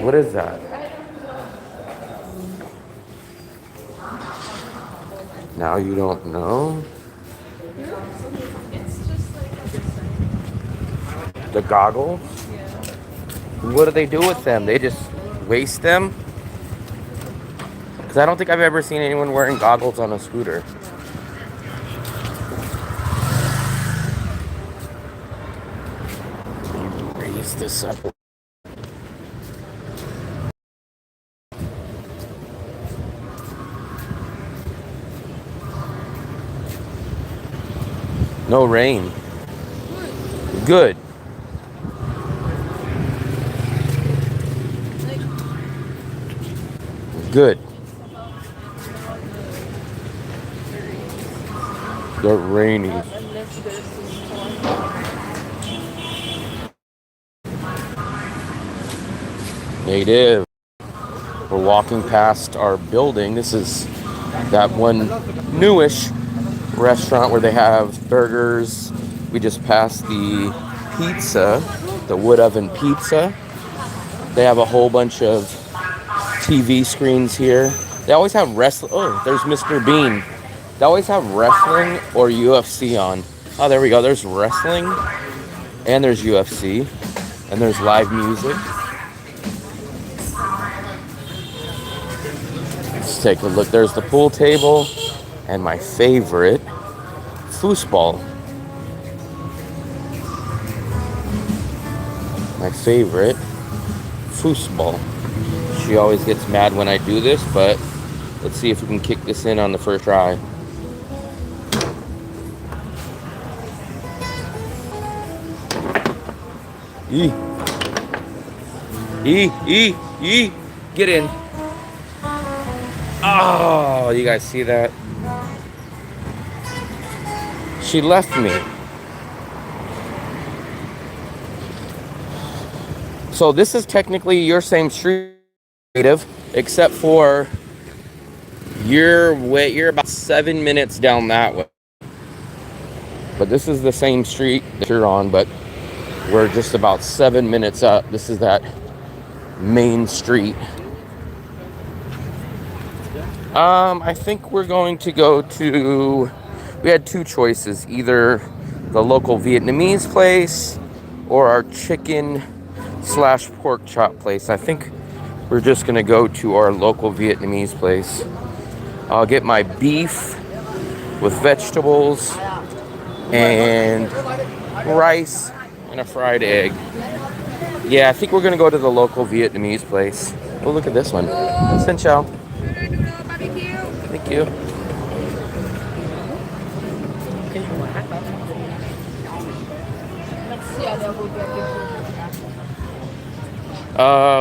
What is that? Now you don't know? The goggles? What do they do with them? They just waste them? Because I don't think I've ever seen anyone wearing goggles on a scooter. Raise this up. No rain. Good. Good. They're rainy. Native. We're walking past our building. This is that one newish restaurant where they have burgers. We just passed the pizza, the wood oven pizza. They have a whole bunch of TV screens here. They always have wrestling. Oh, there's Mr. Bean. They always have wrestling or UFC on. Oh, there we go. There's wrestling and there's UFC and there's live music. Let's take a look. There's the pool table and my favorite, foosball. My favorite, foosball. She always gets mad when I do this, but let's see if we can kick this in on the first try. Get in. Oh, you guys see that? She left me. So this is technically your same street, except for you're about 7 minutes down that way. But this is the same street that you're on, but we're just about 7 minutes up. This is that main street. I think we're going to go to, we had two choices, either the local Vietnamese place or our chicken / pork chop place. I think we're just gonna go to our local Vietnamese place. I'll get my beef with vegetables and rice and a fried egg. Yeah, I think we're gonna go to the local Vietnamese place. Oh, look at this one. Xin chào. Thank you.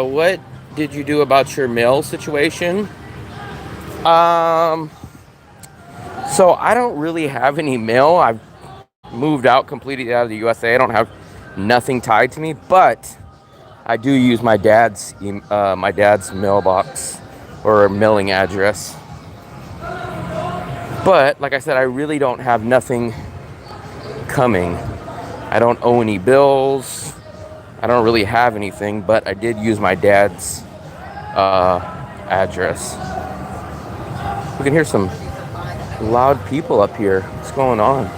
What did you do about your mail situation? So I don't really have any mail. I've moved out completely out of the USA. I don't have nothing tied to me, but I do use my dad's mailbox or mailing address. But like I said, I really don't have nothing coming. I don't owe any bills. I don't really have anything, but I did use my dad's address. We can hear some loud people up here. What's going on?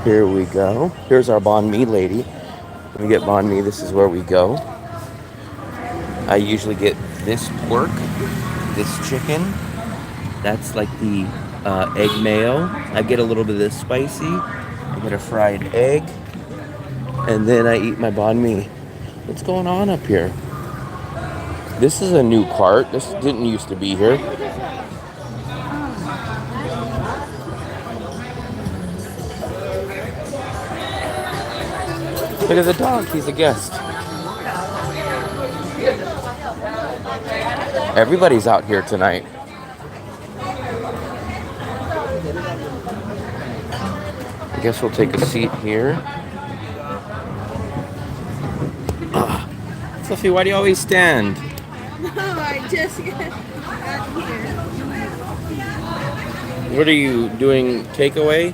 Here we go. Here's our banh mi lady. When we get banh mi, this is where we go. I usually get this pork, this chicken. That's like the egg mayo. I get a little bit of this spicy. I get a fried egg. And then I eat my banh mi. What's going on up here? This is a new cart. This didn't used to be here. Look at the dog. He's a guest. Everybody's out here tonight. I guess we'll take a seat here. Sophie, why do you always stand? No, I just got here. What are you doing? Takeaway?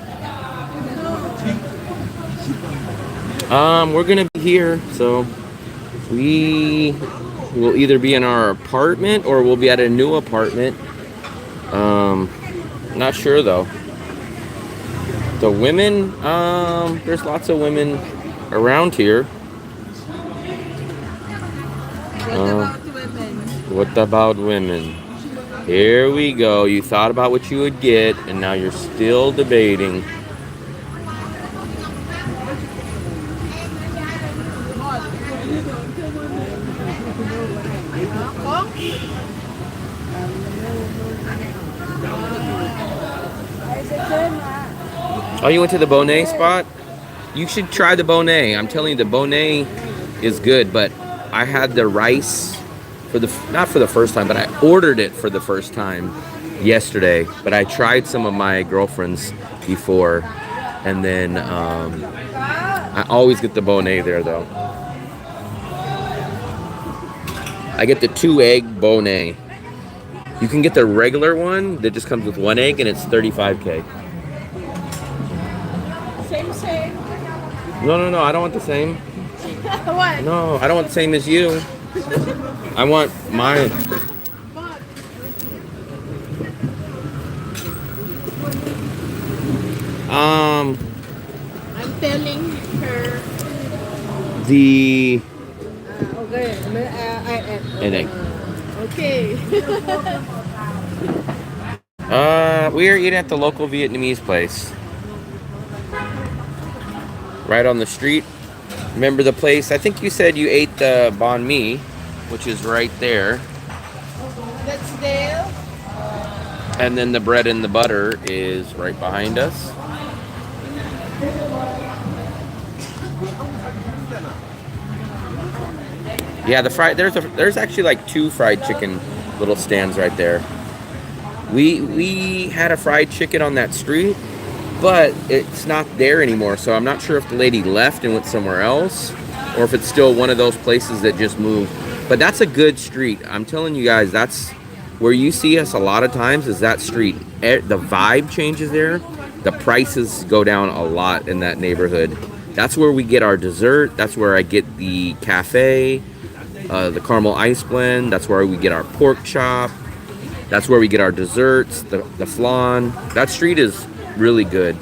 We're gonna be here, so we will either be in our apartment or we'll be at a new apartment. Not sure though. The women, there's lots of women around here. What about women? Here we go. You thought about what you would get, and now you're still debating. Oh, you went to the Bonet spot? You should try the Bonet. I'm telling you, the Bonet is good, but I had the rice for not for the first time, but I ordered it for the first time yesterday. But I tried some of my girlfriend's before, and then I always get the Bonet there though. I get the 2-egg Bonet. You can get the regular one that just comes with 1 egg, and it's $35K. Same. No, I don't want the same. What? No, I don't want the same as you. I want mine. I'm telling her. The Okay. an egg. Okay. We are eating at the local Vietnamese place. Right on the street. Remember the place? I think you said you ate the banh mi, which is right there. That's there. And then the bread and the butter is right behind us. Yeah, the fried there's actually like 2 fried chicken little stands right there. We had a fried chicken on that street, but it's not there anymore. So I'm not sure if the lady left and went somewhere else, or if it's still one of those places that just moved. But that's a good street. I'm telling you guys, that's where you see us a lot of times, is that street. The vibe changes there. The prices go down a lot in that neighborhood. That's where we get our dessert. That's where I get the cafe, the caramel ice blend. That's where we get our pork chop. That's where we get our desserts, the flan. That street is really good.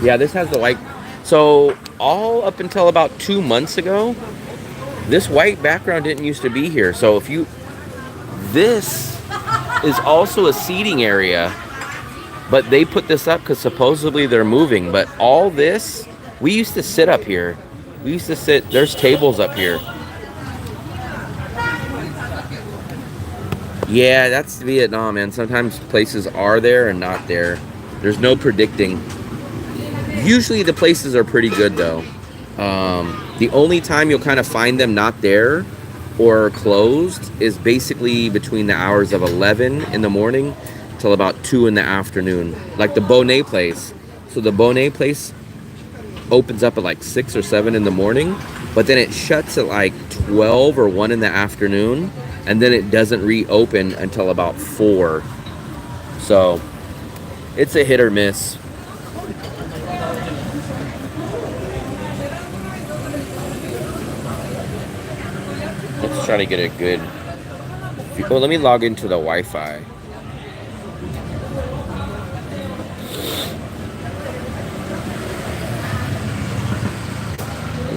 Yeah, this has the white. So all up until about 2 months ago, this white background didn't used to be here. So this is also a seating area, but they put this up because supposedly they're moving. But all this, we used to sit up here. We used to sit, there's tables up here. Yeah, that's Vietnam, man. Sometimes places are there and not there. There's no predicting. Usually the places are pretty good though. The only time you'll kind of find them not there or closed is basically between the hours of 11 in the morning till about 2 in the afternoon. Like the Bonet place. So the Bonet place opens up at like 6 or 7 in the morning, but then it shuts at like 12 or 1 in the afternoon, and then it doesn't reopen until about 4. So it's a hit or miss. Let's try to get a good. Well, let me log into the Wi-Fi.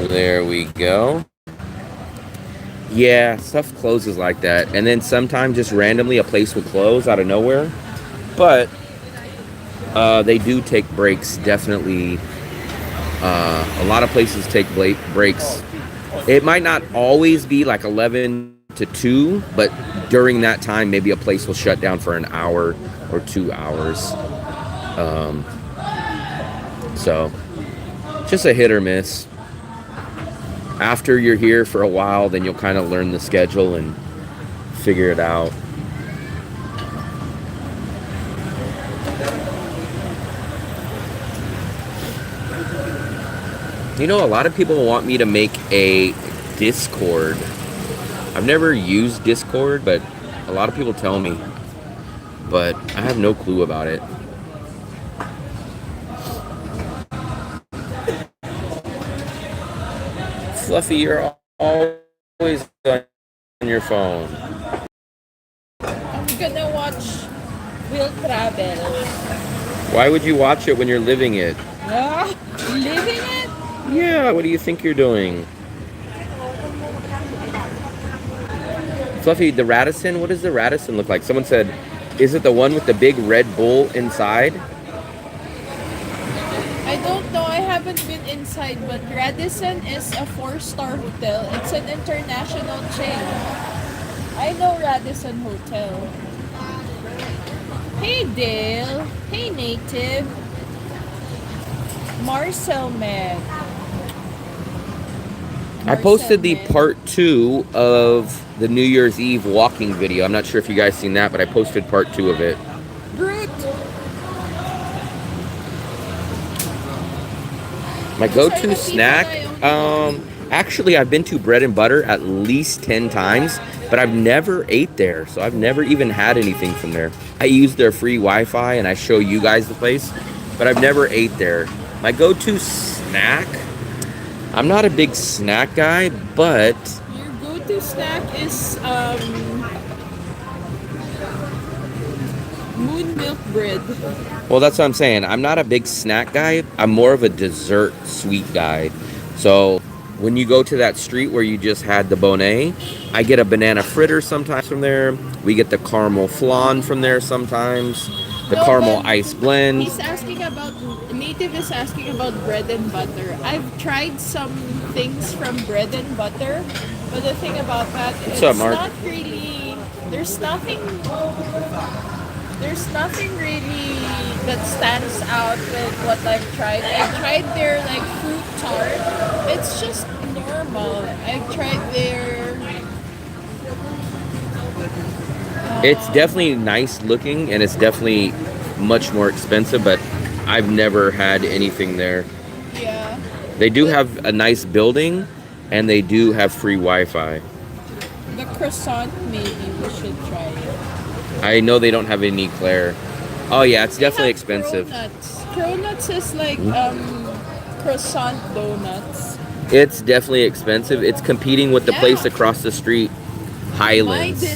There we go. Yeah, stuff closes like that. And then sometimes just randomly a place will close out of nowhere. But they do take breaks, definitely. A lot of places take breaks. It might not always be like 11 to 2, but during that time, maybe a place will shut down for an hour or 2 hours. So, just a hit or miss. After you're here for a while, then you'll kind of learn the schedule and figure it out. You know, a lot of people want me to make a Discord. I've never used Discord, but a lot of people tell me. but I have no clue about it. Fluffy, you're always on your phone. I'm gonna watch Will Travel. Why would you watch it when you're living it? Living it? Yeah, what do you think you're doing? Fluffy, the Radisson, what does the Radisson look like? Someone said, is it the one with the big Red Bull inside? I don't know. I haven't been inside, but Radisson is a 4-star hotel. It's an international chain. I know Radisson Hotel. Hey Dale. Hey Native. Marcel man. I posted the part 2 of the New Year's Eve walking video. I'm not sure if you guys seen that, but I posted part 2 of it. Great. My go-to snack, actually I've been to Bread and Butter at least 10 times, but I've never ate there, so I've never even had anything from there. I use their free Wi-Fi and I show you guys the place, but I've never ate there. My go-to snack, I'm not a big snack guy, but... Your go-to snack is moon milk bread. Well, that's what I'm saying. I'm not a big snack guy. I'm more of a dessert sweet guy. So when you go to that street where you just had the Bonet, I get a banana fritter sometimes from there. We get the caramel flan from there sometimes. The caramel ice blend. He's asking about, Native is asking about bread and butter. I've tried some things from bread and butter, but the thing about that is What's up, Mark? not really, there's nothing really that stands out with what I've tried. I tried their like fruit tart. It's just normal. I've tried their... It's definitely nice looking and it's definitely much more expensive, but I've never had anything there. Yeah. They do have a nice building and they do have free Wi-Fi. The croissant, maybe we should try it. I know they don't have any Eclair. Oh yeah, it's definitely expensive. Cronuts is like croissant donuts. It's definitely expensive. It's competing with the place across the street, Highlands. My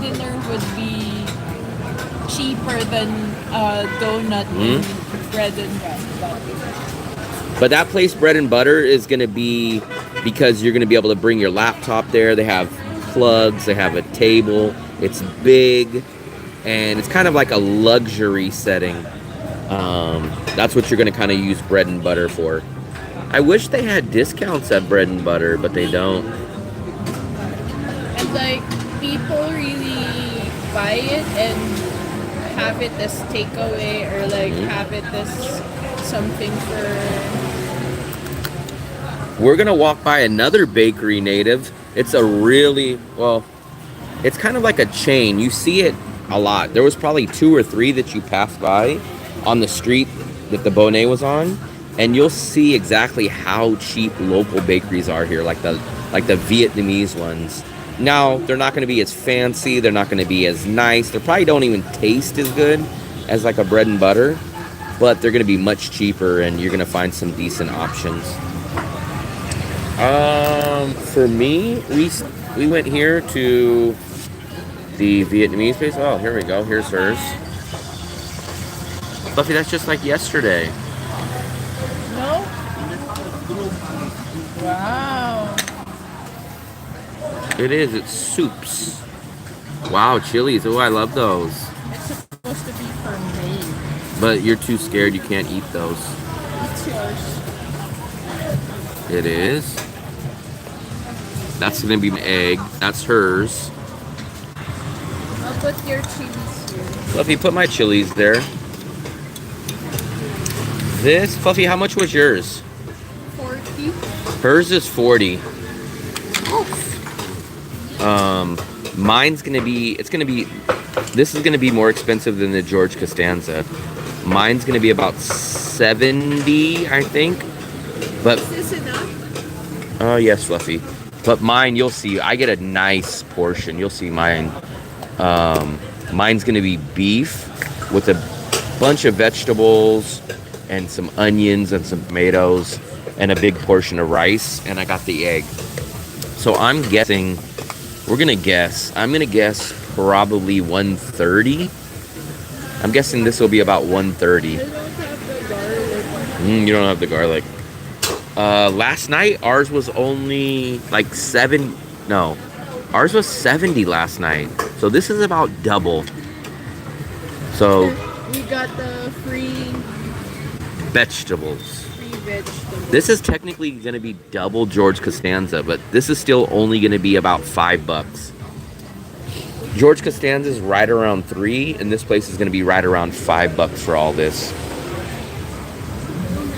dinner would be cheaper than donut and bread and butter. But that place, Bread and Butter, is going to be because you're going to be able to bring your laptop there. They have plugs, they have a table. It's big, and it's kind of like a luxury setting. That's what you're going to kind of use Bread and Butter for. I wish they had discounts at Bread and Butter, but they don't. And like people really buy it and have it as takeaway or like have it as something for... We're gonna walk by another bakery, Native. It's a really, well, it's kind of like a chain. You see it a lot. There was probably 2 or 3 that you passed by on the street that the Bonet was on, and you'll see exactly how cheap local bakeries are here, like the Vietnamese ones. Now, they're not going to be as fancy, they're not going to be as nice, they probably don't even taste as good as like a Bread and Butter, but they're going to be much cheaper and you're going to find some decent options. For me, we went here to the Vietnamese place. Oh, here we go. Here's hers. Fluffy, that's just like yesterday. No? Wow. It is. It's soups. Wow, chilies. Oh, I love those. It's supposed to be for me. But you're too scared. You can't eat those. It's yours. It is. That's going to be an egg. That's hers. I'll put your chilies here. Fluffy, put my chilies there. This, Fluffy, how much was yours? 40. Hers is 40. Mine's gonna be, this is gonna be more expensive than the George Costanza. Mine's gonna be about 70, I think. But Is this enough? oh yes, Fluffy. But mine, you'll see, I get a nice portion. You'll see mine. Mine's gonna be beef with a bunch of vegetables and some onions and some tomatoes and a big portion of rice. And I got the egg. So I'm guessing, I'm gonna guess probably 130. I'm guessing this will be about 130. You don't have the garlic. Last night ours was only like ours was 70 last night. So this is about double. So we got the free vegetables. vegetables. This is technically going to be double George Costanza, but this is still only going to be about $5. George Costanza is right around 3, and this place is going to be right around $5 for all this.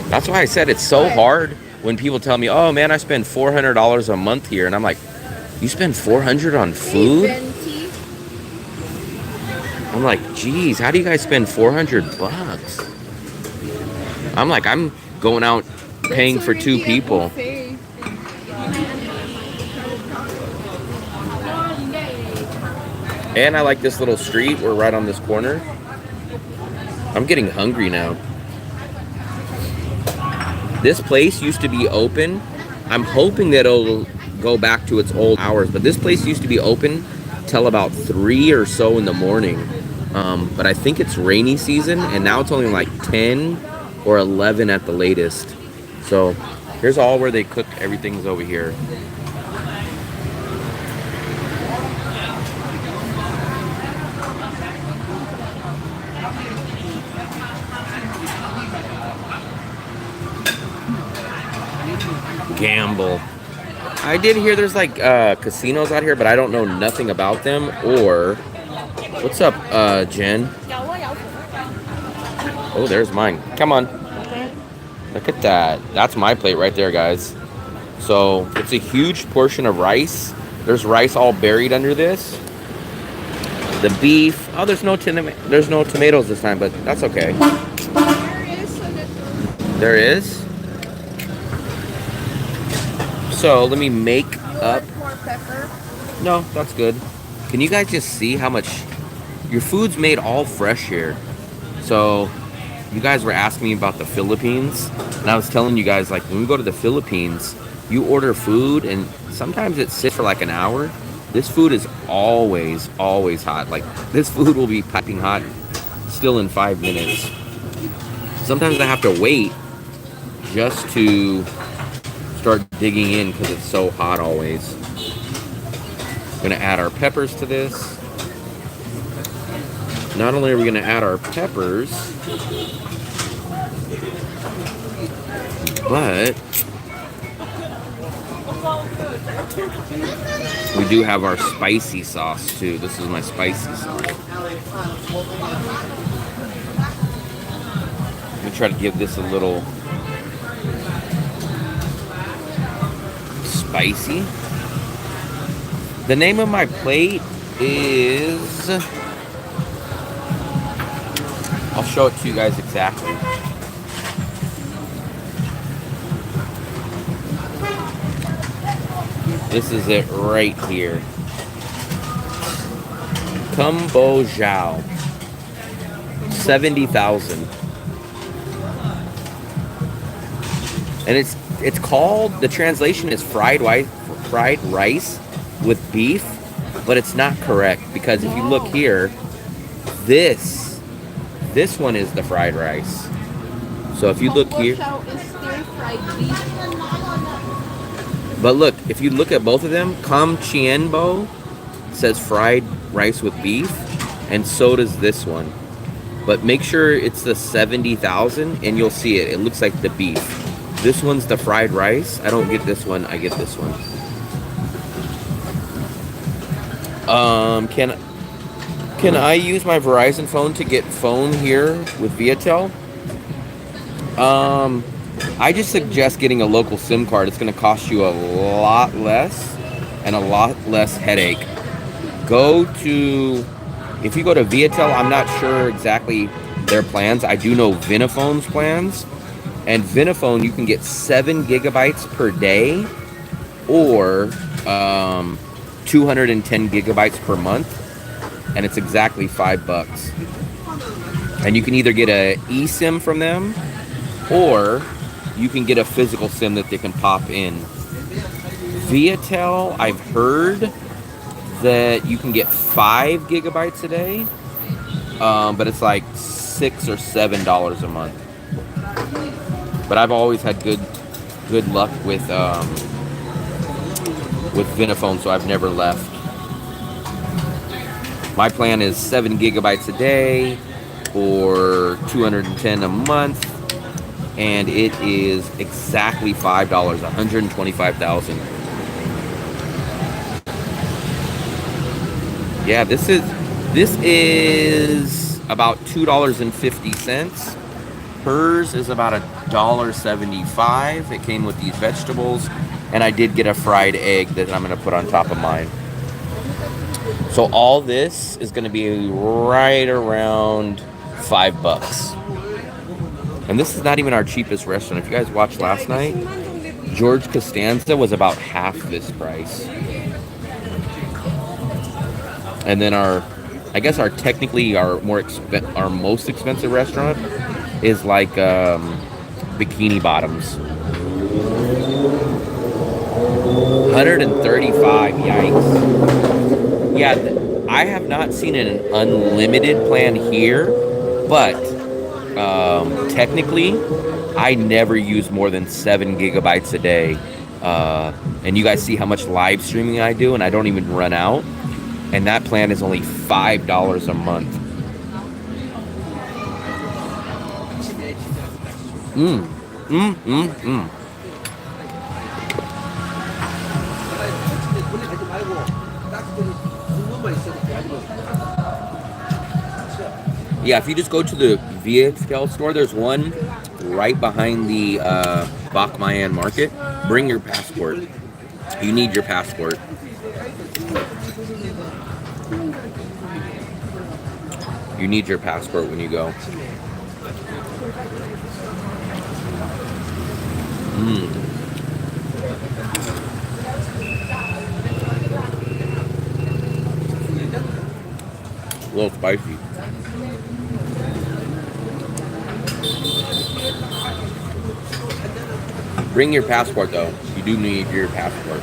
That's why I said it's so hard when people tell me, "Oh man, I spend $400 a month here," and I'm like, "You spend $400 on food?" I'm like, "Geez, how do you guys spend $400?" I'm like, I'm going out paying for 2 people. And I like this little street. We're right on this corner. I'm getting hungry now. This place used to be open. I'm hoping that it'll go back to its old hours, but this place used to be open till about 3 or so in the morning. But I think it's rainy season, and now it's only like 10 or 11 at the latest. So here's all where they cook. Everything's over here. Gamble. I did hear there's like casinos out here, but I don't know nothing about them. Or what's up, Jen? Oh, there's mine. Come on. Look at that. That's my plate right there, guys. So it's a huge portion of rice. There's rice all buried under this. The beef. Oh, there's no tomatoes this time, but that's okay. There is. So let me make up. More pepper? No, that's good. Can you guys just see how much your food's made all fresh here? So you guys were asking me about the Philippines, and I was telling you guys, like, when we go to the Philippines, you order food and sometimes it sits for like an hour. This food is always hot. Like, this food will be piping hot still in 5 minutes. Sometimes I have to wait just to start digging in because it's so hot always. We're gonna add our peppers to this. Not only are we gonna add our peppers, but we do have our spicy sauce too. This is my spicy sauce. Let me try to give this a little spicy. The name of my plate is, I'll show it to you guys exactly. This is it right here. Kumbo Zhao. 70,000. And it's called, the translation is fried rice with beef, but it's not correct because if you look here, this one is the fried rice. So if you look here, but look, if you look at both of them, Kam Chienbo says fried rice with beef, and so does this one. But make sure it's the 70,000, and you'll see it. It looks like the beef. This one's the fried rice. I don't get this one. I get this one. Can I use my Verizon phone to get phone here with Viatel? I just suggest getting a local SIM card. It's going to cost you a lot less and a lot less headache. If you go to Viatel, I'm not sure exactly their plans. I do know Vinaphone's plans. And Vinaphone, you can get 7 gigabytes per day or 210 gigabytes per month. and it's exactly $5. And you can either get a eSIM from them, or you can get a physical SIM that they can pop in. Viatel, I've heard that you can get 5 gigabytes a day, but it's like $6 or $7 a month. But I've always had good luck with Vinafone, so I've never left. My plan is 7 gigabytes a day, or $210 a month, and it is exactly $5, $125,000. Yeah, this is about $2.50. Hers is about $1.75. It came with these vegetables, and I did get a fried egg that I'm going to put on top of mine. So all this is going to be right around $5. And this is not even our cheapest restaurant. If you guys watched last night, George Costanza was about half this price. And then our most expensive restaurant is like Bikini Bottoms. 135, yikes. Yeah, I have not seen an unlimited plan here, but technically, I never use more than 7 gigabytes a day. And you guys see how much live streaming I do, and I don't even run out. And that plan is only $5 a month. Yeah, if you just go to the VHL store, there's one right behind the Bach Mayan Market. Bring your passport. You need your passport. You need your passport when you go. A little spicy. Bring your passport though. You do need your passport.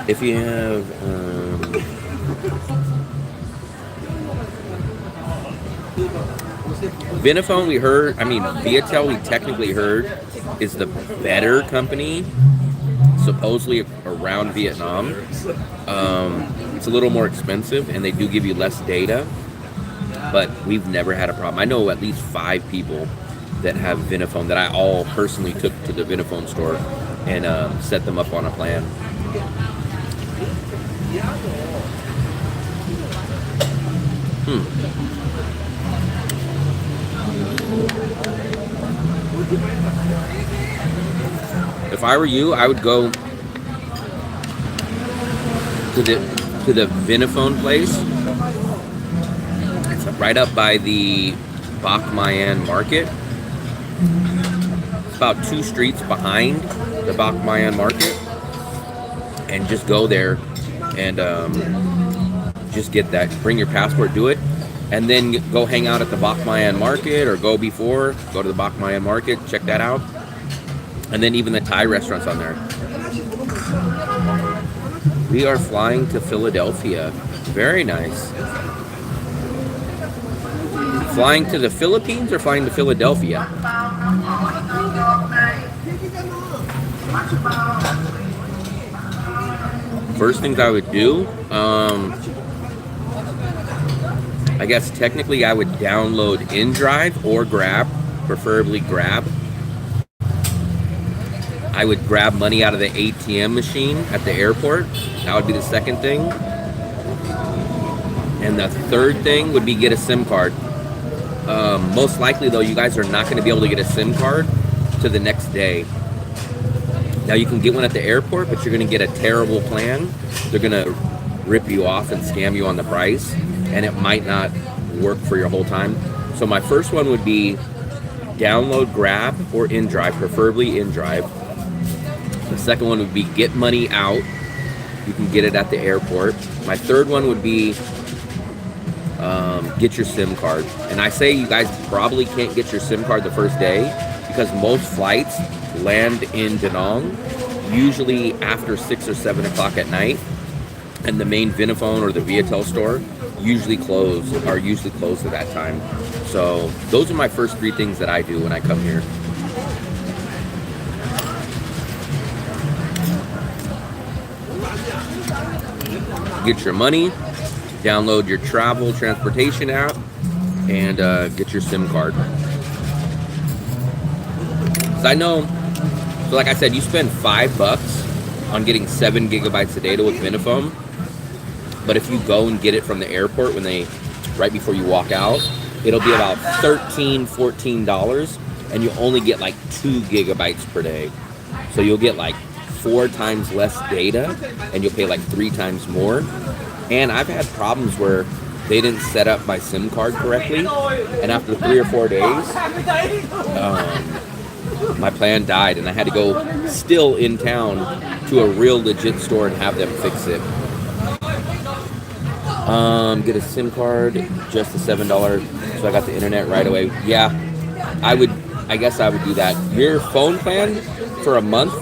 If you have Vinafone, we heard, Viatel, we technically heard, is the better company, supposedly around Vietnam. It's a little more expensive, and they do give you less data, but we've never had a problem. I know at least 5 people that have Vinafone that I all personally took to the Vinafone store and set them up on a plan. If I were you, I would go to the Vinafone place. It's right up by the Bach Mayan Market. It's about 2 streets behind the Bach Mayan Market, and just go there and just get that. Bring your passport, do it, and then go hang out at the Bach Mayan Market, or go to the Bach Mayan Market, check that out. And then even the Thai restaurants on there. We are flying to Philadelphia. Very nice. Flying to the Philippines or flying to Philadelphia? First things I would do, I guess technically I would download InDrive or Grab, preferably Grab. I would grab money out of the ATM machine at the airport. That would be the second thing. And the third thing would be get a SIM card. Most likely though, you guys are not going to be able to get a SIM card to the next day. Now you can get one at the airport, but you're going to get a terrible plan. They're going to rip you off and scam you on the price, and it might not work for your whole time. So my first one would be download Grab or InDrive, preferably InDrive. The second one would be get money out. You can get it at the airport. My third one would be get your SIM card. And I say you guys probably can't get your SIM card the first day because most flights land in Danang usually after 6 or 7 o'clock at night, and the main Vinaphone or the Viatel store usually closed at that time. So those are my first 3 things that I do when I come here. Get your money, download your travel transportation app, and get your SIM card. So I know, so like I said, you spend $5 on getting 7 gigabytes of data with Vinaphone, but if you go and get it from the airport right before you walk out, it'll be about $13-14, and you only get like 2 gigabytes per day. So you'll get like 4 times less data, and you'll pay like 3 times more. And I've had problems where they didn't set up my SIM card correctly, and after 3 or 4 days, my plan died, and I had to go still in town to a real legit store and have them fix it. Get a SIM card, just the $7, so I got the internet right away. Yeah, I guess I would do that. Your phone plan for a month,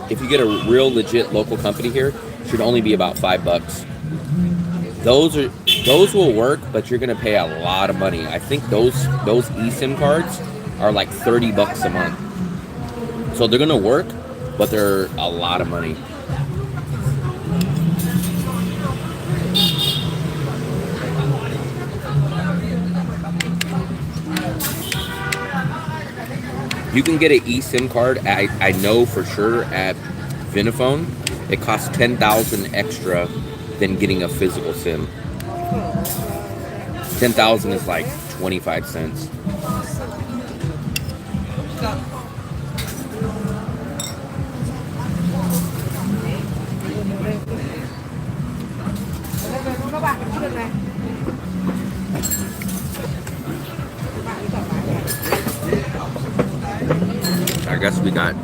if you get a real legit local company here, should only be about $5. Those will work, but you're gonna pay a lot of money. I think those eSIM cards are like $30 a month. So they're gonna work, but they're a lot of money. You can get an eSIM card, I know for sure, at Vinaphone. It costs $10,000 extra than getting a physical SIM. 10,000 is like 25 cents. I guess we got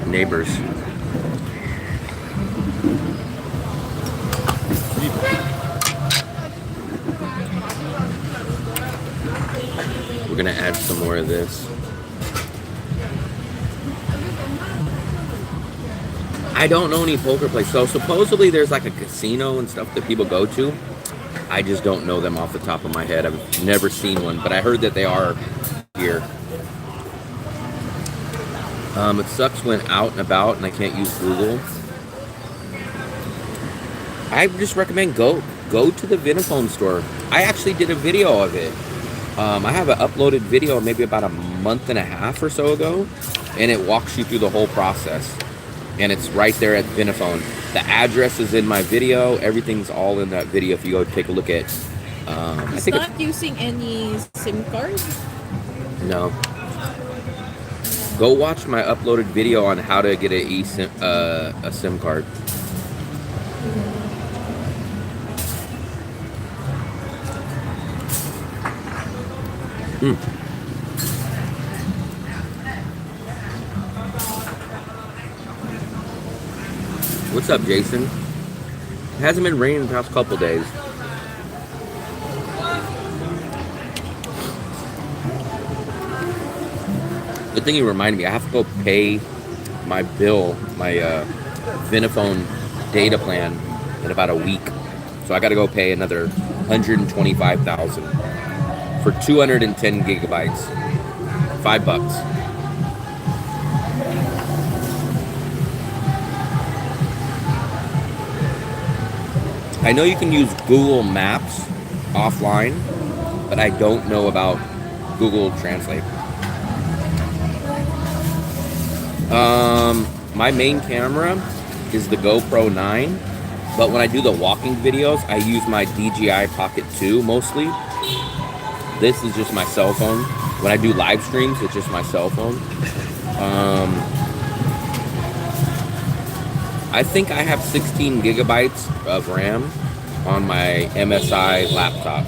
neighbors. We're gonna add some more of this. I don't know any poker places. So supposedly there's like a casino and stuff that people go to. I just don't know them off the top of my head. I've never seen one, but I heard that they are here. It sucks when out and about and I can't use Google. I just recommend go to the Vinaphone store. I actually did a video of it. I have an uploaded video maybe about a month and a half or so ago, and it walks you through the whole process. And it's right there at Vinaphone. The address is in my video. Everything's all in that video if you go take a look at. It's not using any SIM card? No. Go watch my uploaded video on how to get a SIM card. What's up, Jason? It hasn't been raining the past couple days. Good thing you reminded me. I have to go pay my bill, my Vinaphone data plan in about a week. So I got to go pay another $125,000 for 210 gigabytes. $5. I know you can use Google Maps offline, but I don't know about Google Translate. My main camera is the GoPro 9, but when I do the walking videos, I use my DJI Pocket 2 mostly. This is just my cell phone. When I do live streams, it's just my cell phone. I think I have 16 gigabytes of RAM on my MSI laptop.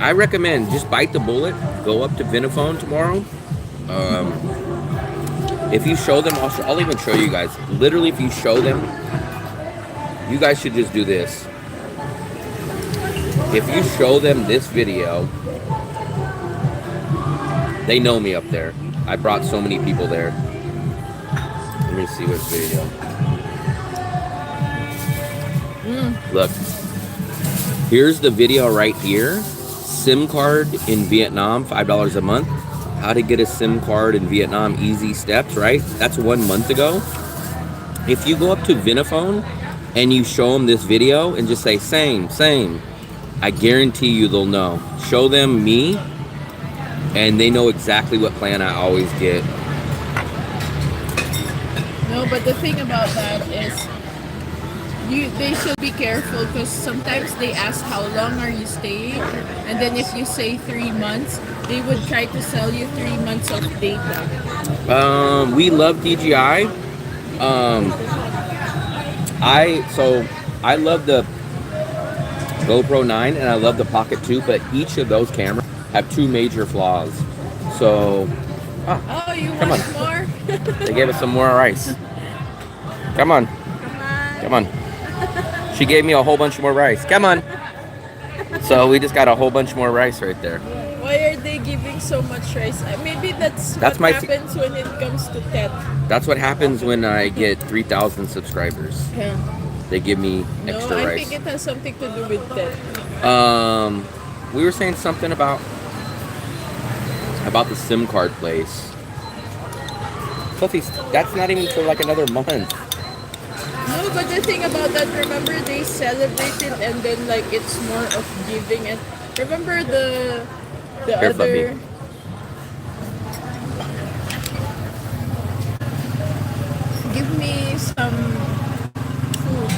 I recommend just bite the bullet. Go up to Vinaphone tomorrow. If you show them, I'll even show you guys. Literally, if you show them, you guys should just do this. If you show them this video, they know me up there. I brought so many people there. Let me see what video. Look, here's the video right here. SIM card in Vietnam, $5 a month. How to get a SIM card in Vietnam, easy steps, right? That's 1 month ago. If you go up to Vinaphone and you show them this video and just say, same, I guarantee you they'll know. Show them me, and they know exactly what plan I always get. No, but the thing about that is, they should be careful because sometimes they ask how long are you staying, and then if you say 3 months, they would try to sell you 3 months of data. We love DJI. I love the GoPro 9 and I love the Pocket 2, but each of those cameras have 2 major flaws. So, oh, you want more? They gave us some more rice. Come on. She gave me a whole bunch more rice. Come on. So we just got a whole bunch more rice right there. Why are they giving so much rice? Maybe that's what happens when it comes to Tet. That's what happens when I get 3,000 subscribers. Yeah. They give me extra rice. No, I think it has something to do with Tet. We were saying something about the SIM card place. Sophie, that's not even for like another month. No, but the thing about that, remember they celebrate it and then like it's more of giving it. Remember the Here, other. Fluffy. Give me some food.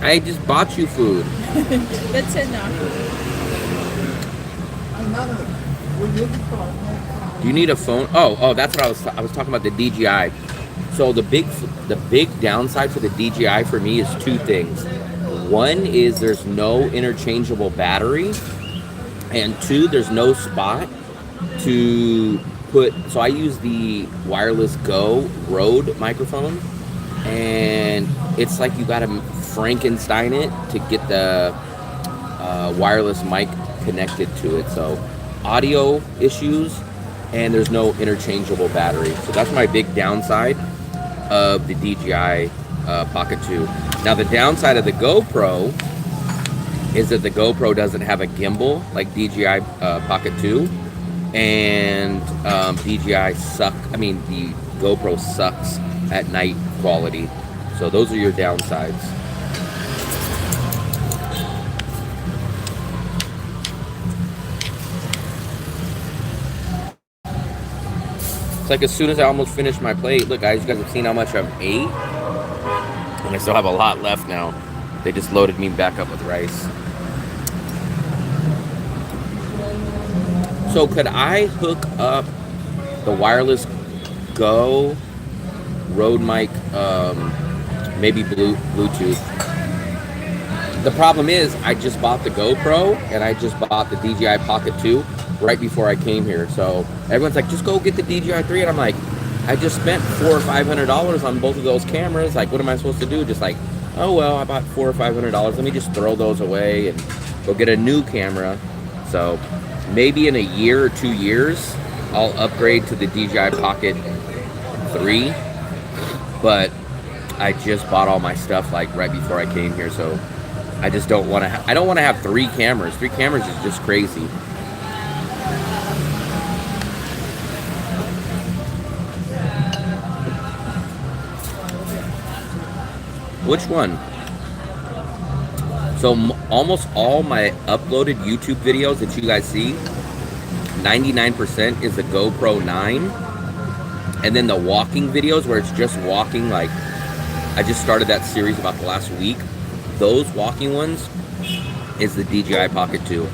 I just bought you food. That's enough. Do you need a phone? Oh, that's what I was talking about, the DJI. So the big downside for the DJI for me is 2 things. One is there's no interchangeable battery, and 2, there's no spot to put. So I use the Wireless Go Rode microphone, and it's like you gotta Frankenstein it to get the wireless mic connected to it. So audio issues, and there's no interchangeable battery. So that's my big downside of the DJI Pocket 2. Now the downside of the GoPro is that the GoPro doesn't have a gimbal like DJI Pocket 2, and the GoPro sucks at night quality. So those are your downsides. It's like as soon as I almost finished my plate, look guys, you guys have seen how much I've ate, and I still have a lot left now. They just loaded me back up with rice. So could I hook up the Wireless Go Rode mic, maybe Bluetooth? The problem is I just bought the GoPro and I just bought the DJI Pocket 2 right before I came here. So everyone's like, just go get the DJI 3. And I'm like, I just spent $400 or $500 on both of those cameras. Like, what am I supposed to do? Just like, oh, well, I bought $400 or $500. Let me just throw those away and go get a new camera. So maybe in a year or 2 years, I'll upgrade to the DJI Pocket 3. But I just bought all my stuff like right before I came here. So I just don't want to. I don't want to have 3 cameras. 3 cameras is just crazy. Which one? So almost all my uploaded YouTube videos that you guys see, 99% is the GoPro 9. And then the walking videos where it's just walking, like I just started that series about the last week. Those walking ones is the DJI Pocket 2.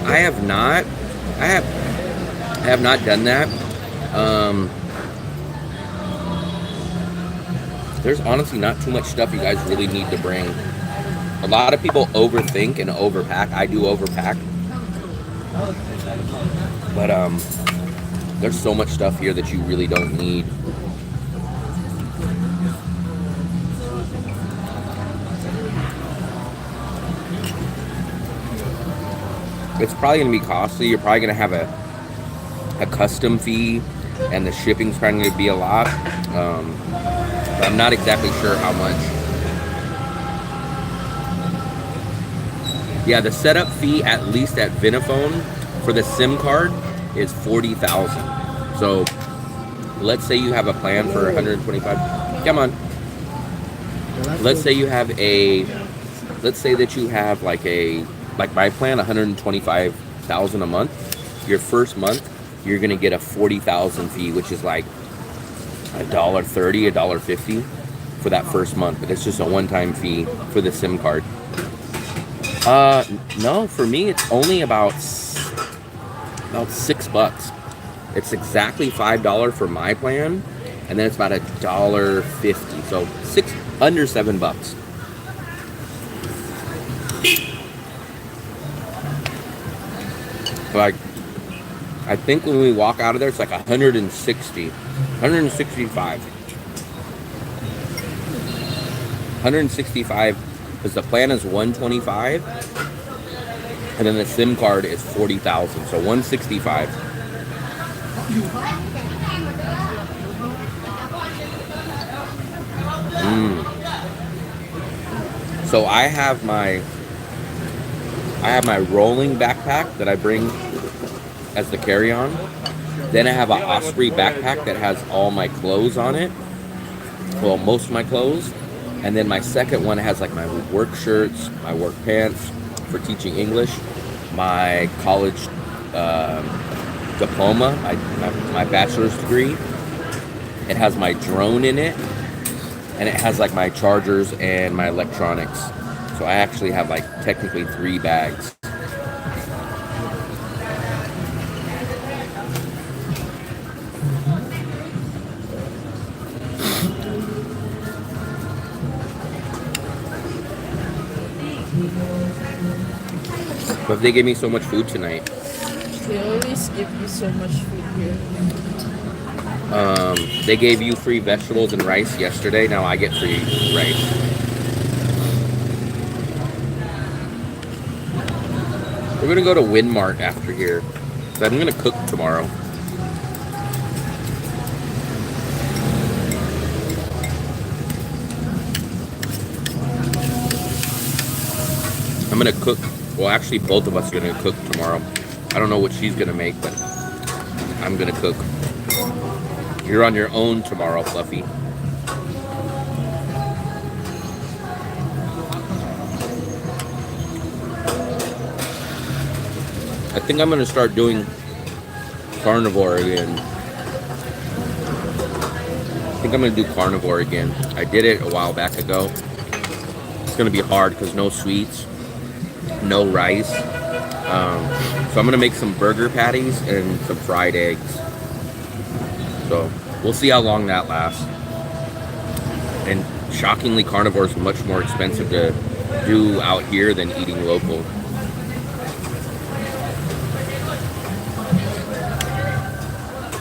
I have not done that. There's honestly not too much stuff you guys really need to bring. A lot of people overthink and overpack. I do overpack. But there's so much stuff here that you really don't need. It's probably going to be costly. You're probably going to have a custom fee, and the shipping's probably going to be a lot. But I'm not exactly sure how much. Yeah, the setup fee, at least at Vinaphone, for the SIM card is $40,000. So let's say you have a plan for 125. Come on. Let's say you have let's say that you have like my plan, 125,000 a month. Your first month, you're gonna get a 40,000 fee, which is like $1.30, $1.50 for that first month. But it's just a one-time fee for the SIM card. No, for me it's only about $6. It's exactly $5 for my plan, and then it's about $1.50. So under $7. Like, I think when we walk out of there, it's like 160, 165. 165, because the plan is 125, and then the SIM card is 40,000, so 165. So I have my rolling backpack that I bring as the carry-on. Then I have an Osprey backpack that has all my clothes on it. Well, most of my clothes. And then my second one has like my work shirts, my work pants for teaching English, my college diploma, my bachelor's degree. It has my drone in it, and it has like my chargers and my electronics. So I actually have like technically 3 bags. But they gave me so much food tonight. They always give you so much food here. They gave you free vegetables and rice yesterday. Now I get free rice. We're gonna go to VinMart after here. So I'm gonna cook tomorrow. I'm gonna cook. Well, actually, both of us are gonna cook tomorrow. I don't know what she's gonna make, but I'm gonna cook. You're on your own tomorrow, Fluffy. I think I'm gonna start doing carnivore again. I think I'm gonna do carnivore again. I did it a while back ago. It's gonna be hard because no sweets, no rice. So I'm gonna make some burger patties and some fried eggs. So we'll see how long that lasts. And shockingly, carnivore is much more expensive to do out here than eating local.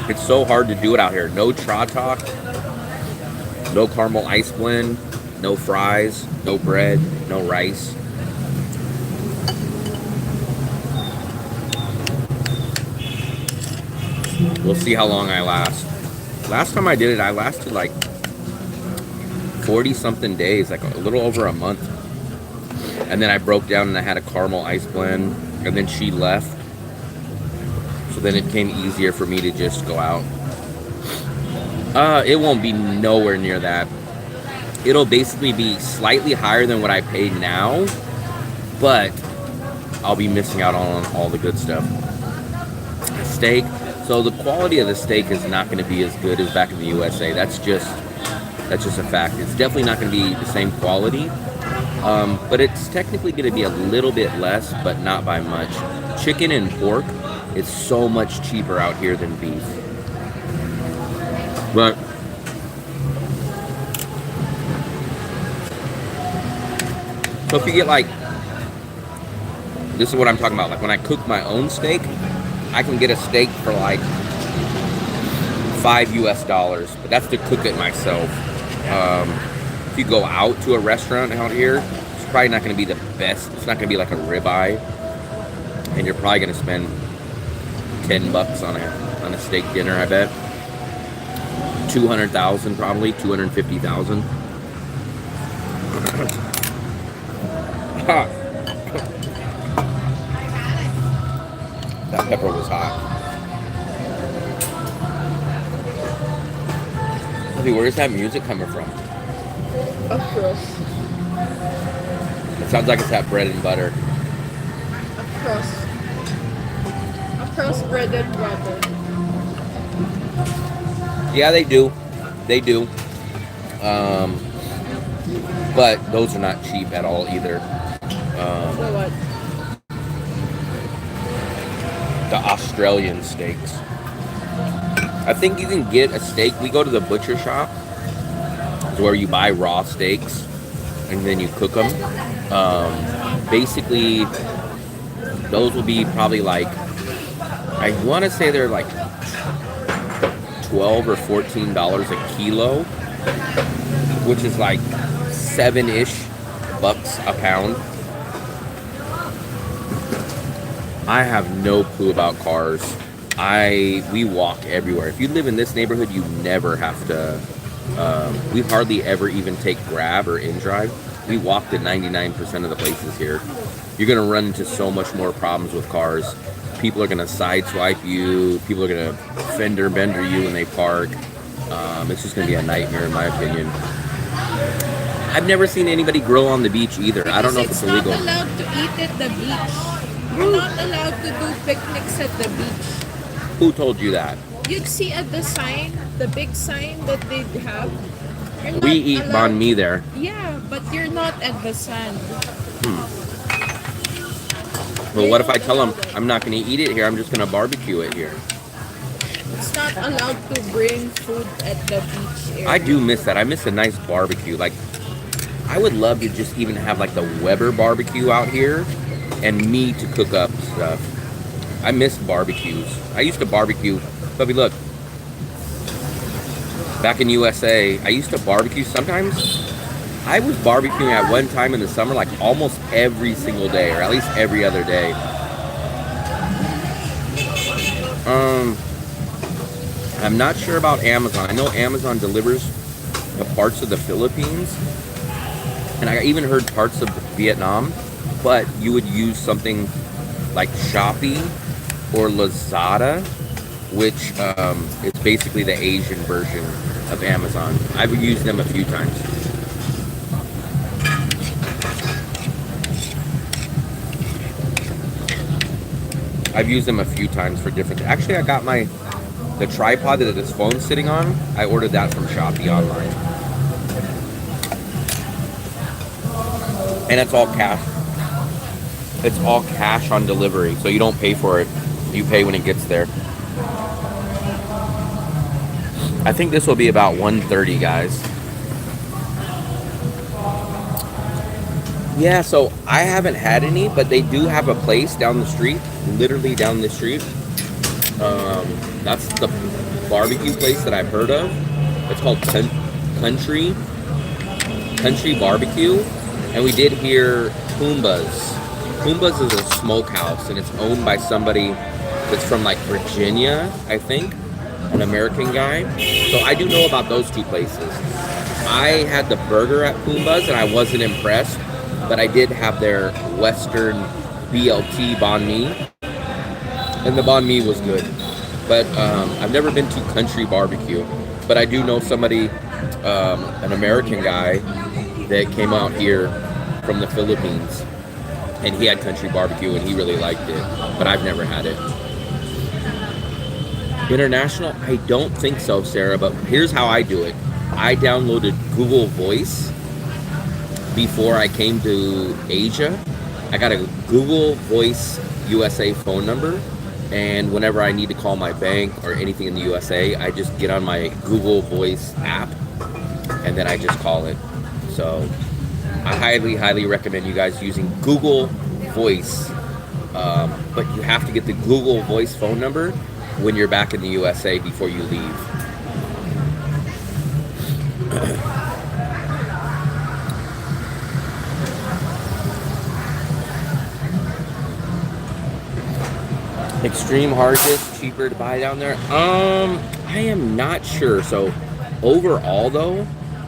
It's so hard to do it out here. No travelz, no caramel ice blend, no fries, no bread, no rice. We'll see how long I last. Last time I did it, I lasted like 40 something days, like a little over a month. And then I broke down and I had a caramel ice blend, and then she left. So then it became easier for me to just go out. It won't be nowhere near that. It'll basically be slightly higher than what I pay now, but I'll be missing out on all the good stuff. Steak. So the quality of the steak is not going to be as good as back in the USA. That's just a fact. It's definitely not going to be the same quality, but it's technically going to be a little bit less, but not by much. Chicken and pork is so much cheaper out here than beef. But So if you get like, this is what I'm talking about. Like when I cook my own steak, I can get a steak for like $5 US, but that's to cook it myself. If you go out to a restaurant out here, it's probably not going to be the best. It's not going to be like a ribeye, and you're probably going to spend $10 on a steak dinner. I bet 200,000, probably 250,000. That pepper was hot. Where's that music coming from? Across. It sounds like it's that bread and butter. Across bread and butter. Yeah, they do. They do. But those are not cheap at all either. So what? The Australian steaks. I think you can get a steak. We go to the butcher shop, where you buy raw steaks and then you cook them. Basically, those will be probably like, I want to say they're like $12 or $14 a kilo, which is like $7-ish a pound. I have no clue about cars. We walk everywhere. If you live in this neighborhood, you never have to. We hardly ever even take Grab or InDrive. We walk to 99% of the places here. You're gonna run into so much more problems with cars. People are gonna sideswipe you. People are gonna fender bender you when they park. It's just gonna be a nightmare, in my opinion. I've never seen anybody grill on the beach either. I don't know if it's illegal. You're not allowed to eat at the beach. You're not allowed to do picnics at the beach. Who told you that? You'd see at the sign, the big sign that they have. We eat banh mi there. Yeah, but you're not at the sand. Well, what if I tell them I'm not going to eat it here? I'm just going to barbecue it here. It's not allowed to bring food at the beach area. I do miss that. I miss a nice barbecue. Like, I would love to just even have like the Weber barbecue out here and me to cook up stuff. I miss barbecues. I used to barbecue. Bubby, look. Back in USA, I used to barbecue sometimes. I was barbecuing at one time in the summer, like almost every single day, or at least every other day. I'm not sure about Amazon. I know Amazon delivers the parts of the Philippines, and I even heard parts of Vietnam, but you would use something like Shopee or Lazada, which is basically the Asian version of Amazon. I've used them a few times. I've used them a few times for different. Actually, I got the tripod that this phone's sitting on. I ordered that from Shopee online, and it's all cash. It's all cash on delivery, so you don't pay for it. You pay when it gets there. I think this will be about 1:30, guys. Yeah, so I haven't had any, but they do have a place down the street, literally down the street. That's the barbecue place that I've heard of. It's called Country Barbecue, and we did hear Pumbaa's. Pumbaa's is a smokehouse, and it's owned by somebody that's from like Virginia, I think, an American guy. So I do know about those two places. I had the burger at Pumbaa's, and I wasn't impressed. But I did have their Western BLT banh mi, and the banh mi was good. But I've never been to Country Barbecue, but I do know somebody, an American guy, that came out here from the Philippines, and he had Country Barbecue, and he really liked it, but I've never had it. International? I don't think so, Sarah, but here's how I do it. I downloaded Google Voice before I came to Asia. I got a Google Voice USA phone number, and whenever I need to call my bank or anything in the USA, I just get on my Google Voice app and then I just call it. So I highly recommend you guys using Google Voice. But you have to get the Google Voice phone number when you're back in the USA before you leave. Extreme hard disk cheaper to buy down there? I am not sure. So overall though,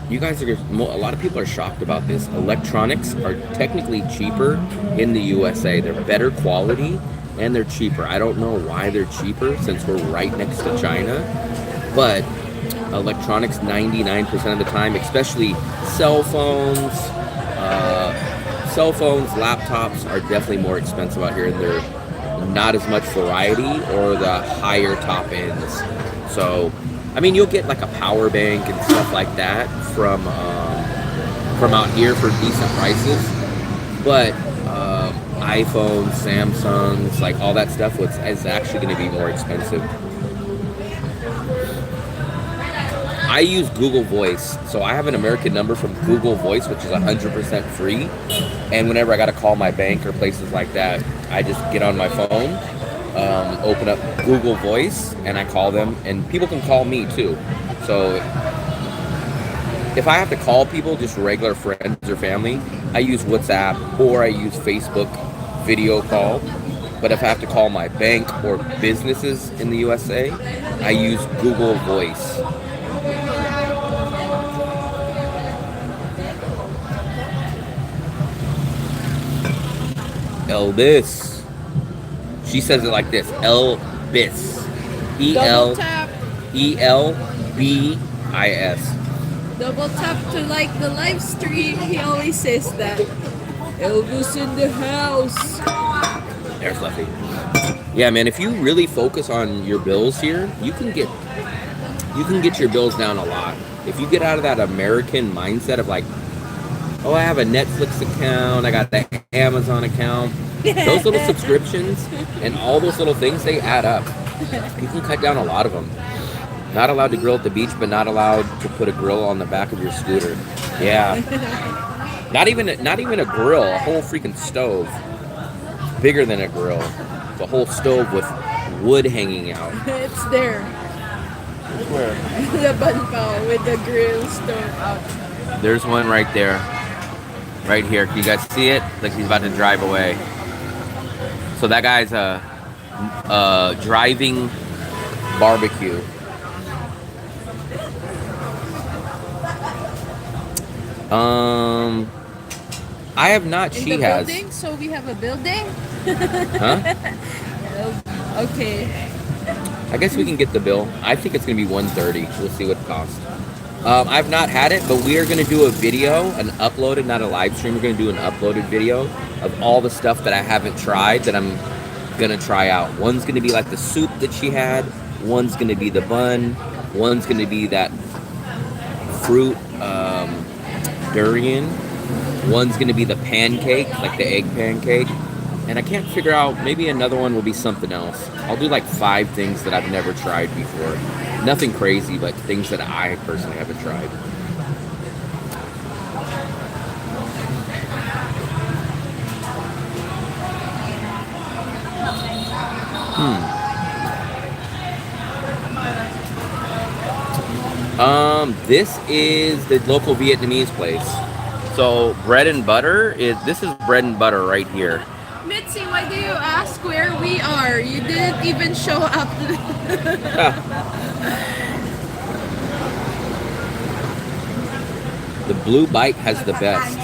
you guys are, a lot of people are shocked about this. Electronics are technically cheaper in the USA. They're better quality and they're cheaper. I don't know why they're cheaper since we're right next to China, but electronics 99% of the time, especially cell phones, laptops are definitely more expensive out here. They're not as much variety or the higher top ends. So, I mean, you'll get like a power bank and stuff like that from out here for decent prices, but iPhones, Samsungs, like all that stuff is actually going to be more expensive. I use Google Voice, so I have an American number from Google Voice, which is 100% free. And whenever I got to call my bank or places like that, I just get on my phone, open up Google Voice, and I call them. And people can call me too. So if I have to call people, just regular friends or family, I use WhatsApp or I use Facebook video call. But if I have to call my bank or businesses in the USA, I use Google Voice. Elvis. She says it like this. Elvis. ELBIS. Double tap to like the live stream. He always says that. Elvis in the house. There's Lefty. Yeah, man, if you really focus on your bills here, you can get your bills down a lot. If you get out of that American mindset of like, oh, I have a Netflix account, I got the Amazon account. Those little subscriptions and all those little things, they add up. You can cut down a lot of them. Not allowed to grill at the beach, but not allowed to put a grill on the back of your scooter. Yeah. Not even a grill, a whole freaking stove. Bigger than a grill. The whole stove with wood hanging out. It's there. Where? The banpao with the grill stove out. There's one right there. Right here. Can you guys see it? Like he's about to drive away. So that guy's driving barbecue. I have not. In she the has. Building? So we have a building? Huh? Okay. I guess we can get the bill. I think it's gonna be $130. We'll see what it costs. I've not had it, but we are gonna do a video, an uploaded, not a live stream. We're gonna do an uploaded video of all the stuff that I haven't tried that I'm gonna try out. One's gonna be like the soup that she had. One's gonna be the bun. One's gonna be that fruit durian. One's gonna be the pancake, like the egg pancake. And I can't figure out, maybe another one will be something else. I'll do like 5 things that I've never tried before. Nothing crazy, but things that I personally haven't tried. This is the local Vietnamese place. So bread and butter this is bread and butter right here. Mitzi, why do you ask where we are? You didn't even show up. The blue bite has the best.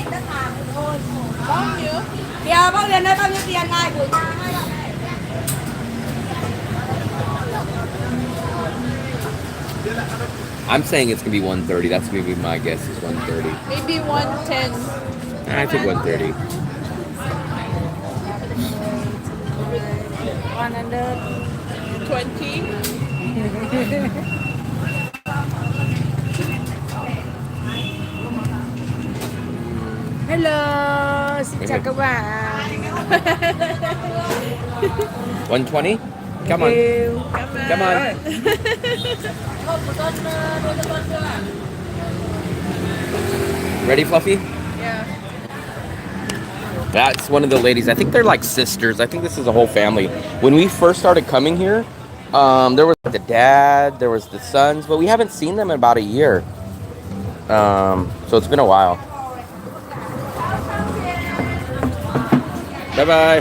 I'm saying it's gonna be $130. That's gonna be my guess is $130. Maybe 110. I think $130. 120. Hello, xin chào các bạn. 120? Come on. Come on. Ready, Fluffy? Yeah. That's one of the ladies. I think they're like sisters. I think this is a whole family. When we first started coming here, there was the dad, there was the sons, but we haven't seen them in about a year. So it's been a while. Bye-bye.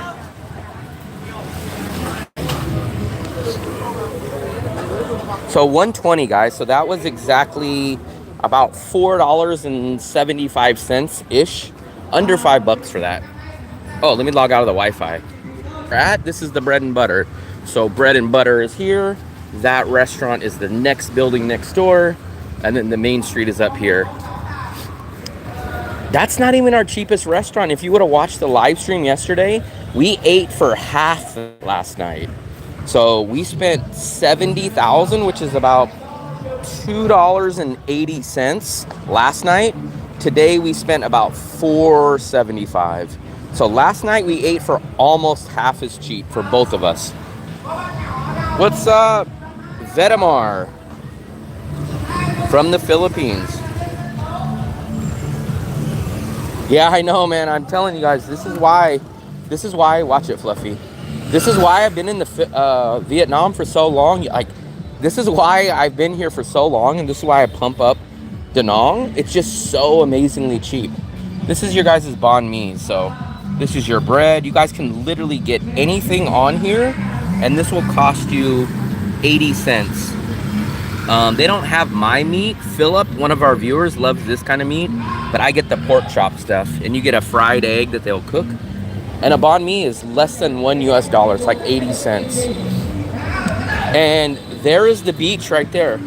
So 120, guys. So that was exactly about $4.75-ish. Under $5 for that. Oh, let me log out of the Wi-Fi. This is the bread and butter. So bread and butter is here. That restaurant is the next building next door. And then the main street is up here. That's not even our cheapest restaurant. If you would have watched the live stream yesterday, we ate for half last night. So we spent $70,000, which is about $2.80 last night. Today we spent about $4.75. So last night we ate for almost half as cheap for both of us. What's up, Vetamar from the Philippines? Yeah, I know, man. I'm telling you guys, this is why watch it, Fluffy. This is why I've been in the Vietnam for so long. Like, this is why I've been here for so long, and this is why I pump up Danang. It's just so amazingly cheap. This is your guys' banh mi. So this is your bread. You guys can literally get anything on here, and this will cost you 80 cents. They don't have my meat. Philip, one of our viewers, loves this kind of meat, but I get the pork chop stuff, and you get a fried egg that they'll cook. And a banh mi is less than $1 US. It's like 80 cents. And there is the beach right there.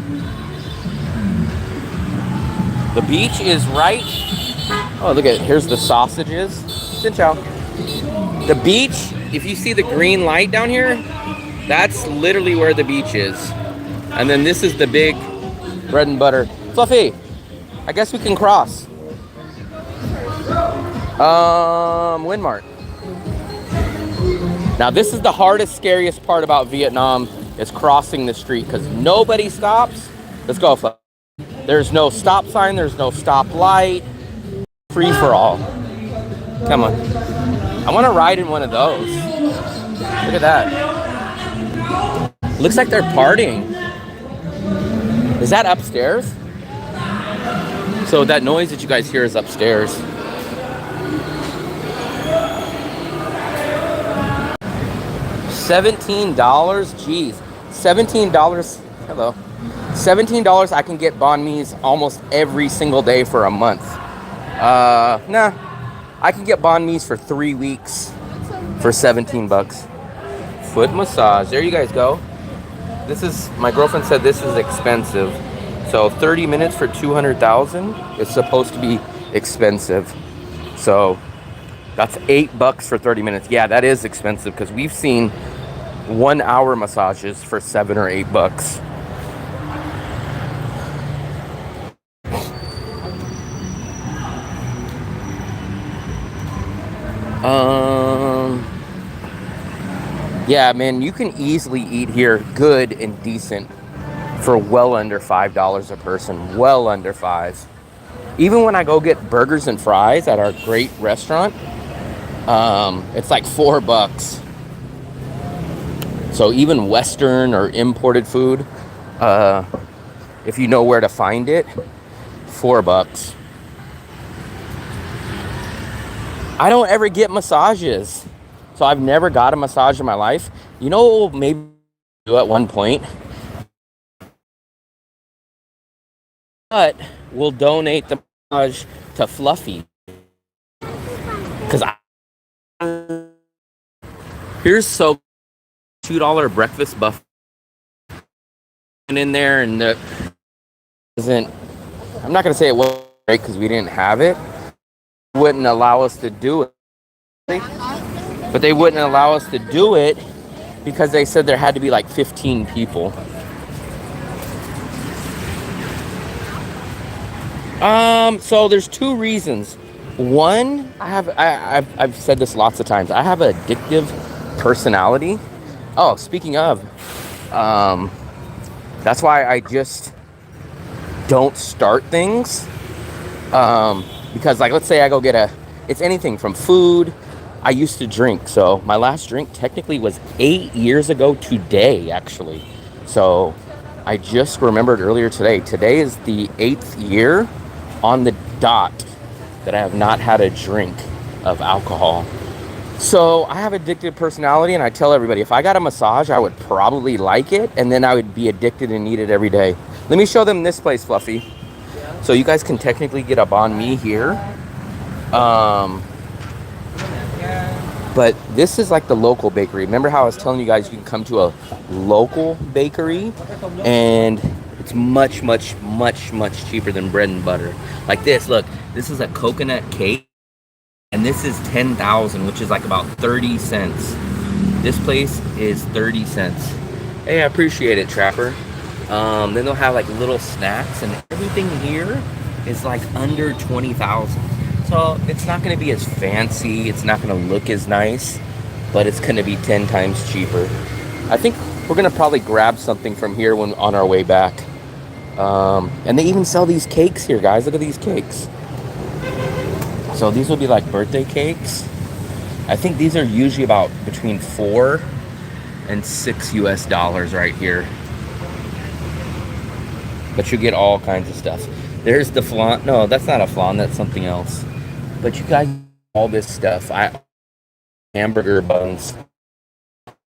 The beach is right. Oh, look at it. Here's the sausages. Xin chào. The beach, if you see the green light down here, that's literally where the beach is. And then this is the big bread and butter. Fluffy, I guess we can cross. VinMart. Now this is the hardest, scariest part about Vietnam, is crossing the street, because nobody stops. Let's go, Fluffy. There's no stop sign, there's no stop light. Free for all. Come on. I want to ride in one of those. Look at that. Looks like they're partying. Is that upstairs? So that noise that you guys hear is upstairs. $17? Jeez. $17. Hello. $17, I can get banh mi's almost every single day for a month. Nah. I can get banh mi's for 3 weeks for $17. Foot massage. There you guys go. This is, my girlfriend said this is expensive. So 30 minutes for 200,000 is supposed to be expensive. So that's $8 for 30 minutes. Yeah, that is expensive, because we've seen 1 hour massages for $7 or $8. Yeah, man, you can easily eat here good and decent for well under $5 a person. Well under $5. Even when I go get burgers and fries at our great restaurant, it's like $4. So even Western or imported food, if you know where to find it, $4. I don't ever get massages. So I've never got a massage in my life. You know, maybe do at one point. But we'll donate the massage to Fluffy. Because here's so $2 breakfast buffet in there, and the isn't. I'm not gonna say it wasn't great because we didn't have it. Wouldn't allow us to do it. But they wouldn't allow us to do it because they said there had to be like 15 people. So there's two reasons. One, I've said this lots of times. I have an addictive personality. Oh, speaking of, that's why I just don't start things. Because, like, let's say I go get It's anything from food. I used to drink, so my last drink technically was 8 years ago today, actually. So I just remembered earlier today. Today is the 8th year on the dot that I have not had a drink of alcohol. So I have addictive personality, and I tell everybody if I got a massage, I would probably like it, and then I would be addicted and need it every day. Let me show them this place, Fluffy. So you guys can technically get a banh mi here. But this is like the local bakery. Remember how I was telling you guys you can come to a local bakery and it's much, much, much, much cheaper than bread and butter. Like this, look, this is a coconut cake and this is 10,000, which is like about 30 cents. This place is 30 cents. Hey, I appreciate it, Trapper. Then they'll have like little snacks and everything here is like under 20,000. So it's not going to be as fancy, it's not going to look as nice, but it's going to be 10 times cheaper. I think we're going to probably grab something from here when on our way back. And they even sell these cakes here, guys. Look at these cakes. So these will be like birthday cakes. I think these are usually about between $4 and $6 US right here. But you get all kinds of stuff. There's the flan. No, that's not a flan, that's something else. But you guys, all this stuff. Hamburger buns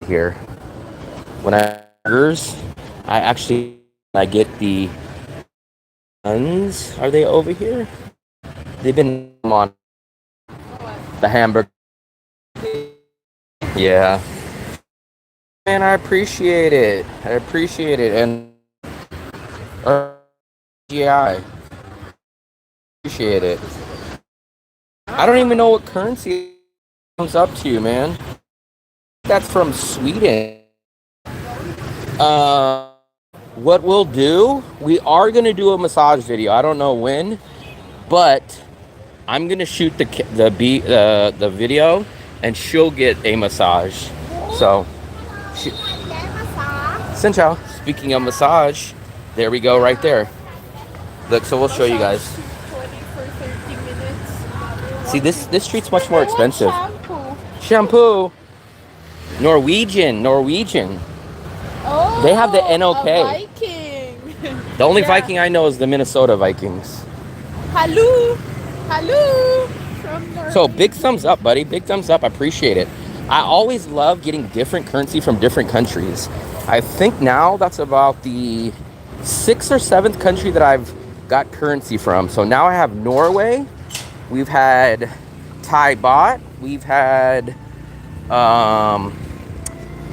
here. When I get the buns. Are they over here? They've been on the hamburger. Yeah. Man, I appreciate it. And yeah, appreciate it. I don't even know what currency comes up to you, man. That's from Sweden. What we'll do, we are gonna do a massage video. I don't know when, but I'm gonna shoot the video, and she'll get a massage. So, Xin chào. Speaking of massage, there we go, right there. Look, so we'll show you guys. 20 for 30 minutes. See, this street's much more expensive. Shampoo. Norwegian. Oh, They have the NOK. a Viking. The only Yeah. Viking I know is the Minnesota Vikings. Hello. From Norway. So big thumbs up, buddy. Big thumbs up. I appreciate it. I always love getting different currency from different countries. I think now that's about the 6th or 7th country that I've got currency from. So now I have Norway. We've had Thai baht. We've had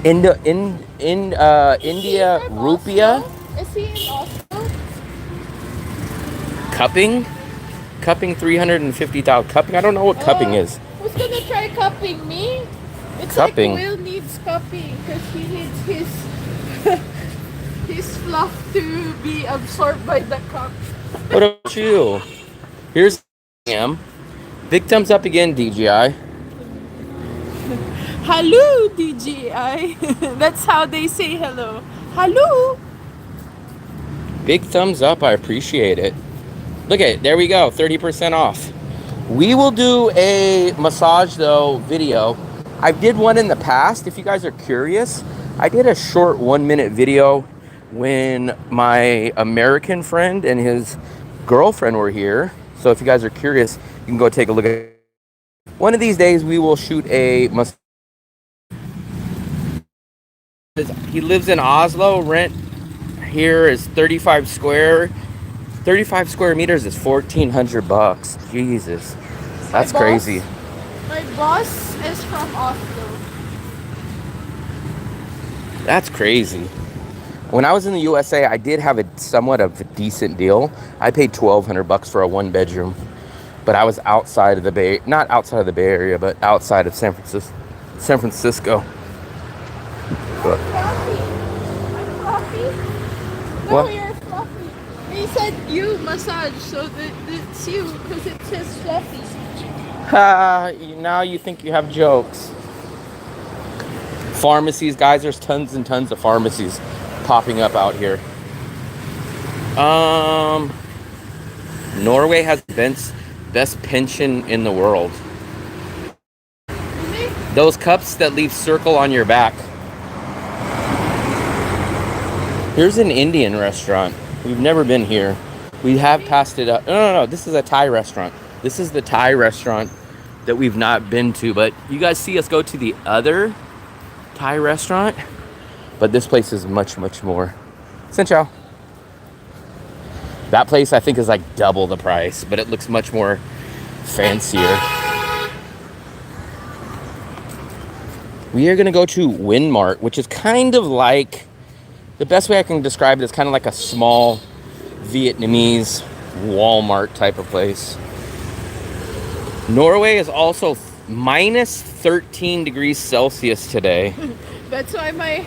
India rupiah. Is he in Oslo? Cupping 350,000. Cupping, I don't know what cupping is. Who's gonna try cupping? Me? It's Cupping. like Will needs cupping because he needs his his fluff to be absorbed by the cup. What about you? Here's him. Big thumbs up again, DJI. Hello, DJI. That's how they say hello. Hello. Big thumbs up. I appreciate it. Look at it. There we go. 30% off. We will do a massage, though, video. I did one in the past. If you guys are curious, I did a short 1-minute video when my American friend and his girlfriend were here. So if you guys are curious, you can go take a look at it. One of these days, we will shoot a massage. He lives in Oslo. Rent here is 35 square meters is $1,400. Jesus, that's crazy. My boss is from Oslo. That's crazy. When I was in the USA, I did have a somewhat of a decent deal. I paid $1,200 for a 1-bedroom, but I was outside of the Bay, not outside of the Bay Area, but outside of San Francisco. But, I'm Fluffy. No, what? you're Fluffy. He said you massage, so it's you because it says Fluffy. Now you think you have jokes. Pharmacies, guys, there's tons and tons of pharmacies popping up out here. Norway has best pension in the world. Those cups that leave circle on your back. Here's an Indian restaurant. We've never been here. We have passed it up. No. This is a Thai restaurant. This is the Thai restaurant that we've not been to. But you guys see us go to the other Thai restaurant. But this place is much, much more. Xin chào. That place I think is like double the price, but it looks much more fancier. We are gonna go to VinMart, which is kind of like, the best way I can describe it is kind of like a small Vietnamese Walmart type of place. Norway is also minus 13 degrees Celsius today. That's why my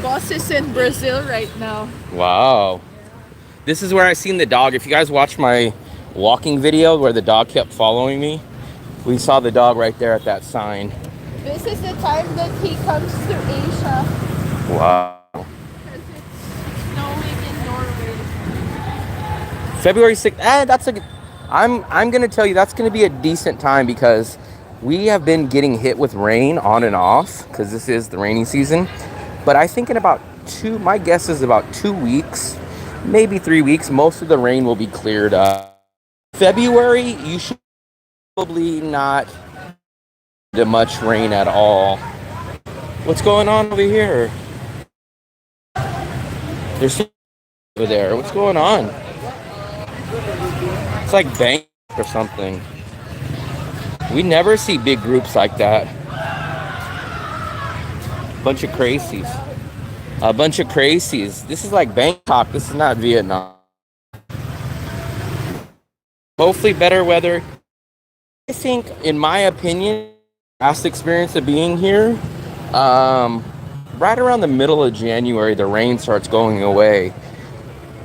boss is in Brazil right now. Wow. This is where I seen the dog. If you guys watched my walking video where the dog kept following me, we saw the dog right there at that sign. This is the time that he comes to Asia. Wow. Because it's snowing in Norway. February 6th. I'm gonna tell you that's gonna be a decent time because we have been getting hit with rain on and off because this is the rainy season. But I think in about my guess is about 2 weeks, maybe 3 weeks, most of the rain will be cleared up. February, you should probably not get much rain at all. What's going on over here? There's over there. What's going on? It's like bank or something. We never see big groups like that. Bunch of crazies. A bunch of crazies. This is like Bangkok. This is not Vietnam. Hopefully better weather. I think, in my opinion, past experience of being here, right around the middle of January, the rain starts going away.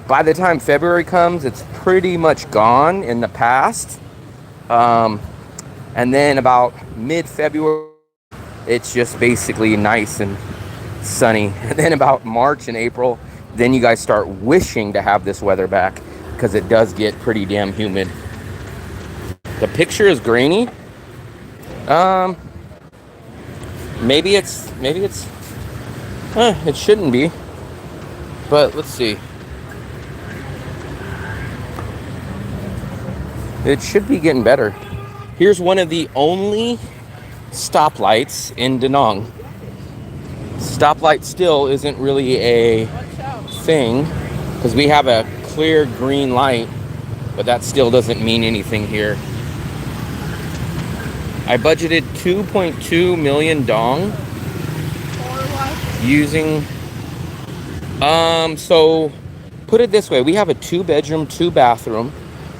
By the time February comes, it's pretty much gone in the past. And then about mid-February, it's just basically nice and sunny. And then about March and April, then you guys start wishing to have this weather back because it does get pretty damn humid. The picture is grainy. Maybe it's, it shouldn't be, but let's see. It should be getting better. Here's one of the only stoplights in Danang. Stoplight still isn't really a thing because we have a clear green light, but that still doesn't mean anything here. I budgeted 2.2 million dong using, so put it this way, we have a 2-bedroom, 2-bathroom.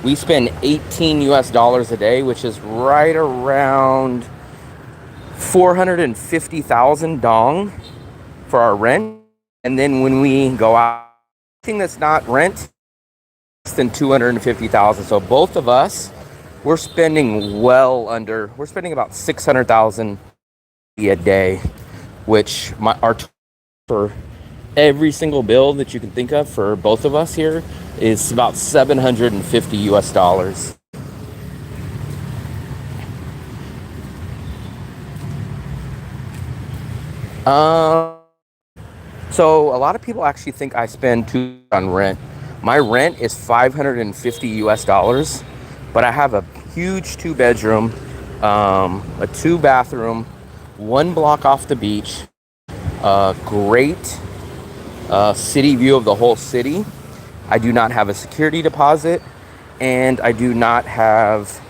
We spend $18 a day, which is right around 450,000 dong for our rent. And then when we go out, anything that's not rent, less than 250,000. So both of us, we're spending about 600,000 a day, which our for every single bill that you can think of for both of us here is about $750. So a lot of people actually think I spend too much on rent. My rent is $550, but I have a huge 2-bedroom, a 2-bathroom, 1 block off the beach, great city view of the whole city. I do not have a security deposit, and I do not have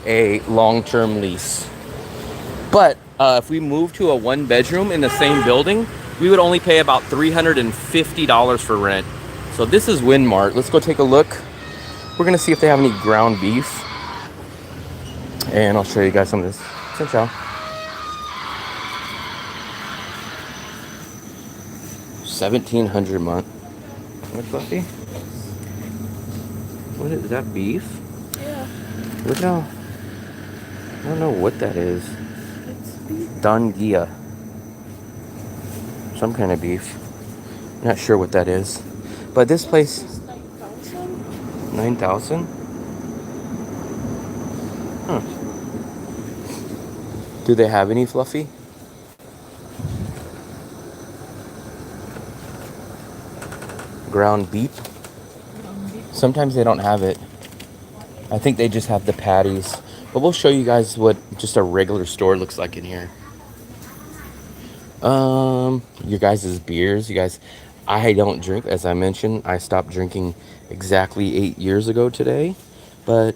a long-term lease. But if we move to a 1-bedroom in the same building, we would only pay about $350 for rent. So this is VinMart. Let's go take a look. We're gonna see if they have any ground beef, and I'll show you guys some of this. Xin chào. 1,700 a month. What, Buffy? What is that, beef? Yeah. Look how, I don't know what that is. It's beef. Dangia. Some kind of beef. Not sure what that is. But this place, It's 9,000. 9,000? Huh. Do they have any, Fluffy? Ground beef? Sometimes they don't have it. I think they just have the patties. But we'll show you guys what just a regular store looks like in here. Your guys' beers. You guys, I don't drink. As I mentioned, I stopped drinking exactly 8 years ago today. But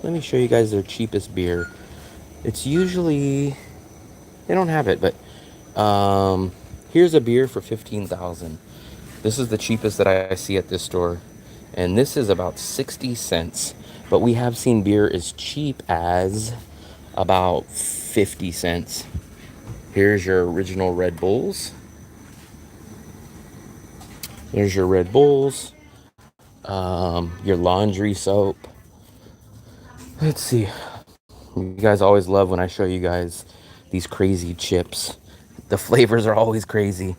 let me show you guys their cheapest beer. It's usually, they don't have it, but here's a beer for 15,000. This is the cheapest that I see at this store. And this is about 60 cents. But we have seen beer as cheap as about 50 cents. Here's your original Red Bulls. There's your Red Bulls. Your laundry soap. Let's see. You guys always love when I show you guys these crazy chips. The flavors are always crazy.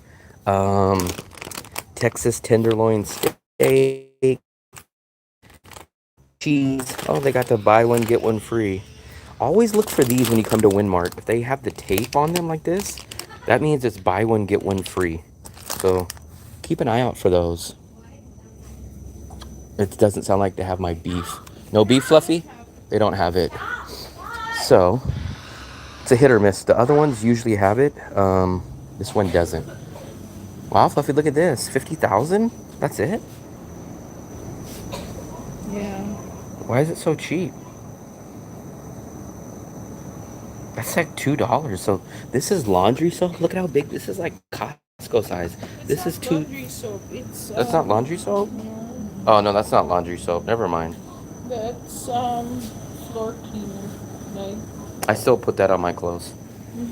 Texas tenderloin steak. Cheese. Oh, they got the buy one, get one free. Always look for these when you come to VinMart. If they have the tape on them like this, that means it's buy one, get one free. So keep an eye out for those. It doesn't sound like they have my beef. No beef, Fluffy? They don't have it. So it's a hit or miss. The other ones usually have it. This one doesn't. Wow, Fluffy, look at this. 50,000? That's it? Yeah. Why is it so cheap? That's like $2. So this is laundry soap. Look at how big this is, like Costco size. This is two. Laundry soap. It's That's not laundry soap? no, Oh no, that's not laundry soap. Never mind. that's floor cleaner. Like, I still put that on my clothes.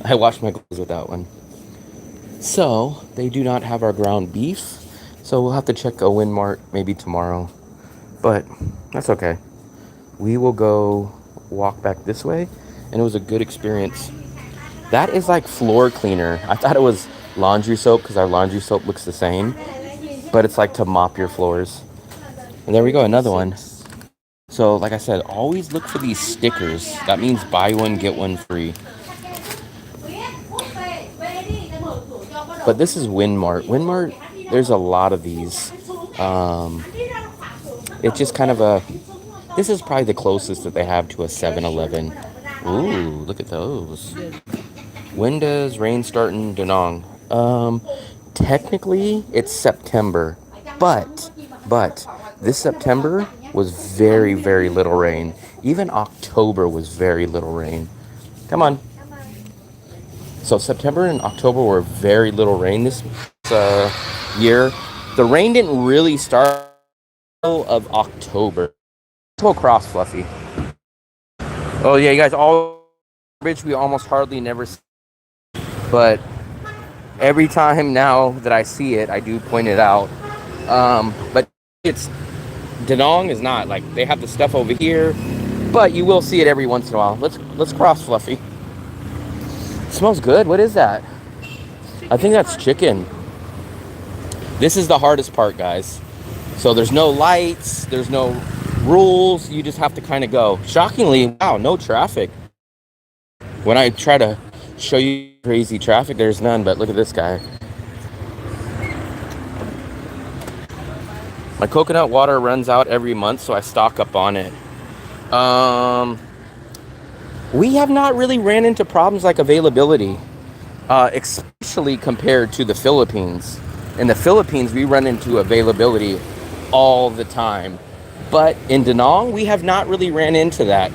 I wash my clothes with that one. So they do not have our ground beef. So we'll have to check a VinMart maybe tomorrow. But that's okay. We will go walk back this way. And it was a good experience. That is like floor cleaner. I thought it was laundry soap because our laundry soap looks the same. But it's like to mop your floors. And there we go, another one. So like I said, always look for these stickers. That means buy one, get one free. But this is VinMart. VinMart, there's a lot of these. It's just kind of a, this is probably the closest that they have to a 7-Eleven. Ooh, look at those. When does rain start in Danang? Technically, it's September. But, this September was very, very little rain. Even October was very little rain. Come on. So September and October were very little rain this year. The rain didn't really start until of October. Let's go across, Fluffy. Oh yeah, you guys, all garbage we almost hardly never see. But every time now that I see it, I do point it out. But it's, Danang is not, like, they have the stuff over here, but you will see it every once in a while. Let's cross, Fluffy. It smells good. What is that? I think that's chicken. This is the hardest part, guys. So there's no lights, there's no rules, you just have to kind of go. Shockingly, wow, no traffic. When I try to show you crazy traffic, there's none, but look at this guy. My coconut water runs out every month, so I stock up on it. We have not really ran into problems like availability, especially compared to the Philippines. In the Philippines, we run into availability all the time. But in Danang, we have not really ran into that.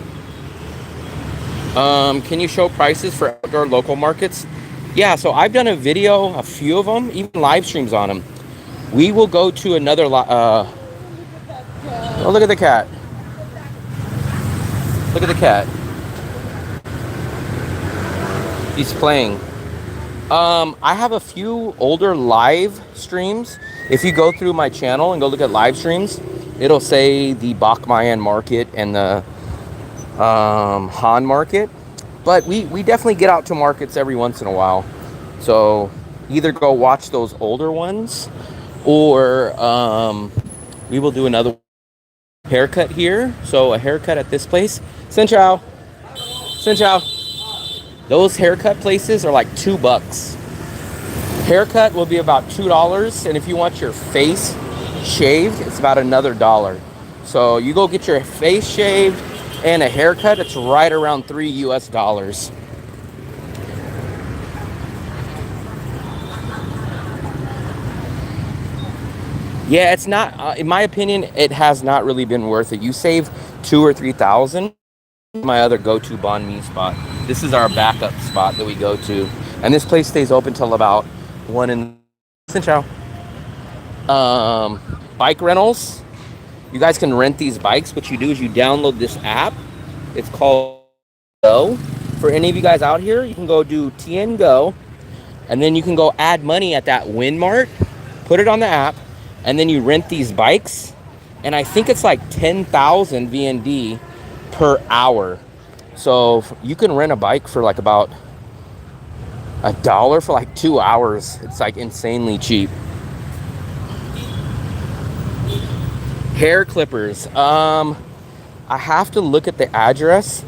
Can you show prices for outdoor local markets? Yeah, so I've done a video, a few of them, even live streams on them. We will go to another, oh, look at the cat. Look at the cat. He's playing. I have a few older live streams. If you go through my channel and go look at live streams, it'll say the Bakmayan market and the Han market. But we definitely get out to markets every once in a while. So either go watch those older ones, or we will do another haircut here. So a haircut at this place. Xin chào. Xin chào. Those haircut places are like $2. Haircut will be about $2, and if you want your face shaved, it's about another $1. So you go get your face shaved and a haircut, it's right around $3 US. Yeah, it's not, in my opinion, it has not really been worth it. You save 2 or 3,000. My other go-to banh mi spot. This is our backup spot that we go to, and this place stays open till about 1 in. Ciao. Bike rentals. You guys can rent these bikes. What you do is you download this app. It's called Go. For any of you guys out here, you can go do TN Go, and then you can go add money at that VinMart, put it on the app, and then you rent these bikes. And I think it's like 10,000 VND per hour. So you can rent a bike for like about $1 for like 2 hours. It's like insanely cheap. Hair clippers. I have to look at the address.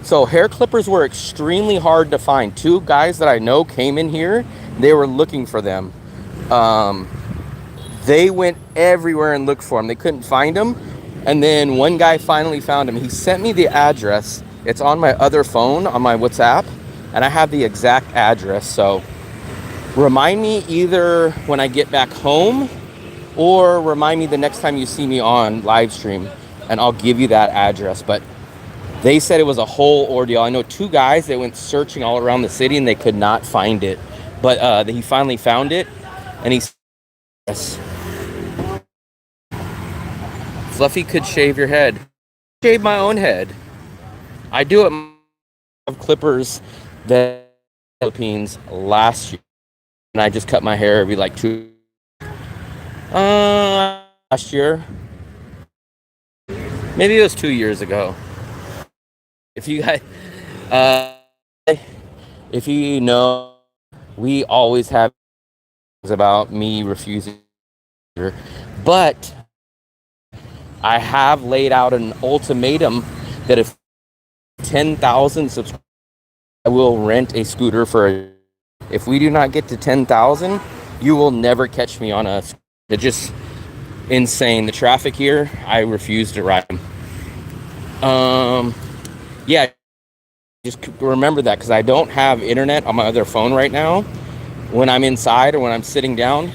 So hair clippers were extremely hard to find. 2 guys that I know came in here. They were looking for them. They went everywhere and looked for them. They couldn't find them. And then one guy finally found him. He sent me the address. It's on my other phone, on my WhatsApp. And I have the exact address. So remind me either when I get back home, or remind me the next time you see me on live stream, and I'll give you that address. But they said it was a whole ordeal. I know 2 guys that went searching all around the city and they could not find it. But he finally found it, and he said, yes. Fluffy could shave your head. Shave my own head. I do it of clippers that Philippines last year, and I just cut my hair every like 2 last year. Maybe it was 2 years ago. If you guys if you know, we always have about me refusing, but I have laid out an ultimatum that if 10,000 subscribers, I will rent a scooter for. If we do not get to 10,000, you will never catch me on a. It's just insane. The traffic here, I refuse to ride. Yeah, just remember that, because I don't have internet on my other phone right now when I'm inside or when I'm sitting down.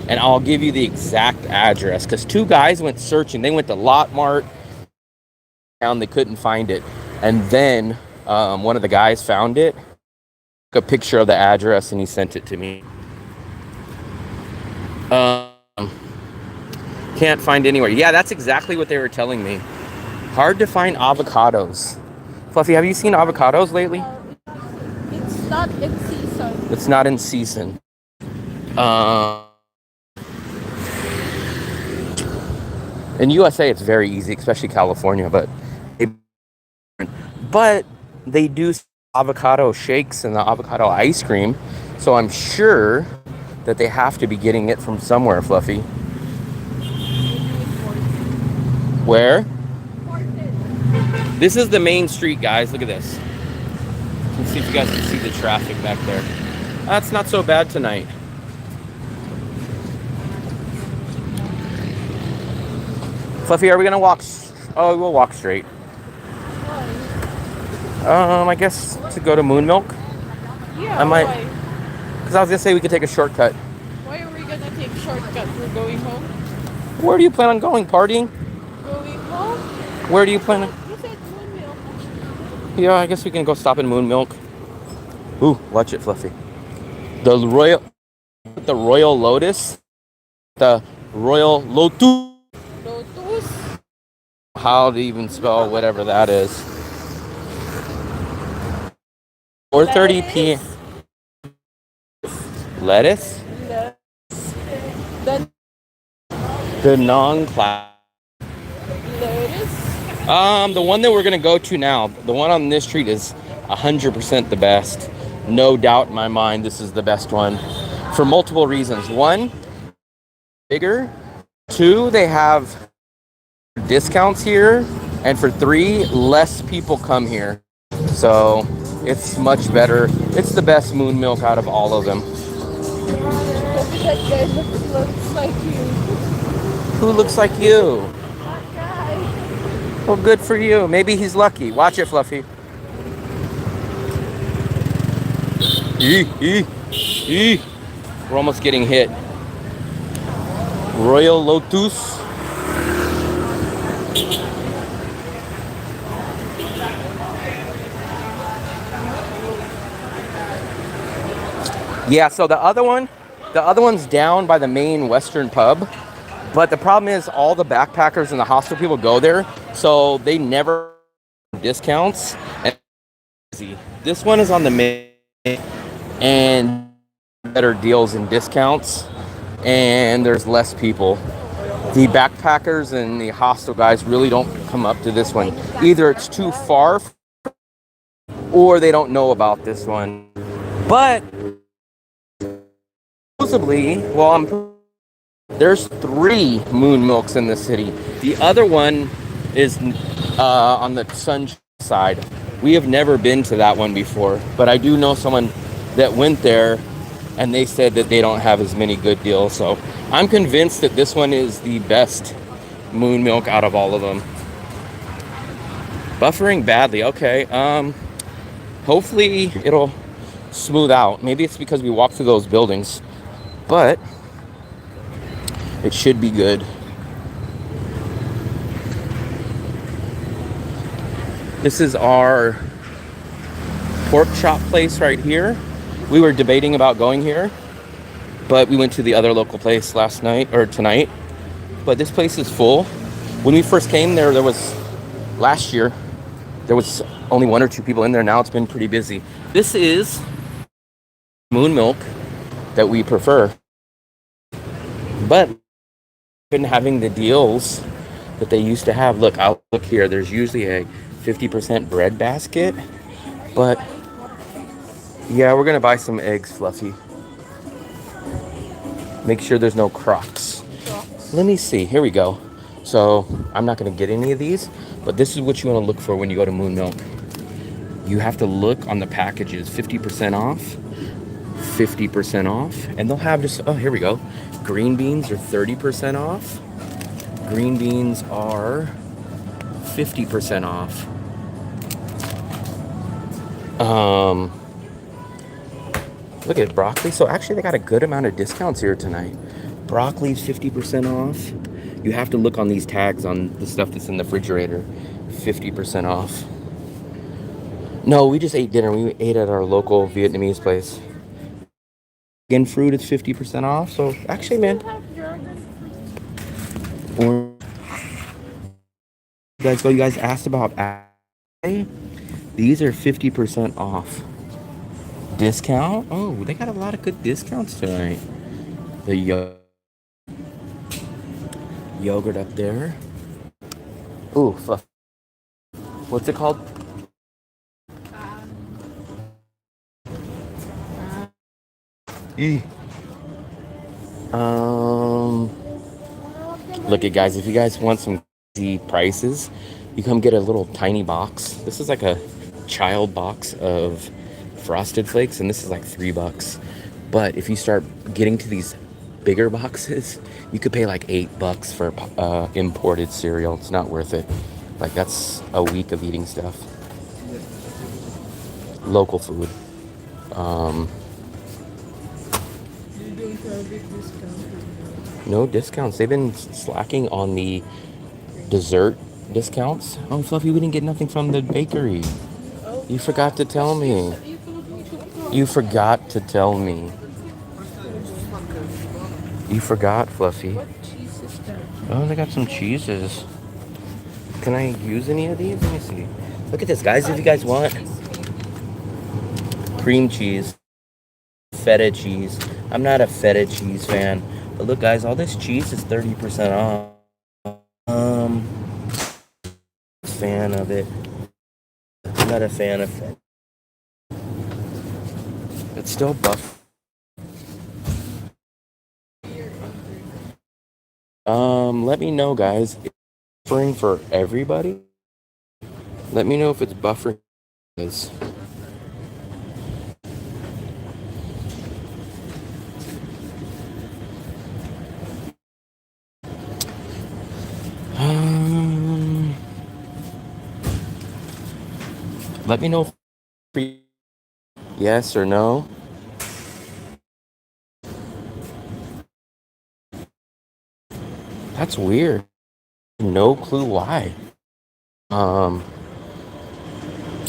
And I'll give you the exact address, because 2 guys went searching. They went to Lot Mart, and they couldn't find it. And then one of the guys found it, took a picture of the address, and he sent it to me. Can't find anywhere. Yeah, that's exactly what they were telling me. Hard to find avocados. Fluffy, have you seen avocados lately? It's not in season. It's not in season. In USA, it's very easy, especially California, but they do avocado shakes and the avocado ice cream, so I'm sure that they have to be getting it from somewhere, Fluffy. Where? This is the main street, guys. Look at this. Let's see if you guys can see the traffic back there. That's not so bad tonight. Fluffy, are we gonna walk? Oh, we'll walk straight. I guess to go to Moon Milk. Yeah. I might. Why? Because I was gonna say we could take a shortcut. Why are we gonna take shortcut? We're going home. Where do you plan on going? Partying? Going home? Where do you plan on? You said Moon Milk. Yeah, I guess we can go stop in Moon Milk. Ooh, watch it, Fluffy. The Royal Lotus. The Royal Lotus. Lotus? How to even spell whatever that is. 4:30 p.m. Lettuce? The Danang class. lotus? The one that we're gonna go to now, the one on this street is 100% the best. No doubt in my mind, this is the best one for multiple reasons. 1, bigger. 2, they have discounts here, and for 3, less people come here. So It's much better. It's the best moon milk out of all of them. That guy looks like you. Who looks like you? That guy. Well, good for you. Maybe he's lucky. Watch it, Fluffy. We're almost getting hit. Royal Lotus. Yeah, so the other one's down by the main Western pub. But the problem is all the backpackers and the hostel people go there, so they never have discounts. And this one is on the main and better deals and discounts, and there's less people. The backpackers and the hostel guys really don't come up to this one. Either it's too far or they don't know about this one. But supposedly, there's 3 moon milks in the city. The other one is on the Sunshine side. We have never been to that one before, but I do know someone that went there, and they said that they don't have as many good deals. So I'm convinced that this one is the best moon milk out of all of them. Buffering badly. Okay. Hopefully it'll smooth out. Maybe it's because we walked through those buildings, but it should be good. This is our pork chop place right here. We were debating about going here, but we went to the other local place last night or tonight. But this place is full. When we first came there, last year, there was only 1 or 2 people in there. Now it's been pretty busy. This is moon milk that we prefer. But been having the deals that they used to have. Look here. There's usually a 50% bread basket, but yeah, we're gonna buy some eggs, Fluffy. Make sure there's no Crocs. Let me see. Here we go. So I'm not gonna get any of these, but this is what you want to look for when you go to Moon Milk. You have to look on the packages. 50% off, 50% off, and they'll have just, oh, here we go. Green beans are 30% off. Green beans are 50% off. Look at broccoli. So actually they got a good amount of discounts here tonight. Broccoli's 50% off. You have to look on these tags on the stuff that's in the refrigerator. 50% off. No, we just ate dinner. We ate at our local Vietnamese place. Dragon fruit is 50% off. So actually, man. You guys asked about these are 50% off. Discount? Oh, they got a lot of good discounts tonight. The yogurt up there. Ooh, what's it called? Look at guys, if you guys want some easy prices, you come get a little tiny box. This is like a child box of Frosted Flakes, and this is like $3. But if you start getting to these bigger boxes, you could pay like $8 for imported cereal. It's not worth it. Like, that's a week of eating stuff. Local food. No discounts. They've been slacking on the dessert discounts. Oh, Fluffy, we didn't get nothing from the bakery. You forgot to tell me. You forgot to tell me. You forgot, Fluffy. Oh, they got some cheeses. Can I use any of these? Let me see. Look at this, guys. If you guys want cream cheese, feta cheese. I'm not a feta cheese fan. But look, guys, all this cheese is 30% off. Fan of it. I'm not a fan of it. It's still buff. Let me know, guys. Is it buffering for everybody? Let me know if it's buffering. Let me know if yes or no. That's weird. No clue why. Um,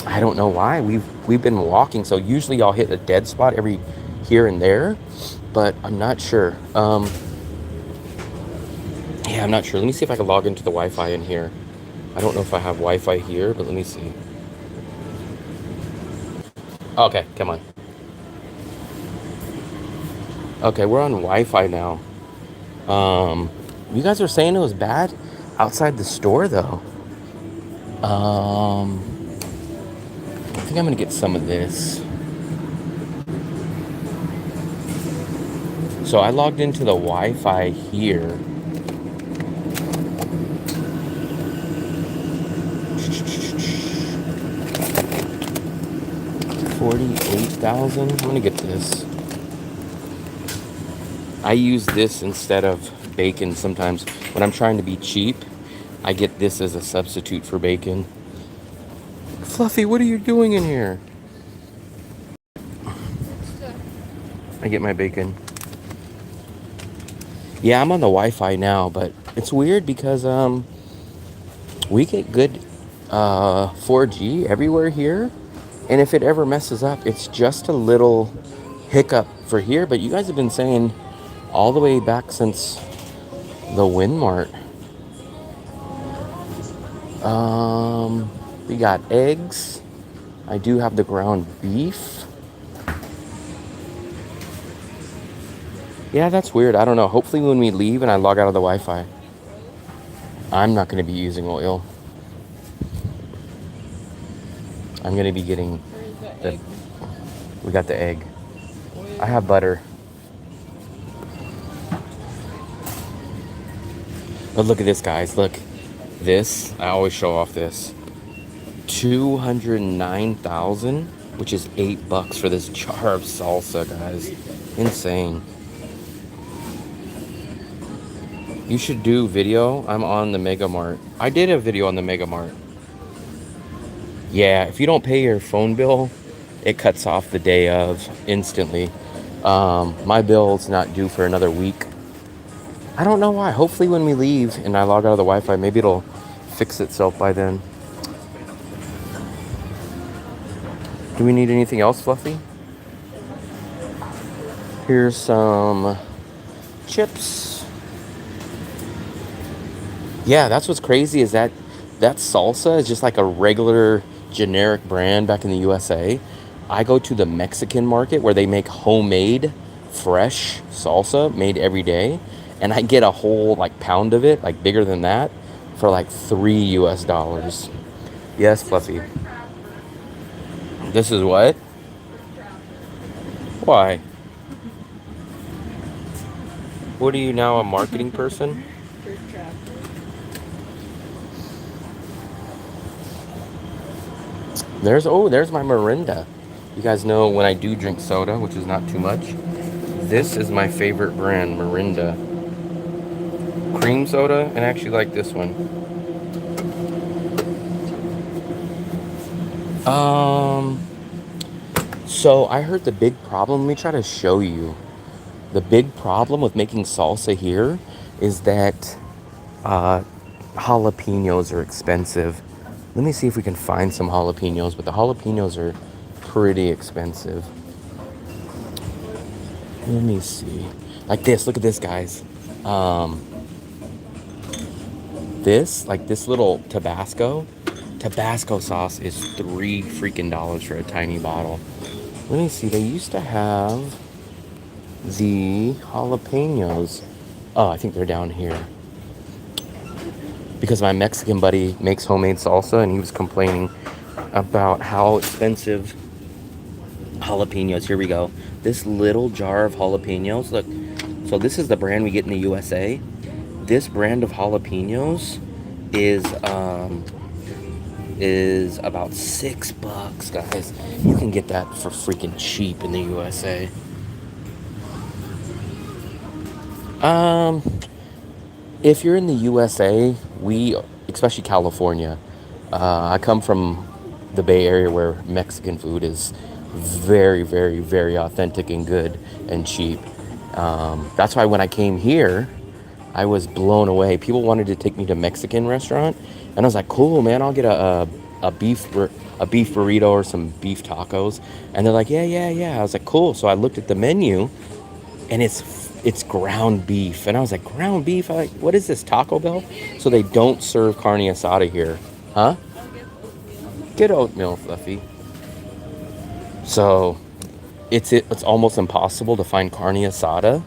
I don't know why. We've been walking, so usually I'll hit a dead spot every here and there, but I'm not sure. Yeah, I'm not sure. Let me see if I can log into the Wi-Fi in here. I don't know if I have Wi-Fi here, but let me see. Okay, come on. Okay, we're on Wi-Fi now. You guys were saying it was bad outside the store though. I think I'm gonna get some of this. So I logged into the Wi-Fi here. $48,000. I'm gonna get this. I use this instead of bacon sometimes. When I'm trying to be cheap, I get this as a substitute for bacon. Fluffy, what are you doing in here? I get my bacon. Yeah, I'm on the Wi-Fi now, but it's weird because we get good 4G everywhere here, and if it ever messes up, it's just a little hiccup for here. But you guys have been saying all the way back since the VinMart. We got eggs. I do have the ground beef. Yeah, that's weird. I don't know. Hopefully when we leave and I log out of the Wi-Fi, I'm not going to be using oil. I'm going to be getting the... We got the egg. I have butter. But look at this, guys. Look. This, I always show off this. 209,000, which is $8 for this jar of salsa, guys. Insane. You should do video. I'm on the Mega Mart. I did a video on the Mega Mart. Yeah, if you don't pay your phone bill, it cuts off the day of instantly. My bill's not due for another week. I don't know why. Hopefully when we leave and I log out of the Wi-Fi, maybe it'll fix itself by then. Do we need anything else, Fluffy? Here's some chips. Yeah, that's what's crazy is that salsa is just like a regular generic brand back in the USA. I go to the Mexican market where they make homemade, fresh salsa made every day. And I get a whole like pound of it, like bigger than that, for like $3 US. Yes, Fluffy. This is what? Why? What are you now, a marketing person? There's my Mirinda. You guys know when I do drink soda, which is not too much, this is my favorite brand, Mirinda. Cream soda, and I actually like this one. So I heard the big problem, let me try to show you. The big problem with making salsa here is that jalapenos are expensive. Let me see if we can find some jalapenos, but the jalapenos are pretty expensive. Let me see. Like this, look at this, guys. This little Tabasco sauce is $3 freaking for a tiny bottle. Let me see, they used to have the jalapenos. Oh, I think they're down here. Because my Mexican buddy makes homemade salsa and he was complaining about how expensive jalapenos. Here we go. This little jar of jalapenos, look. So this is the brand we get in the USA. This brand of jalapenos is about $6, guys. You can get that for freaking cheap in the USA. If you're in the USA, especially California, I come from the Bay Area where Mexican food is very, very, very authentic and good and cheap. That's why when I came here, I was blown away. People wanted to take me to a Mexican restaurant, and I was like, "Cool, man! I'll get a beef burrito or some beef tacos." And they're like, "Yeah, yeah, yeah." I was like, "Cool." So I looked at the menu, and it's ground beef, and I was like, "Ground beef? I like, what is this, Taco Bell?" So they don't serve carne asada here, huh? Get oatmeal, Fluffy. So it's almost impossible to find carne asada,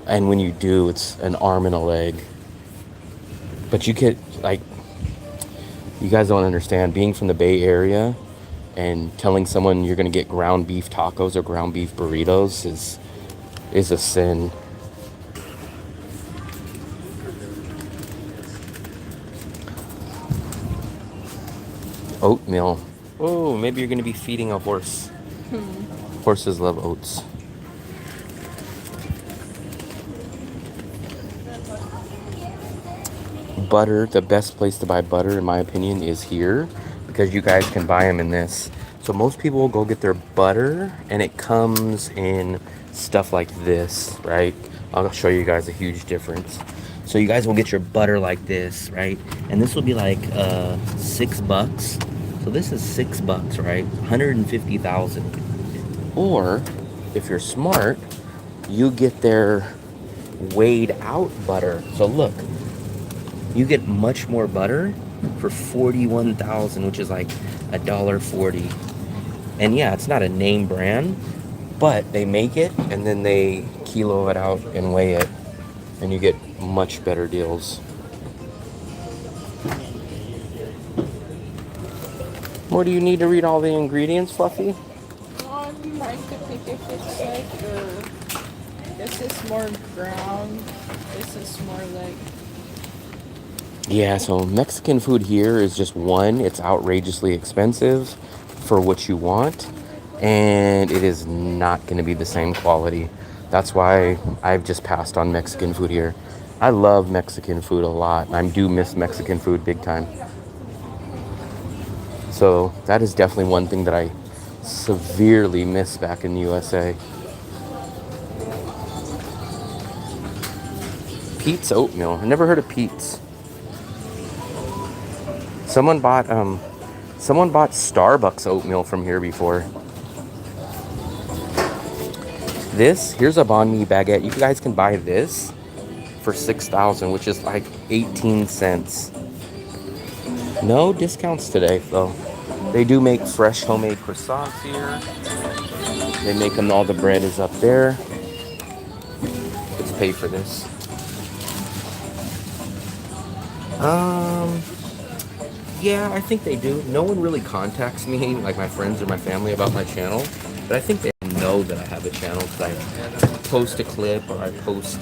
and when you do, it's an arm and a leg. But you get like, you guys don't understand, being from the Bay Area and telling someone you're gonna get ground beef tacos or ground beef burritos is a sin. Oatmeal. Oh, maybe you're gonna be feeding a horse. Horses love oats. Butter, the best place to buy butter in my opinion is here, because you guys can buy them in this. So most people will go get their butter and it comes in stuff like this, right? I'll show you guys a huge difference. So you guys will get your butter like this, right? And this will be like $6. So this is $6, right? 150,000. Or if you're smart, you get their weighed out butter. So look, you get much more butter for 41,000, which is like $1.40. And yeah, it's not a name brand, but they make it and then they kilo it out and weigh it, and you get much better deals. What do you need to read all the ingredients, Fluffy? I'd like to pick if it's like this is more ground, this is more like. Yeah, so Mexican food here is just one, it's outrageously expensive for what you want, and it is not going to be the same quality. That's why I've just passed on Mexican food here. I love Mexican food a lot, and I do miss Mexican food big time. So that is definitely one thing that I severely miss back in the USA. Pete's oatmeal. I never heard of Pete's. Someone bought Starbucks oatmeal from here before. Here's a banh mi baguette. You guys can buy this for $6,000, which is like 18 cents. No discounts today, though. They do make fresh homemade croissants here. They make them, all the bread is up there. Let's pay for this. Yeah, I think they do. No one really contacts me, like my friends or my family, about my channel. But I think they know that I have a channel because I post a clip or I post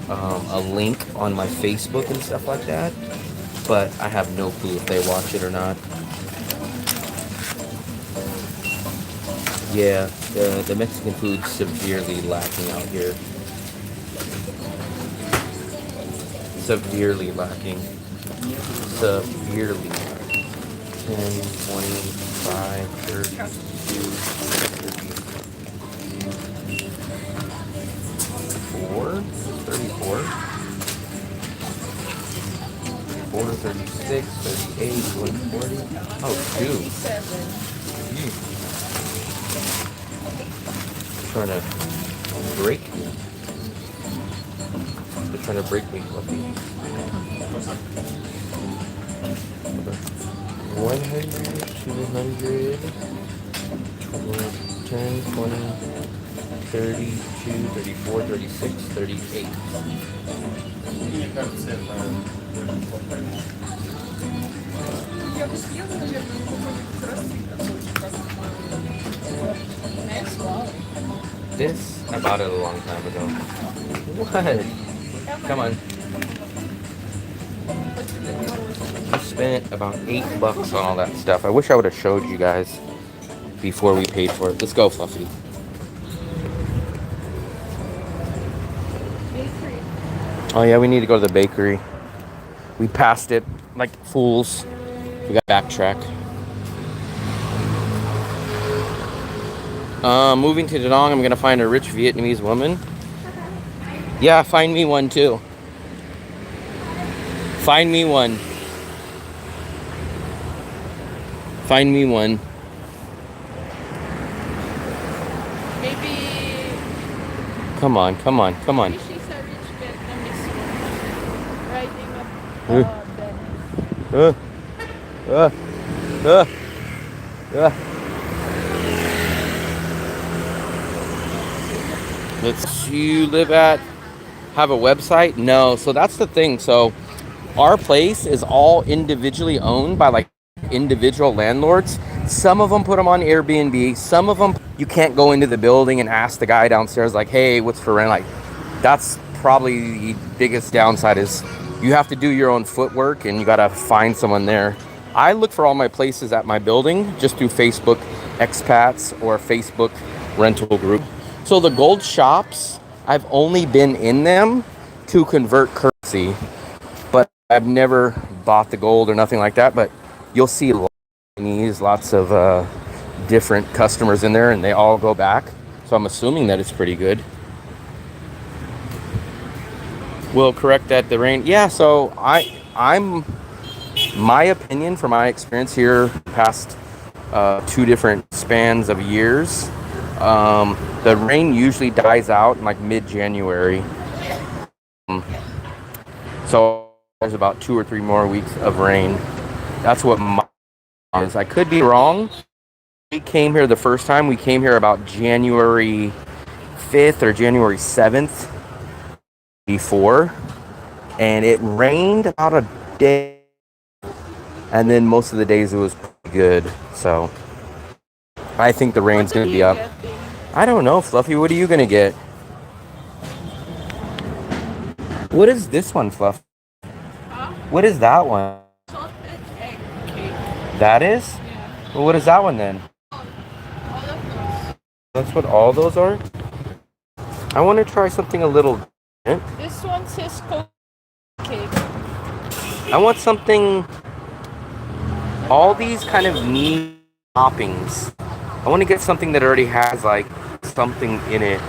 a link on my Facebook and stuff like that. But I have no clue if they watch it or not. Yeah, the Mexican food's severely lacking out here. Severely lacking. Severely. 10, 25, 32, 34, 34, 36, 38, 140. Oh, shoot. They're trying to break me. They're trying to break me, Fluffy. 100, 200, 10, 20, 32, 34, 36, 38. This, I bought it a long time ago. What? Come on. I spent about $8 on all that stuff. I wish I would have showed you guys before we paid for it. Let's go, Fluffy. Bakery. Oh yeah, we need to go to the bakery. We passed it like fools. We got to backtrack. Moving to Danang, I'm gonna find a rich Vietnamese woman. Yeah, find me one too. Find me one. Find me one. Maybe. Come on, come on, come on. Maybe she's a rich Vietnamese woman riding a Benz. Uh, uh, uh. Let's you live at have a website? No, so that's the thing. So our place is all individually owned by like individual landlords. Some of them put them on Airbnb. Some of them you can't go into the building and ask the guy downstairs like, hey, what's for rent? Like that's probably the biggest downside is you have to do your own footwork and you got to find someone there. I look for all my places at my building just through Facebook Expats or Facebook rental group. So the gold shops, I've only been in them to convert currency, but I've never bought the gold or nothing like that. But you'll see lots of different customers in there and they all go back. So I'm assuming that it's pretty good. We'll correct that the rain. Yeah, so I'm my opinion from my experience here past 2 different spans of years, the rain usually dies out in like mid-January. So there's about 2 or 3 more weeks of rain. That's what my is. I could be wrong. We came here the first time. We came here about January 5th or January 7th before. And it rained about a day. And then most of the days it was pretty good. So I think the rain's going to be up. I don't know, Fluffy. What are you going to get? What is this one, Fluff? Huh? What is that one? Salted egg cake. That is? Yeah. Well, what is that one then? All of those. That's what all those are? I want to try something a little different. This one says coconut cake. I want something... All these kind of neat toppings. I want to get something that already has like something in it.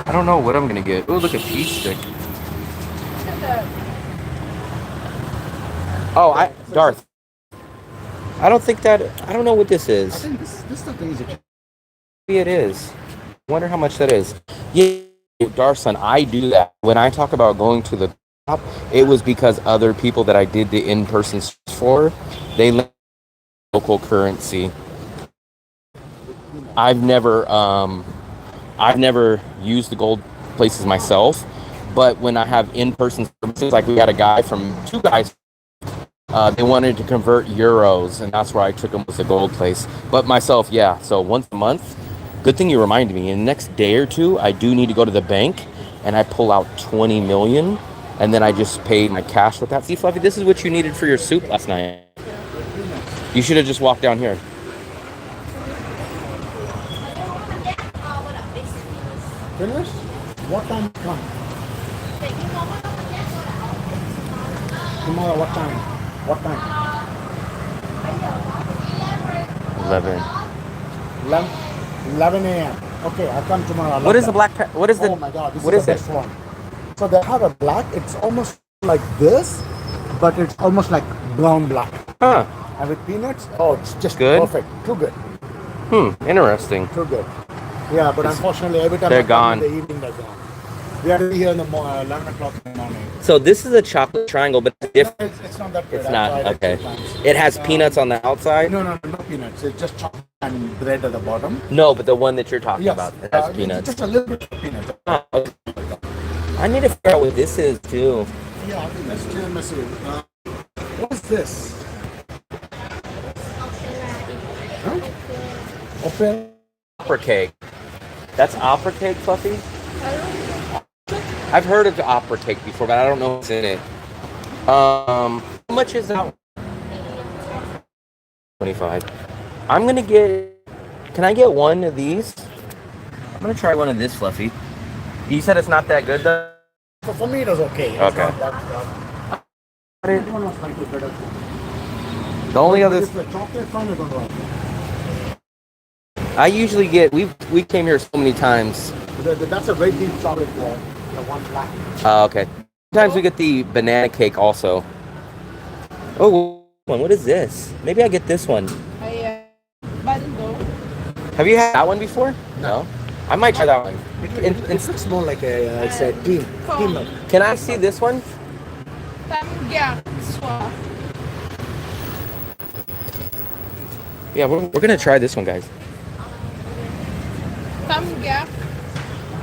I don't know what I'm gonna get. Oh, look, a cheese stick. Oh, Darth. I don't think that. I don't know what this is. I think this thing is a... Maybe it is. I wonder how much that is. Yeah, Darth, son, I do that. When I talk about going to the top, it was because other people that I did the in-person for, they let local currency. I've never used the gold places myself, but when I have in-person services, like we had a guy from 2 guys, they wanted to convert euros, and that's where I took them with the gold place. But myself, yeah, so once a month. Good thing you reminded me. In the next day or 2, I do need to go to the bank, and I pull out 20 million, and then I just paid my cash with that. See, Fluffy, this is what you needed for your soup last night. You should have just walked down here. Finished? What time come? Tomorrow, what time? What time? 11 a.m. Okay, I'll come tomorrow. I love What is that. the black what is the Oh my god, this what is is the it? best one. So they have a black, it's almost like this, but it's almost like brown black. Huh. And with peanuts, oh, it's just Good? perfect. Too good. Interesting. Too good. Yeah, but unfortunately, every time They're I come gone. in the evening, they're gone. We are here in the 11 o'clock in the morning. So this is a chocolate triangle, but it's different. It's not that good. It's I not tried it okay. 2 times. It has peanuts on the outside. No peanuts. It's just chocolate and bread at the bottom. No, but the one that you're talking Yes. about, it has peanuts. Just a little bit of peanuts. Oh, okay. I need to figure out what this is too. Yeah, I think that's tiramisu. What is this? Huh? Open. Opera cake. That's opera cake, Fluffy? I've heard of the opera cake before, but I don't know what's in it. How much is that? 25. I'm gonna get. Can I get one of these? I'm gonna try one of this, Fluffy. You said it's not that good though. So for me, it was okay. It's Okay. not that bad. This one was slightly better. The only other. The chocolate one is all right. I usually get, we came here so many times. That's a very deep chocolate, the one black. Okay. Sometimes we get the banana cake also. Oh, what is this? Maybe I get this one. Bando. Have you had that one before? No. I might try that one. It looks more like it's a team milk. Can I see this one? Tamgyak swa. Yeah, we're gonna try this one, guys. Tamgyak.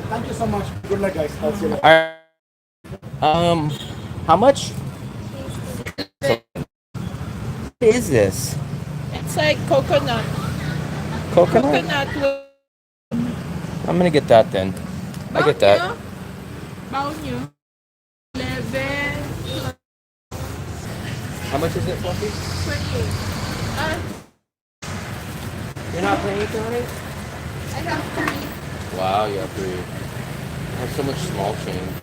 Thank you so much. Good luck, guys. I'll see you later. All right. How much? What is this? It's like coconut. Coconut? Coconut. I'm gonna get that then. I get that. Bao nhiêu? 11. How much is it, Fluffy? 28. You're not paying anything on it? I have 3. Wow, you have 3. I have so much small change.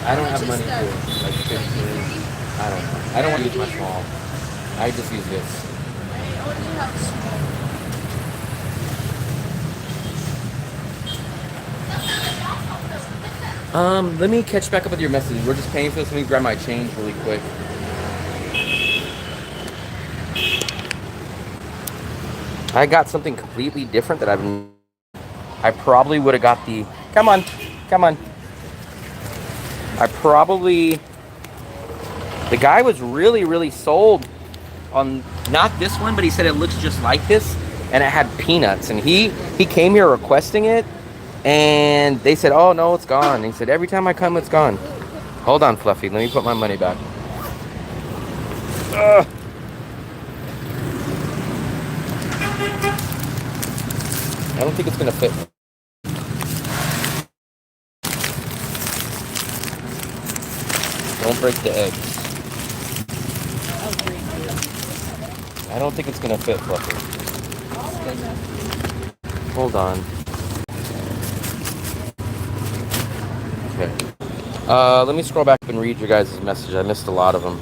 I don't have money for like 15. I don't know. I don't want to use my small. I just use this. I only have small. Let me catch back up with your message. We're just paying for this. Let me grab my change really quick. I got something completely different that I probably would have got the, come on. The guy was really sold on, not this one, but he said it looks just like this, and it had peanuts, and he came here requesting it, and they said, oh no, it's gone. And he said, every time I come, it's gone. Hold on, Fluffy, let me put my money back. Ugh. I don't think it's gonna fit. Don't break the eggs. I don't think it's gonna fit, Fluffy. Hold on. Okay. Let me scroll back and read your guys' message. I missed a lot of them.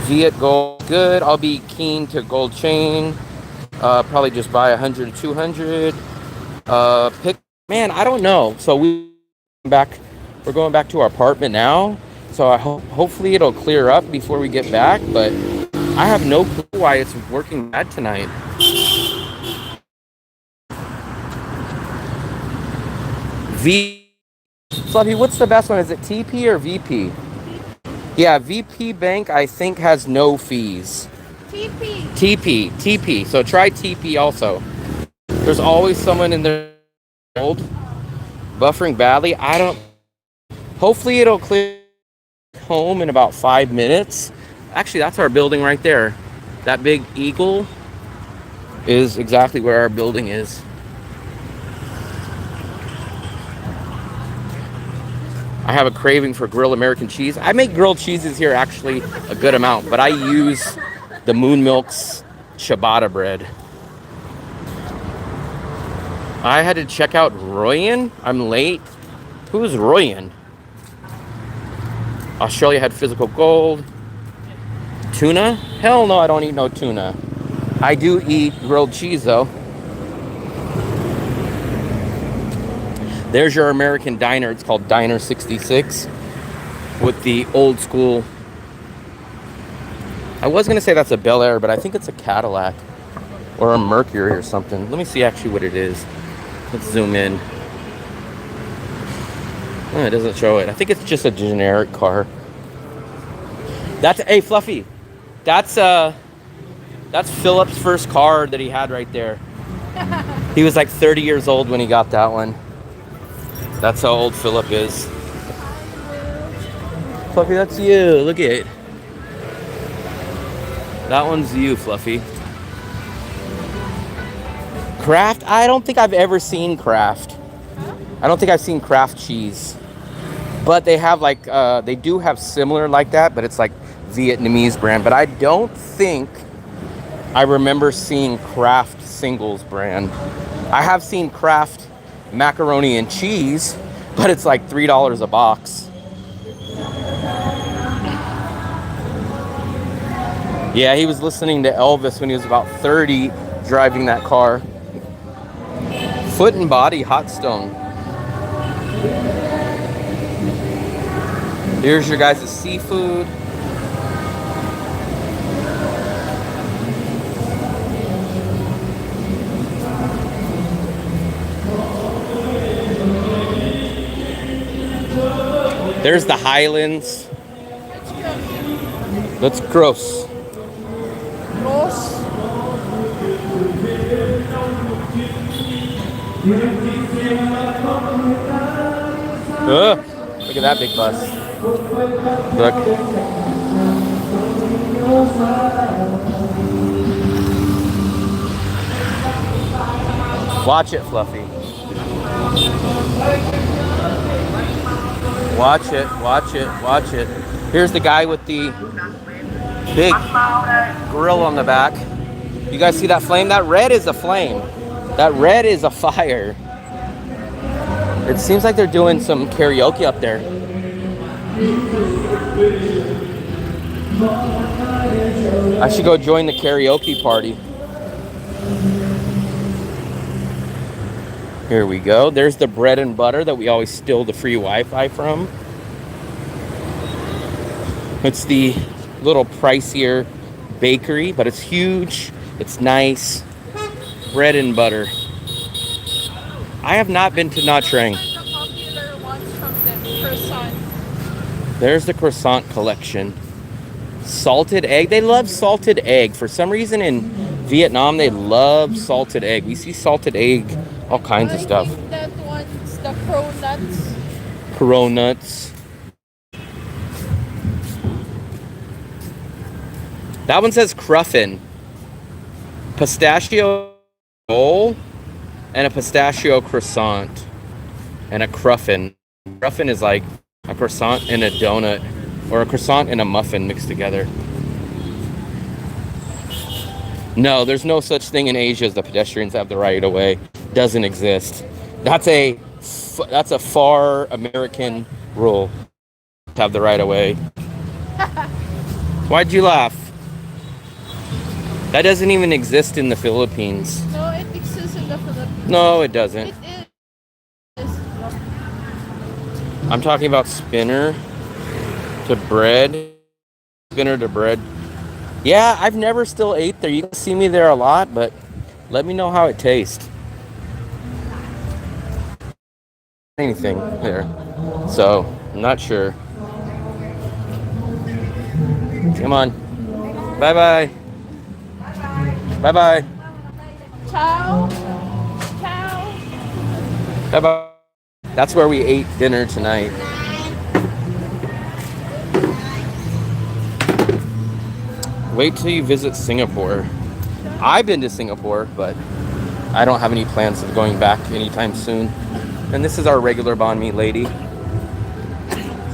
Viet gold, good. I'll be keen to gold chain. Probably just buy 100 to 200. Pick, man, I don't know. So we're going back to our apartment now. So I hopefully it'll clear up before we get back. But I have no clue why it's working bad tonight. Fluffy, what's the best one? Is it TP or VP? Yeah, VP Bank, I think, has no fees. TP. So try TP also. There's always someone in there old buffering badly. Hopefully it'll clear home in about 5 minutes. Actually, that's our building right there. That big eagle is exactly where our building is. I have a craving for grilled American cheese. I make grilled cheeses here actually a good amount, but I use the Moon Milk's ciabatta bread. I had to check out Royan. I'm late. Who's Royan? Australia had physical gold. Tuna? Hell no, I don't eat no tuna. I do eat grilled cheese though. There's your American diner. It's called Diner 66 with the old school. I was going to say that's a Bel Air, but I think it's a Cadillac or a Mercury or something. Let me see actually what it is. Let's zoom in. Oh, it doesn't show it. I think it's just a generic car. Hey, Fluffy. That's Philip's first car that he had right there. He was like 30 years old when he got that one. That's how old Philip is. Fluffy, that's you. Look at it. That one's you, Fluffy. Kraft? I don't think I've ever seen Kraft. I don't think I've seen Kraft cheese. But they have like, they do have similar like that, but it's like Vietnamese brand. But I don't think I remember seeing Kraft singles brand. I have seen Kraft macaroni and cheese, but it's like $3 a box. Yeah, he was listening to Elvis when he was about 30, driving that car. Foot and Body Hot Stone. Here's your guys' seafood. There's the Highlands. That's gross. Gross. Look at that big bus. Look. Watch it, Fluffy. Watch it, watch it, watch it. Here's the guy with the big grill on the back. You guys see that flame? That red is a flame. That red is a fire. It seems like they're doing some karaoke up there. I should go join the karaoke party. Here we go. There's the bread and butter that we always steal the free Wi-Fi from. It's the little pricier bakery, but it's huge. It's nice. Bread and butter. I have not been to Nha Trang. The popular ones from the croissant. There's the croissant collection. Salted egg. They love salted egg. For some reason in Vietnam, they love salted egg. We see salted egg, all kinds of stuff. I think that one's the pro nuts. Pro nuts. That one says cruffin. Pistachio roll and a pistachio croissant and a cruffin. Cruffin is like a croissant and a donut, or a croissant and a muffin mixed together. No, there's no such thing in Asia as the pedestrians have the right of way. Doesn't exist. That's a far American rule. Have the right of way. Why'd you laugh? That doesn't even exist in the Philippines. No, it exists in the Philippines. No, it doesn't. It is. I'm talking about spinner to bread. Spinner to bread. Yeah, I've never still ate there. You can see me there a lot, but let me know how it tastes. Anything there. So, I'm not sure. Come on. Bye-bye. Bye-bye. Ciao. Ciao. Bye-bye. That's where we ate dinner tonight. Wait till you visit Singapore. I've been to Singapore, but I don't have any plans of going back anytime soon. And this is our regular banh mi lady.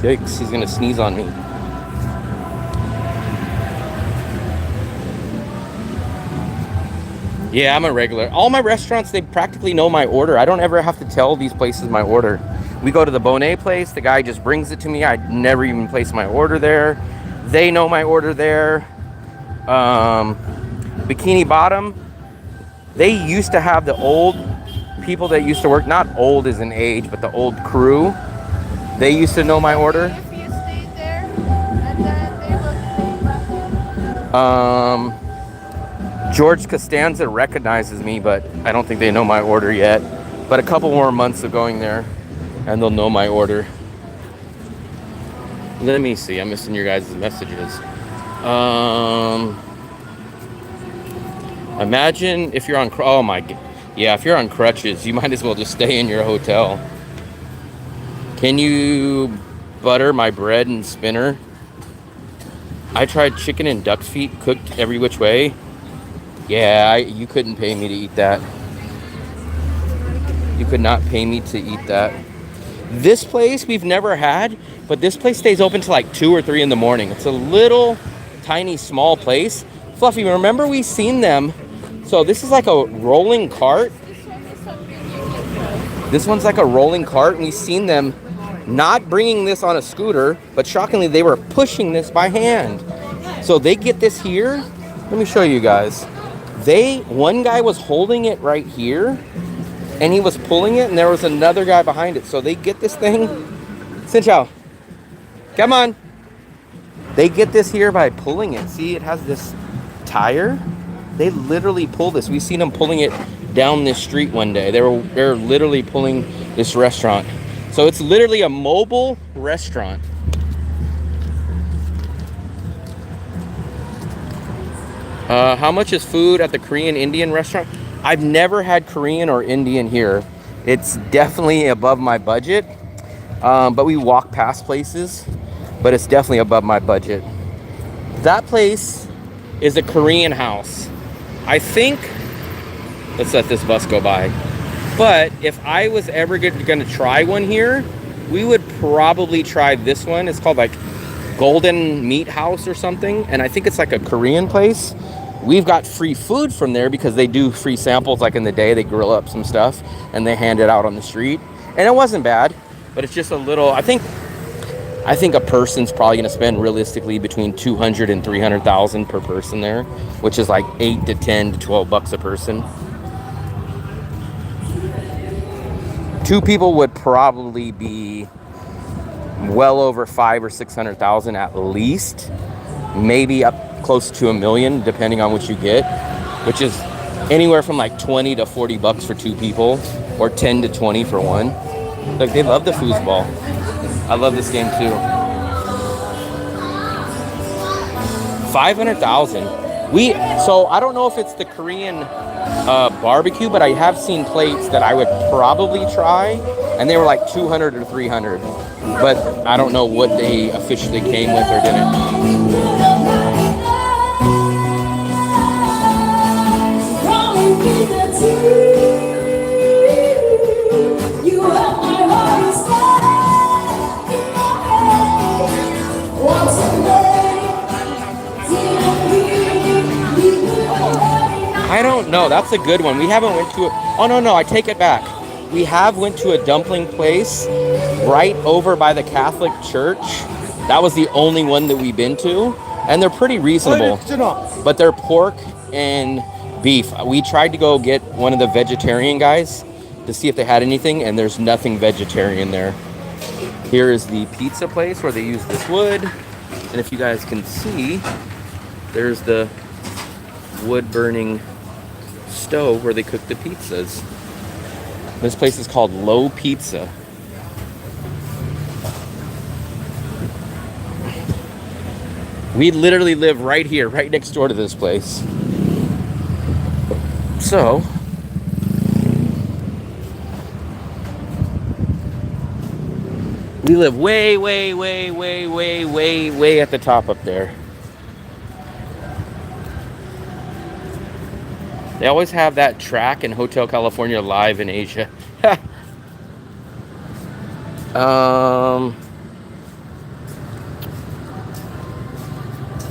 Yikes, he's gonna sneeze on me. Yeah, I'm a regular. All my restaurants, they practically know my order. I don't ever have to tell these places my order. We go to the Bonet place, the guy just brings it to me. I never even place my order there. They know my order there. Bikini Bottom, they used to have the old people that used to work, not old as in age, but the old crew. They used to know my order. If you stay there, and then they will stay back. George Costanza recognizes me, but I don't think they know my order yet. But a couple more months of going there, and they'll know my order. Let me see. I'm missing your guys' messages. Imagine if you're on... Oh, my... Yeah, if you're on crutches, you might as well just stay in your hotel. Can you butter my bread and spinner? I tried chicken and duck feet cooked every which way. Yeah, you couldn't pay me to eat that. You could not pay me to eat that. This place we've never had, but this place stays open till like 2 or 3 in the morning. It's a little, tiny, small place. Fluffy, remember we seen them? So this is like a rolling cart. This one's like a rolling cart, and we seen them not bringing this on a scooter, but shockingly they were pushing this by hand. So they get this here. Let me show you guys. One guy was holding it right here, and he was pulling it, and there was another guy behind it. So they get this thing. Xin chào. Come on. They get this here by pulling it. See, it has this tire. They literally pull this. We seen them pulling it down this street one day. They're literally pulling this restaurant. So it's literally a mobile restaurant. How much is food at the Korean Indian restaurant? I've never had Korean or Indian here. It's definitely above my budget. But we walk past places, but it's definitely above my budget. That place is a Korean house. I think, let's let this bus go by. But if I was ever gonna try one here, we would probably try this one. It's called like Golden Meat House or something. And I think it's like a Korean place. We've got free food from there because they do free samples like in the day. They grill up some stuff and they hand it out on the street. And it wasn't bad, but it's just a little, I think a person's probably gonna spend realistically between 200 and 300,000 per person there, which is like 8 to 10 to 12 bucks a person. 2 people would probably be well over 500,000 or 600,000 at least, maybe up close to $1 million depending on what you get, which is anywhere from like 20 to 40 bucks for 2 people or 10 to 20 for one. Like, they love the foosball. I love this game too. 500,000. So I don't know if it's the Korean barbecue, but I have seen plates that I would probably try, and they were like 200 or 300. But I don't know what they officially came with or didn't. I don't know. That's a good one. We haven't went to it. Oh, no, I take it back. We have went to a dumpling place right over by the Catholic Church. That was the only one that we've been to. And they're pretty reasonable. But they're pork and beef. We tried to go get one of the vegetarian guys to see if they had anything, and there's nothing vegetarian there. Here is the pizza place where they use this wood. And if you guys can see, there's the wood burning stove where they cook the pizzas. This place is called Low Pizza. We literally live right here, right next door to this place. So, we live way at the top up there. They always have that track in Hotel California live in Asia.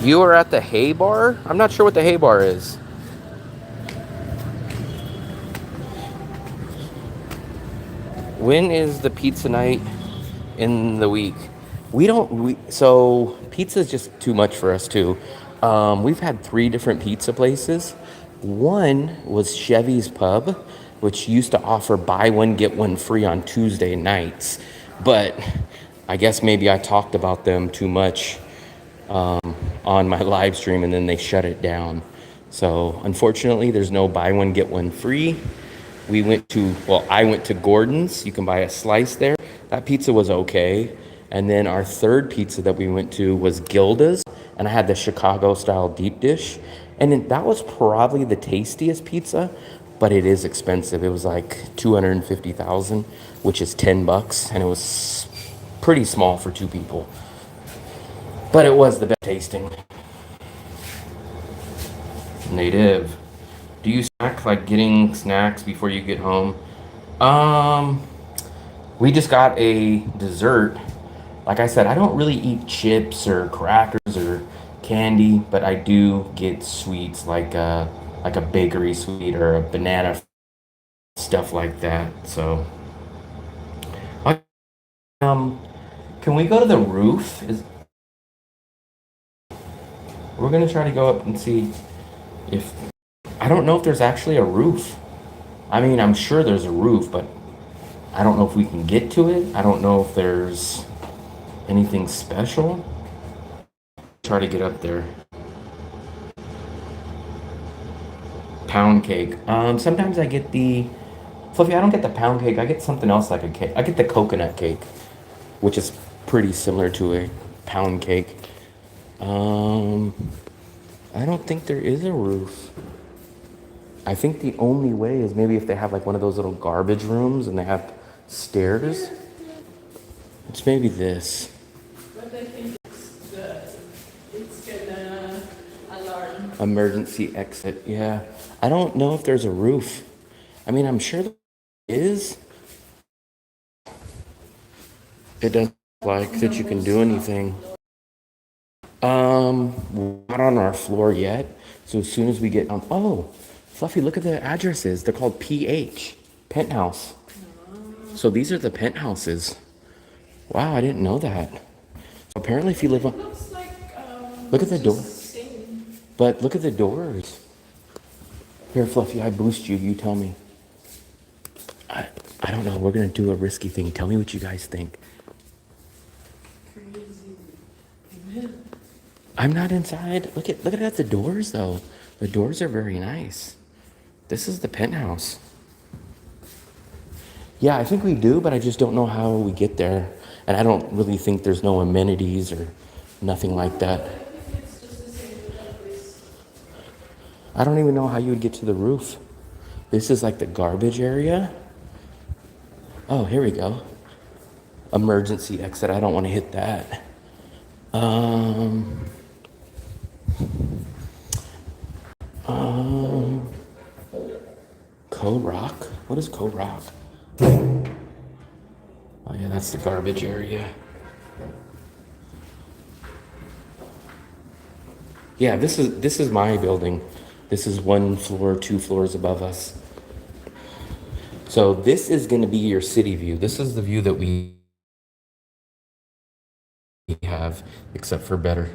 You are at the Hay Bar? I'm not sure what the Hay Bar is. When is the pizza night in the week? So pizza is just too much for us too. We've had 3 different pizza places. One was Chevy's Pub, which used to offer buy one, get one free on Tuesday nights. But I guess maybe I talked about them too much on my live stream, and then they shut it down. So unfortunately, there's no buy one, get one free. I went to Gordon's. You can buy a slice there. That pizza was okay. And then our third pizza that we went to was Gilda's, and I had the Chicago style deep dish. And that was probably the tastiest pizza, but it is expensive. It was like 250,000, which is 10 bucks, and it was pretty small for 2 people. But it was the best tasting. Native. Do you snack, like getting snacks before you get home? We just got a dessert. Like I said, I don't really eat chips or crackers or candy, but I do get sweets like a bakery sweet or a banana, stuff like that. So, can we go to the roof? We're gonna try to go up and see if, I don't know if there's actually a roof. I mean, I'm sure there's a roof, but I don't know if we can get to it. I don't know if there's anything special. Try to get up there. Pound cake. Sometimes I get the Fluffy. I don't get the pound cake. I get something else like a cake. I get the coconut cake, which is pretty similar to a pound cake. I don't think there is a roof. I think the only way is maybe if they have like one of those little garbage rooms and they have stairs. It's maybe this. But I think it's gonna alarm. Emergency exit. Yeah. I don't know if there's a roof. I mean, I'm sure there is. It doesn't look like that you can do anything. We're not on our floor yet. So as soon as we get on, oh, Fluffy, look at the addresses. They're called PH, penthouse. So these are the penthouses. Wow, I didn't know that. So apparently, if you live on, Looks like look at the door. same. But look at the doors. Here, Fluffy, I boost you. You tell me. I don't know. We're gonna do a risky thing. Tell me what you guys think. Crazy. I'm not inside. Look at the doors though. The doors are very nice. This is the penthouse. Yeah, I think we do, but I just don't know how we get there. And I don't really think there's no amenities or nothing like that. I don't even know how you would get to the roof. This is like the garbage area. Oh, here we go. Emergency exit. I don't want to hit that. Co-Rock? What is Co-Rock? Oh yeah, that's the garbage area. Yeah, this is my building. This is 1 floor, 2 floors above us. So this is going to be your city view. This is the view that we have, except for better.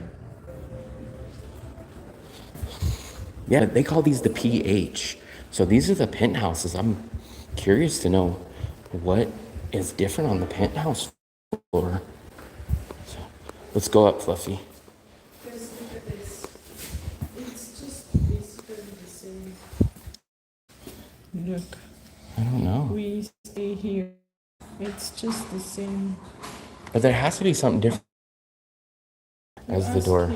Yeah, they call these the PH. So these are the penthouses. I'm curious to know what is different on the penthouse floor. So let's go up, Fluffy. Because look at this. It's just basically the same. Look, I don't know. we stay here. It's just the same. But there has to be something different as the door.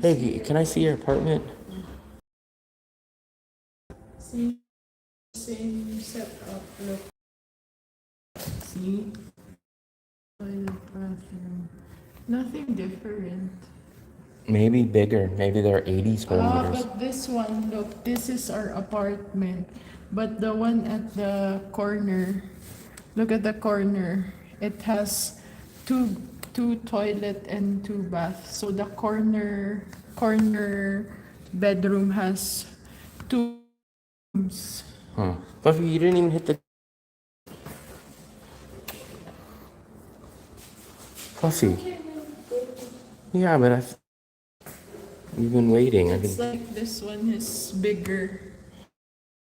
Hey, can I see your apartment? See, same setup. Look. See? Toilet, bathroom. Nothing different. Maybe bigger. Maybe they're 80 square meters. But this one, look, this is our apartment. But the one at the corner, look at the corner. It has two toilet and 2 baths. So the corner bedroom has 2 rooms. Huh. Fluffy, you didn't even hit the... Fluffy. Yeah, but you've been waiting. It's like this one is bigger.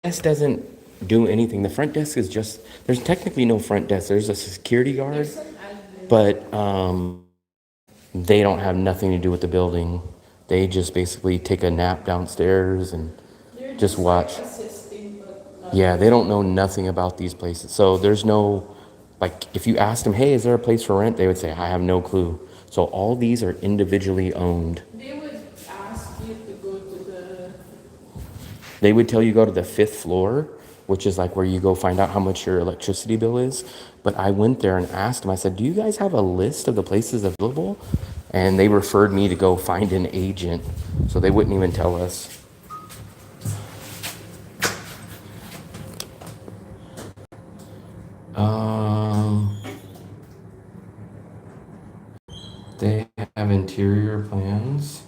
Desk doesn't do anything. The front desk is just, there's technically no front desk. There's a security guard, but they don't have nothing to do with the building. They just basically take a nap downstairs and just watch. Yeah, they don't know nothing about these places. So there's no, like, if you asked them, hey, is there a place for rent? They would say, I have no clue. So all these are individually owned. They would ask you to go to the... They would tell you go to the 5th floor, which is like where you go find out how much your electricity bill is. But I went there and asked them, I said, do you guys have a list of the places available? And they referred me to go find an agent. So they wouldn't even tell us. They have interior plans.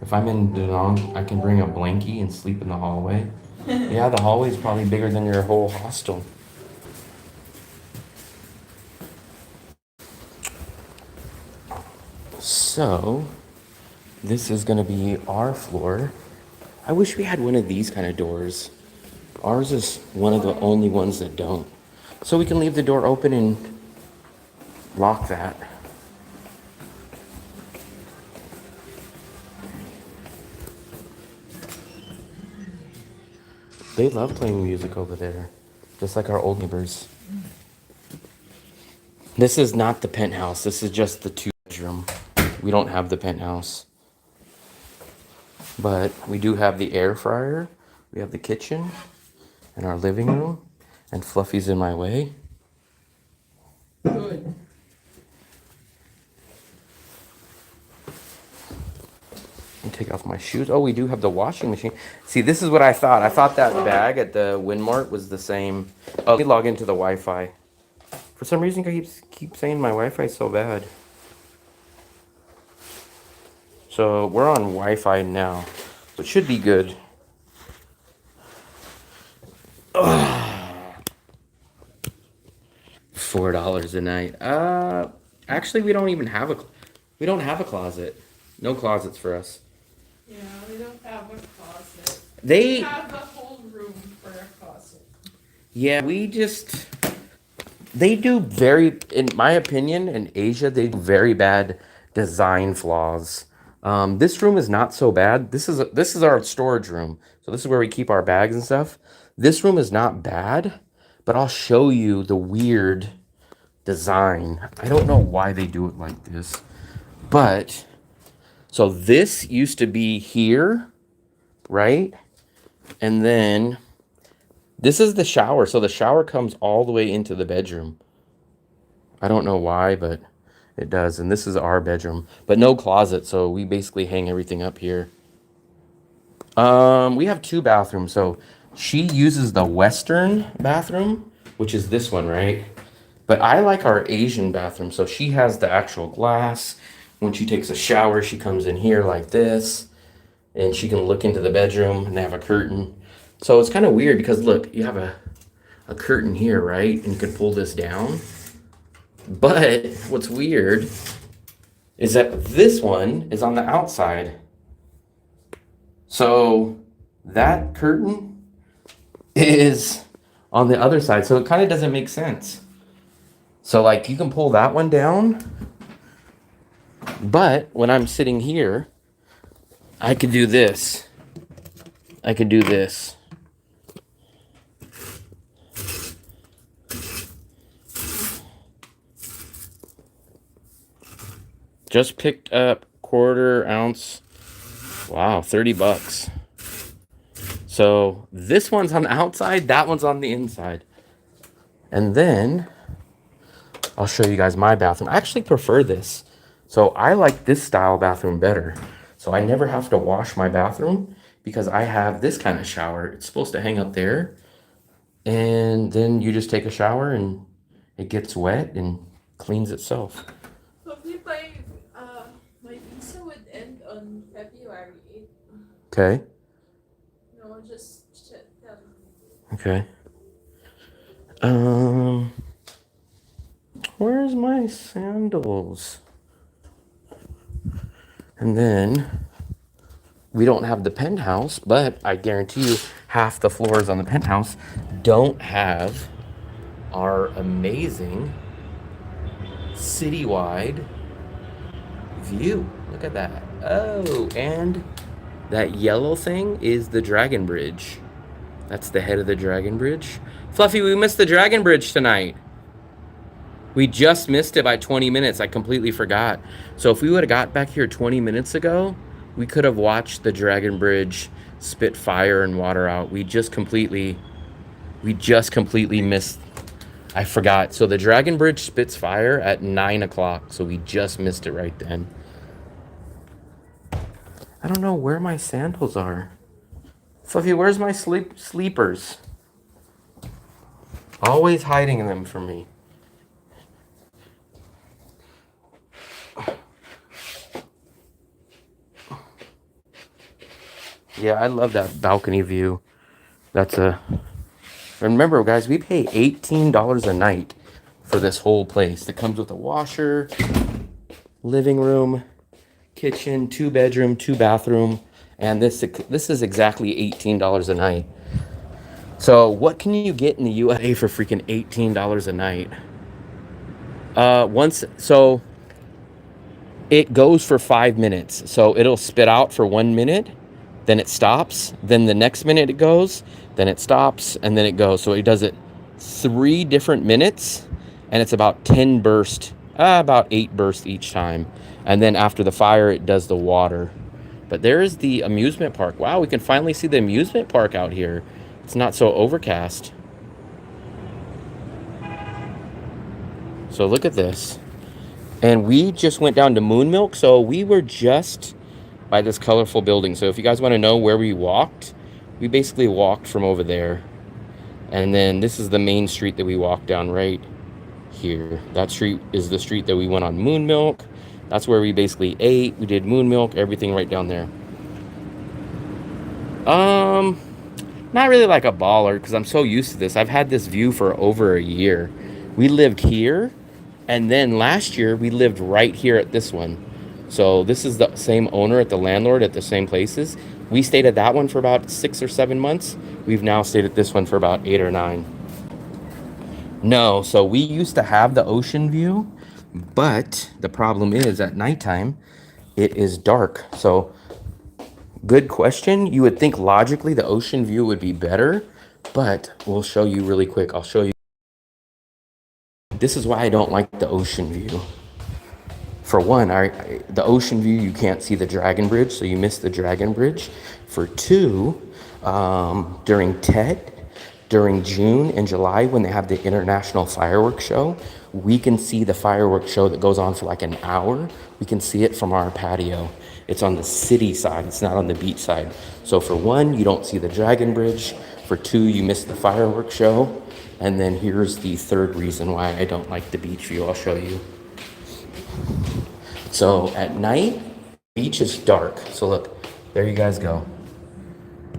If I'm in Danang, I can bring a blankie and sleep in the hallway. Yeah, the hallway is probably bigger than your whole hostel. So, This is gonna be our floor. I wish we had one of these kind of doors. Ours is one of the only ones that don't. So we can leave the door open and lock that. They love playing music over there, just like our old neighbors. This is not the penthouse. This is just the 2-bedroom. We don't have the penthouse. But we do have the air fryer. We have the kitchen and our living room. And Fluffy's in my way. Good. And take off my shoes. Oh, we do have the washing machine. See, this is what I thought. I thought that bag at the VinMart was the same. Oh, let me log into the Wi-Fi. For some reason, I keep saying my Wi-Fi is so bad. So we're on Wi-Fi now. So it should be good. $4 a night. Actually, we don't even have we don't have a closet. No closets for us. Yeah, we don't have a closet. They We have a whole room for a closet. Yeah, they do very, in my opinion, in Asia, they do very bad design flaws. This room is not so bad. This is our storage room. So this is where we keep our bags and stuff. This room is not bad, but I'll show you the weird design. I don't know why they do it like this, but so this used to be here, right? And then this is the shower. So the shower comes all the way into the bedroom. I don't know why, but it does. And this is our bedroom, but no closet. So we basically hang everything up here. We have 2 bathrooms. So she uses the Western bathroom, which is this one, right? But I like our Asian bathroom. So she has the actual glass. When she takes a shower, she comes in here like this, and she can look into the bedroom and have a curtain. So it's kind of weird because look, you have a curtain here, right? And you can pull this down. But what's weird is that this one is on the outside. So that curtain is on the other side. So it kind of doesn't make sense. So like you can pull that one down. But when I'm sitting here, I could do this. I could do this. Just picked up 1/4 ounce. Wow, $30. So this one's on the outside, that one's on the inside. And then I'll show you guys my bathroom. I actually prefer this. So I like this style bathroom better. So I never have to wash my bathroom because I have this kind of shower. It's supposed to hang up there. And then you just take a shower and it gets wet and cleans itself. Hopefully my visa would end on February 8th. Okay. No, just tell me. Okay. Where's my sandals? And then we don't have the penthouse, but I guarantee you half the floors on the penthouse don't have our amazing citywide view. Look at that. Oh, and that yellow thing is the Dragon Bridge. That's the head of the Dragon Bridge. Fluffy, we missed the Dragon Bridge tonight. We just missed it by 20 minutes. I completely forgot. So if we would have got back here 20 minutes ago, we could have watched the Dragon Bridge spit fire and water out. We just completely missed. I forgot. So the Dragon Bridge spits fire at 9 o'clock. So we just missed it right then. I don't know where my sandals are. Fluffy, where's my sleepers? Always hiding them from me. Yeah, I love that balcony view. Remember, guys, we pay $18 a night for this whole place. That comes with a washer, living room, kitchen, 2 bedroom, 2 bathroom, and this is exactly $18 a night. So what can you get in the USA for freaking $18 a night? So it goes for 5 minutes. So it'll spit out for 1 minute, then it stops, then the next minute it goes, then it stops, and then it goes. So it does it 3 different minutes, and it's about 10 bursts, about 8 bursts each time. And then after the fire, it does the water. But there is the amusement park. Wow, we can finally see the amusement park out here. It's not so overcast. So look at this. And we just went down to Moon Milk, so we were just by this colorful building. So if you guys want to know where we walked, we basically walked from over there. And then this is the main street that we walked down right here. That street is the street that we went on Moon Milk. That's where we basically ate. We did Moon Milk, everything right down there. Not really like a baller because I'm so used to this. I've had this view for over a year. We lived here, and then last year we lived right here at this one. So this is the same owner at the landlord at the same places. We stayed at that one for about 6 or 7 months. We've now stayed at this one for about 8 or 9. No, so we used to have the ocean view, but the problem is at nighttime it is dark. So good question. You would think logically the ocean view would be better, but we'll show you really quick. I'll show you. This is why I don't like the ocean view. For one, the ocean view, you can't see the Dragon Bridge, so you miss the Dragon Bridge. For two, during TED, during June and July, when they have the International Fireworks Show, we can see the fireworks show that goes on for like an hour. We can see it from our patio. It's on the city side, it's not on the beach side. So for one, you don't see the Dragon Bridge. For two, you miss the fireworks show. And then here's the third reason why I don't like the beach view. I'll show you. So at night, beach is dark. So look, there you guys go.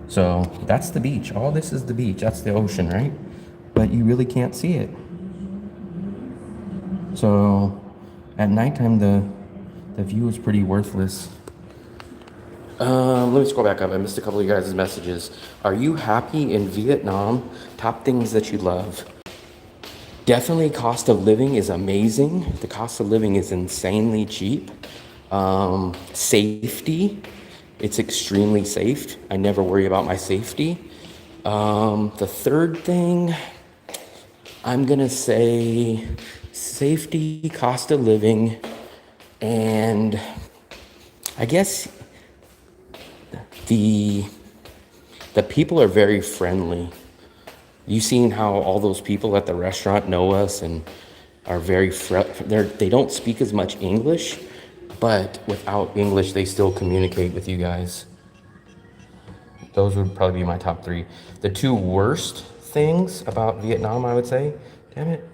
So that's the beach. All this is the beach. That's the ocean, right? But you really can't see it. So at nighttime, the view is pretty worthless. Let me scroll back up. I missed a couple of you guys' messages. Are you happy in Vietnam? Top things that you love. Definitely cost of living is amazing. The cost of living is insanely cheap. Safety, it's extremely safe. I never worry about my safety. The third thing, I'm gonna say safety, cost of living, and I guess the people are very friendly. You seen how all those people at the restaurant know us and are very they don't speak as much English, but without English they still communicate with you guys. Those would probably be my top 3. The 2 worst things about Vietnam, I would say, damn it.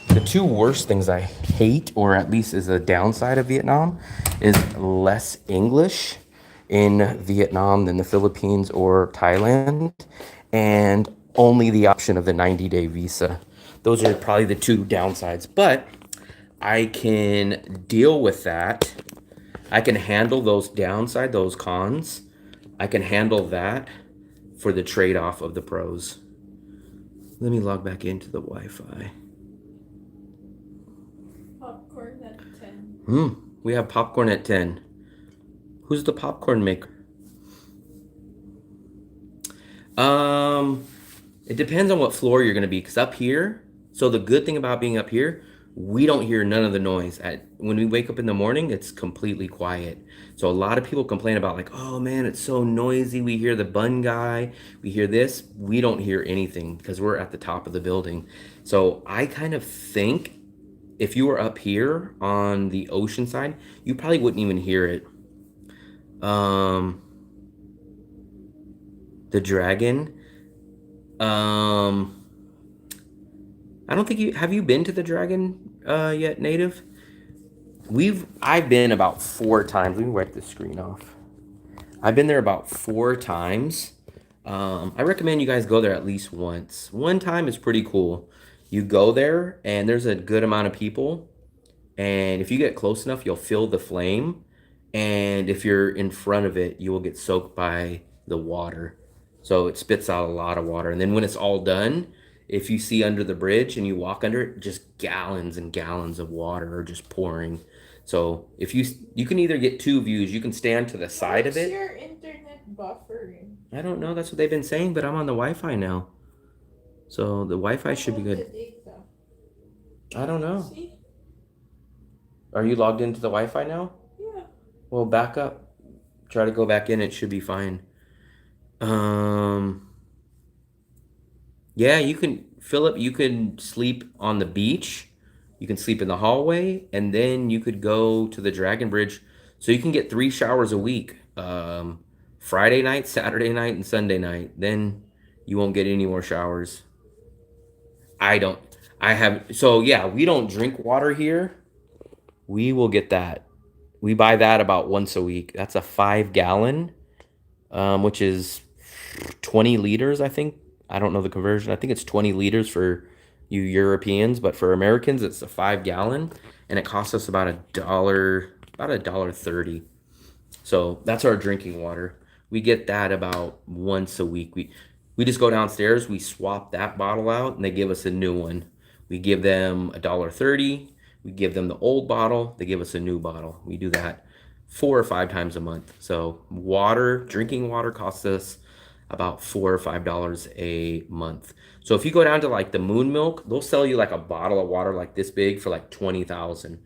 The 2 worst things I hate, or at least is a downside of Vietnam, is less English in Vietnam than the Philippines or Thailand, and only the option of the 90-day visa. Those are probably the 2 downsides, but I can deal with that. I can handle those those cons. I can handle that for the trade-off of the pros. Let me log back into the Wi-Fi. Popcorn at 10. We have popcorn at 10. Who's the popcorn maker? It depends on what floor you're gonna be, because up here, so the good thing about being up here, we don't hear none of the noise. When we wake up in the morning, it's completely quiet. So a lot of people complain about like, oh man, it's so noisy. We hear the bun guy, we hear this. We don't hear anything because we're at the top of the building. So I kind of think if you were up here on the ocean side, you probably wouldn't even hear it. The dragon. I don't think have you been to the dragon yet, Native? I've been about 4 times. Let me wipe this screen off. I've been there about 4 times. I recommend you guys go there at least once. One time is pretty cool. You go there and there's a good amount of people, And if you get close enough, you'll feel the flame. And if you're in front of it, you will get soaked by the water. So it spits out a lot of water. And then when it's all done, if you see under the bridge and you walk under it, just gallons and gallons of water are just pouring. So if you can either get two views, you can stand to the side of What's it. your internet buffering? I don't know, that's what they've been saying, but I'm on the Wi-Fi now. So the Wi-Fi should be About good. the data? I don't know. See? Are you logged into the Wi-Fi now? Yeah. Well, back up. Try to go back in, it should be fine. Yeah, you can, Philip, you can sleep on the beach. You can sleep in the hallway, and then you could go to the Dragon Bridge. So you can get 3 showers a week. Friday night, Saturday night, and Sunday night. Then you won't get any more showers. I don't. I have. So yeah, we don't drink water here. We will get that. We buy that about once a week. That's a 5 gallon, which is 20 liters, I think. I don't know the conversion. I think it's 20 liters for you Europeans, but for Americans, it's a 5 gallon, and it costs us about $1.30. So that's our drinking water. We get that about once a week. We just go downstairs, we swap that bottle out, and they give us a new one. We give them $1.30. We give them the old bottle. They give us a new bottle. We do that 4 or 5 times a month. So water, drinking water costs us about $4 or $5 a month. So if you go down to like the Moon Milk, they'll sell you like a bottle of water like this big for like 20,000.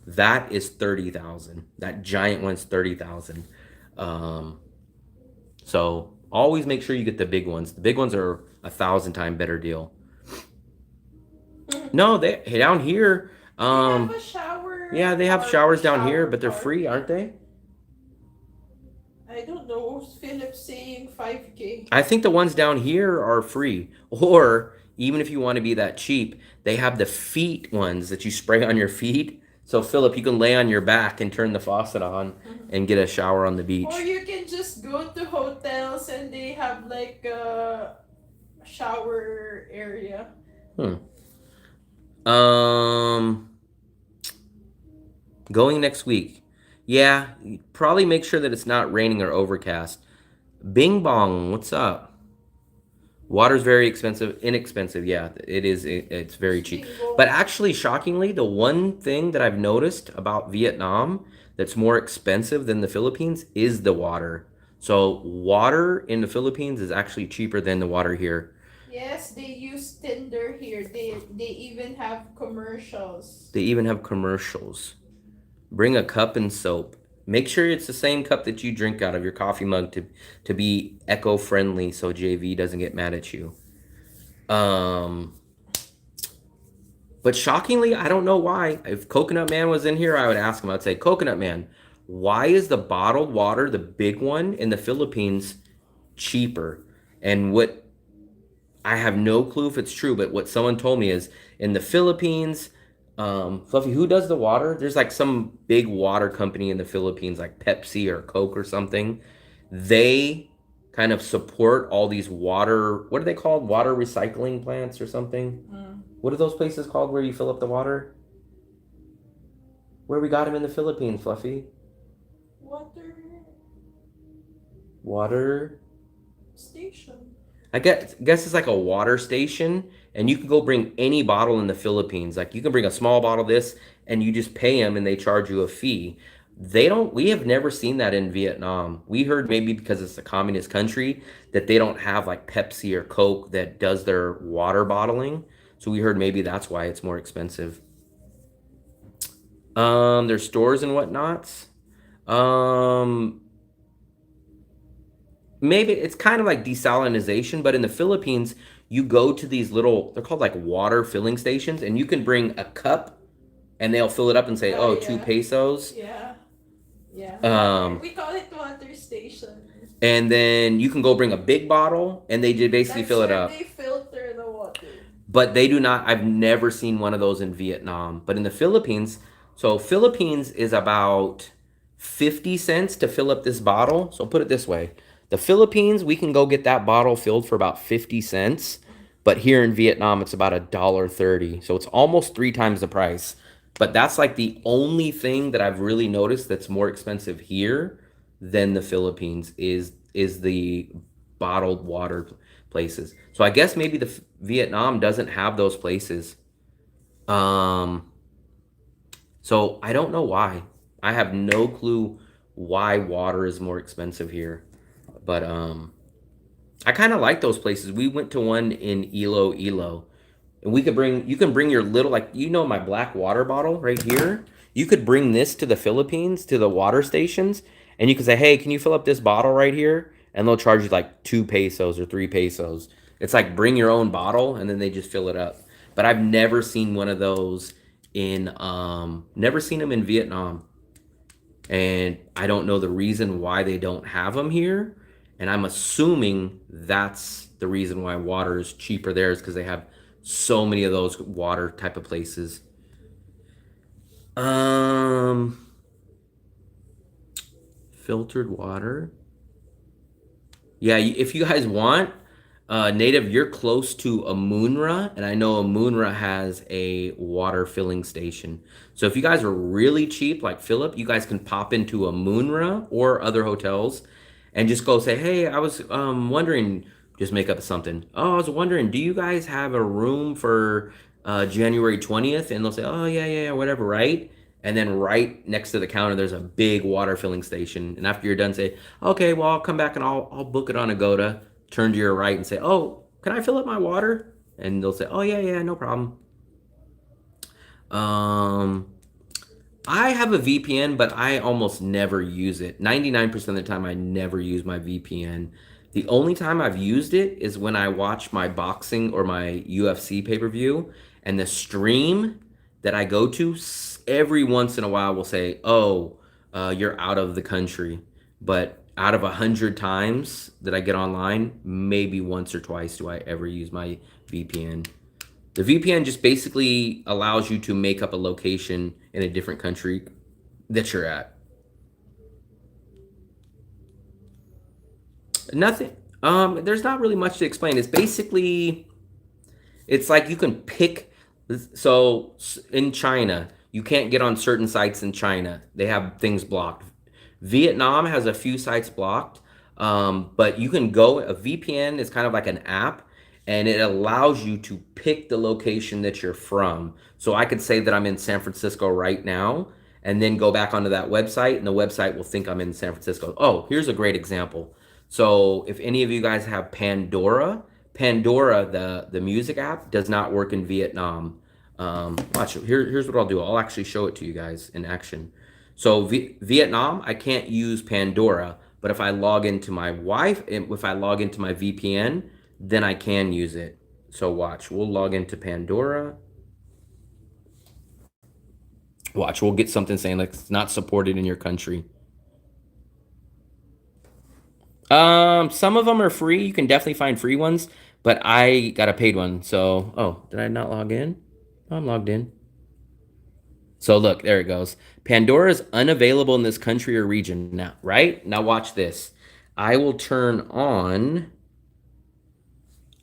That is 30,000. That giant one's 30,000. So always make sure you get the big ones. The big ones are 1,000 times better deal. No, they down here. They have a shower. Yeah, they have showers down here, but they're free, aren't they? I don't know. Philip's saying 5K. I think the ones down here are free. Or even if you want to be that cheap, they have the feet ones that you spray on your feet. So Philip, you can lay on your back and turn the faucet on and get a shower on the beach. Or you can just go to hotels and they have like a shower area. Going next week. Yeah, probably make sure that it's not raining or overcast. Bing Bong, what's up? Water's very inexpensive. Yeah, it is. It's very cheap. But actually, shockingly, the one thing that I've noticed about Vietnam that's more expensive than the Philippines is the water. So water in the Philippines is actually cheaper than the water here. Yes, they use Tinder here. They even have commercials. They even have commercials. Bring a cup and soap. Make sure it's the same cup that you drink out of your coffee mug to be eco-friendly so JV doesn't get mad at you. But shockingly, I don't know why. If Coconut Man was in here, I would ask him. I'd say, Coconut Man, why is the bottled water, the big one in the Philippines, cheaper? And what I have no clue if it's true, but what someone told me is in the Philippines, Fluffy, who does the water? There's like some big water company in the Philippines, like Pepsi or Coke or something. They kind of support all these water, what are they called? Water recycling plants or something? What are those places called where you fill up the water? Where we got them in the Philippines, Fluffy? Water Station. I guess it's like a water station, and you can go bring any bottle in the Philippines. Like you can bring a small bottle of this, and you just pay them, and they charge you a fee. They don't. We have never seen that in Vietnam. We heard maybe because it's a communist country that they don't have like Pepsi or Coke that does their water bottling. So we heard maybe that's why it's more expensive. There's stores and whatnots. Maybe it's kind of like desalinization, but in the Philippines, you go to these little, they're called like water filling stations, and you can bring a cup and they'll fill it up and say, Oh, oh, 2 yeah. pesos. Yeah. We call it water station. And then you can go bring a big bottle and they just basically That's fill it where up. they filter the water. But they do not, I've never seen one of those in Vietnam. But in the Philippines, so Philippines is about 50 cents to fill up this bottle. So put it this way. The Philippines, we can go get that bottle filled for about 50 cents. But here in Vietnam, it's about $1.30. So it's almost 3 times the price. But that's like the only thing that I've really noticed that's more expensive here than the Philippines is the bottled water places. So I guess maybe the Vietnam doesn't have those places. Um, so I don't know why. I have no clue why water is more expensive here. But I kind of like those places. We went to one in Iloilo, and you can bring your little, like, my black water bottle right here. You could bring this to the Philippines, to the water stations, and you can say, hey, can you fill up this bottle right here? And they'll charge you like 2 pesos or 3 pesos. It's like bring your own bottle, and then they just fill it up. But I've never seen one of those never seen them in Vietnam. And I don't know the reason why they don't have them here. And I'm assuming that's the reason why water is cheaper there, is because they have so many of those water type of places. Filtered water. Yeah, if you guys want, Native, you're close to Amunra, and I know Amunra has a water filling station. So if you guys are really cheap, like Philip, you guys can pop into Amunra or other hotels and just go say, hey, I was wondering, just make up something. Oh, I was wondering, do you guys have a room for January 20th? And they'll say, oh, yeah, yeah, yeah, whatever, right? And then right next to the counter, there's a big water filling station. And after you're done, say, okay, well, I'll come back and I'll book it on Agoda. Turn to your right and say, oh, can I fill up my water? And they'll say, oh, yeah, yeah, no problem. I have a VPN, but I almost never use it. 99% of the time, I never use my VPN. The only time I've used it is when I watch my boxing or my UFC pay-per-view, and the stream that I go to every once in a while will say, oh, you're out of the country. But out of 100 times that I get online, maybe once or twice do I ever use my VPN. The VPN just basically allows you to make up a location in a different country that you're at. Nothing. There's not really much to explain. It's like you can pick. So in China, you can't get on certain sites in China. They have things blocked. Vietnam has a few sites blocked, but you can go. A VPN is kind of like an app, and it allows you to pick the location that you're from. So I could say that I'm in San Francisco right now, and then go back onto that website, and the website will think I'm in San Francisco. Oh, here's a great example. So if any of you guys have Pandora, the music app, does not work in Vietnam. Watch, here's what I'll do. I'll actually show it to you guys in action. So Vietnam, I can't use Pandora, but if I log into my if I log into my VPN, then I can use it. So watch, we'll log into Pandora. Watch, we'll get something saying like it's not supported in your country. Some of them are free. You can definitely find free ones, but I got a paid one. So, oh, did I not log in? Oh, I'm logged in. So look, there it goes. Pandora is unavailable in this country or region now, right? Now watch this. I will turn on.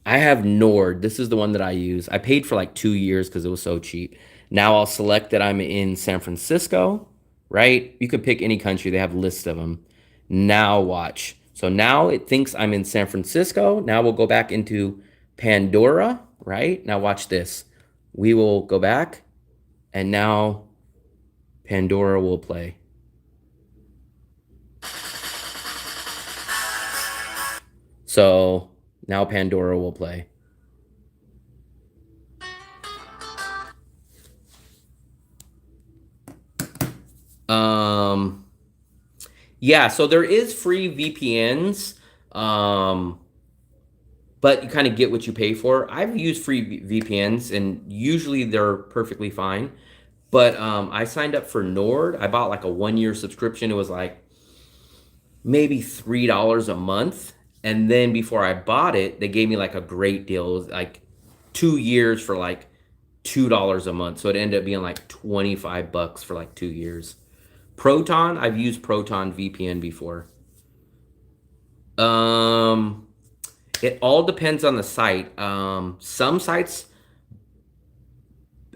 I have Nord. This is the one that I use. I paid for like 2 years because it was so cheap. Now I'll select that I'm in San Francisco, right? You could pick any country. They have lists of them. Now watch. So now it thinks I'm in San Francisco. Now we'll go back into Pandora, right? Now watch this. We will go back, and now Pandora will play. So now Pandora will play. Yeah, so there is free VPNs, but you kind of get what you pay for. I've used free VPNs, and usually they're perfectly fine. But I signed up for Nord. I bought like a 1-year subscription. It was like maybe $3 a month. And then before I bought it, they gave me like a great deal. It was like 2 years for like $2 a month. So it ended up being like $25 for like 2 years. Proton, I've used Proton VPN before. It all depends on the site. Some sites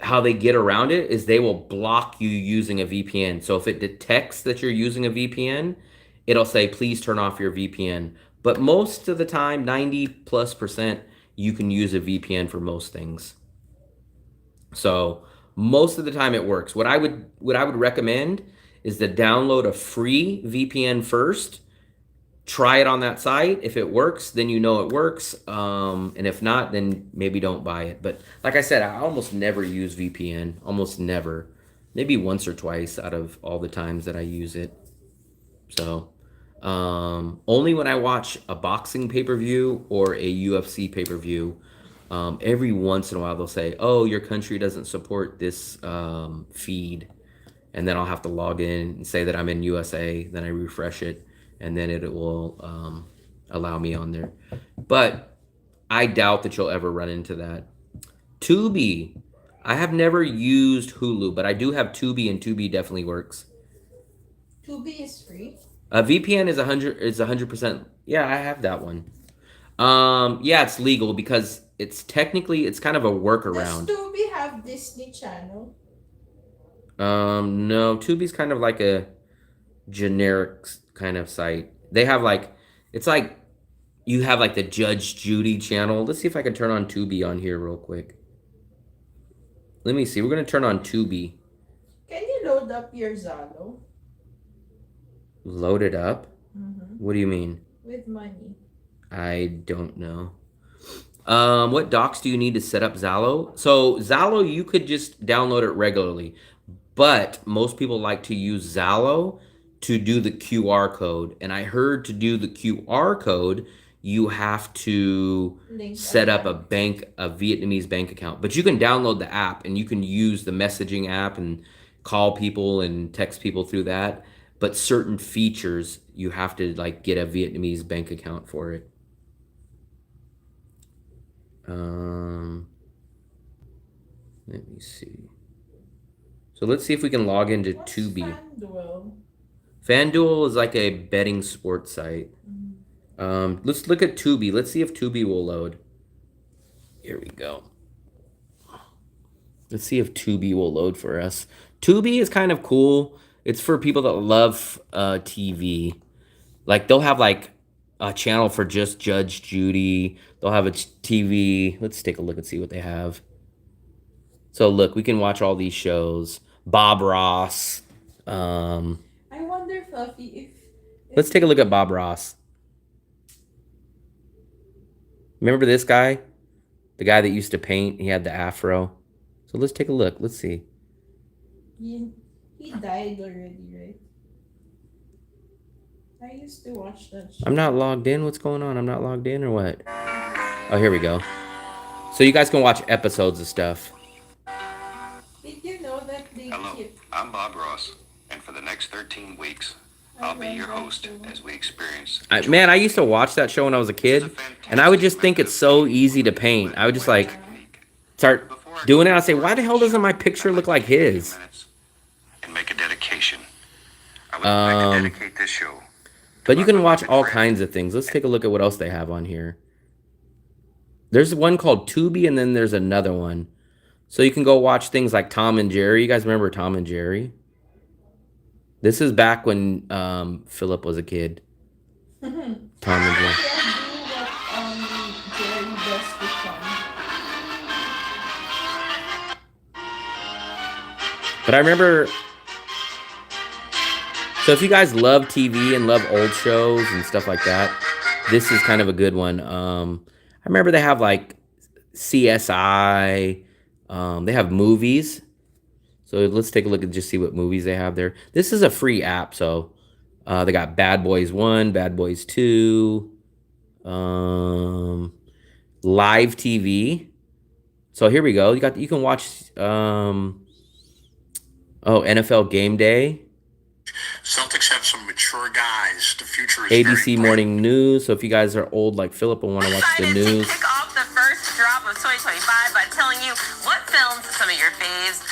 how they get around it is they will block you using a VPN. So if it detects that you're using a VPN, it'll say, please turn off your VPN. But most of the time, 90+%, you can use a VPN for most things. So most of the time it works. What I would recommend is to download a free VPN first. Try it on that site. If it works, then you know it works. And if not, then maybe don't buy it. But like I said, I almost never use VPN. Almost never. Maybe once or twice out of all the times that I use it. So only when I watch a boxing pay-per-view or a UFC pay-per-view, every once in a while they'll say, oh, your country doesn't support this feed. And then I'll have to log in and say that I'm in USA. Then I refresh it. And then it will allow me on there. But I doubt that you'll ever run into that. Tubi. I have never used Hulu, but I do have Tubi, and Tubi definitely works. Tubi is free. VPN is 100%. Yeah, I have that one. Yeah, it's legal because it's kind of a workaround. Does Tubi have Disney Channel? No, Tubi's kind of like a generic kind of site. They have it's like you have like the Judge Judy channel. Let's see if I can turn on Tubi on here real quick. Let me see. We're gonna turn on Tubi. Can you load up your Zalo? Load it up? Mm-hmm. What do you mean? With money. I don't know. What docs do you need to set up Zalo? So Zalo, you could just download it regularly, but most people like to use Zalo to do the QR code. And I heard to do the QR code, you have to set up a Vietnamese bank account. But you can download the app and you can use the messaging app and call people and text people through that. But certain features, you have to get a Vietnamese bank account for it. Let me see. So let's see if we can log into Tubi. FanDuel is like a betting sports site. Let's look at Tubi. Let's see if Tubi will load. Here we go. Let's see if Tubi will load for us. Tubi is kind of cool. It's for people that love TV. They'll have a channel for just Judge Judy. They'll have a TV. Let's take a look and see what they have. So look, we can watch all these shows. Bob Ross. I wonder, Fluffy, if let's take a look at Bob Ross. Remember this guy? The guy that used to paint? He had the afro. So let's take a look. Let's see. he died already, right? I used to watch that show. I'm not logged in. What's going on? I'm not logged in or what? Oh, here we go. So you guys can watch episodes of stuff. Did you know that they Hello, I'm Bob Ross, and for the next 13 weeks, I'll be your host as we experience... Man, I used to watch that show when I was a kid, and I would just think it's so easy to paint. I would just start doing it. I'd say, why the hell doesn't my picture look like his? And make a dedication. I would like to dedicate this show. But you can watch all kinds of things. Let's take a look at what else they have on here. There's one called Tubi, and then there's another one. So you can go watch things like Tom and Jerry. You guys remember Tom and Jerry? This is back when Philip was a kid. Tom and Jerry. But I remember... So if you guys love TV and love old shows and stuff like that, this is kind of a good one. I remember they have CSI. They have movies. So let's take a look and just see what movies they have there. This is a free app. So they got Bad Boys 1, Bad Boys 2, live TV. So here we go. You can watch NFL Game Day. Celtics have some mature guys. The future is ABC Morning News. So if you guys are old like Philip and want to watch the news. To kick off the first drop of 2025 by telling you what films some of your faves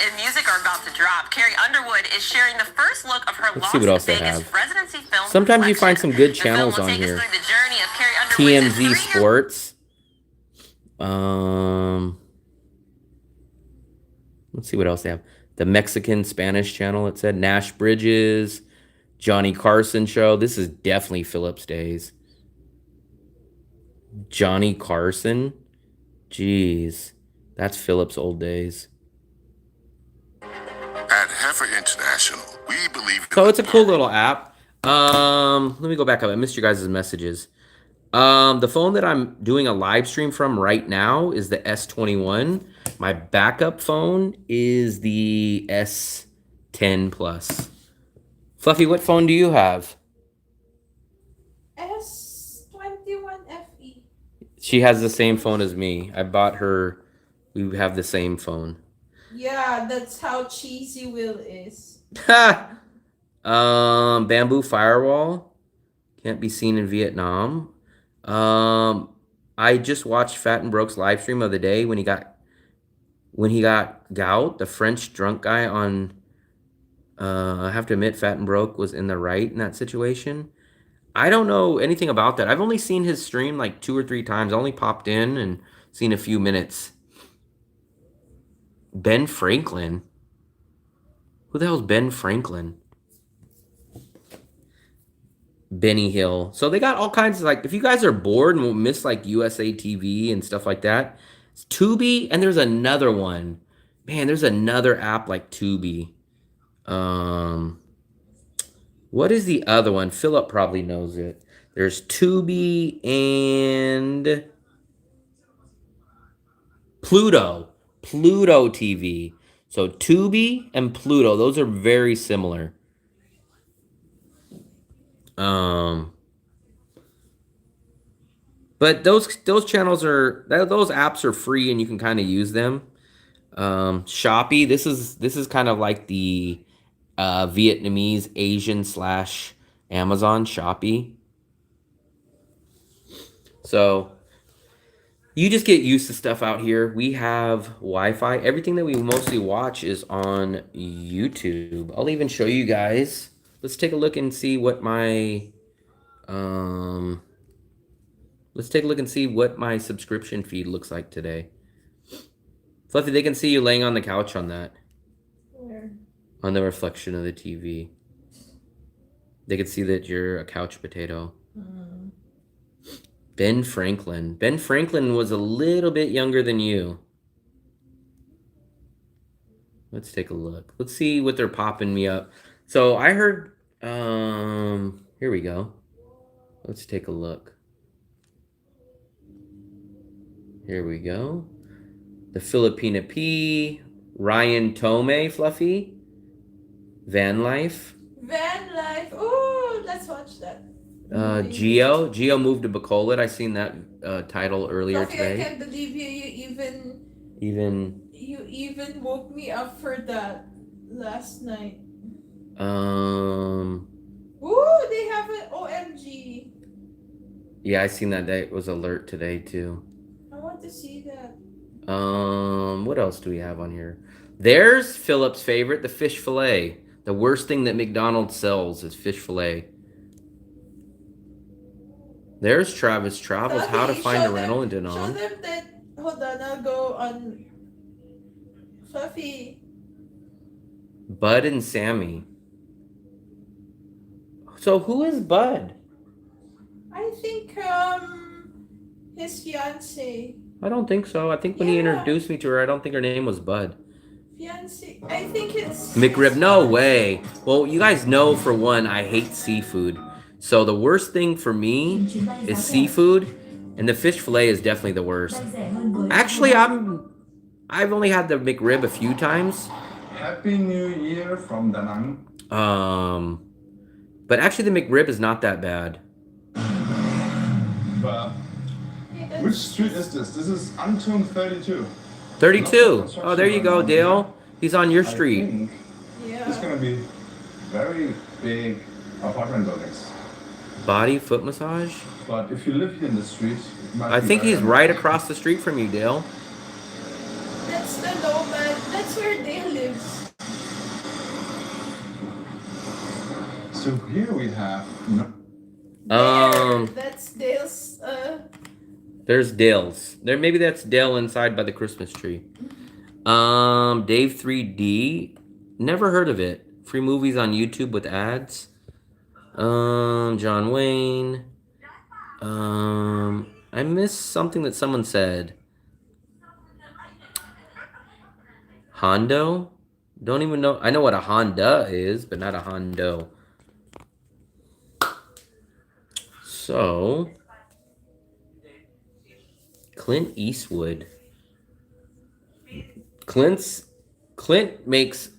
in music are about to drop. Carrie Underwood is sharing the first look of her Let's see what else Las they Vegas have. residency film. Sometimes you find collection. some good The film channels will on take us here. through the journey of Carrie Underwood's TMZ 3-year Sports. Let's see what else they have. The Mexican Spanish channel, it said. Nash Bridges, Johnny Carson show. This is definitely Philip's days. Johnny Carson. Jeez. That's Philip's old days. At Heifer International, we believe. So it's a cool little app. Let me go back up. I missed your guys' messages. The phone that I'm doing a live stream from right now is the S21. My backup phone is the S10 Plus. Fluffy, what phone do you have? S21 FE. She has the same phone as me. I bought her. We have the same phone. Yeah, that's how cheesy Will is. Bamboo firewall. Can't be seen in Vietnam. I just watched Fat and Broke's live stream of the day when he got gout, the French drunk guy on. I have to admit, Fat and Broke was in the right in that situation. I don't know anything about that. I've only seen his stream like 2 or 3 times. I only popped in and seen a few minutes. Ben Franklin. Who the hell's Ben Franklin? Benny Hill. So they got all kinds of, like, if you guys are bored and will miss like USA TV and stuff like that, it's Tubi, and there's another one. Man, there's another app like Tubi. What is the other one? Philip probably knows it. There's Tubi and Pluto. Pluto TV. So Tubi and Pluto, those are very similar. But those channels are, those apps are free and you can kind of use them. Shopee, this is kind of like the Vietnamese Asian / Amazon Shopee. So you just get used to stuff out here. We have Wi-Fi. Everything that we mostly watch is on YouTube. I'll even show you guys. Let's take a look and see what my subscription feed looks like today. Fluffy, they can see you laying on the couch on that. Where? On the reflection of the TV. They can see that you're a couch potato. Ben Franklin. Ben Franklin was a little bit younger than you. Let's take a look. Let's see what they're popping me up. So I heard, here we go. Let's take a look. Here we go. The Filipina P, Ryan Tomei, Fluffy, Van Life. Van Life. Oh, let's watch that. Geo moved to Bacolod. I seen that title earlier Fluffy, today. I can't believe you even woke me up for that last night. Ooh, they have an OMG. Yeah, I seen that. That was alert today too. I want to see that. What else do we have on here? There's Philip's favorite, the fish fillet. The worst thing that McDonald's sells is fish fillet. There's Travis Travels, how to find a rental in Danang. Show them that. Hold on, I'll go on. Fluffy. Bud and Sammy. So who is Bud? I think his fiance. I don't think so. I think when he introduced me to her, I don't think her name was Bud. Fiance. I think it's McRib. No way. Well, you guys know, for one, I hate seafood. So the worst thing for me is seafood, and the fish fillet is definitely the worst. Actually, I've only had the McRib a few times. Happy New Year from Danang. But actually the McRib is not that bad. But which street is this? This is Antung 32. 32. Oh, there you go, Dale. He's on your street. I think it's gonna be very big apartment buildings. Body foot massage? But if you live here in the street, it might I be think he's better. right across the street from you, Dale. That's the Nomad. That's where Dale lives. So here we have That's Dale's. There's Dale's. Maybe that's Dale inside by the Christmas tree. Dave 3D. Never heard of it. Free movies on YouTube with ads. John Wayne. I missed something that someone said. Hondo? Don't even know. I know what a Honda is, but not a Hondo. So, Clint Eastwood. Clint makes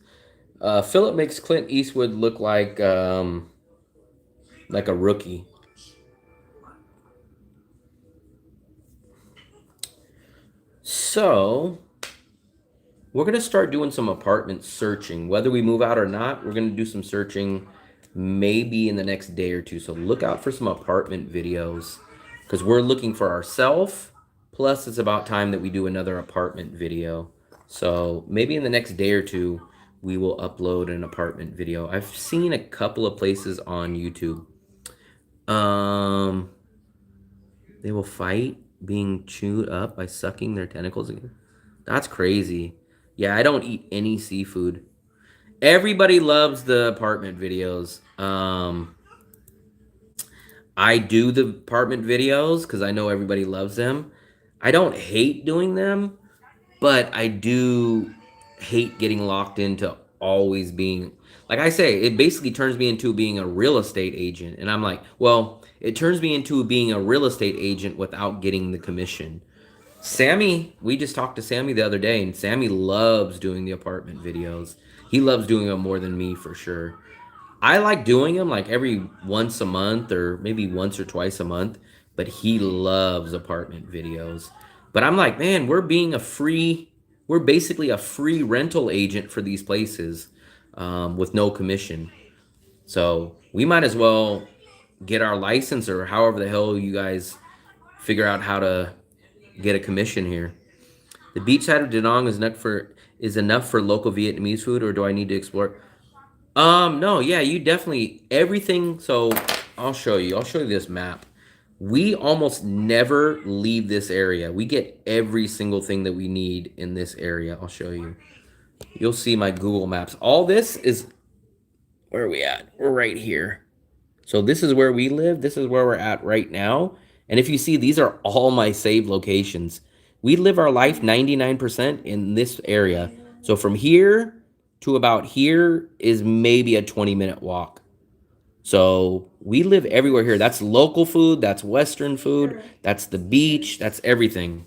Philip makes Clint Eastwood look like a rookie. So, we're going to start doing some apartment searching. Whether we move out or not, we're going to do some searching maybe in the next day or two. So look out for some apartment videos because we're looking for ourselves. Plus, it's about time that we do another apartment video. So maybe in the next day or two, we will upload an apartment video. I've seen a couple of places on YouTube. They will fight being chewed up by sucking their tentacles again. That's crazy. Yeah, I don't eat any seafood. Everybody loves the apartment videos. I do the apartment videos because I know everybody loves them. I don't hate doing them, but I do hate getting locked into always being, like I say, it basically turns me into being a real estate agent. And I'm like, well, it turns me into being a real estate agent without getting the commission. Sammy, we just talked to Sammy the other day, and Sammy loves doing the apartment videos. He loves doing them more than me for sure. I like doing them like every once a month or maybe once or twice a month, but he loves apartment videos. But I'm like, man, we're basically a free rental agent for these places with no commission. So we might as well get our license or however the hell you guys figure out how to get a commission here. The beach side of Danang is enough for local Vietnamese food, or do I need to explore? No, yeah, you definitely everything. So I'll show you this map. We almost never leave this area. We get every single thing that we need in this area. I'll show you. You'll see my Google Maps. All this is, where are we at? We're right here. So this is where we live. This is where we're at right now. And if you see, these are all my saved locations. We live our life 99% in this area. So from here to about here is maybe a 20-minute walk. So we live everywhere here. That's local food. That's Western food. That's the beach. That's everything.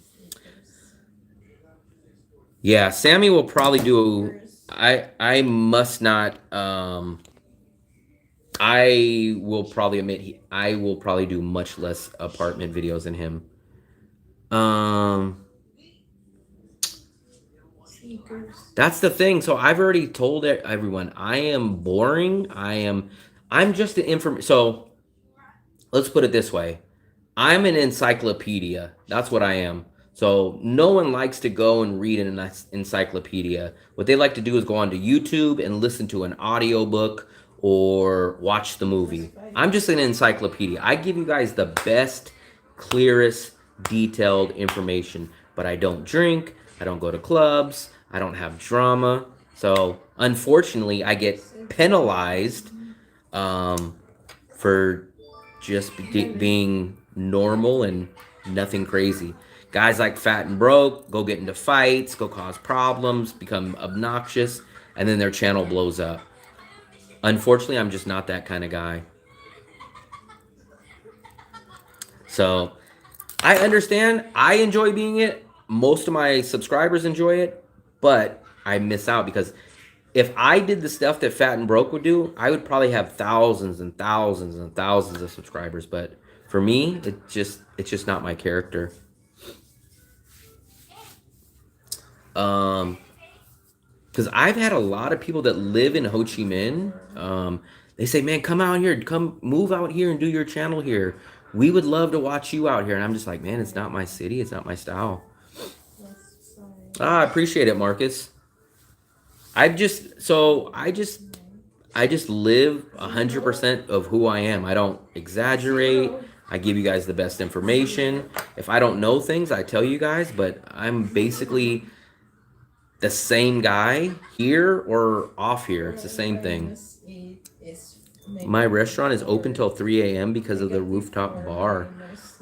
Yeah, Sammy will probably do, I must not, I will probably admit I will probably do much less apartment videos than him. That's the thing. So I've already told everyone I am boring. I'm just an information. So let's put it this way. I'm an encyclopedia. That's what I am. So no one likes to go and read an encyclopedia. What they like to do is go onto YouTube and listen to an audiobook or watch the movie. I'm just an encyclopedia. I give you guys the best, clearest, detailed information, but I don't drink. I don't go to clubs. I don't have drama. So unfortunately, I get penalized for just being normal and nothing crazy. Guys like Fat and Broke go get into fights, go cause problems, become obnoxious, and then their channel blows up. Unfortunately, I'm just not that kind of guy. So I understand. I enjoy being it. Most of my subscribers enjoy it, but I miss out because if I did the stuff that Fat and Broke would do, I would probably have thousands and thousands and thousands of subscribers. But for me, it's just not my character. Because I've had a lot of people that live in Ho Chi Minh. They say, man, come out here, come move out here and do your channel here. We would love to watch you out here. And I'm just like, man, it's not my city. It's not my style. I appreciate it, Marcus. I just live 100% of who I am. I don't exaggerate. I give you guys the best information. If I don't know things, I tell you guys, but I'm basically the same guy here or off here. It's the same thing. My restaurant is open till 3 a.m. because of the rooftop bar.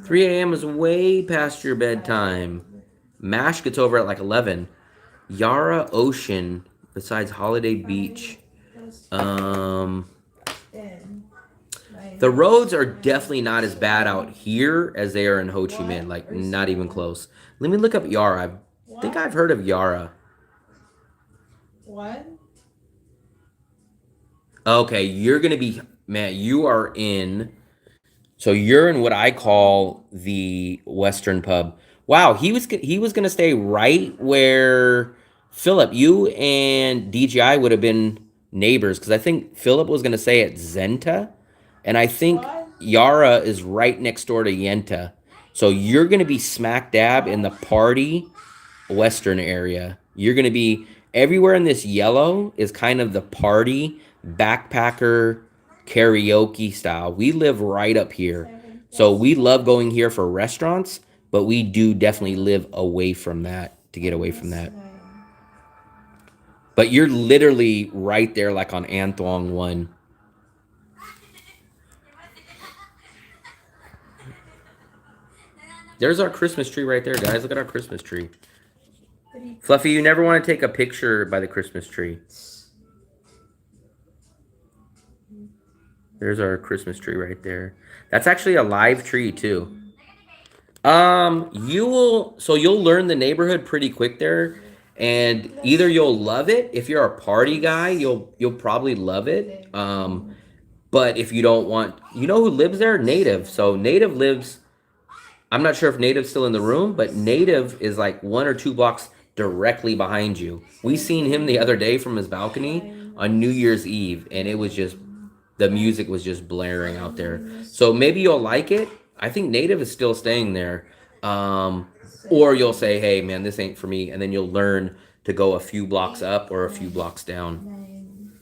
3 a.m. is way past your bedtime. MASH gets over at like 11. Yara Ocean, besides Holiday Beach. The roads are definitely not as bad out here as they are in Ho Chi Minh. Like, not even close. Let me look up Yara. I think I've heard of Yara. What? Okay, you're gonna be, man, you are in, so you're in what I call the Western pub. Wow, he was gonna stay right where Philip, you and DGI would have been neighbors, because I think Philip was gonna stay at Zenta, and I think Yara is right next door to Yenta. So you're gonna be smack dab in the party Western area. You're gonna be everywhere in this yellow is kind of the party backpacker karaoke style. We live right up here. So we love going here for restaurants, but we do definitely live away from that to get away from that. But you're literally right there like on An Thuong 1. There's our Christmas tree right there, guys. Look at our Christmas tree. Fluffy, you never want to take a picture by the Christmas tree. There's our Christmas tree right there. That's actually a live tree too. You'll learn the neighborhood pretty quick there, and either you'll love it. If you're a party guy, you'll probably love it. But if you don't want, you know who lives there? Native. So Native lives, I'm not sure if Native's still in the room, but Native is like 1 or 2 blocks directly behind you. We seen him the other day from his balcony on New Year's Eve, and it was just, the music was just blaring out there. So maybe you'll like it. I think Native is still staying there. Or you'll say, hey, man, this ain't for me. And then you'll learn to go a few blocks up or a few blocks down.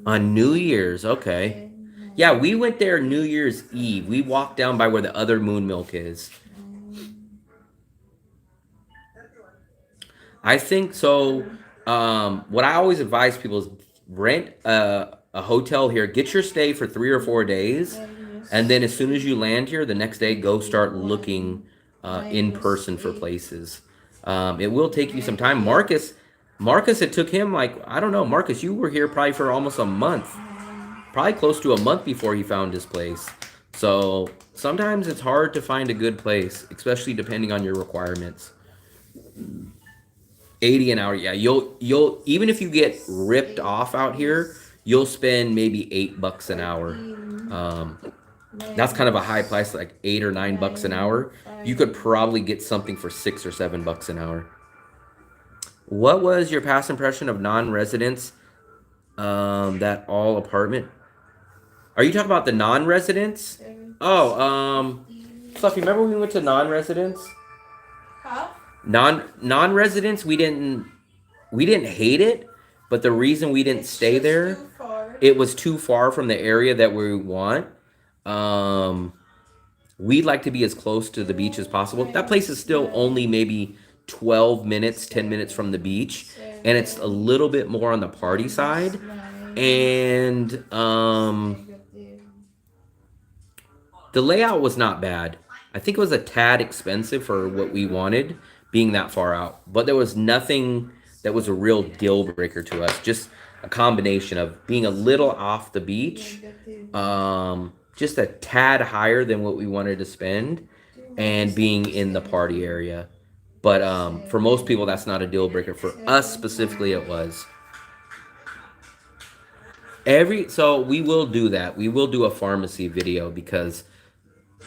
On New Year's, okay. Yeah, we went there New Year's Eve. We walked down by where the other moon milk is. I think so. What I always advise people is rent a hotel here. Get your stay for 3 or 4 days. And then as soon as you land here, the next day, go start looking in person for places. It will take you some time. Marcus, it took him like, I don't know, Marcus, you were here probably for almost a month. Probably close to a month before he found his place. So sometimes it's hard to find a good place, especially depending on your requirements. 80 an hour, yeah. You'll even if you get ripped off out here, you'll spend maybe $8 an hour. That's kind of a high price, like $8 or $9 an hour. You could probably get something for $6 or $7 an hour. What was your past impression of non-residents? That all apartment. Are you talking about the non-residents? Oh, Fluffy, remember when we went to non-residents? Huh? Non-residents, we didn't hate it, but the reason we didn't stay there, it was too far from the area that we want. We'd like to be as close to the beach as possible. That place is still only maybe 12 minutes, 10 minutes from the beach, and it's a little bit more on the party side. And the layout was not bad. I think it was a tad expensive for what we wanted, being that far out. But there was nothing that was a real deal breaker to us. Just a combination of being a little off the beach, just a tad higher than what we wanted to spend, and being in the party area. But for most people, that's not a deal breaker. For us specifically, it was. So we will do that. We will do a pharmacy video because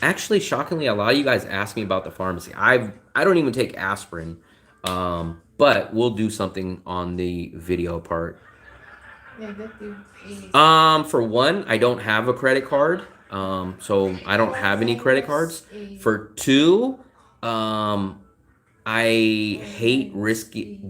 actually, shockingly, a lot of you guys ask me about the pharmacy. I don't even take aspirin, but we'll do something on the video part. For one, I don't have a credit card, so I don't have any credit cards. For two, I hate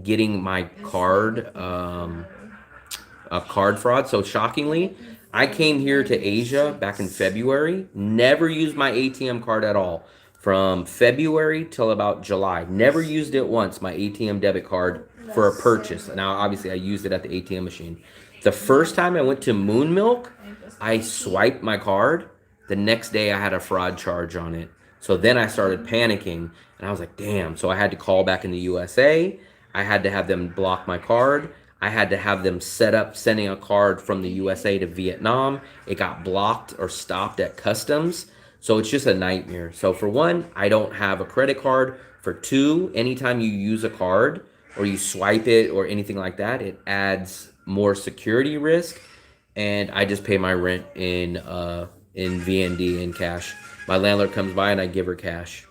getting my card, a card fraud. So shockingly, I came here to Asia back in February, never used my ATM card at all. from February till about July. Never used it once, my ATM debit card, for a purchase. Now, obviously, I used it at the ATM machine. The first time I went to Moon Milk, I swiped my card. The next day, I had a fraud charge on it. So then I started panicking, and I was like, damn. So I had to call back in the USA. I had to have them block my card. I had to have them set up sending a card from the USA to Vietnam. It got blocked or stopped at customs. So it's just a nightmare. So for one, I don't have a credit card. For two, anytime you use a card or you swipe it or anything like that, it adds more security risk. And I just pay my rent in VND in cash. My landlord comes by and I give her cash.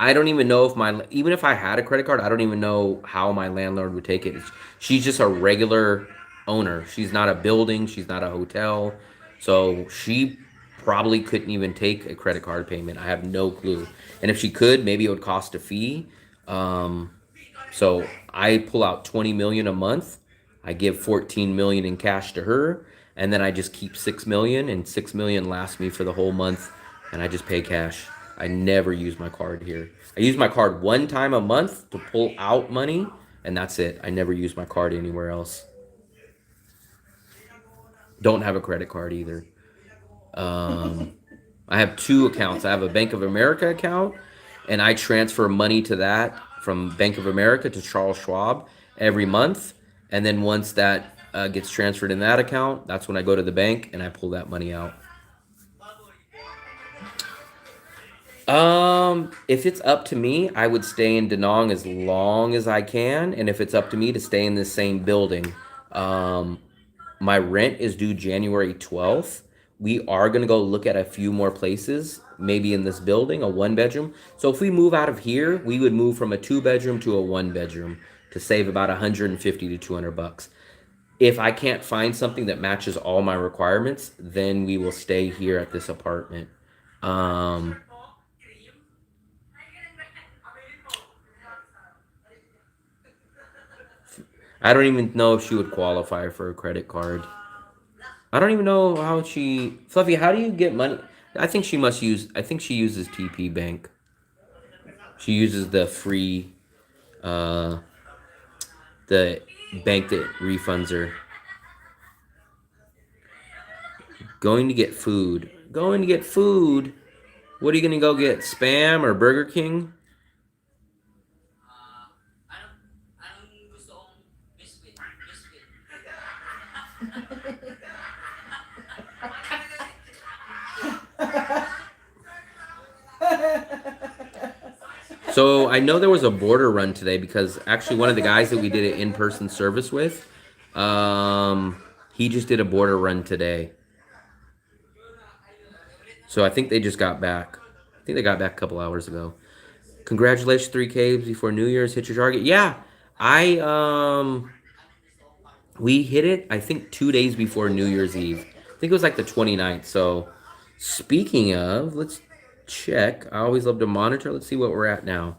I don't even know if even if I had a credit card, I don't even know how my landlord would take it. She's just a regular owner. She's not a building. She's not a hotel. So she probably couldn't even take a credit card payment. I have no clue. And if she could, maybe it would cost a fee. So I pull out 20 million a month. I give 14 million in cash to her. And then I just keep 6 million, and 6 million lasts me for the whole month. And I just pay cash. I never use my card here. I use my card one time a month to pull out money, and that's it. I never use my card anywhere else. Don't have a credit card either. I have two accounts. I have a Bank of America account, and I transfer money to that from Bank of America to Charles Schwab every month. And then once that gets transferred in that account, that's when I go to the bank and I pull that money out. If it's up to me, I would stay in Danang as long as I can. And if it's up to me to stay in the same building, my rent is due January 12th. We are going to go look at a few more places, maybe in this building, a 1-bedroom. So if we move out of here, we would move from a 2-bedroom to a 1-bedroom to save about 150 to 200 bucks. If I can't find something that matches all my requirements, then we will stay here at this apartment. I don't even know if she would qualify for a credit card. I don't even know how she... Fluffy, how do you get money? I think she uses TP Bank. She uses the free... the bank that refunds her. Going to get food. Going to get food? What are you going to go get? Spam or Burger King? So I know there was a border run today because actually one of the guys that we did an in-person service with, he just did a border run today. So I think they just got back. I think they got back a couple hours ago. Congratulations, 3K before New Year's. Hit your target. Yeah, we hit it, I think, 2 days before New Year's Eve. I think it was like the 29th. So speaking of, let's check. I always love to monitor. Let's see what we're at now.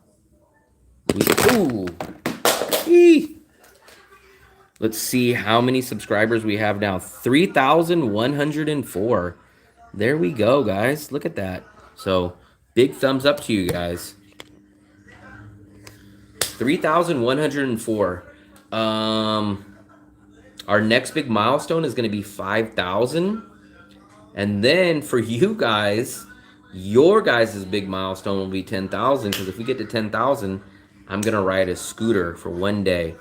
Let's see how many subscribers we have now. 3,104. There we go, guys. Look at that. So big thumbs up to you guys. 3,104. Our next big milestone is going to be 5,000. And then for you guys, your guys' big milestone will be 10,000. Because if we get to 10,000, I'm going to ride a scooter for one day.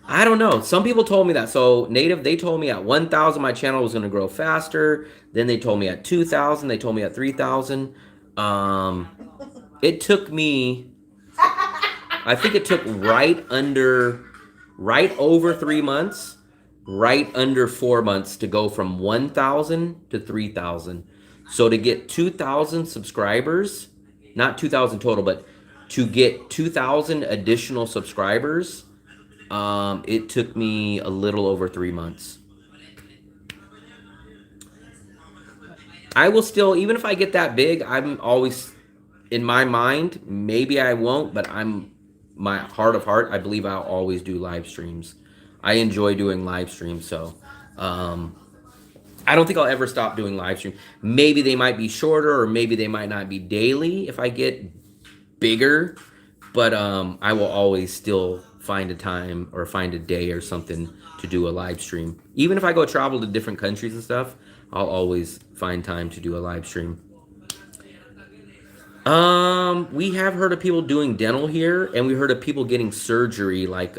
I don't know. Some people told me that. So Native, they told me at 1,000 my channel was going to grow faster. Then they told me at 2,000. They told me at 3,000. It took me, I think it took right over 3 months, right under 4 months to go from 1,000 to 3,000. So to get 2,000 subscribers, not 2,000 total, but to get 2,000 additional subscribers, it took me a little over 3 months. I will still, even if I get that big, I'm always, in my mind, maybe I won't, but I'm my heart of heart, I believe I'll always do live streams. I enjoy doing live streams, so I don't think I'll ever stop doing live stream. Maybe they might be shorter, or maybe they might not be daily if I get bigger, but I will always still find a time or find a day or something to do a live stream. Even if I go travel to different countries and stuff, I'll always find time to do a live stream. We have heard of people doing dental here, and we heard of people getting surgery, like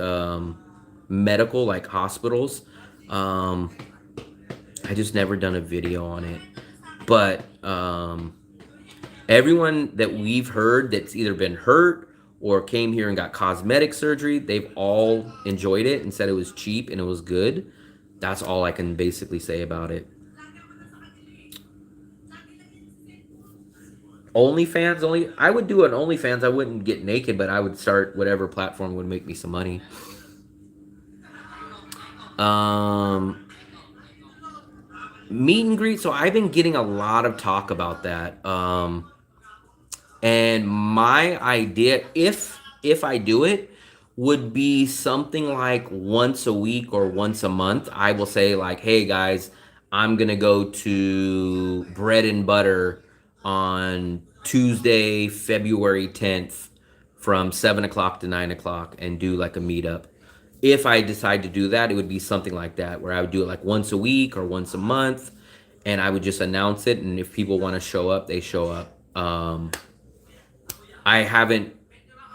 medical, like hospitals. I just never done a video on it, but everyone that we've heard that's either been hurt or came here and got cosmetic surgery, they've all enjoyed it and said it was cheap and it was good. That's all I can basically say about it. OnlyFans only. I would do an OnlyFans. I wouldn't get naked, but I would start whatever platform would make me some money. Meet and greet. So I've been getting a lot of talk about that. And my idea, if I do it, would be something like once a week or once a month. I will say like, hey guys, I'm gonna go to Bread and Butter on Tuesday, February 10th from 7 o'clock to 9 o'clock and do like a meetup. If I decide to do that, it would be something like that, where I would do it like once a week or once a month, and I would just announce it, and if people want to show up, they show up. I'm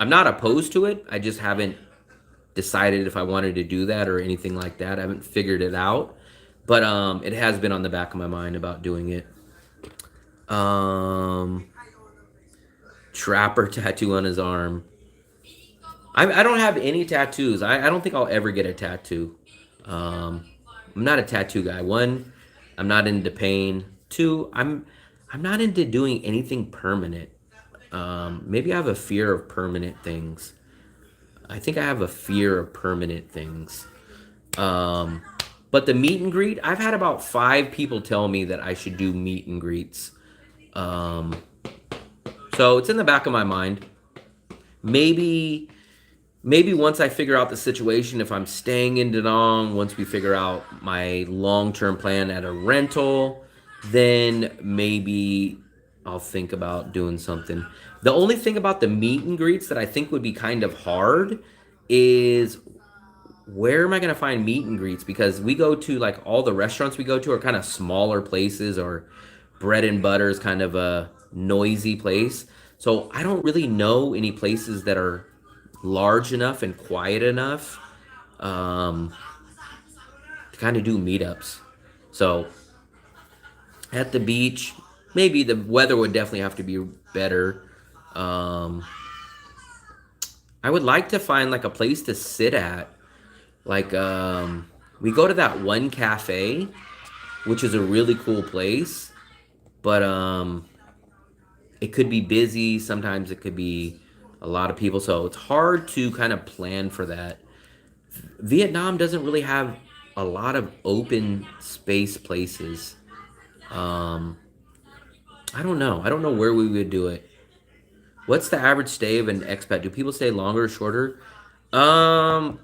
not opposed to it. I just haven't decided if I wanted to do that or anything like that. I haven't figured it out, but it has been on the back of my mind about doing it. Trapper tattoo on his arm. I don't have any tattoos. I don't think I'll ever get a tattoo. I'm not a tattoo guy. One, I'm not into pain. Two, I'm not into doing anything permanent. Maybe I have a fear of permanent things. I think I have a fear of permanent things. But the meet and greet, I've had about 5 people tell me that I should do meet and greets. So it's in the back of my mind. Maybe once I figure out the situation, if I'm staying in Danang, once we figure out my long-term plan at a rental, then maybe I'll think about doing something. The only thing about the meet and greets that I think would be kind of hard is, where am I going to find meet and greets? Because we go to, like, all the restaurants we go to are kind of smaller places, or Bread and Butter is kind of a noisy place. So I don't really know any places that are large enough and quiet enough to kind of do meetups. So at the beach, maybe the weather would definitely have to be better. I would like to find like a place to sit at. Like we go to that one cafe, which is a really cool place, but it could be busy. Sometimes it could be a lot of people, so it's hard to kind of plan for that. Vietnam doesn't really have a lot of open space places. I don't know. I don't know where we would do it. What's the average stay of an expat? Do people stay longer or shorter? I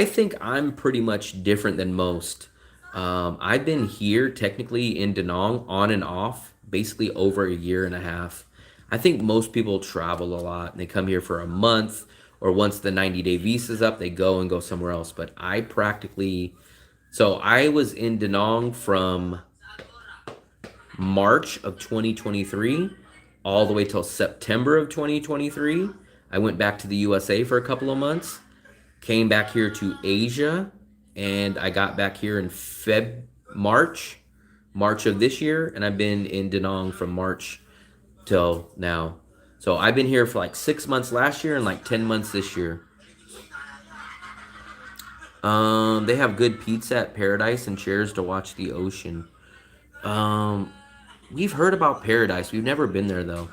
think I'm pretty much different than most. I've been here technically in Danang on and off basically over a year and a half. I think most people travel a lot and they come here for a month, or once the 90-day visa's up, they go somewhere else. But I was in Danang from March of 2023 all the way till September of 2023. I went back to the USA for a couple of months, came back here to Asia, and I got back here in March of this year, and I've been in Danang from March till now. So I've been here for like 6 months last year and like 10 months this year. They have good pizza at Paradise and chairs to watch the ocean. We've heard about Paradise. We've never been there though.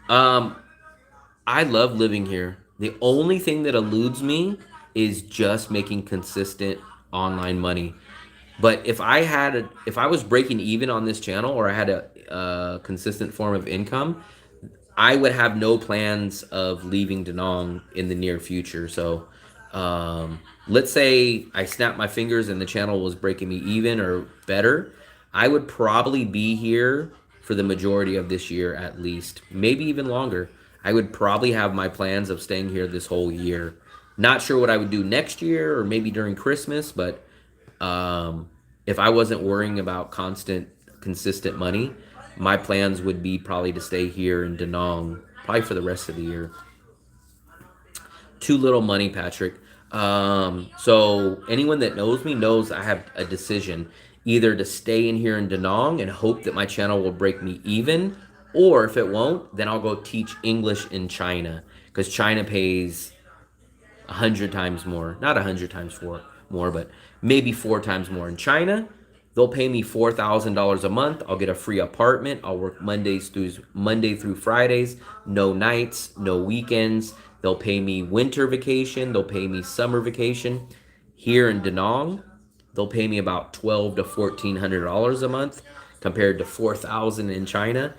I love living here. The only thing that eludes me is just making consistent online money. But if I was breaking even on this channel, or I had a consistent form of income, I would have no plans of leaving Danang in the near future. So, let's say I snapped my fingers and the channel was breaking me even or better. I would probably be here for the majority of this year at least, maybe even longer. I would probably have my plans of staying here this whole year. Not sure what I would do next year or maybe during Christmas, but if I wasn't worrying about consistent money, my plans would be probably to stay here in Danang probably for the rest of the year. Too little money, Patrick. So anyone that knows me knows I have a decision either to stay in here in Danang and hope that my channel will break me even, or if it won't, then I'll go teach English in China because China pays 100 times more. Not 100 times more, but maybe 4 times more. In China, they'll pay me $4,000 a month. I'll get a free apartment. I'll work Monday through Fridays, no nights, no weekends. They'll pay me winter vacation. They'll pay me summer vacation. Here in Danang, they'll pay me about $1,200 to $1,400 a month compared to $4,000 in China.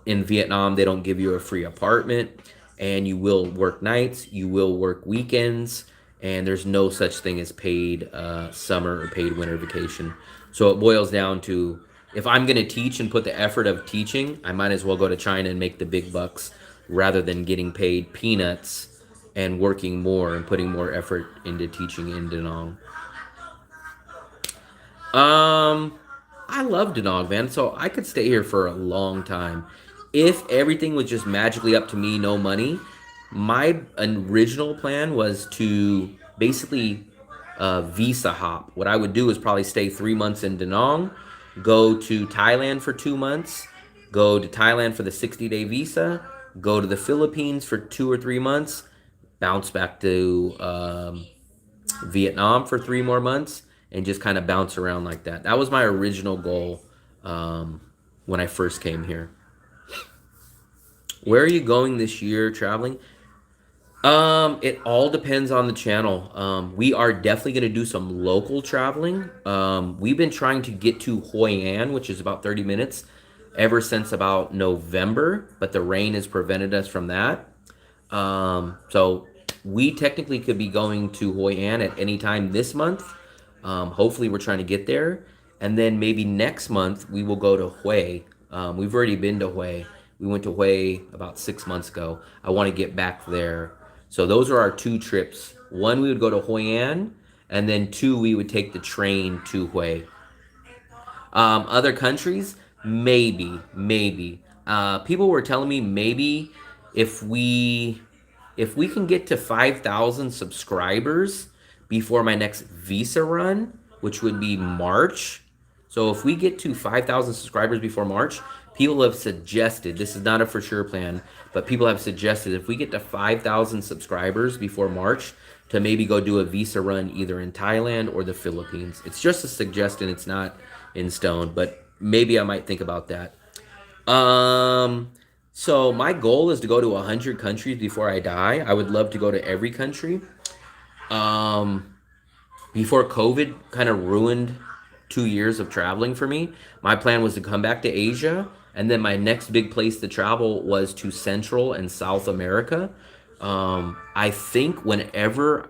In Vietnam, they don't give you a free apartment, and you will work nights, you will work weekends, and there's no such thing as paid summer or paid winter vacation. So it boils down to, if I'm going to teach and put the effort of teaching, I might as well go to China and make the big bucks rather than getting paid peanuts and working more and putting more effort into teaching in Danang. I love Danang, man. So I could stay here for a long time. If everything was just magically up to me, no money, my original plan was to basically visa hop. What I would do is probably stay 3 months in Danang, go to Thailand for 2 months, go to Thailand for the 60-day visa, go to the Philippines for 2 or 3 months, bounce back to Vietnam for 3 more months, and just kind of bounce around like that. That was my original goal when I first came here. Where are you going this year traveling? It all depends on the channel. We are definitely going to do some local traveling. We've been trying to get to Hoi An, which is about 30 minutes, ever since about November, but the rain has prevented us from that. So we technically could be going to Hoi An at any time this month. Hopefully we're trying to get there. And then maybe next month we will go to Hue. We've already been to Hue. We went to Hue about 6 months ago. I want to get back there. So those are our 2 trips. 1, we would go to Hoi An, and then 2, we would take the train to Hue. Other countries, maybe. People were telling me maybe if we can get to 5,000 subscribers before my next visa run, which would be March. So if we get to 5,000 subscribers before March, people have suggested, this is not a for sure plan, but people have suggested if we get to 5,000 subscribers before March, to maybe go do a visa run either in Thailand or the Philippines. It's just a suggestion, it's not in stone, but maybe I might think about that. So my goal is to go to 100 countries before I die. I would love to go to every country. Before COVID kind of ruined 2 years of traveling for me, my plan was to come back to Asia, and then my next big place to travel was to Central and South America. I think whenever,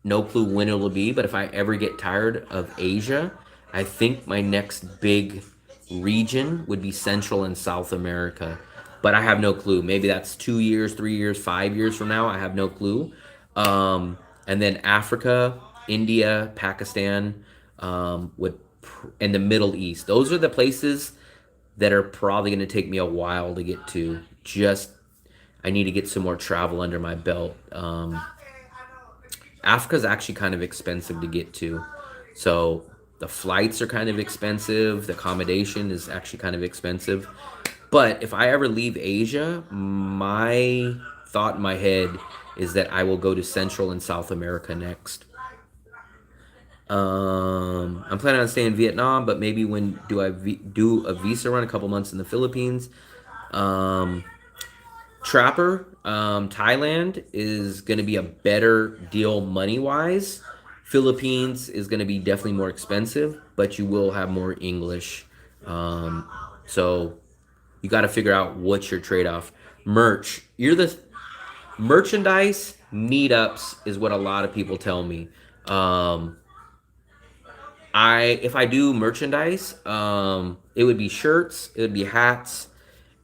no clue when it will be, but if I ever get tired of Asia, I think my next big region would be Central and South America. But I have no clue. Maybe that's 2 years, 3 years, 5 years from now. I have no clue. And then Africa, India, Pakistan, and the Middle East. Those are the places that are probably going to take me a while to get to. I need to get some more travel under my belt. Africa's actually kind of expensive to get to. So the flights are kind of expensive. The accommodation is actually kind of expensive. But if I ever leave Asia, my thought in my head is that I will go to Central and South America next. I'm planning on staying in Vietnam, but maybe when do I do a visa run, a couple months in the Philippines. Trapper, Thailand is going to be a better deal money-wise. Philippines is going to be definitely more expensive, but you will have more English. So you got to figure out what's your trade-off. Merch. You're the merchandise meetups is what a lot of people tell me. If I do merchandise, it would be shirts, it would be hats,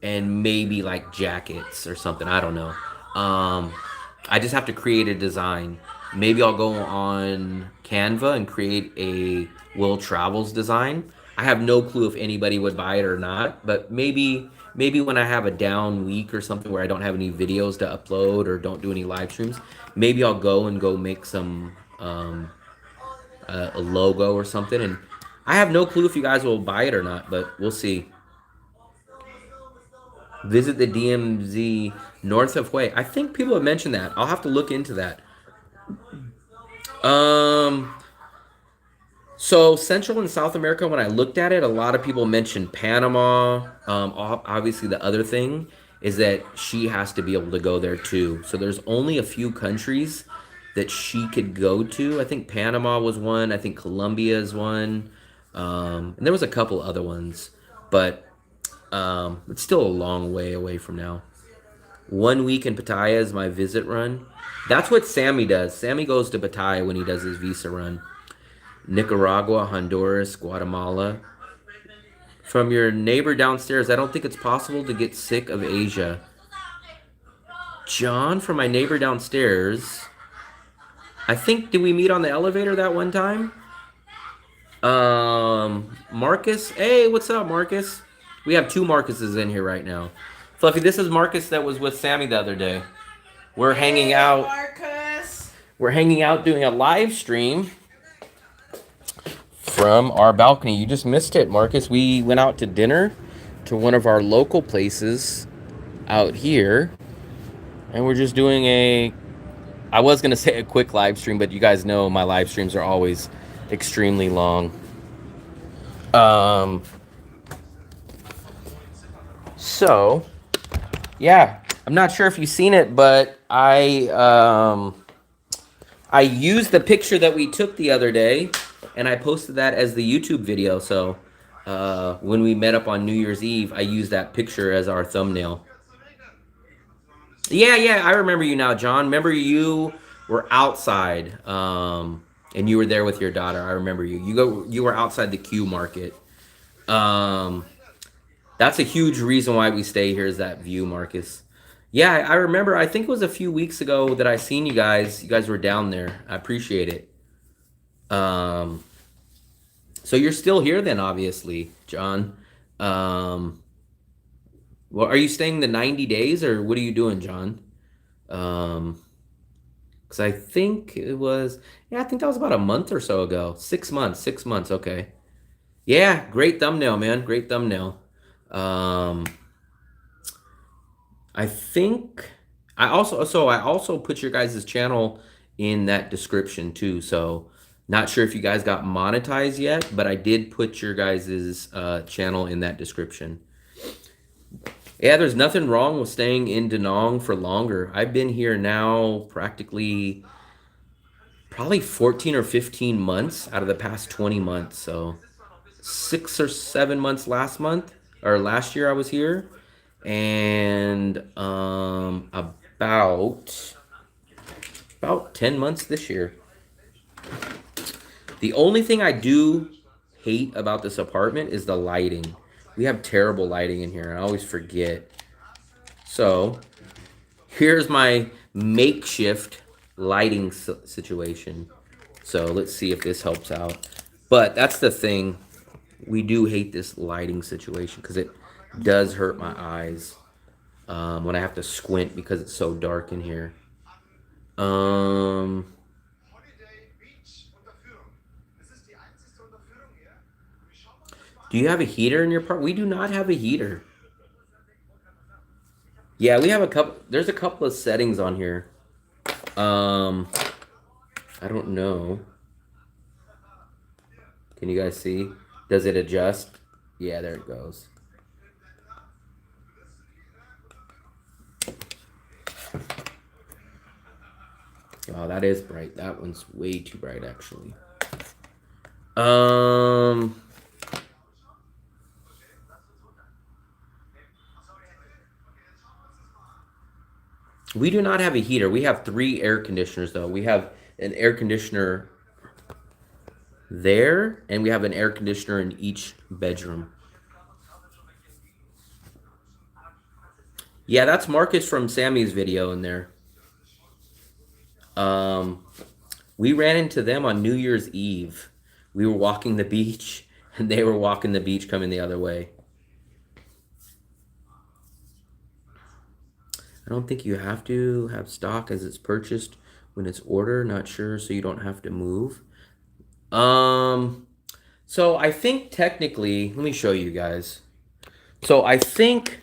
and maybe like jackets or something. I don't know. I just have to create a design. Maybe I'll go on Canva and create a Will Travels design. I have no clue if anybody would buy it or not, but maybe when I have a down week or something where I don't have any videos to upload or don't do any live streams, maybe I'll go make some a logo or something. And I have no clue if you guys will buy it or not, but we'll see. Visit the DMZ north of Hue. I think people have mentioned that. I'll have to look into that. So Central and South America, when I looked at it, a lot of people mentioned Panama. Obviously, the other thing is that she has to be able to go there too. So there's only a few countries that she could go to. I think Panama was one. I think Colombia is one. And there was a couple other ones, but it's still a long way away from now. 1 week in Pattaya is my visit run. That's what Sammy does. Sammy goes to Pattaya when he does his visa run. Nicaragua, Honduras, Guatemala. From your neighbor downstairs, I don't think it's possible to get sick of Asia. John, from my neighbor downstairs. I think, did we meet on the elevator that one time? Marcus. Hey, what's up, Marcus? We have two Marcuses in here right now. Fluffy, this is Marcus that was with Sammy the other day. We're hanging out. Marcus. We're hanging out doing a live stream from our balcony. You just missed it, Marcus. We went out to dinner to one of our local places out here, and we're just doing I was going to say a quick live stream, but you guys know my live streams are always extremely long. So, yeah, I'm not sure if you've seen it, but I used the picture that we took the other day, and I posted that as the YouTube video. So when we met up on New Year's Eve, I used that picture as our thumbnail. Yeah, I remember you now, John. Remember you were outside, and you were there with your daughter. I remember you. You were outside the Q Market. That's a huge reason why we stay here, is that view, Marcus. Yeah, I remember. I think it was a few weeks ago that I seen you guys. You guys were down there. I appreciate it. So you're still here then, obviously, John. Well, are you staying the 90 days or what are you doing, John? Because I think it was, I think that was about a month or so ago. 6 months, 6 months. Okay. Yeah, great thumbnail, man. Great thumbnail. I think I also put your guys' channel in that description too. So not sure if you guys got monetized yet, but I did put your guys' channel in that description. Yeah, there's nothing wrong with staying in Danang for longer. I've been here now probably 14 or 15 months out of the past 20 months. So 6 or 7 months last year I was here, and about 10 months this year. The only thing I do hate about this apartment is the lighting. We have terrible lighting in here. I always forget. So here's my makeshift lighting situation. So let's see if this helps out. But that's the thing. We do hate this lighting situation because it does hurt my eyes when I have to squint because it's so dark in here. Do you have a heater in your part? We do not have a heater. Yeah, we have there's a couple of settings on here. I don't know. Can you guys see? Does it adjust? Yeah, there it goes. Oh, that is bright. That one's way too bright, actually. We do not have a heater. We have 3 air conditioners though. We have an air conditioner there, and we have an air conditioner in each bedroom. Yeah, that's Marcus from Sammy's video in there. We ran into them on New Year's Eve. We were walking the beach, and they were walking the beach coming the other way. I don't think you have to have stock as it's purchased when it's ordered. Not sure, so you don't have to move. So I think technically, let me show you guys. So I think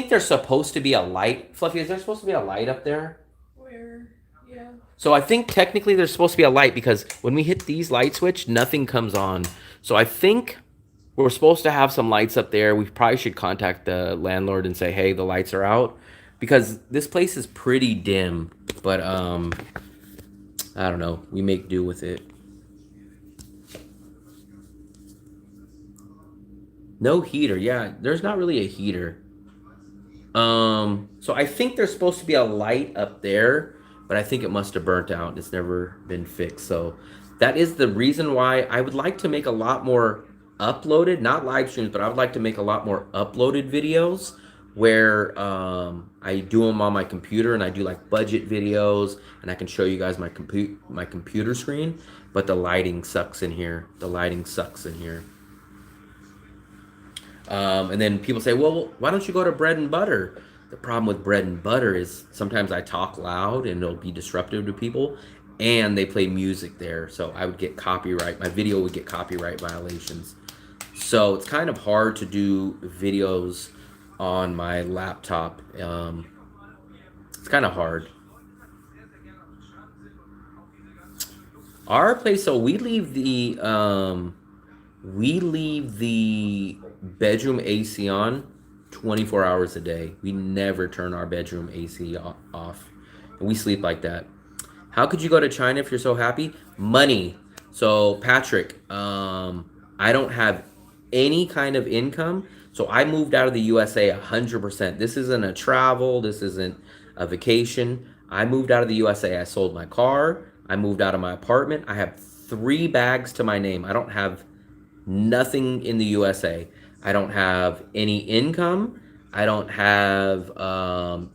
there's supposed to be a light. Fluffy, is there supposed to be a light up there? Where? Yeah. So I think technically there's supposed to be a light because when we hit these light switch, nothing comes on. So I think we're supposed to have some lights up there. We probably should contact the landlord and say, hey, the lights are out. Because this place is pretty dim. But, I don't know. We make do with it. No heater. Yeah, there's not really a heater. So I think there's supposed to be a light up there, but I think it must have burnt out. It's never been fixed. So that is the reason why I would like to make a lot more uploaded, not live streams, but I would like to make a lot more uploaded videos where I do them on my computer, and I do like budget videos, and I can show you guys my computer screen. But the lighting sucks in here. The lighting sucks in here. And then people say, well, why don't you go to bread and butter? The problem with bread and butter is sometimes I talk loud and it'll be disruptive to people, and they play music there. So I would get copyright. My video would get copyright violations. So it's kind of hard to do videos on my laptop. It's kind of hard. Our place, so we leave the bedroom AC on 24 hours a day. We never turn our bedroom AC off. And we sleep like that. How could you go to China if you're so happy? Money. So Patrick, I don't have any kind of income. So I moved out of the USA 100%. This isn't a travel. This isn't a vacation. I moved out of the USA. I sold my car. I moved out of my apartment. I have 3 bags to my name. I don't have nothing in the USA. I don't have any income. I don't have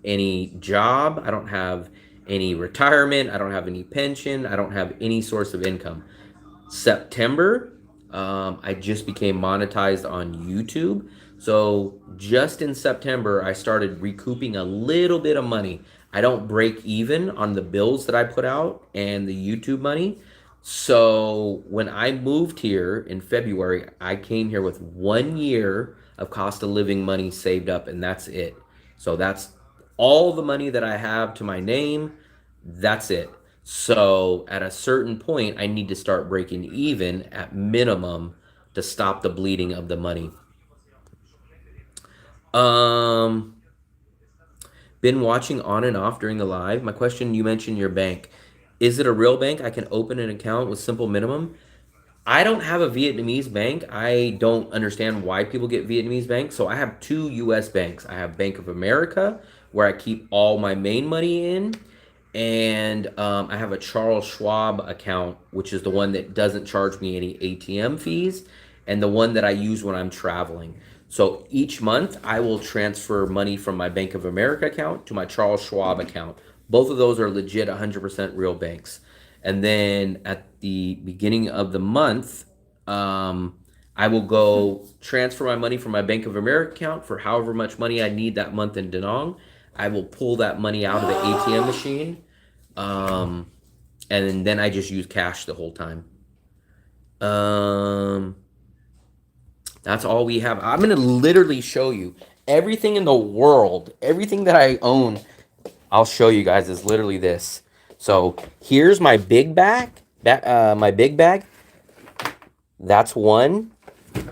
any job. I don't have any retirement. I don't have any pension. I don't have any source of income. September, I just became monetized on YouTube. So just in September, I started recouping a little bit of money. I don't break even on the bills that I put out and the YouTube money. So when I moved here in February, I came here with 1 year of cost of living money saved up, and that's it. So that's all the money that I have to my name. That's it. So at a certain point, I need to start breaking even at minimum to stop the bleeding of the money. Been watching on and off during the live. My question, you mentioned your bank. Is it a real bank? I can open an account with simple minimum. I don't have a Vietnamese bank. I don't understand why people get Vietnamese banks. So I have 2 US banks. I have Bank of America, where I keep all my main money in. And I have a Charles Schwab account, which is the one that doesn't charge me any ATM fees, and the one that I use when I'm traveling. So each month I will transfer money from my Bank of America account to my Charles Schwab account. Both of those are legit 100% real banks. And then at the beginning of the month, I will go transfer my money from my Bank of America account for however much money I need that month in Danang. I will pull that money out of the ATM machine. And then I just use cash the whole time. That's all we have. I'm going to literally show you everything in the world, everything that I own. I'll show you guys is literally this. So here's my big bag. That's one.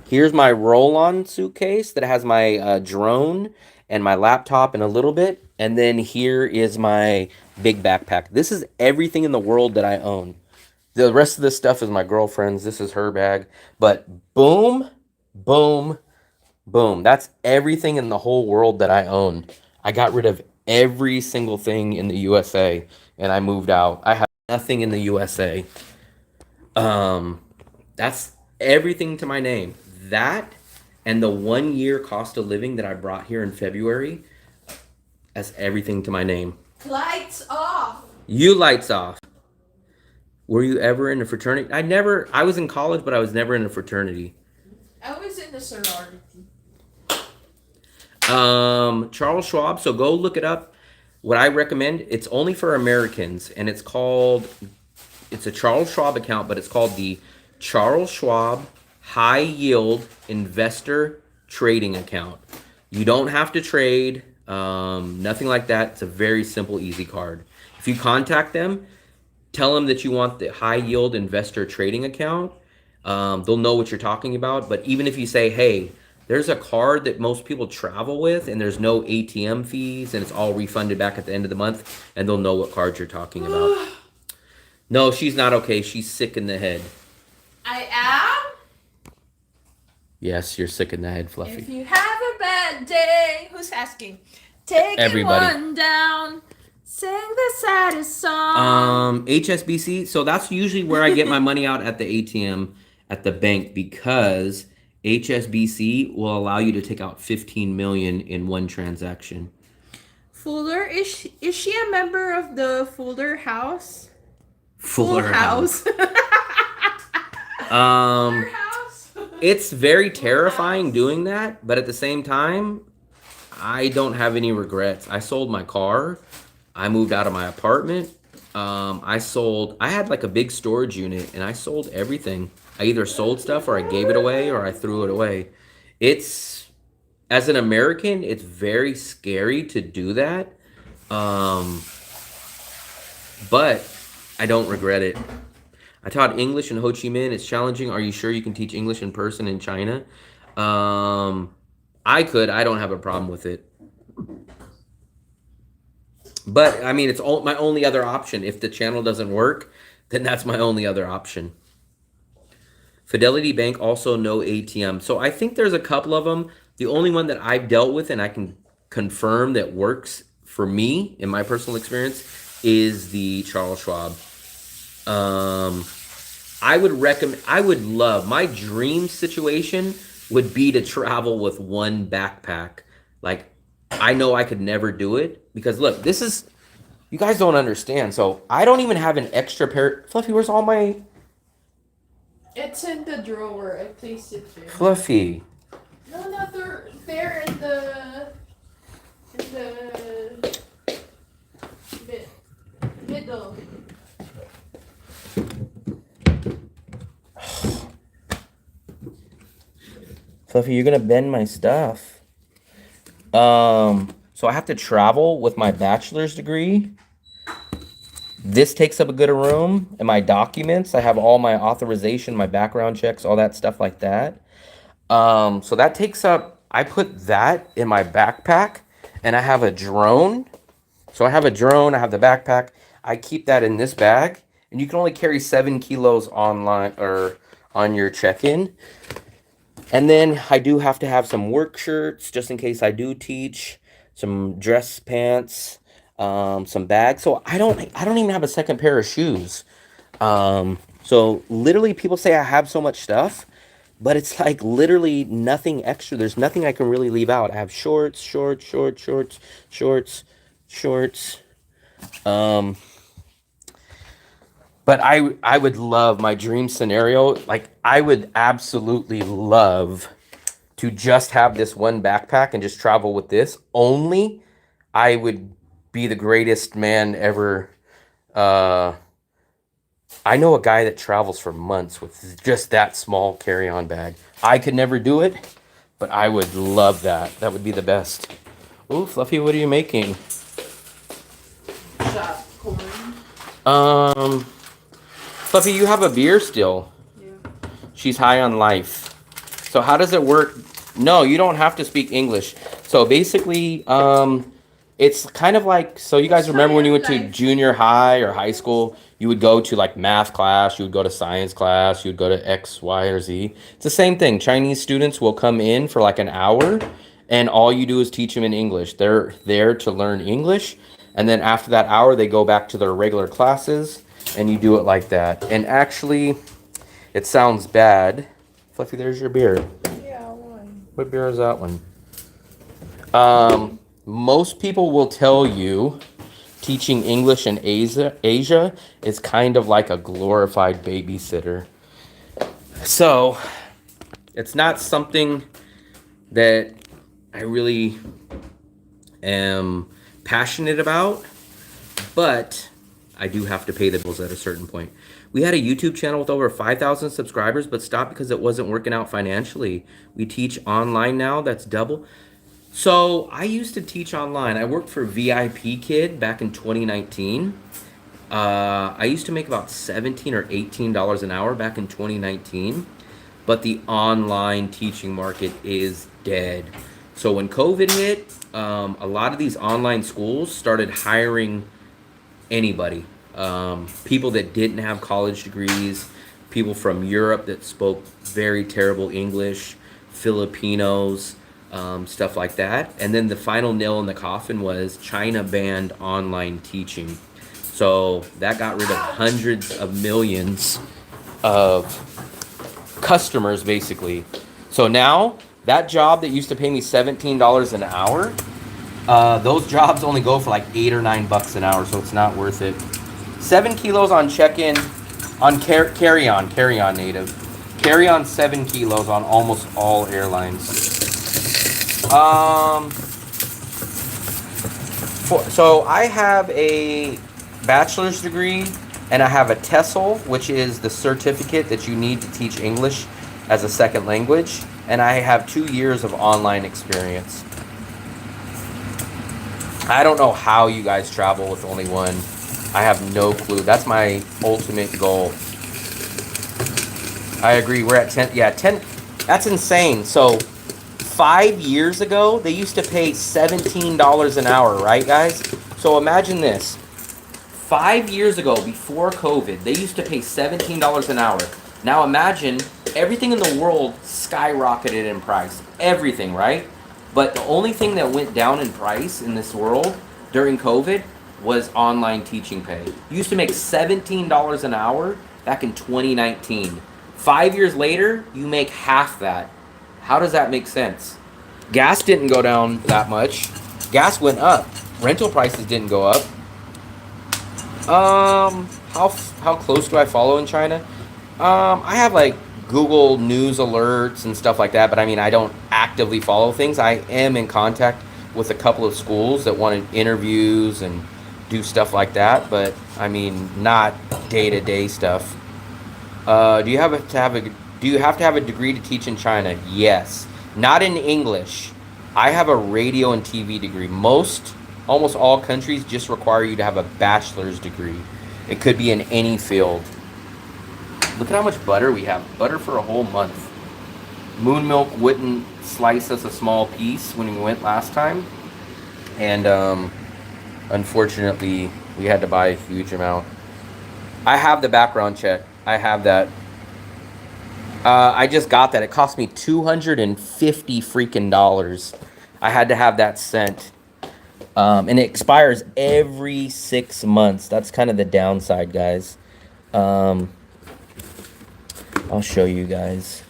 Here's my roll-on suitcase that has my drone and my laptop and a little bit. And then here is my big backpack. This is everything in the world that I own. The rest of this stuff is my girlfriend's. This is her bag. But boom, boom, boom. That's everything in the whole world that I own. I got rid of every single thing in the USA, and I moved out. I have nothing in the USA. That's everything to my name. That and the 1 year cost of living that I brought here in February, that's everything to my name. Lights off. You lights off. Were you ever in a fraternity? I was in college, but I was never in a fraternity. I was in the sorority. Charles Schwab, so go look it up. What I recommend, it's only for Americans, and it's a Charles Schwab account, but it's called the Charles Schwab High Yield Investor Trading Account. You don't have to trade, nothing like that. It's a very simple, easy card. If you contact them, tell them that you want the High Yield Investor Trading Account. They'll know what you're talking about. But even if you say, hey, there's a card that most people travel with and there's no ATM fees and it's all refunded back at the end of the month, and they'll know what card you're talking about. No, she's not okay. She's sick in the head. I am? Yes, you're sick in the head, Fluffy. If you have a bad day, who's asking? Take Everybody. one down. Sing the saddest song. HSBC. So that's usually where I get my money out at the ATM at the bank, because HSBC will allow you to take out 15 million in one transaction. Fuller, is she a member of the Fuller House? Fuller House. Fuller House? It's very terrifying doing that, but at the same time, I don't have any regrets. I sold my car. I moved out of my apartment. I had like a big storage unit, and I sold everything. I either sold stuff or I gave it away or I threw it away. As an American, it's very scary to do that. But I don't regret it. I taught English in Ho Chi Minh. It's challenging. Are you sure you can teach English in person in China? I could. I don't have a problem with it. But, I mean, it's my only other option. If the channel doesn't work, then that's my only other option. Fidelity Bank, also no ATM. So I think there's a couple of them. The only one that I've dealt with and I can confirm that works for me in my personal experience is the Charles Schwab. I would love, my dream situation would be to travel with one backpack. Like, I know I could never do it because look, you guys don't understand. So I don't even have an extra pair. Fluffy, where's all my... It's in the drawer. I placed it there. Fluffy. No, they're in the middle. Fluffy, you're gonna bend my stuff. So I have to travel with my bachelor's degree. This takes up a good room, and my documents. I have all my authorization, my background checks, all that stuff like that. So that takes up, I put that in my backpack, and I have a drone. So I have a drone, I have the backpack. I keep that in this bag, and you can only carry 7 kilos online or on your check-in. And then I do have to have some work shirts just in case I do teach, some dress pants, some bags. So I don't even have a second pair of shoes. So literally people say I have so much stuff, but it's like literally nothing extra. There's nothing I can really leave out. I have shorts. But I would love, my dream scenario, like I would absolutely love to just have this one backpack and just travel with this. Only I would be the greatest man ever. I know a guy that travels for months with just that small carry-on bag. I could never do it, but I would love that. That would be the best. Ooh, Fluffy, what are you making? Shot corn. Fluffy, you have a beer still. Yeah. She's high on life. So how does it work? No, you don't have to speak English. So basically, it's kind of like, so you guys remember when you went to junior high or high school, you would go to like math class, you would go to science class, you would go to X, Y, or Z. It's the same thing. Chinese students will come in for like an hour and all you do is teach them in English. They're there to learn English, and then after that hour, they go back to their regular classes, and you do it like that. And actually, it sounds bad. Fluffy, there's your beer. Yeah, one. What beer is that one? Most people will tell you teaching English in Asia is kind of like a glorified babysitter. So, it's not something that I really am passionate about, but I do have to pay the bills at a certain point. We had a YouTube channel with over 5,000 subscribers, but stopped because it wasn't working out financially. We teach online now, that's double. So I used to teach online. I worked for VIP Kid back in 2019. I used to make about $17 or $18 an hour back in 2019, but the online teaching market is dead. So when COVID hit, a lot of these online schools started hiring anybody. People that didn't have college degrees, people from Europe that spoke very terrible English, Filipinos, stuff like that. And then the final nail in the coffin was China banned online teaching. So that got rid of hundreds of millions of customers, basically. So now, that job that used to pay me $17 an hour, those jobs only go for like $8 or $9 an hour, so it's not worth it. 7 kilos on check-in, on carry-on native. Carry-on 7 kilos on almost all airlines. So I have a bachelor's degree, and I have a TESOL, which is the certificate that you need to teach English as a second language, and I have 2 years of online experience. I don't know how you guys travel with only one. I have no clue. That's my ultimate goal. I agree. We're at 10. Yeah, 10. That's insane. So 5 years ago, they used to pay $17 an hour, right, guys? So imagine this. 5 years ago, before COVID, they used to pay $17 an hour. Now imagine everything in the world skyrocketed in price. Everything, right? But the only thing that went down in price in this world during COVID was online teaching pay. You used to make $17 an hour back in 2019. 5 years later, you make half that. How does that make sense? Gas didn't go down that much. Gas went up. Rental prices didn't go up. How close do I follow in China? I have like Google News alerts and stuff like that, but I mean, I don't actively follow things. I am in contact with a couple of schools that wanted interviews and do stuff like that, but I mean, not day-to-day stuff. Do you have to have a degree to teach in China? Yes. Not in English. I have a radio and TV degree. Almost all countries just require you to have a bachelor's degree. It could be in any field. Look at how much butter we have. Butter for a whole month. Moon Milk wouldn't slice us a small piece when we went last time. And unfortunately, we had to buy a huge amount. I have the background check. I have that. I just got that. It cost me $250 freaking dollars. I had to have that sent. And it expires every 6 months. That's kind of the downside, guys. I'll show you guys.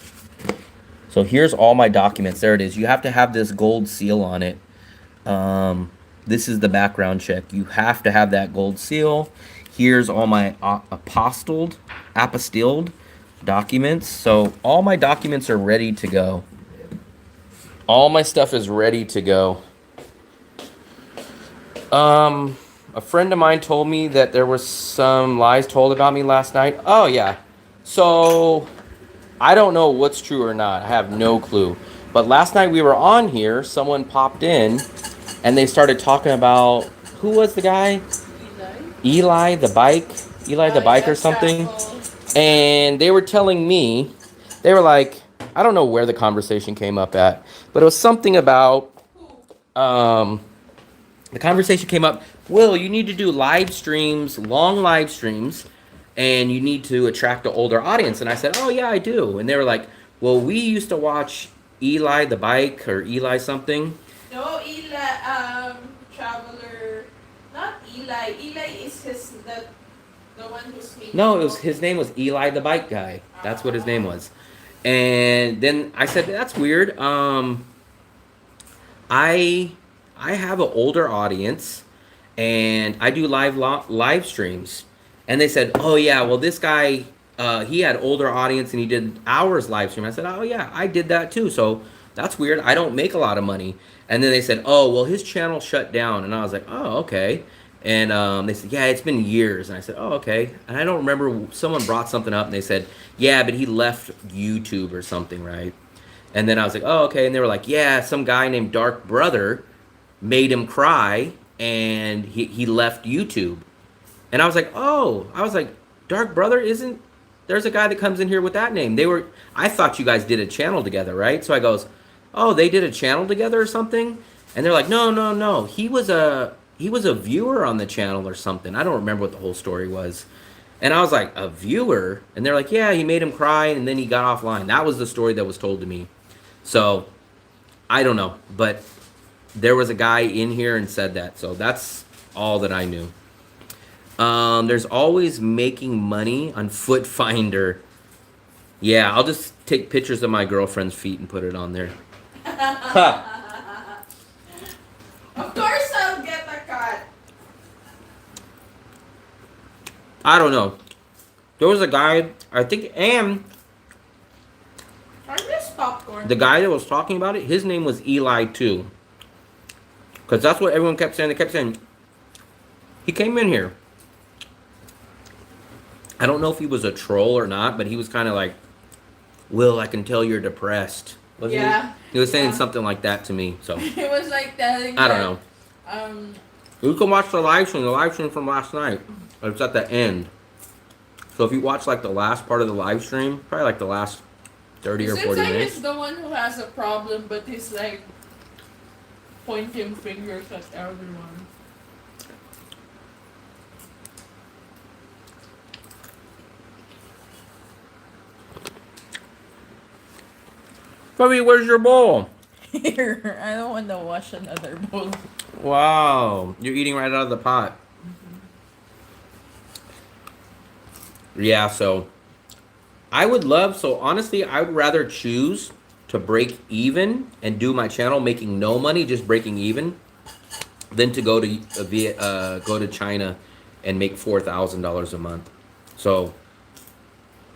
So here's all my documents. There it is. You have to have this gold seal on it. This is the background check. You have to have that gold seal. Here's all my apostilled documents. So all my documents are ready to go. All my stuff is ready to go. A friend of mine told me that there was some lies told about me last night. Oh, yeah. So, I don't know what's true or not. I have no clue. But last night we were on here, someone popped in, and they started talking about, who was the guy? Eli the bike or something. And they were telling me, they were like, I don't know where the conversation came up at, but it was something about, the conversation came up, Will, you need to do live streams, long live streams, and you need to attract an older audience. And I said, oh, yeah, I do. And they were like, well, we used to watch Eli the bike or Eli something. No, Traveler, not Eli. Eli is the one who's making. No, his name was Eli the bike guy. That's what his name was. And then I said, that's weird. I have an older audience, and I do live streams. And they said, oh yeah, well this guy, he had older audience and he did hours live stream. I said, oh yeah, I did that too. So that's weird. I don't make a lot of money. And then they said, oh well, his channel shut down. And I was like, oh okay. And they said, yeah, it's been years. And I said, oh okay. And I don't remember, someone brought something up and they said, yeah, but he left YouTube or something, right? And then I was like, oh okay. And they were like, yeah, some guy named Dark Brother made him cry and he left YouTube. And I was like, Dark Brother isn't, there's a guy that comes in here with that name. I thought you guys did a channel together, right? So I goes, oh, they did a channel together or something? And they're like, no. He was a viewer on the channel or something. I don't remember what the whole story was. And I was like, a viewer? And they're like, yeah, he made him cry and then he got offline. That was the story that was told to me. So I don't know, but there was a guy in here and said that. So that's all that I knew. There's always making money on Foot Finder. Yeah, I'll just take pictures of my girlfriend's feet and put it on there. Of course I'll get a cut. I don't know. There was a guy, I think, and I miss popcorn. the guy that was talking about it, his name was Eli too. Because that's what everyone kept saying. They kept saying, he came in here. I don't know if he was a troll or not, but he was kind of like, Will, I can tell you're depressed. Wasn't Yeah. He was saying something like that to me. So It was like telling I don't know. know. You can watch the live stream from last night. It's at the end. So if you watch like the last part of the live stream, probably like the last 30 or 40 Since minutes. he's the one who has a problem, but he's like pointing fingers at everyone. Bobby, where's your bowl? Here, I don't want to wash another bowl. Wow, you're eating right out of the pot. Yeah, so honestly, I would rather choose to break even and do my channel making no money, just breaking even, than to go to China and make $4,000 a month. So,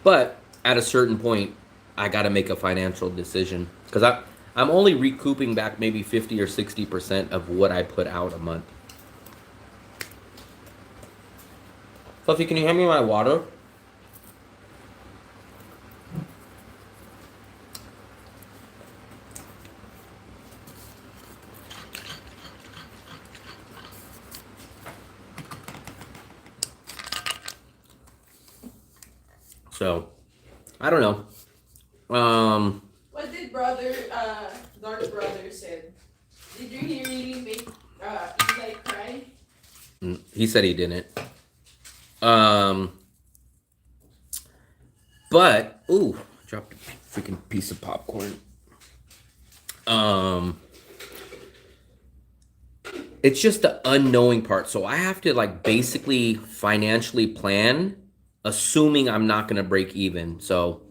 but at a certain point, I got to make a financial decision because I'm only recouping back maybe 50 or 60% of what I put out a month. Fluffy, can you hand me my water? So, I don't know. What did Dark Brother said? Did you really make Eli cry? He said he didn't. But ooh, I dropped a freaking piece of popcorn. It's just the unknowing part. So I have to like basically financially plan, assuming I'm not gonna break even. So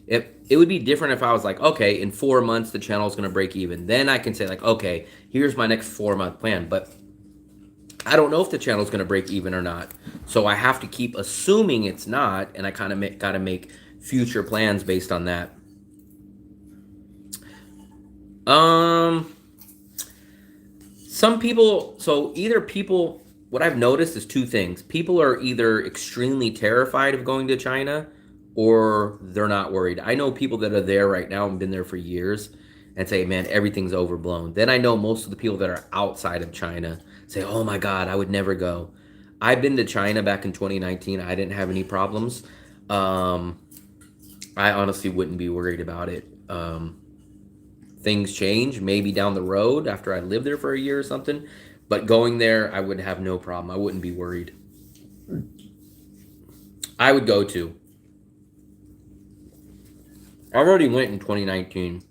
it would be different if I was like, okay, in 4 months the channel is gonna break even. Then I can say like, okay, here's my next 4-month plan. But I don't know if the channel is gonna break even or not. So I have to keep assuming it's not, and I kind of gotta make future plans based on that. Some people, what I've noticed is two things. People are either extremely terrified of going to China or they're not worried. I know people that are there right now and been there for years and say, man, everything's overblown. Then I know most of the people that are outside of China say, oh my God, I would never go. I've been to China back in 2019. I didn't have any problems. I honestly wouldn't be worried about it. Things change maybe down the road after I live there for a year or something. But going there, I would have no problem. I wouldn't be worried. I would go to. I already went in 2019.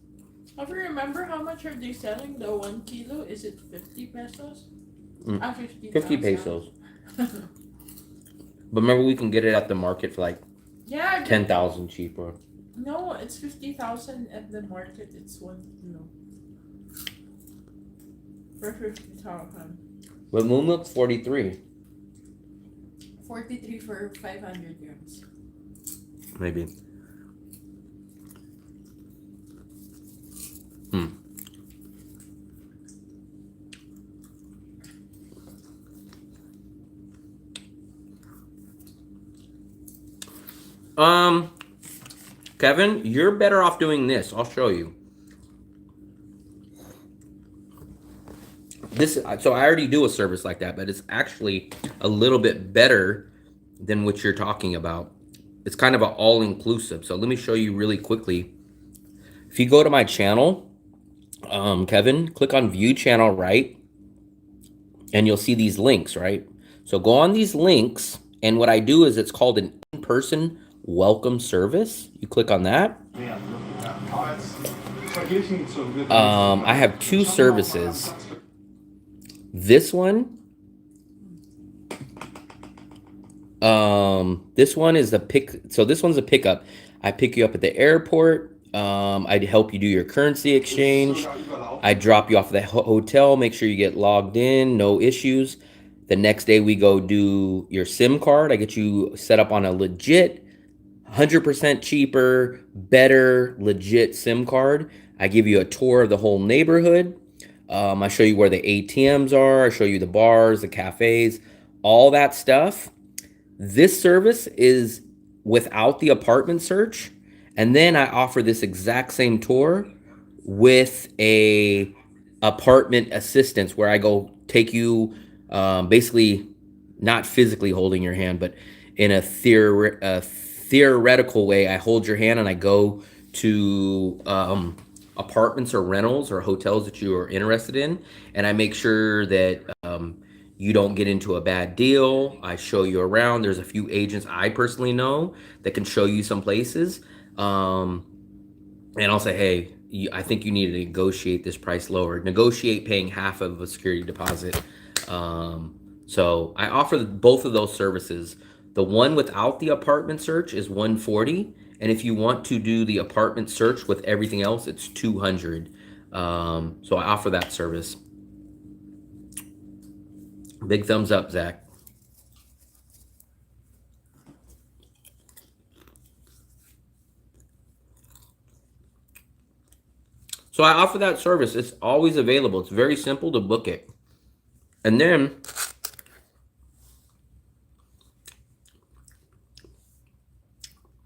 I forgot remember how much are they selling the 1 kilo? Is it 50 pesos? 50 pesos. But remember, we can get it at the market for like Yeah. 10,000 cheaper. No, it's 50,000 at the market. It's 1 kilo. For 50,000. But moon milk's 43. 43 for 500 grams. Maybe. Kevin, you're better off doing this. I'll show you. So I already do a service like that, but it's actually a little bit better than what you're talking about. It's kind of an all-inclusive. So let me show you really quickly. If you go to my channel, Kevin, click on View Channel, right? And you'll see these links, right? So go on these links, and what I do is it's called an in-person welcome service. You click on that. I have two services. This one is the pick. So this one's a pickup. I pick you up at the airport. I'd help you do your currency exchange. I drop you off at the hotel. Make sure you get logged in. No issues. The next day we go do your SIM card. I get you set up on a legit 100% cheaper, better, legit SIM card. I give you a tour of the whole neighborhood. I show you where the ATMs are. I show you the bars, the cafes, all that stuff. This service is without the apartment search. And then I offer this exact same tour with a apartment assistance where I go take you basically not physically holding your hand, but in a theoretical way. I hold your hand and I go to apartments or rentals or hotels that you are interested in, and I make sure that you don't get into a bad deal. I show you around. There's a few agents I personally know that can show you some places, and I'll say, hey, I think you need to negotiate this price lower. Negotiate paying half of a security deposit. So I offer both of those services. The one without the apartment search is $140, and if you want to do the apartment search with everything else, it's $200. So I offer that service. Big thumbs up, Zach. So I offer that service. It's always available. It's very simple to book it. And then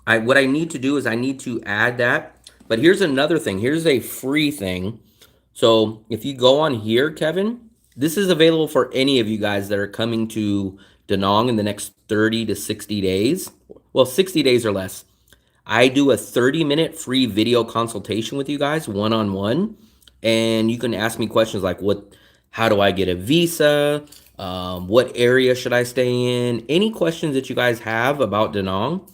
what I need to do is I need to add that. But here's another thing. Here's a free thing. So if you go on here, Kevin, this is available for any of you guys that are coming to Danang in the next 30 to 60 days. Well, 60 days or less. I do a 30-minute free video consultation with you guys, one-on-one. And you can ask me questions like, how do I get a visa? What area should I stay in? Any questions that you guys have about Danang,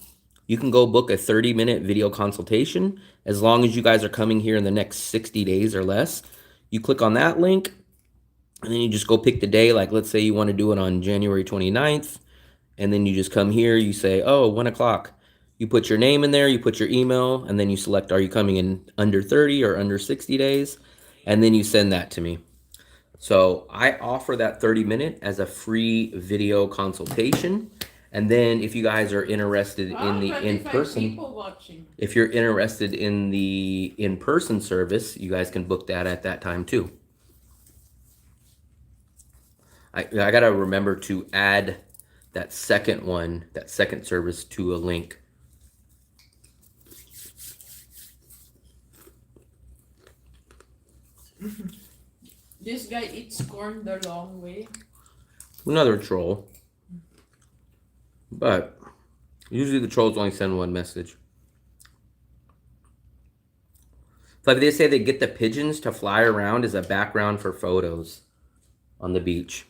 you can go book a 30-minute video consultation as long as you guys are coming here in the next 60 days or less. You click on that link, and then you just go pick the day. Like, let's say you want to do it on January 29th, and then you just come here. You say, oh, 1 o'clock. You put your name in there, you put your email, and then you select, are you coming in under 30 or under 60 days? And then you send that to me. So I offer that 30-minute as a free video consultation. And then if you guys are interested in the in-person, if you're interested in the in-person service, you guys can book that at that time too. I got to remember to add that second one, that second service to a link. This guy eats corn the long way. Another troll. But usually the trolls only send one message. Like they say they get the pigeons to fly around as a background for photos on the beach.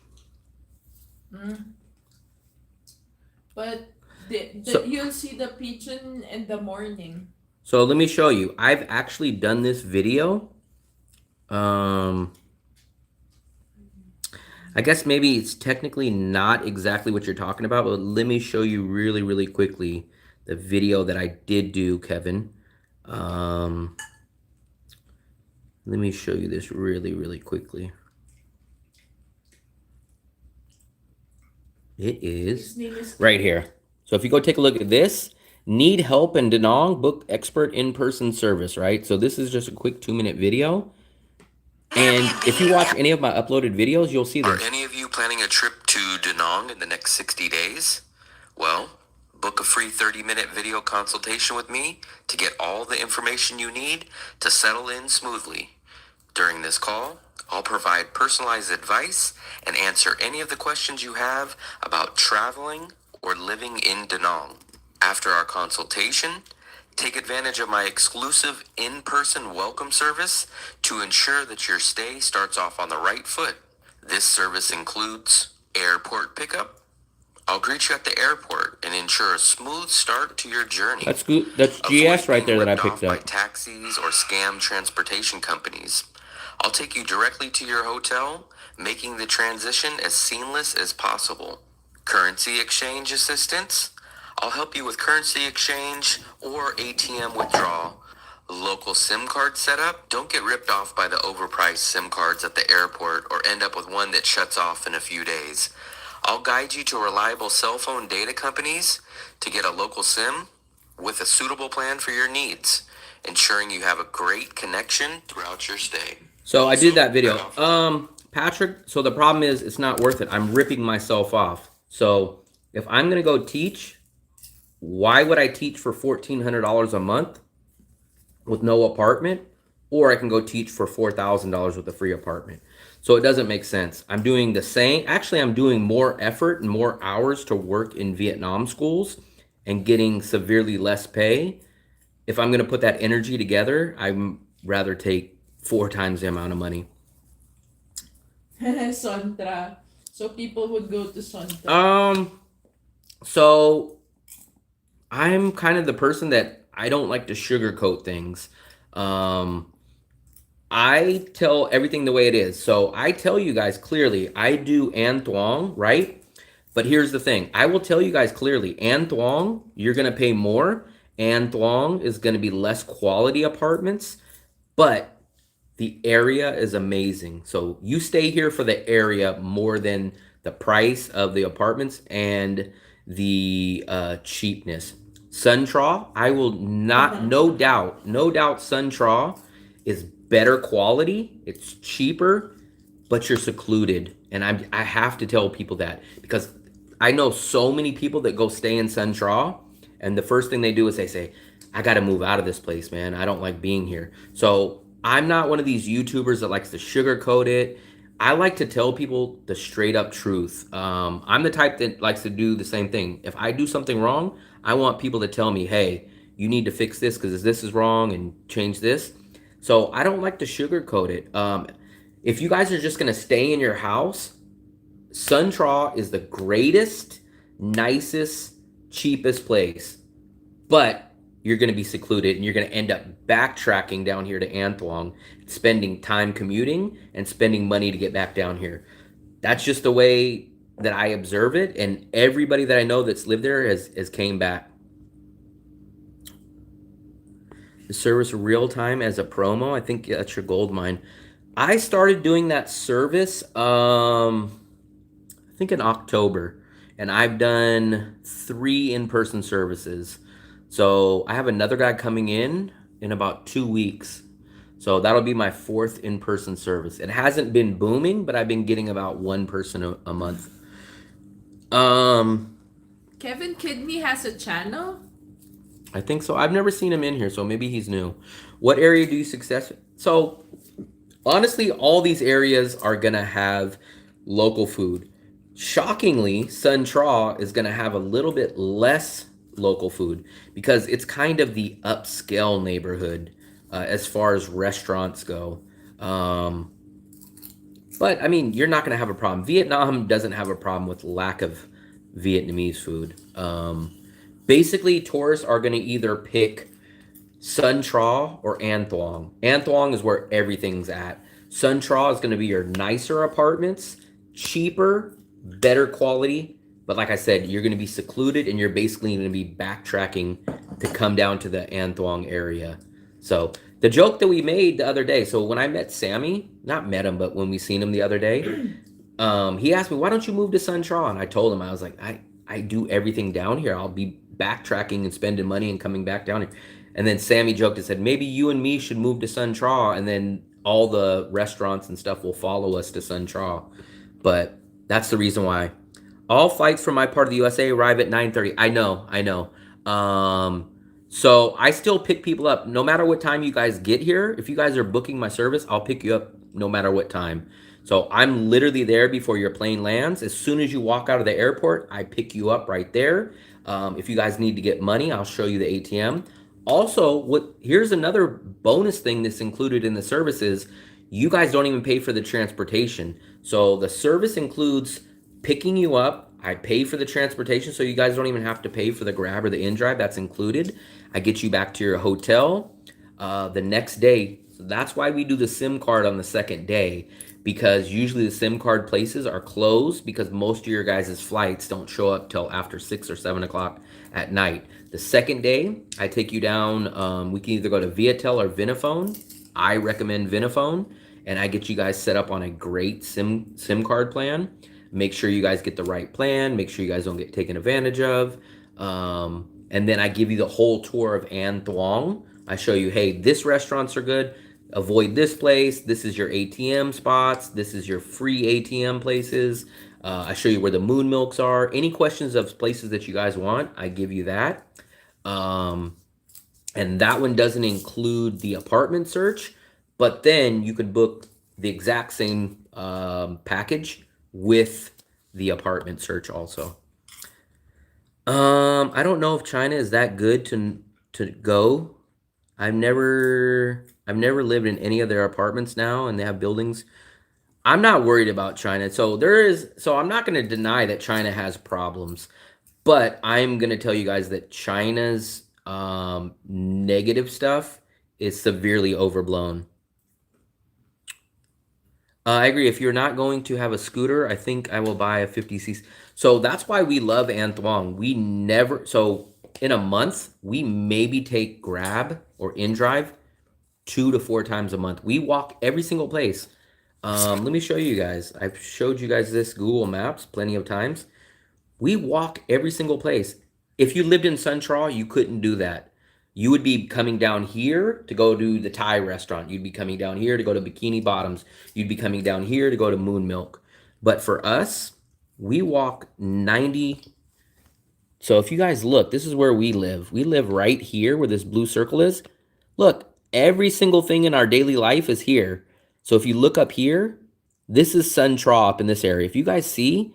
But you'll see the pigeon in the morning. So let me show you. I've actually done this video I guess maybe it's technically not exactly what you're talking about, but let me show you really, really quickly the video that I did do, Kevin. Let me show you this really, really quickly. It is right here. So if you go take a look at this, need help in Danang, book expert in-person service, right? So this is just a quick 2-minute video. And if you watch any of my uploaded videos, you'll see this. Are any of you planning a trip to Danang in the next 60 days? Well, book a free 30-minute video consultation with me to get all the information you need to settle in smoothly. During this call, I'll provide personalized advice and answer any of the questions you have about traveling or living in Danang. After our consultation, take advantage of my exclusive in-person welcome service to ensure that your stay starts off on the right foot. This service includes airport pickup. I'll greet you at the airport and ensure a smooth start to your journey. That's good. That's GS right there that I picked By up. taxis or scam transportation companies. I'll take you directly to your hotel, making the transition as seamless as possible. Currency exchange assistance. I'll help you with currency exchange or ATM withdrawal. Local SIM card setup. Don't get ripped off by the overpriced SIM cards at the airport or end up with one that shuts off in a few days. I'll guide you to reliable cell phone data companies to get a local SIM with a suitable plan for your needs, ensuring you have a great connection throughout your stay. So I did that video. Patrick, so the problem is it's not worth it. I'm ripping myself off. So if I'm going to go teach, why would I teach for $1,400 a month with no apartment? Or I can go teach for $4,000 with a free apartment. So it doesn't make sense. I'm doing the same. Actually, I'm doing more effort and more hours to work in Vietnam schools and getting severely less pay. If I'm going to put that energy together, I'd rather take 4 times the amount of money. Sontra. So people would go to Sontra. So I'm kind of the person that I don't like to sugarcoat things. I tell everything the way it is. So I tell you guys clearly, I do An Thuong, right? But here's the thing. I will tell you guys clearly, An Thuong, you're going to pay more. An Thuong is going to be less quality apartments, but the area is amazing. So you stay here for the area more than the price of the apartments and the cheapness. Sun Tra, I will not, no doubt, Sun Tra is better quality. It's cheaper, but you're secluded. And I have to tell people that because I know so many people that go stay in Sun Tra, and the first thing they do is they say, I got to move out of this place, man. I don't like being here. So I'm not one of these YouTubers that likes to sugarcoat it. I like to tell people the straight up truth. I'm the type that likes to do the same thing. If I do something wrong, I want people to tell me, hey, you need to fix this because this is wrong and change this. So I don't like to sugarcoat it. If you guys are just going to stay in your house, Sun Tra is the greatest, nicest, cheapest place. But you're going to be secluded and you're going to end up backtracking down here to An Thuong, spending time commuting and spending money to get back down here. That's just the way that I observe it. And everybody that I know that's lived there has came back. The service real time as a promo. I think that's your gold mine. I started doing that service, I think in October, and I've done 3 in-person services. So I have another guy coming in about 2 weeks. So that'll be my 4th in-person service. It hasn't been booming, but I've been getting about 1 person a month. Kevin Kidney has a channel? I think so. I've never seen him in here, so maybe he's new. What area do you success? So honestly, all these areas are going to have local food. Shockingly, Sun Tra is going to have a little bit less local food because it's kind of the upscale neighborhood as far as restaurants go. But I mean, you're not going to have a problem. Vietnam doesn't have a problem with lack of Vietnamese food. Basically, tourists are going to either pick Sun Tra or An Thuong. An Thuong is where everything's at. Sun Tra is going to be your nicer apartments, cheaper, better quality. But like I said, you're going to be secluded and you're basically going to be backtracking to come down to the An Thuong area. So the joke that we made the other day. So when I met Sammy, not met him, but when we seen him the other day, he asked me, why don't you move to Sun Tra? And I told him, I was like, I do everything down here. I'll be backtracking and spending money and coming back down here. And then Sammy joked and said, maybe you and me should move to Sun Tra, and then all the restaurants and stuff will follow us to Sun Tra. But that's the reason why. All flights from my part of the USA arrive at 9:30. I know. So I still pick people up no matter what time you guys get here. If you guys are booking my service, I'll pick you up no matter what time. So I'm literally there before your plane lands. As soon as you walk out of the airport, I pick you up right there. If you guys need to get money, I'll show you the ATM. Also, here's another bonus thing that's included in the services. You guys don't even pay for the transportation. So the service includes picking you up. I pay for the transportation, so you guys don't even have to pay for the Grab or the in-drive. That's included. I get you back to your hotel the next day. So that's why we do the SIM card on the second day, because usually the SIM card places are closed because most of your guys' flights don't show up till after 6 or 7 o'clock at night. The second day, I take you down. We can either go to Viatel or Vinaphone. I recommend Vinaphone, and I get you guys set up on a great SIM card plan. Make sure you guys get the right plan. Make sure you guys don't get taken advantage of. And then I give you the whole tour of An Thuong. I show you, hey, this restaurants are good. Avoid this place. This is your ATM spots. This is your free ATM places. I show you where the moon milks are. Any questions of places that you guys want, I give you that. And that one doesn't include the apartment search, but then you could book the exact same package with the apartment search also. I don't know if China is that good to go. I've never lived in any of their apartments now, and they have buildings. I'm not worried about China. So I'm not going to deny that China has problems, but I'm going to tell you guys that China's negative stuff is severely overblown. I agree. If you're not going to have a scooter, I think I will buy a 50cc. So that's why we love An Thuong. So in a month, we maybe take Grab or InDrive 2 to 4 times a month. We walk every single place. Let me show you guys. I've showed you guys this Google Maps plenty of times. We walk every single place. If you lived in Sun Tra, you couldn't do that. You would be coming down here to go to the Thai restaurant. You'd be coming down here to go to Bikini Bottoms. You'd be coming down here to go to Moon Milk. But for us, we walk 90. So if you guys look, this is where we live. We live right here where this blue circle is. Look, every single thing in our daily life is here. So if you look up here, this is Sun Tra up in this area. If you guys see,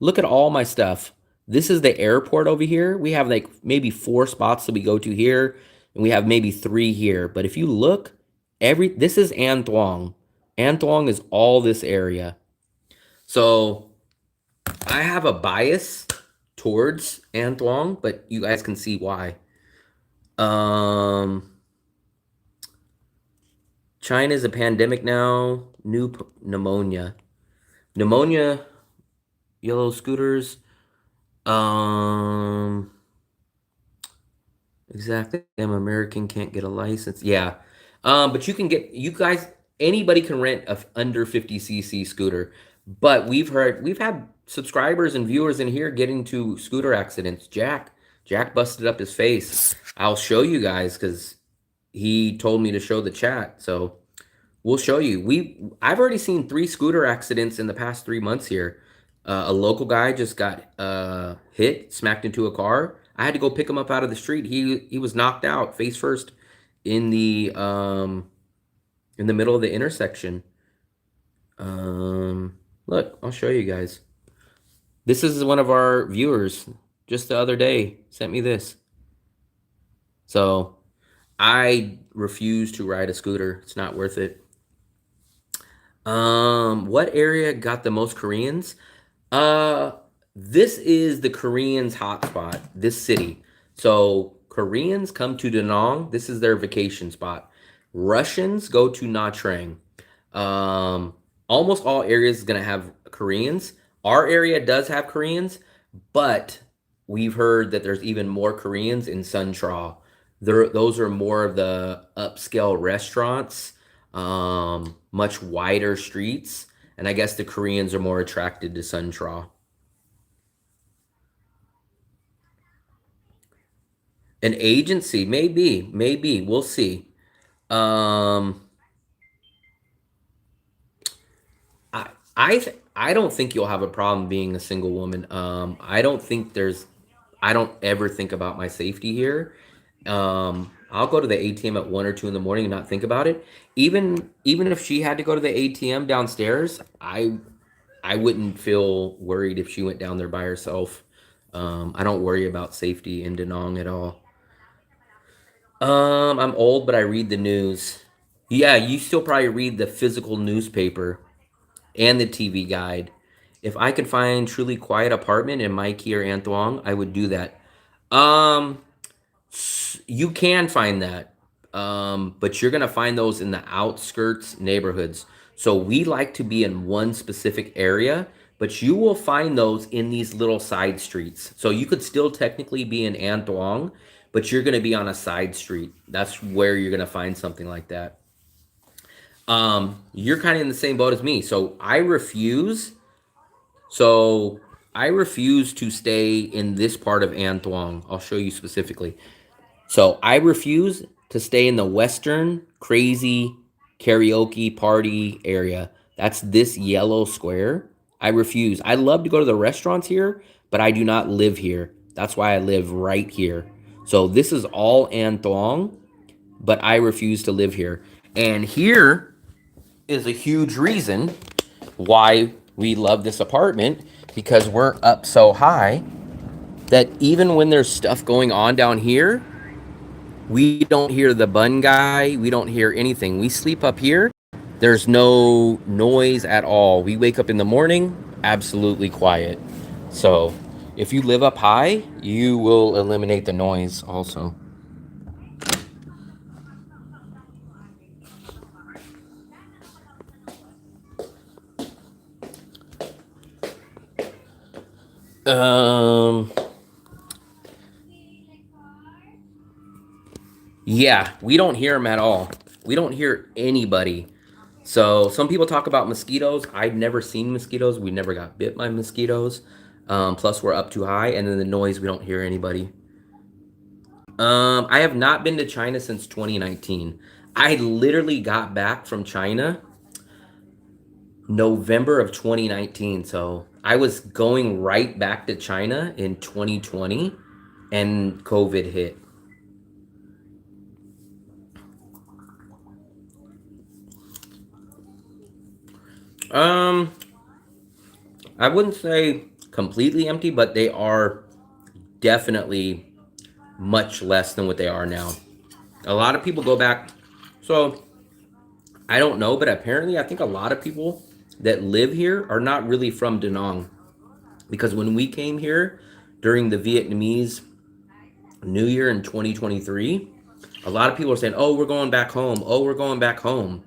look at all my stuff. This is the airport over here. We have like maybe 4 spots that we go to here, and we have maybe 3 here. But if you look, this is An Thuong. An Thuong is all this area. So I have a bias towards An Thuong, but you guys can see why. China's a pandemic now. New pneumonia. Pneumonia, yellow scooters. Exactly. I'm American, can't get a license. Yeah. But you guys, anybody can rent a under 50cc scooter. But we've had subscribers and viewers in here getting to scooter accidents. Jack busted up his face. I'll show you guys because he told me to show the chat. So we'll show you. I've already seen 3 scooter accidents in the past 3 months here. A local guy just got hit, smacked into a car. I had to go pick him up out of the street. He was knocked out face first in the middle of the intersection. Look, I'll show you guys. This is one of our viewers just the other day sent me this. So I refuse to ride a scooter. It's not worth it. What area got the most Koreans? This is the Koreans' hotspot, this city. So Koreans come to Danang. This is their vacation spot. Russians go to Nha Trang. Almost all areas is going to have Koreans. Our area does have Koreans, but we've heard that there's even more Koreans in Suntraw. Those are more of the upscale restaurants, much wider streets, and I guess the Koreans are more attracted to Suntraw. An agency, maybe we'll see. Um, I don't think you'll have a problem being a single woman. I don't ever think about my safety here. I'll go to the ATM at 1 or 2 in the morning and not think about it. Even if she had to go to the ATM downstairs, I wouldn't feel worried if she went down there by herself. I don't worry about safety in Danang at all. I'm old, but I read the news. Yeah, you still probably read the physical newspaper and the TV guide. If I could find truly quiet apartment in Mikey or Anthuong, I would do that. Um, you can find that, but you're gonna find those in the outskirts neighborhoods. So we like to be in one specific area, but you will find those in these little side streets. So you could still technically be in Anthuong, but you're gonna be on a side street. That's where you're gonna find something like that. You're kind of in the same boat as me. So I refuse to stay in this part of Anthuong. I'll show you specifically. So I refuse to stay in the Western crazy karaoke party area. That's this yellow square. I refuse. I love to go to the restaurants here, but I do not live here. That's why I live right here. So this is all Anthuong, but I refuse to live here. And here is a huge reason why we love this apartment, because we're up so high that even when there's stuff going on down here, we don't hear the bun guy. We don't hear anything. We sleep up here. There's no noise at all. We wake up in the morning, absolutely quiet. So if you live up high, you will eliminate the noise also. Yeah, we don't hear them at all. We don't hear anybody. So some people talk about mosquitoes. I've never seen mosquitoes. We never got bit by mosquitoes. Plus we're up too high, and then the noise, we don't hear anybody. I have not been to China since 2019. I literally got back from China November of 2019. So I was going right back to China in 2020 and COVID hit. I wouldn't say completely empty, but they are definitely much less than what they are now. A lot of people go back. So I don't know, but apparently I think a lot of people that live here are not really from Danang, because when we came here during the Vietnamese New Year in 2023, a lot of people are saying, "Oh, we're going back home. Oh, we're going back home."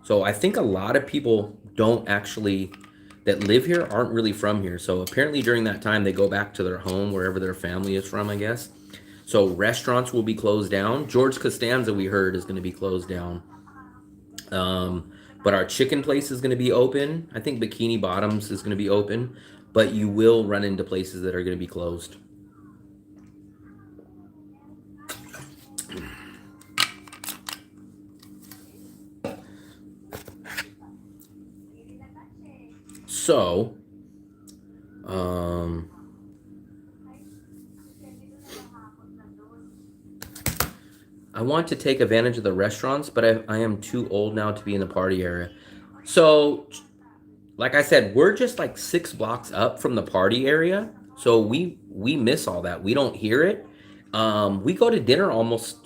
So I think a lot of people don't actually that live here aren't really from here. So apparently during that time they go back to their home, wherever their family is from, I guess. So restaurants will be closed down. George Costanza, we heard, is going to be closed down. But our chicken place is going to be open. I think Bikini Bottoms is going to be open, but you will run into places that are going to be closed. So, I want to take advantage of the restaurants, but I am too old now to be in the party area. So, like I said, we're just like 6 blocks up from the party area. So we miss all that. We don't hear it. We go to dinner almost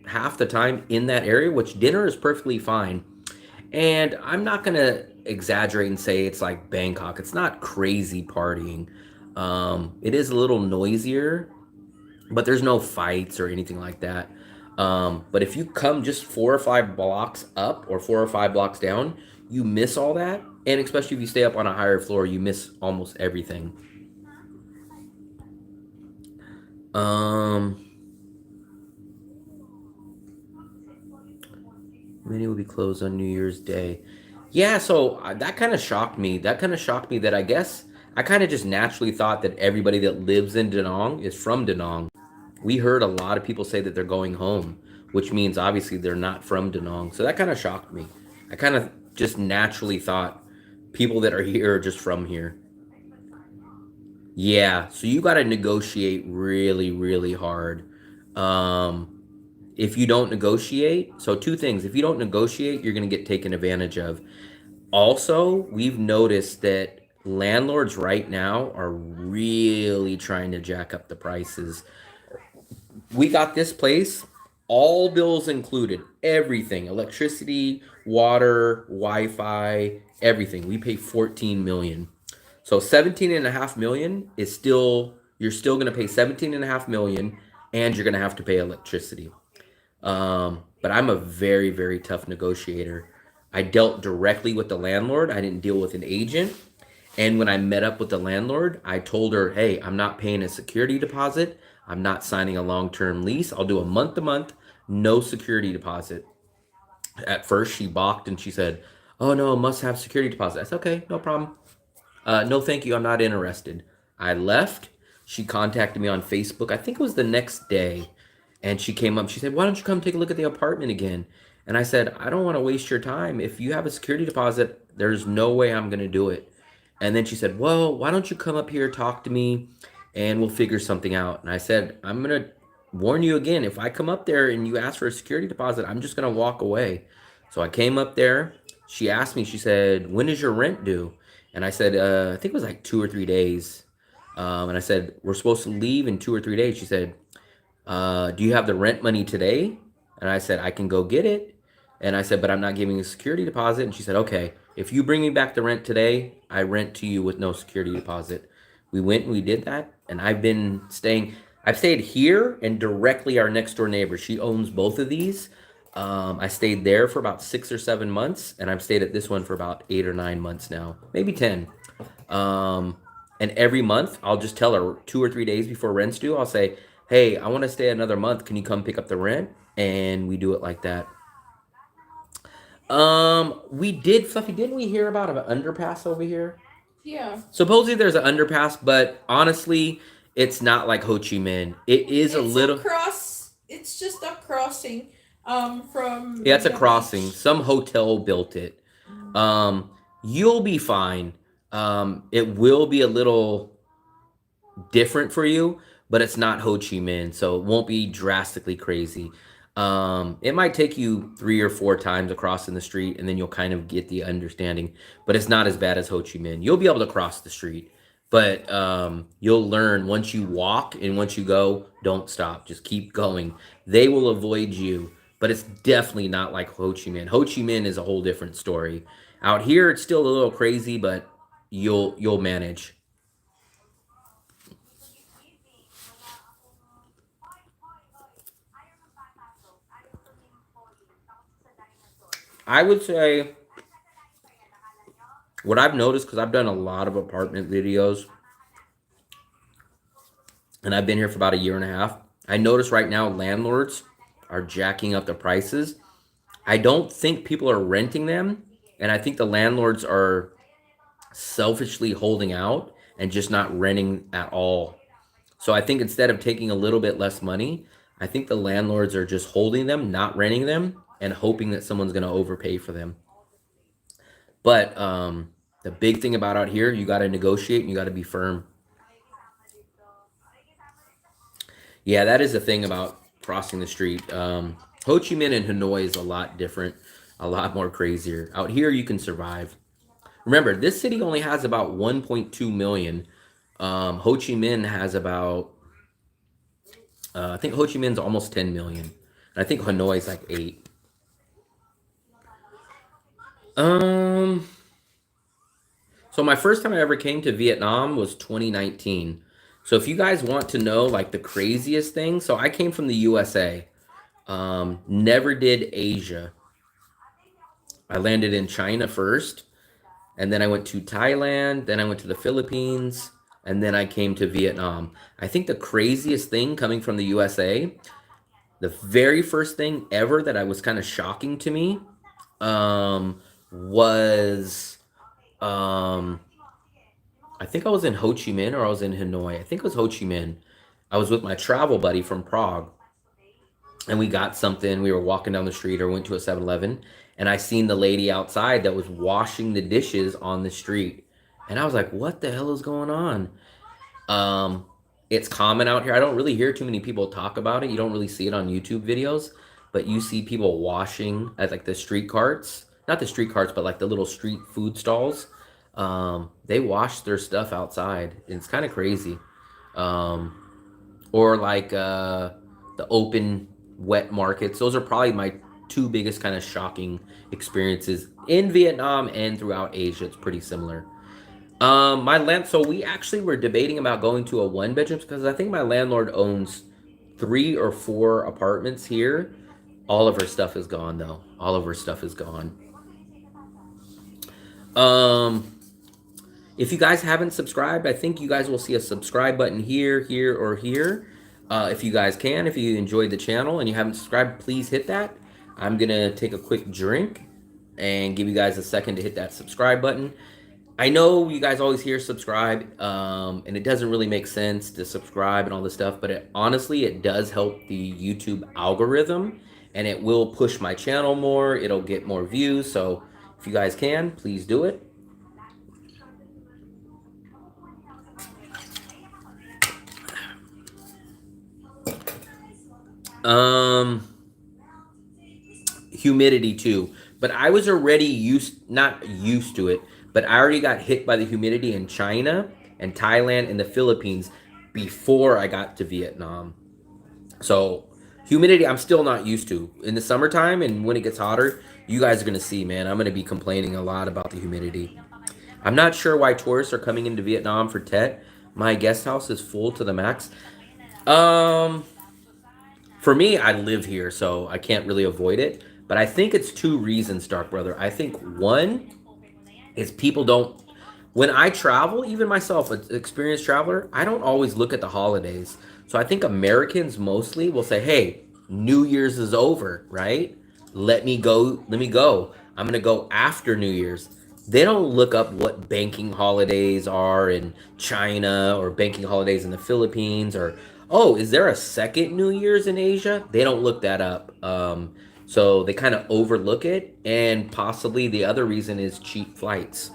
half the time in that area, which dinner is perfectly fine. And I'm not going to exaggerate and say it's like Bangkok. It's not crazy partying. It is a little noisier, but there's no fights or anything like that. But if you come just 4 or 5 blocks up or 4 or 5 blocks down, you miss all that. And especially if you stay up on a higher floor, you miss almost everything. Many will be closed on New Year's Day. Yeah, so that kind of shocked me. That kind of shocked me that I guess I kind of just naturally thought that everybody that lives in Danang is from Danang. We heard a lot of people say that they're going home, which means obviously they're not from Danang. So that kind of shocked me. I kind of just naturally thought people that are here are just from here. Yeah, so you got to negotiate really, really hard. If you don't negotiate, so two things. If you don't negotiate, you're going to get taken advantage of. Also, we've noticed that landlords right now are really trying to jack up the prices. We got this place, all bills included, everything, electricity, water, Wi-Fi, everything. We pay 14 million. So 17.5 million is still, you're still going to pay 17.5 million, and you're going to have to pay electricity. But I'm a very, very tough negotiator. I dealt directly with the landlord. I didn't deal with an agent. And when I met up with the landlord, I told her, hey, I'm not paying a security deposit. I'm not signing a long-term lease. I'll do a month-to-month, no security deposit. At first, she balked and she said, oh, no, must have security deposit. I said, okay, no problem. No, thank you. I'm not interested. I left. She contacted me on Facebook. I think it was the next day. And she came up. She said, why don't you come take a look at the apartment again? And I said, I don't want to waste your time. If you have a security deposit, there's no way I'm going to do it. And then she said, well, why don't you come up here, talk to me, and we'll figure something out. And I said, I'm going to warn you again. If I come up there and you ask for a security deposit, I'm just going to walk away. So I came up there. She asked me, she said, when is your rent due? And I said, I think it was like 2 or 3 days. And I said, we're supposed to leave in 2 or 3 days. She said, do you have the rent money today? And I said, I can go get it. And I said, but I'm not giving a security deposit. And she said, okay, if you bring me back the rent today, I rent to you with no security deposit. We went and we did that. And I've stayed here and directly our next door neighbor. She owns both of these. I stayed there for about 6 or 7 months, and I've stayed at this one for about 8 or 9 months now, maybe 10. And every month I'll just tell her 2 or 3 days before rent's due, I'll say, hey, I want to stay another month. Can you come pick up the rent? And we do it like that. We did, Fluffy, didn't we hear about an underpass over here? Yeah. Supposedly there's an underpass, but honestly, it's not like Ho Chi Minh. It is a little... It's just a crossing from... Yeah, it's a crossing. Beach. Some hotel built it. You'll be fine. It will be a little different for you, but it's not Ho Chi Minh, so it won't be drastically crazy. It might take you 3 or 4 times across in the street, and then you'll kind of get the understanding, but it's not as bad as Ho Chi Minh. You'll be able to cross the street, but you'll learn once you walk, and once you go, don't stop. Just keep going. They will avoid you, but it's definitely not like Ho Chi Minh. Ho Chi Minh is a whole different story. Out here, it's still a little crazy, but you'll manage. I would say what I've noticed, because I've done a lot of apartment videos, and I've been here for about 1.5 years. I notice right now landlords are jacking up the prices. I don't think people are renting them, and I think the landlords are selfishly holding out and just not renting at all. So I think instead of taking a little bit less money, I think the landlords are just holding them, not renting them, and hoping that someone's going to overpay for them. But the big thing about out here, you got to negotiate and you got to be firm. Yeah, that is the thing about crossing the street. Ho Chi Minh and Hanoi is a lot different, a lot more crazier. Out here, you can survive. Remember, this city only has about 1.2 million. Ho Chi Minh has about, I think Ho Chi Minh's almost 10 million. And I think Hanoi is like 8. So my first time I ever came to Vietnam was 2019. So if you guys want to know like the craziest thing, so I came from the USA. Never did Asia. I landed in China first, and then I went to Thailand, then I went to the Philippines, and then I came to Vietnam. I think the craziest thing coming from the USA, the very first thing ever that I was kind of shocking to me, was I think I was in Ho Chi Minh or I was in Hanoi. I think it was Ho Chi Minh. I was with my travel buddy from Prague, and we got something. We were walking down the street or went to a 7-Eleven, and I seen the lady outside that was washing the dishes on the street. And I was like, what the hell is going on? It's common out here. I don't really hear too many people talk about it. You don't really see it on YouTube videos, but you see people washing at like the street carts. Not the street carts, but like the little street food stalls. They wash their stuff outside. It's kind of crazy. Or like the open wet markets. Those are probably my two biggest kind of shocking experiences in Vietnam and throughout Asia. It's pretty similar. So we actually were debating about going to a 1-bedroom because I think my landlord owns 3 or 4 apartments here. All of her stuff is gone though. All of her stuff is gone. If you guys haven't subscribed, I think you guys will see a subscribe button here, here, or here. If you guys can, if you enjoyed the channel and you haven't subscribed, please hit that. I'm gonna take a quick drink and give you guys a second to hit that subscribe button. I know you guys always hear subscribe, and it doesn't really make sense to subscribe and all this stuff, but honestly, it does help the YouTube algorithm, and it will push my channel more. It'll get more views, so if you guys can, please do it. Humidity too, but I was already not used to it, but I already got hit by the humidity in China and Thailand and the Philippines before I got to Vietnam. So humidity, I'm still not used to. In the summertime and when it gets hotter, you guys are going to see, man, I'm going to be complaining a lot about the humidity. I'm not sure why tourists are coming into Vietnam for Tet. My guest house is full to the max. For me, I live here, so I can't really avoid it. But I think it's 2 reasons, Dark Brother. I think one is people don't, when I travel, even myself, an experienced traveler, I don't always look at the holidays. So I think Americans mostly will say, hey, New Year's is over, right? Let me go. I'm going to go after New Year's. They don't look up what banking holidays are in China or banking holidays in the Philippines or, oh, is there a second New Year's in Asia? They don't look that up. So they kind of overlook it. And possibly the other reason is cheap flights.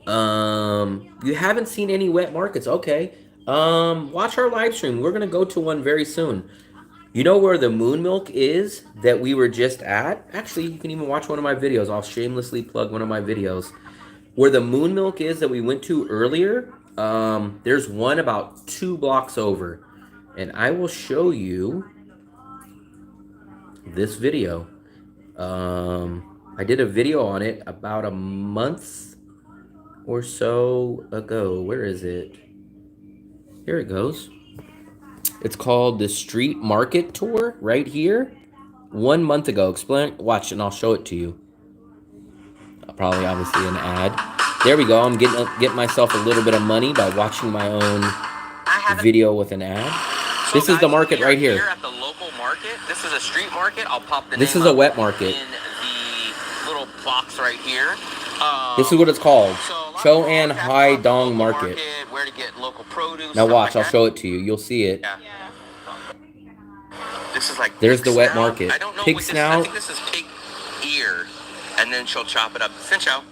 You haven't seen any wet markets. Okay. Watch our live stream. We're going to go to one very soon. You know where the moon milk is that we were just at? Actually, you can even watch one of my videos. I'll shamelessly plug one of my videos. Where the moon milk is that we went to earlier, there's one about 2 blocks over. And I will show you this video. I did a video on it about a month or so ago. Where is it? Here it goes. It's called the Street Market Tour right here. 1 month ago. Watch, and I'll show it to you. Probably, obviously, an ad. There we go. I'm getting myself a little bit of money by watching my own video with an ad. So this is the market right here. At the local market. This is a street market. I'll pop the This name is a up wet market. in the little box right here. This is what it's called. So Cho An Hai Dong Market. Where to get local produce. Now watch, I'll like show it to you. You'll see it. Yeah. This is like There's the wet snout. market. I don't know Pig what snout. I think this is pig ear, and then she'll chop it up. Cincho.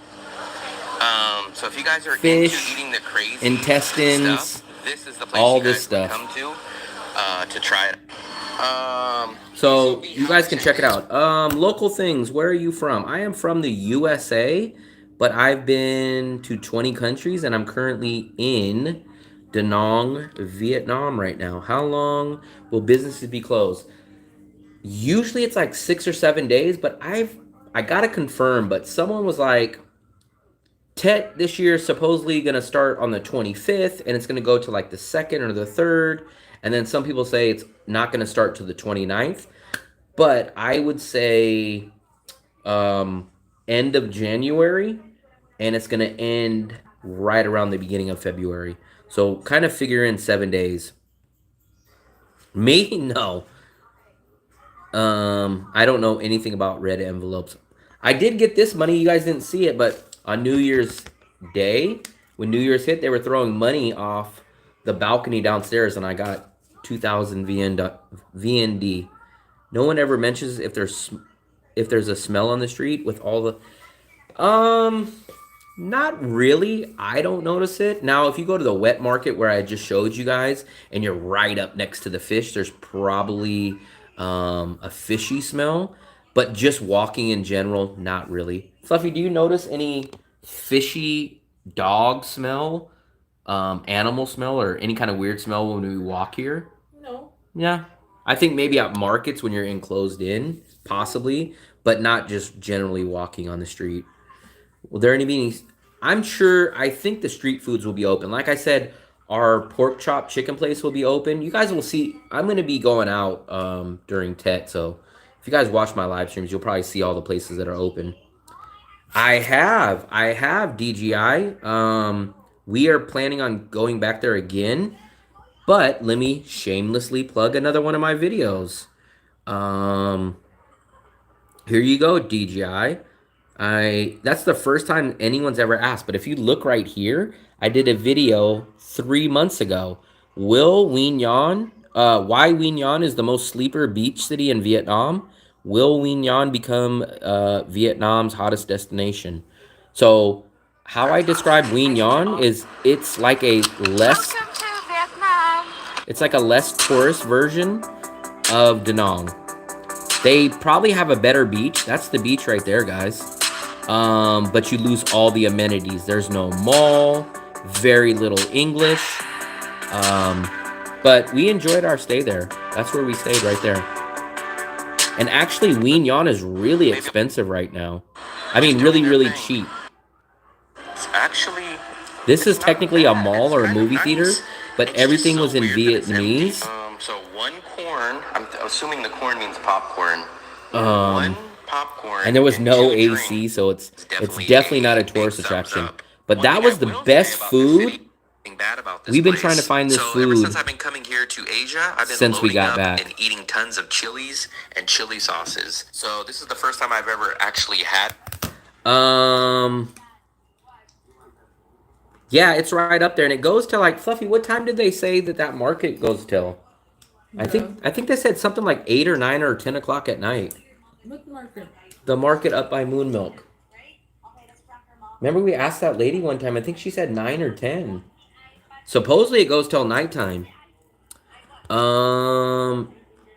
So if you guys are Fish, into eating the crazy intestines, stuff, this is the place all you guys this stuff. come to try it. So you guys can check it out. Local things. Where are you from? I am from the USA, but I've been to 20 countries, and I'm currently in Danang, Vietnam right now. How long will businesses be closed? Usually it's like 6 or 7 days, but I gotta confirm. But someone was like, Tet this year is supposedly gonna start on the 25th, and it's gonna go to like the 2nd or the 3rd. And then some people say it's not gonna start to the 29th. But I would say end of January, and it's gonna end right around the beginning of February. So kind of figure in 7 days. Me? No. I don't know anything about red envelopes. I did get this money. You guys didn't see it, but on New Year's Day, when New Year's hit, they were throwing money off the balcony downstairs, and I got 2,000 VND. No one ever mentions if there's a smell on the street with all the not really. I don't notice it. Now, if you go to the wet market where I just showed you guys and you're right up next to the fish, there's probably a fishy smell. But just walking in general, not really. Fluffy, do you notice any fishy dog smell, animal smell, or any kind of weird smell when we walk here? No. Yeah. I think maybe at markets when you're enclosed in, possibly, but not just generally walking on the street. Will there any meetings? I'm sure. I think the street foods will be open. Like I said, our pork chop chicken place will be open. You guys will see. I'm going to be going out during Tet, so if you guys watch my live streams, you'll probably see all the places that are open. I have DGI. We are planning on going back there again, but let me shamelessly plug another one of my videos. Here you go, DGI. That's the first time anyone's ever asked, but if you look right here, I did a video 3 months ago. Will Nguyen Yan, why Nguyen Yan is the most sleeper beach city in Vietnam? Will Nguyen Yan become Vietnam's hottest destination? So how I describe Nguyen Yan is it's like a less tourist version of Danang. They probably have a better beach. That's the beach right there, guys. But you lose all the amenities. There's no mall, very little English. But we enjoyed our stay there. That's where we stayed, right there. And actually, Nguyen Yan is really expensive right now. I mean, really, really cheap. Actually, this is technically a mall or a movie theater, but everything was in Vietnamese. So one corn, I'm assuming the corn means popcorn. Um, One popcorn and there was no two AC, drinks. so it's Definitely definitely not a big tourist thumbs attraction. up. But One that thing was I the will say best about this food. city, bad about this We've been place. trying to find this So ever food since I've been coming here to Asia, I've been since we loading got up back. and eating tons of chilies and chili sauces. So this is the first time I've ever actually had. Yeah, it's right up there, and it goes till like Fluffy. What time did they say that market goes till? I think they said something like 8 or 9 or 10 o'clock at night. What market? The market up by Moon Milk. Remember we asked that lady one time. I think she said 9 or 10. Supposedly it goes till nighttime.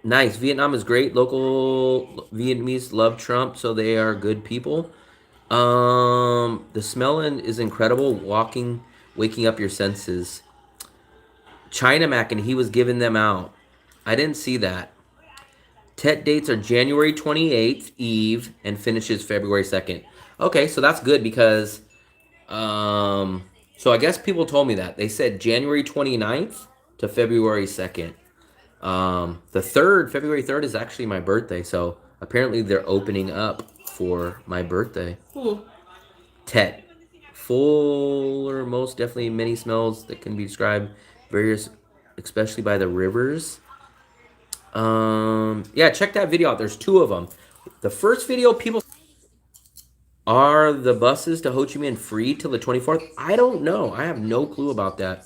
Nice. Vietnam is great. Local Vietnamese love Trump, so they are good people. The smell is incredible. Waking up your senses. China Mac, and he was giving them out. I didn't see that. Tet dates are January 28th, Eve, and finishes February 2nd. Okay, so that's good because, so I guess people told me that. They said January 29th to February 2nd. February 3rd is actually my birthday, so apparently they're opening up for my birthday. Who? Tet. Full or most definitely many smells that can be described, various, especially by the rivers. Yeah, check that video out. There's 2 of them. The first video, people are the buses to Ho Chi Minh free till the 24th. I don't know. I have no clue about that.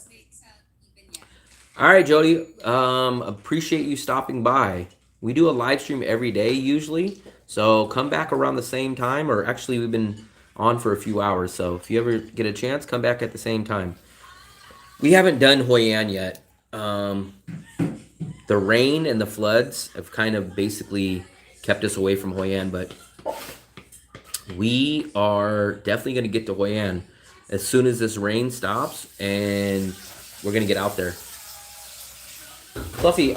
All right, Jody. Appreciate you stopping by. We do a live stream every day usually, so come back around the same time. Or actually, we've been on for a few hours, so if you ever get a chance, come back at the same time. We haven't done Hoi An yet. The rain and the floods have kind of basically kept us away from Hoi An, but we are definitely going to get to Hoi An as soon as this rain stops, and we're going to get out there. Fluffy,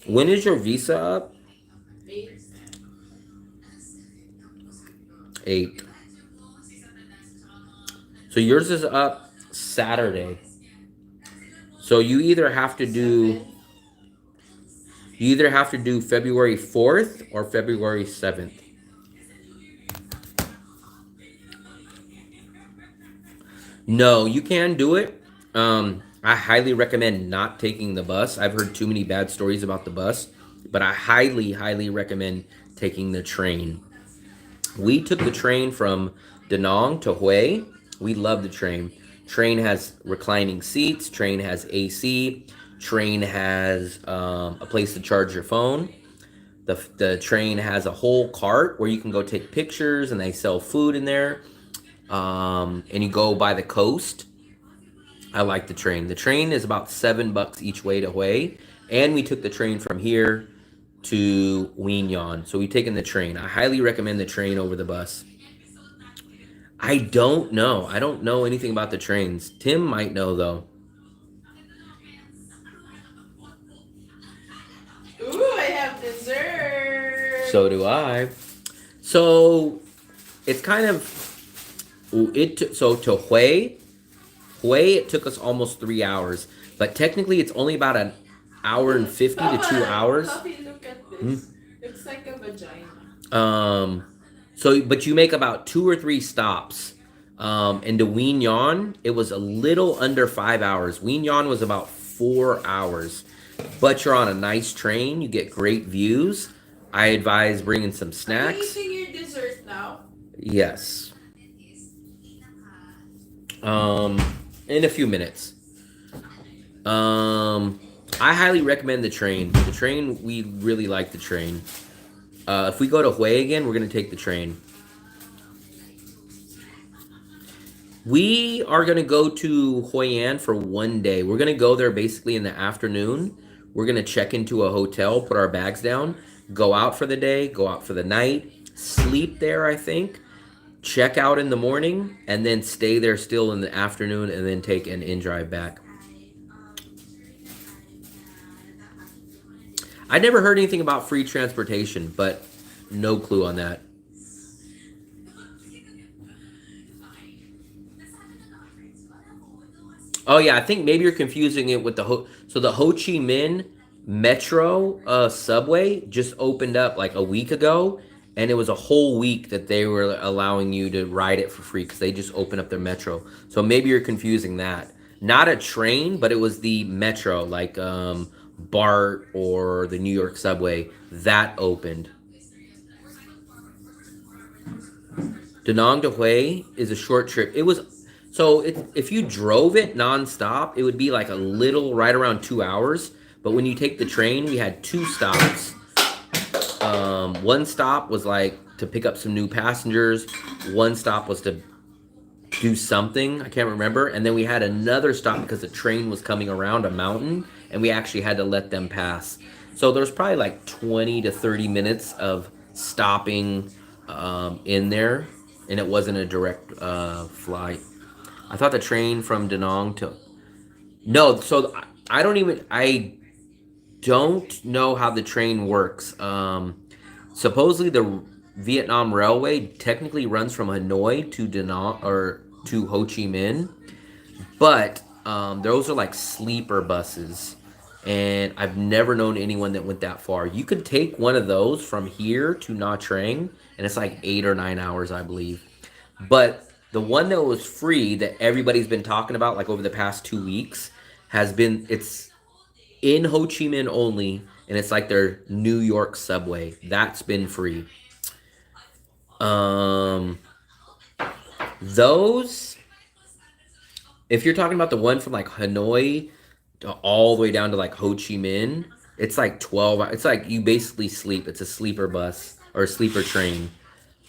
when is your visa up? 8. So yours is up Saturday. So you either have to do You either have to do February 4th or February 7th. No, you can do it. I highly recommend not taking the bus. I've heard too many bad stories about the bus, but I highly, highly recommend taking the train. We took the train from Danang to Hue. We love the train. Train has reclining seats. Train has AC. Train has a place to charge your phone. The train has a whole cart where you can go take pictures, and they sell food in there. And you go by the coast. I like the train. The train is about $7 each way to Hue, and we took the train from here to Wien. So we've taken the train. I highly recommend the train over the bus. I don't know. I don't know anything about the trains. Tim might know though. Ooh, I have dessert. So do I. So it's kind of so to Hue it took us almost 3 hours, but technically it's only about an hour and 50 to 2 hours. Puppy, look at this. Looks like a vagina. So but you make about 2 or 3 stops. And to Wien, it was a little under 5 hours. Wien was about 4 hours, but you're on a nice train. You get great views. I advise bringing some snacks. Are you eating your dessert now? Yes. In a few minutes. I highly recommend the train. The train, we really like the train. If we go to Hue again, we're going to take the train. We are going to go to Hoi An for 1 day. We're going to go there basically in the afternoon. We're going to check into a hotel, put our bags down, go out for the day, go out for the night, sleep there, I think, check out in the morning, and then stay there still in the afternoon, and then take an in-drive back. I never heard anything about free transportation, but no clue on that. Oh yeah, I think maybe you're confusing it with the so the Ho Chi Minh Metro subway just opened up like a week ago, and it was a whole week that they were allowing you to ride it for free because they just opened up their metro. So maybe you're confusing that. Not a train, but it was the metro, like BART or the New York subway that opened. Danang to Hue is a short trip. It was. So if you drove it nonstop, it would be like a little right around 2 hours. But when you take the train, we had 2 stops. One stop was like to pick up some new passengers. One stop was to do something. I can't remember. And then we had another stop because the train was coming around a mountain, and we actually had to let them pass. So there's probably like 20 to 30 minutes of stopping in there, and it wasn't a direct flight. I thought the train from Danang to... No, so I don't know how the train works. Supposedly the Vietnam Railway technically runs from Hanoi to Danang or to Ho Chi Minh, but those are like sleeper buses, and I've never known anyone that went that far. You could take one of those from here to Nha Trang, and it's like 8 or 9 hours, I believe. But the one that was free that everybody's been talking about like over the past 2 weeks it's in Ho Chi Minh only, and it's like their New York subway. That's been free. Those, if you're talking about the one from like Hanoi to all the way down to like Ho Chi Minh, it's like 12. It's like you basically sleep. It's a sleeper bus or a sleeper train.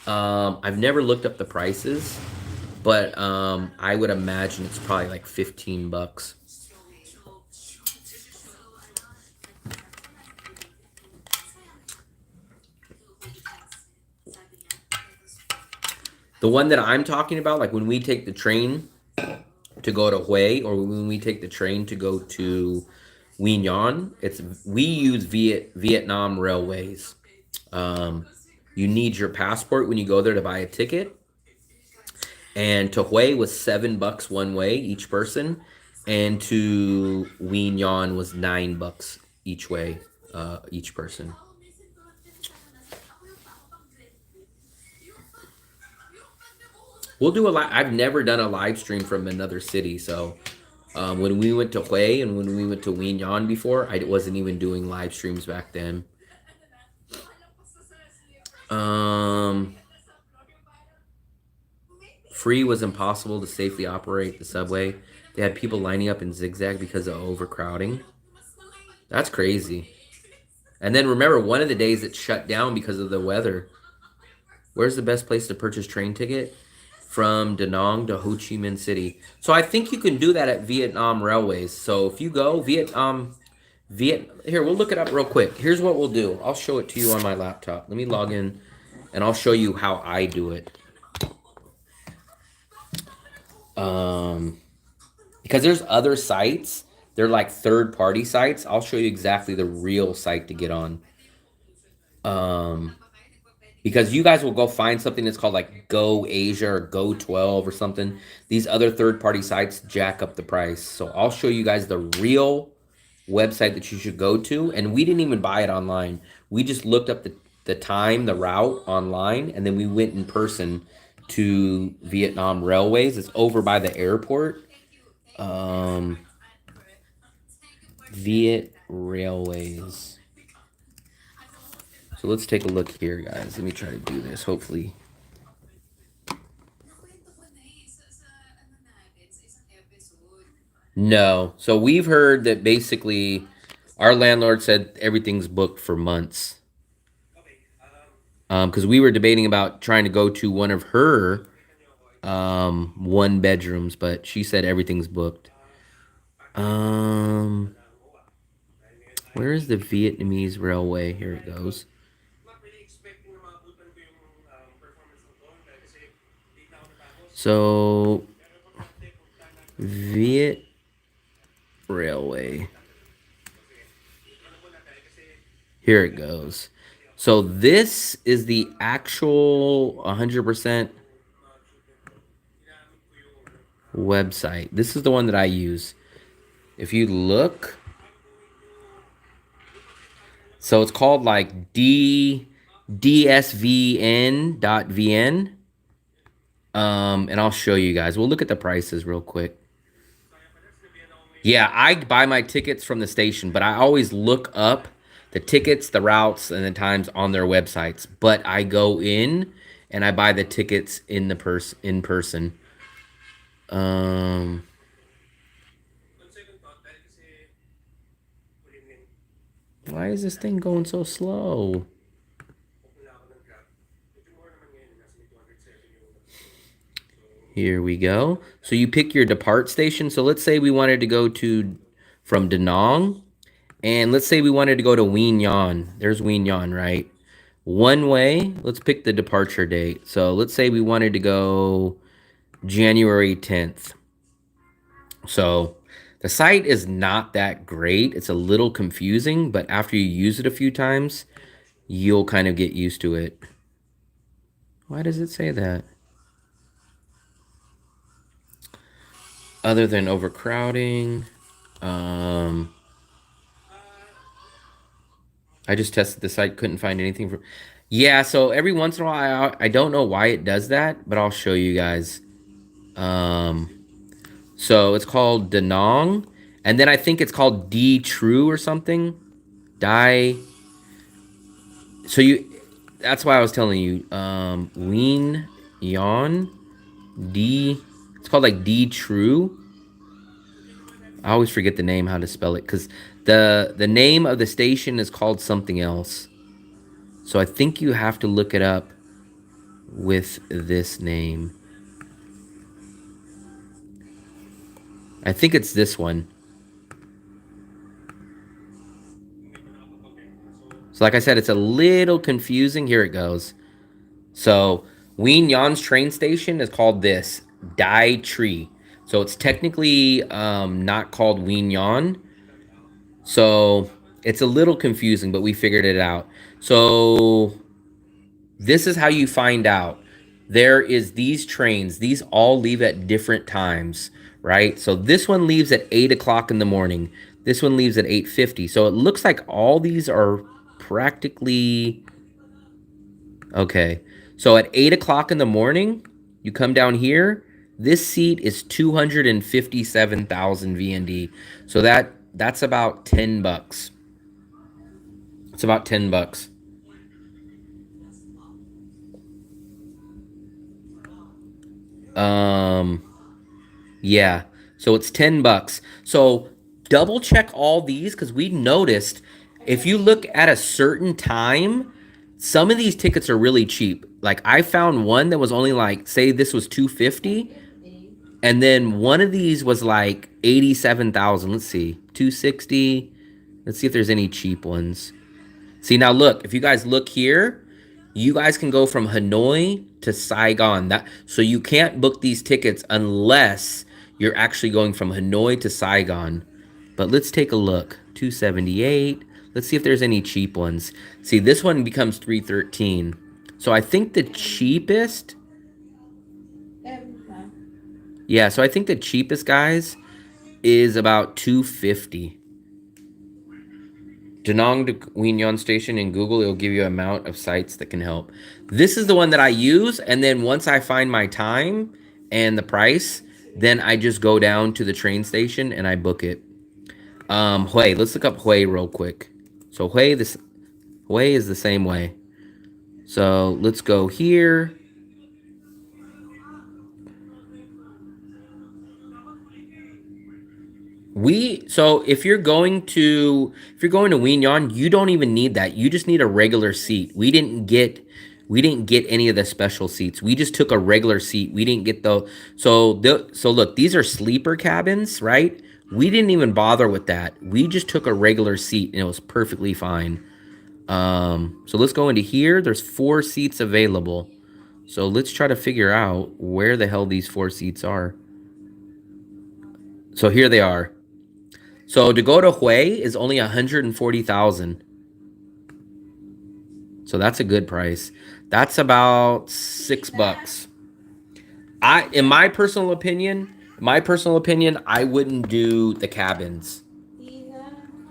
I've never looked up the prices, but I would imagine it's probably like $15. The one that I'm talking about, like when we take the train to go to Hue, or when we take the train to go to Wien, we use Vietnam Railways. You need your passport when you go there to buy a ticket. And to Hue was $7 one way each person, and to Wien was $9 each way. each person. We'll do a live. I've never done a live stream from another city. So when we went to Hue and when we went to Winyan before, I wasn't even doing live streams back then. Free was impossible to safely operate the subway. They had people lining up in zigzag because of overcrowding. That's crazy. And then remember, one of the days it shut down because of the weather. Where's the best place to purchase train ticket? From Danang to Ho Chi Minh City. So I think you can do that at Vietnam Railways. So if you go here, we'll look it up real quick. Here's what we'll do. I'll show it to you on my laptop. Let me log in and I'll show you how I do it. Because there's other sites. They're like third-party sites. I'll show you exactly the real site to get on. Because you guys will go find something that's called like Go Asia or Go 12 or something. These other third-party sites jack up the price. So I'll show you guys the real website that you should go to. And we didn't even buy it online. We just looked up the time, the route online, and then we went in person to Vietnam Railways. It's over by the airport. Viet Railways. So let's take a look here, guys. Let me try to do this, hopefully. No. So we've heard that basically our landlord said everything's booked for months. Because we were debating about trying to go to one of her one bedrooms, but she said everything's booked. Where is the Vietnamese railway? Here it goes. So, Viet Railway. Here it goes. So this is the actual 100% website. This is the one that I use. If you look, so it's called like dsvn.vn. And I'll show you guys. We'll look at the prices real quick. Yeah, I buy my tickets from the station, but I always look up the tickets, the routes, and the times on their websites. But I go in and I buy the tickets in person. Why is this thing going so slow? Here we go. So you pick your depart station. So let's say we wanted to go from Danang. And let's say we wanted to go to Wien Yan. There's Wien Yan, right? One way. Let's pick the departure date. So let's say we wanted to go January 10th. So the site is not that great. It's a little confusing, but after you use it a few times, you'll kind of get used to it. Why does it say that? Other than overcrowding, I just tested the site, couldn't find anything for. Yeah, so every once in a while, I don't know why it does that, but I'll show you guys. So it's called Danang, and then I think it's called D True or something. So that's why I was telling you. Wien Yan D. It's called like D True. I always forget the name, how to spell it, because the name of the station is called something else. So I think you have to look it up with this name. I think it's this one. So like I said, it's a little confusing. Here it goes. So Wien Yan's train station is called this, Dai Tree. So it's technically not called Wien Yan. So it's a little confusing, but we figured it out. So this is how you find out. There is these trains. These all leave at different times, right? So this one leaves at 8 o'clock in the morning. This one leaves at 8:50. So it looks like all these are practically okay. So at 8 o'clock in the morning, you come down here. This seat is 257,000 VND. So that's about $10. It's about $10. Yeah. So it's $10. So double check all these because we noticed if you look at a certain time, some of these tickets are really cheap. Like I found one that was only like, say this was 250, and then one of these was like 87,000. Let's see, 260. Let's see if there's any cheap ones. See now, look, if you guys look here, you guys can go from Hanoi to Saigon. So you can't book these tickets unless you're actually going from Hanoi to Saigon. But let's take a look. 278. Let's see if there's any cheap ones. See, this one becomes 313. So I think the cheapest. Yeah, so I think the cheapest, guys, is about 250. Danang to Guignon Station in Google, it'll give you an amount of sites that can help. This is the one that I use, and then once I find my time and the price, then I just go down to the train station and I book it. Hue, let's look up Hue real quick. So Hue is the same way. So let's go here. So if you're going to Guignon, you don't even need that. You just need a regular seat. We didn't get any of the special seats. We just took a regular seat. We didn't get so look, these are sleeper cabins, right? We didn't even bother with that. We just took a regular seat and it was perfectly fine. So let's go into here. There's 4 seats available. So let's try to figure out where the hell these 4 seats are. So here they are. So to go to Hue is only 140,000. So that's a good price. That's about $6. In my personal opinion, I wouldn't do the cabins.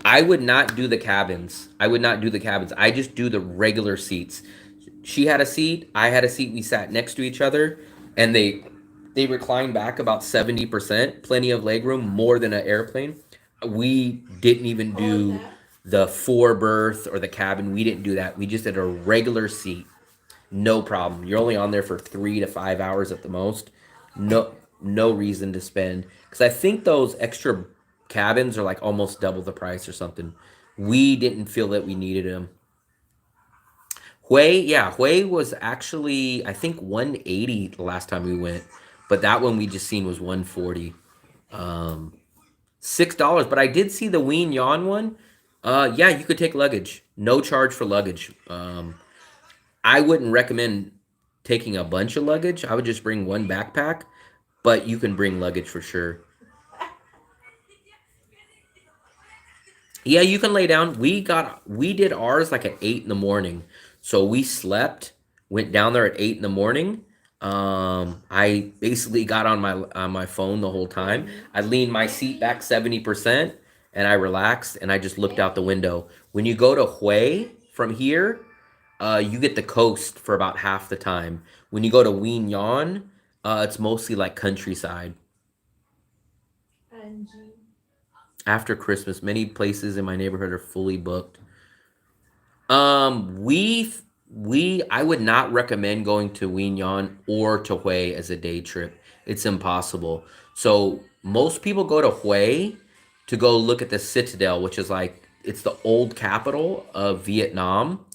I would not do the cabins. I just do the regular seats. She had a seat, I had a seat, we sat next to each other, and they reclined back about 70%, plenty of legroom, more than an airplane. We didn't even do the 4-berth or the cabin. We didn't do that. We just did a regular seat. No problem. You're only on there for 3 to 5 hours at the most. No reason to spend. Because I think those extra cabins are like almost double the price or something. We didn't feel that we needed them. Hue was actually, I think, 180 the last time we went. But that one we just seen was 140. $6, but I did see the Guignon one. Yeah, you could take luggage. No charge for luggage. I wouldn't recommend taking a bunch of luggage. I would just bring one backpack, but you can bring luggage for sure. Yeah, you can lay down. We did ours like at 8 in the morning. So we slept, went down there at 8 in the morning. I basically got on my phone the whole time. I leaned my seat back 70% and I relaxed and I just looked out the window. When you go to Hue from here, you get the coast for about half the time. When you go to Guignon, it's mostly like countryside. After Christmas, many places in my neighborhood are fully booked. I would not recommend going to Guignon or to Hue as a day trip. It's impossible. So most people go to Hue to go look at the Citadel, which is like, it's the old capital of Vietnam.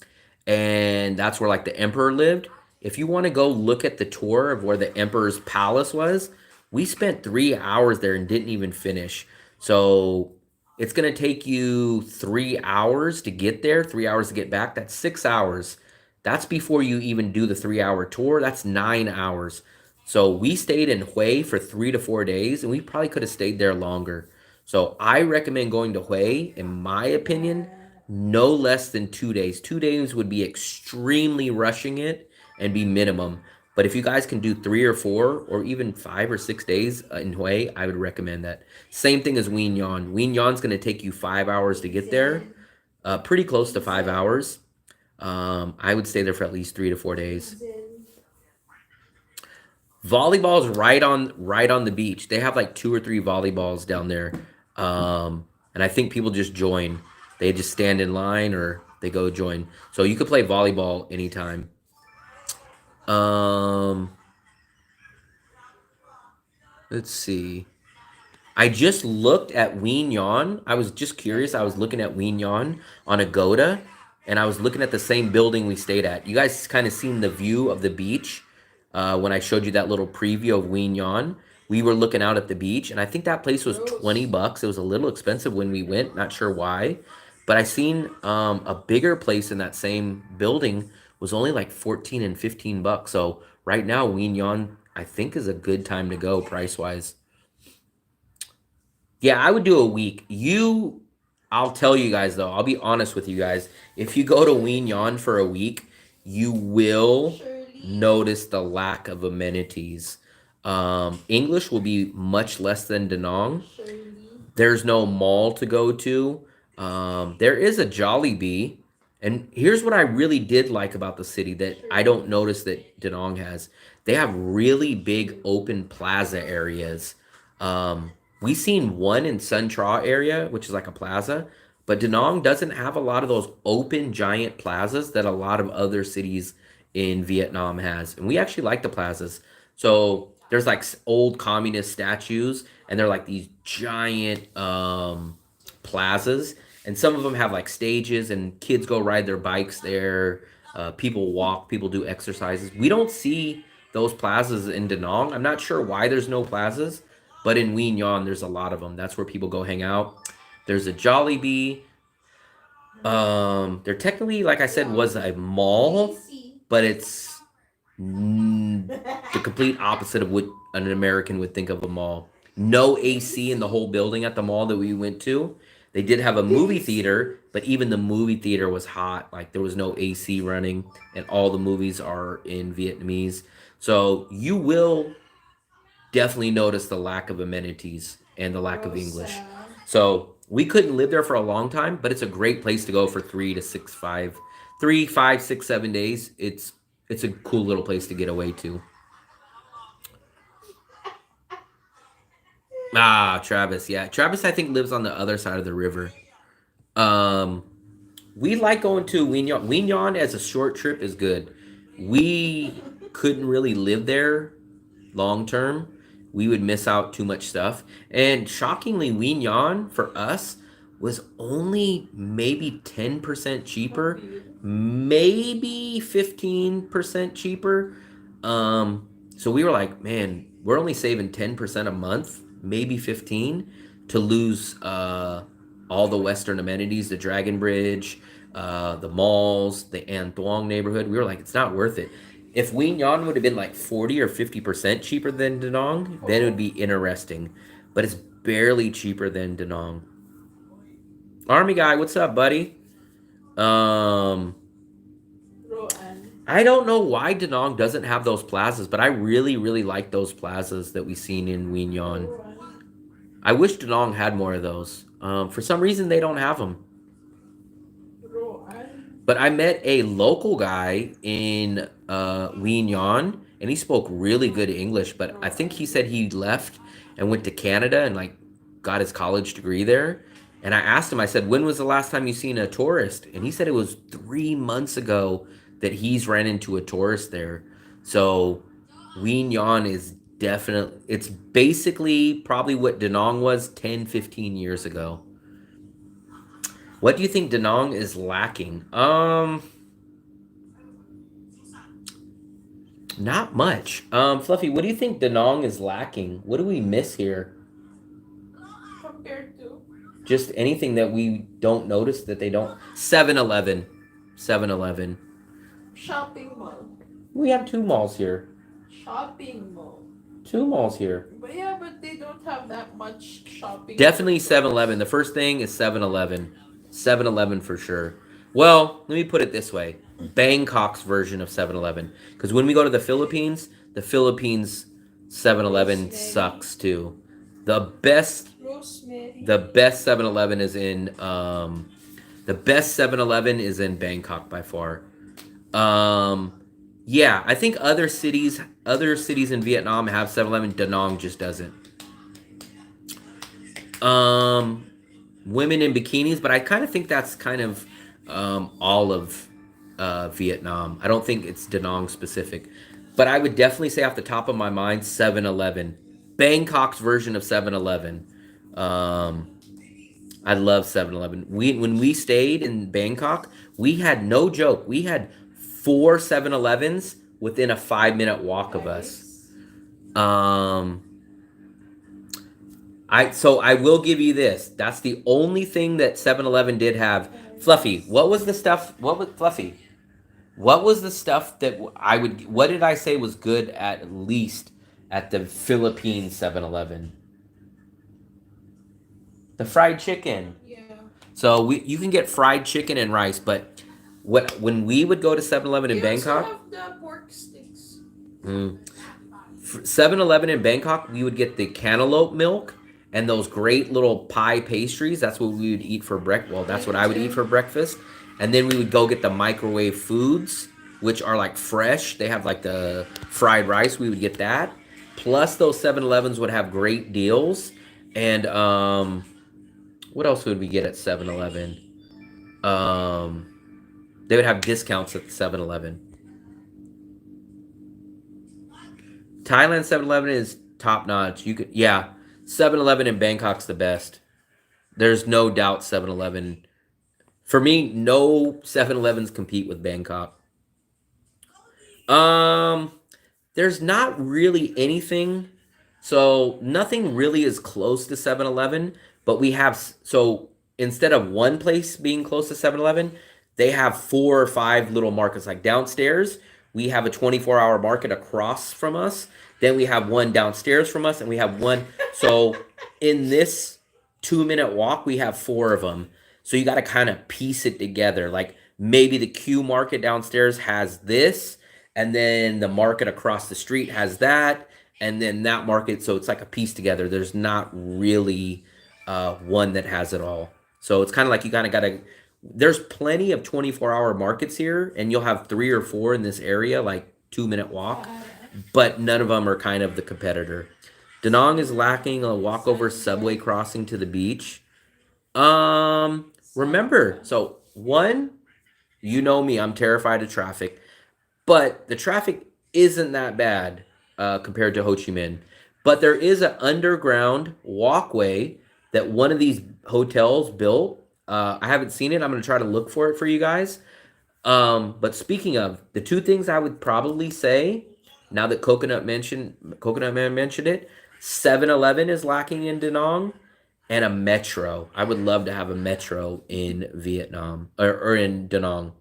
And that's where like the emperor lived. If you want to go look at the tour of where the emperor's palace was, we spent 3 hours there and didn't even finish. So it's going to take you 3 hours to get there, 3 hours to get back. That's 6 hours. That's before you even do the 3-hour tour. That's 9 hours. So we stayed in Hue for 3 to 4 days, and we probably could have stayed there longer. So I recommend going to Hue, in my opinion, no less than 2 days. 2 days would be extremely rushing it and be minimum. But if you guys can do 3 or 4 or even 5 or 6 days in Hue, I would recommend that. Same thing as Wien Yon. Wien Yon's going to take you 5 hours to get there, pretty close to 5 hours. I would stay there for at least 3 to 4 days. Volleyball's right on the beach. They have like 2 or 3 volleyballs down there, and I think people just join. They just stand in line or they go join. So you could play volleyball anytime. Let's see. I just looked at Wien Yon. I was just curious. I was looking at Wien Yon on Agoda, and I was looking at the same building we stayed at. You guys kind of seen the view of the beach when I showed you that little preview of Wien Yon. We were looking out at the beach, and I think that place was $20. It was a little expensive when we went. Not sure why, but I seen a bigger place in that same building was only like 14 and 15 bucks. So right now, Wien Yon, I think, is a good time to go price wise. Yeah, I would do a week. I'll tell you guys though, I'll be honest with you guys. If you go to Wien Yon for a week, you will notice the lack of amenities. English will be much less than Danang. There's no mall to go to. There is a Jollibee. And here's what I really did like about the city that I don't notice that Danang has. They have really big open plaza areas. We seen one in Sun Tra area, which is like a plaza, but Danang doesn't have a lot of those open giant plazas that a lot of other cities in Vietnam has. And we actually like the plazas. So there's like old communist statues, and they're like these giant plazas. And some of them have like stages, and kids go ride their bikes there. People walk, people do exercises. We don't see those plazas in Danang. I'm not sure why there's no plazas, but in Wien Yon, there's a lot of them. That's where people go hang out. There's a Jollibee. There technically, like I said, was a mall, but it's the complete opposite of what an American would think of a mall. No AC in the whole building at the mall that we went to. They did have a movie theater, but even the movie theater was hot. Like there was no AC running, and all the movies are in Vietnamese. So you will definitely notice the lack of amenities and the lack of English. So we couldn't live there for a long time, but it's a great place to go for 3 to 5, 6, 7 days. It's a cool little place to get away to. Travis. Yeah, Travis, I think, lives on the other side of the river. We like going to Wien Yon. Wien Yon as a short trip is good. We couldn't really live there long term. We would miss out too much stuff. And shockingly, Wien Yon for us was only maybe 10% cheaper, maybe 15% cheaper. So we were like, man, we're only saving 10% a month, maybe 15, to lose all the Western amenities, the Dragon Bridge, the malls, the An Thuong neighborhood. We were like, it's not worth it. If Wien Yon would have been like 40 or 50% cheaper than Danang, then it would be interesting. But it's barely cheaper than Danang. Army guy, what's up, buddy? I don't know why Danang doesn't have those plazas, but I really, really like those plazas that we seen in Wien Yon. I wish Danang had more of those. For some reason, they don't have them. But I met a local guy in Wien Yon, and he spoke really good English. But I think he said he left and went to Canada and like got his college degree there. And I asked him, I said, when was the last time you seen a tourist? And he said it was 3 months ago that he's ran into a tourist there. So Wien Yon is definitely, it's basically probably what Danang was 10, 15 years ago. What do you think Danang is lacking? Not much. Fluffy, what do you think Danang is lacking? What do we miss here? Compared to? Just anything that we don't notice that they don't. 7-Eleven. 7-Eleven. Shopping mall. We have 2 malls here. Shopping mall. 2 malls here. But yeah, but they don't have that much shopping. Definitely 7-Eleven. The first thing is 7-Eleven. 7-Eleven for sure. Well, let me put it this way. Bangkok's version of 7-Eleven. Because when we go to the Philippines 7-Eleven sucks too. The best 7-Eleven is in the best 7-Eleven is in Bangkok by far. Yeah, I think other cities in Vietnam have 7-Eleven. Danang just doesn't. Women in bikinis, but I kind of think that's kind of all of Vietnam. I don't think it's Danang specific. But I would definitely say off the top of my mind, 7-Eleven. Bangkok's version of 7-Eleven. I love 7-Eleven. When we stayed in Bangkok, we had, no joke, we had 4 7-Elevens within a 5-minute walk of us. So I will give you this. That's the only thing that 7-Eleven did have. Fluffy, what was the stuff? What was Fluffy? What was the stuff that what did I say was good at least at the Philippine 7-Eleven? The fried chicken. Yeah. So you can get fried chicken and rice, but when we would go to 7-Eleven in Bangkok, also have the pork sticks. 7-Eleven in Bangkok, we would get the cantaloupe milk and those great little pie pastries. That's what we would eat for breakfast. Well, that's what I would eat for breakfast. And then we would go get the microwave foods, which are like fresh. They have like the fried rice. We would get that. Plus those 7-Elevens would have great deals. And what else would we get at 7-Eleven? They would have discounts at the 7-Eleven. Thailand 7-Eleven is top notch. 7-Eleven in Bangkok's the best. There's no doubt 7-Eleven. For me, no 7-Elevens compete with Bangkok. There's not really anything. So nothing really is close to 7-Eleven, but we have, so instead of one place being close to 7-Eleven, they have 4 or 5 little markets. Like downstairs, we have a 24-hour market across from us. Then we have one downstairs from us, and we have one. So in this 2-minute walk, we have 4 of them. So you got to kind of piece it together. Like maybe the Q market downstairs has this, and then the market across the street has that, and then that market. So it's like a piece together. There's not really one that has it all. So it's kind of like you kind of got to, there's plenty of 24-hour markets here, and you'll have 3 or 4 in this area, like 2-minute walk, but none of them are kind of the competitor. Danang is lacking a walkover subway crossing to the beach. Remember, so one, you know me, I'm terrified of traffic, but the traffic isn't that bad compared to Ho Chi Minh. But there is an underground walkway that one of these hotels built. I haven't seen it. I'm going to try to look for it for you guys. But speaking of, the 2 things I would probably say, now that Coconut Man mentioned it, 7-Eleven is lacking in Danang, and a metro. I would love to have a metro in Vietnam or in Danang.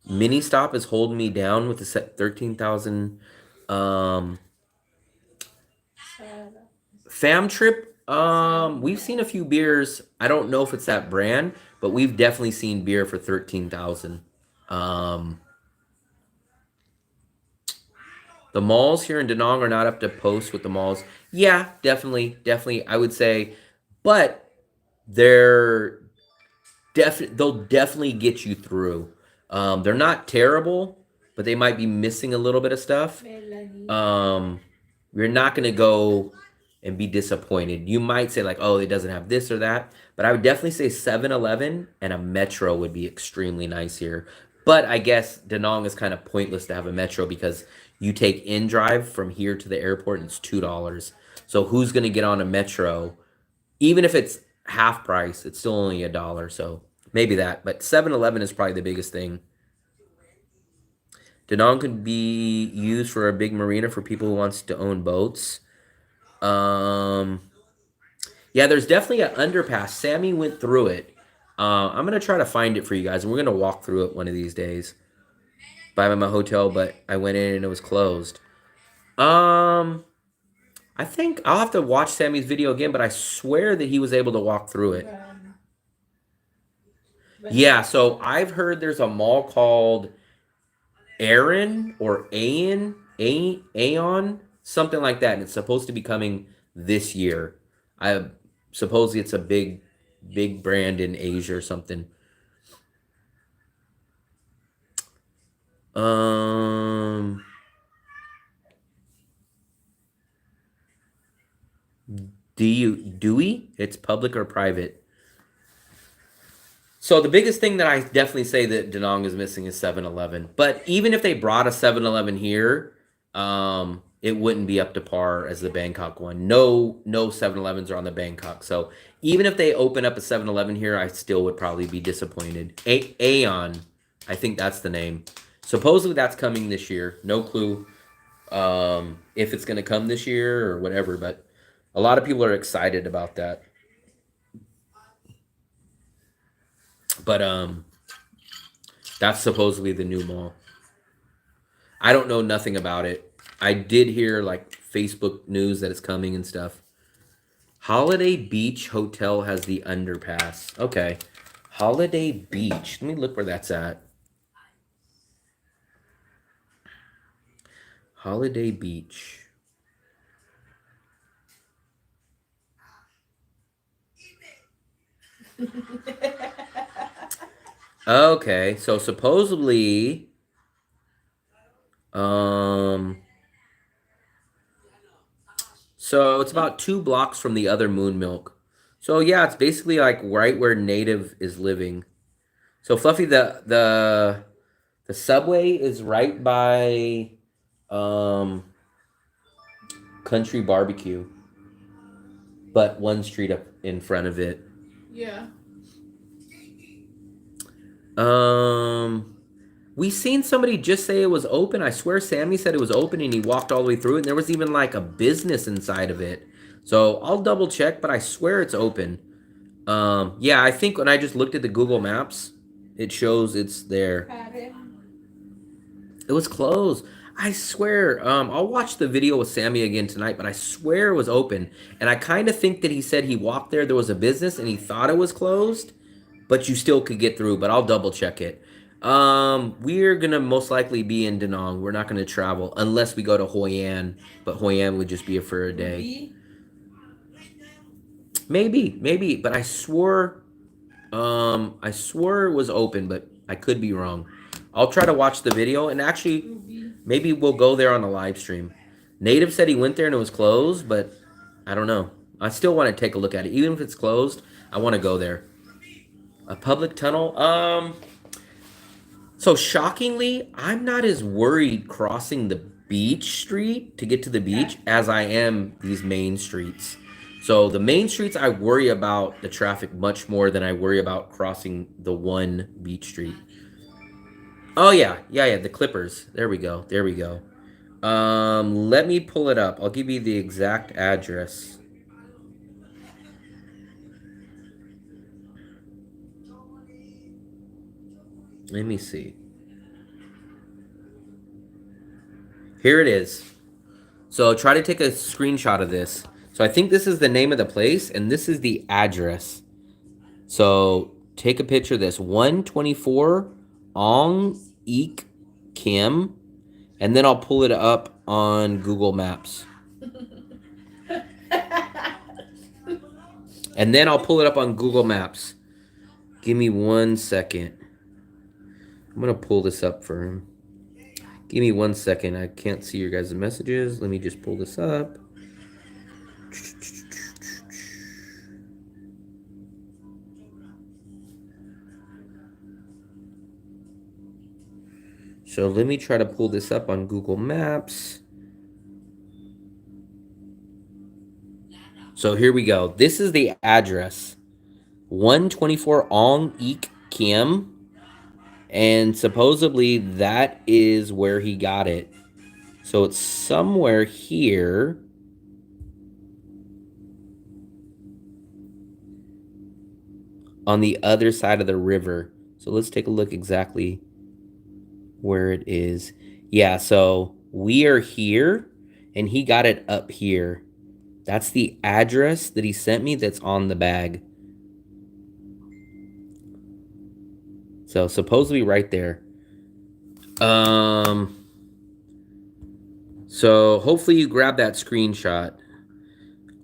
Mini Stop is holding me down with the set 13,000. Fam Trip, we've seen a few beers. I don't know if it's that brand, but we've definitely seen beer for 13,000. The malls here in Danang are not up to post with the malls. Yeah, definitely. I would say, but they'll definitely get you through. They're not terrible, but they might be missing a little bit of stuff. You're not going to go and be disappointed. You might say like, oh, it doesn't have this or that, but I would definitely say 7-Eleven and a metro would be extremely nice here. But I guess Danang is kind of pointless to have a metro because you take InDrive from here to the airport and it's $2. So who's going to get on a metro? Even if it's half price, it's still only $1. So maybe that. But 7-Eleven is probably the biggest thing. Danang could be used for a big marina for people who wants to own boats. Yeah, there's definitely an underpass. Sammy went through it. I'm going to try to find it for you guys, and we're going to walk through it one of these days. By my hotel, but I went in and it was closed. I think I'll have to watch Sammy's video again, but I swear that he was able to walk through it. Yeah, so I've heard there's a mall called Aaron or Aeon, something like that, and it's supposed to be coming this year. I supposedly it's a big brand in Asia or something. Um, Dewey? It's public or private? So the biggest thing that I definitely say that Danang is missing is 7-Eleven. But even if they brought a 7-Eleven here, it wouldn't be up to par as the Bangkok one. No 7-Elevens are on the Bangkok. So even if they open up a 7-Eleven here, I still would probably be disappointed. Aeon, I think that's the name. Supposedly that's coming this year. No clue if it's going to come this year or whatever, but a lot of people are excited about that. But that's supposedly the new mall. I don't know nothing about it. I did hear like Facebook news that it's coming and stuff. Holiday Beach Hotel has the underpass. Okay. Holiday Beach. Let me look where that's at. Holiday Beach. Okay, so supposedly so it's about 2 blocks from the other Moon Milk. So yeah, it's basically like right where Native is living. So Fluffy, the subway is right by Country Barbecue, but one street up in front of it. Yeah. We seen somebody just say it was open. I swear Sammy said it was open and he walked all the way through it and there was even like a business inside of it. So I'll double check, but I swear it's open. Yeah, I think when I just looked at the Google Maps, it shows it's there. It was closed. I swear. I'll watch the video with Sammy again tonight, but I swear it was open. And I kind of think that he said he walked there was a business and he thought it was closed, but you still could get through, but I'll double check it. We're gonna most likely be in Danang. We're not gonna travel unless we go to Hoi An, but Hoi An would just be for a day. Maybe, but I swore it was open, but I could be wrong. I'll try to watch the video and actually maybe we'll go there on a live stream. Native said he went there and it was closed, but I don't know. I still want to take a look at it. Even if it's closed, I want to go there. A public tunnel? So shockingly, I'm not as worried crossing the beach street to get to the beach as I am these main streets. So the main streets, I worry about the traffic much more than I worry about crossing the one beach street. Oh yeah, the Clippers. There we go. Let me pull it up. I'll give you the exact address. Let me see. Here it is. So try to take a screenshot of this. So I think this is the name of the place, and this is the address. So take a picture of this. 124 Ong Ik Kim. And then I'll pull it up on Google Maps. Give me 1 second. I'm going to pull this up for him. Give me 1 second. I can't see your guys' messages. Let me just pull this up. So let me try to pull this up on Google Maps. So here we go. This is the address. 124 Ong Ik Kim. And supposedly that is where he got it. So it's somewhere here. On the other side of the river. So let's take a look exactly where it is. Yeah, so we are here and he got it up here. That's the address that he sent me that's on the bag. So supposedly right there. So hopefully you grab that screenshot.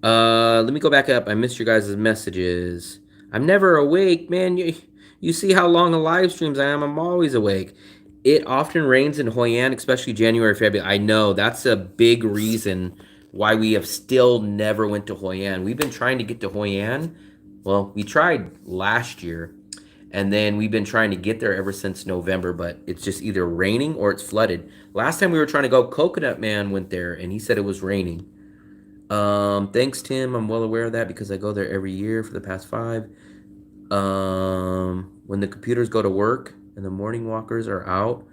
Let me go back up. I missed your guys' messages. I'm never awake, man. You see how long the live streams I am. I'm always awake. It often rains in Hoi An, especially January, February. I know that's a big reason why we have still never went to Hoi An. We've been trying to get to Hoi An. Well, we tried last year, and then we've been trying to get there ever since November, but it's just either raining or it's flooded. Last time we were trying to go, Coconut Man went there, and he said it was raining. Thanks, Tim. I'm well aware of that because I go there every year for the past 5. When the computers go to work and the morning walkers are out,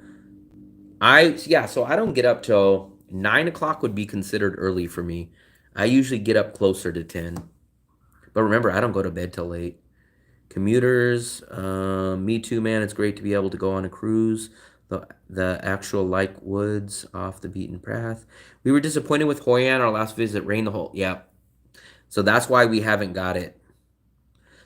so I don't get up till 9 o'clock would be considered early for me. I usually get up closer to 10. But remember, I don't go to bed till late. Commuters, me too, man. It's great to be able to go on a cruise. The actual like woods off the beaten path. We were disappointed with Hoi An. Our last visit rained the whole. Yeah. So that's why we haven't got it.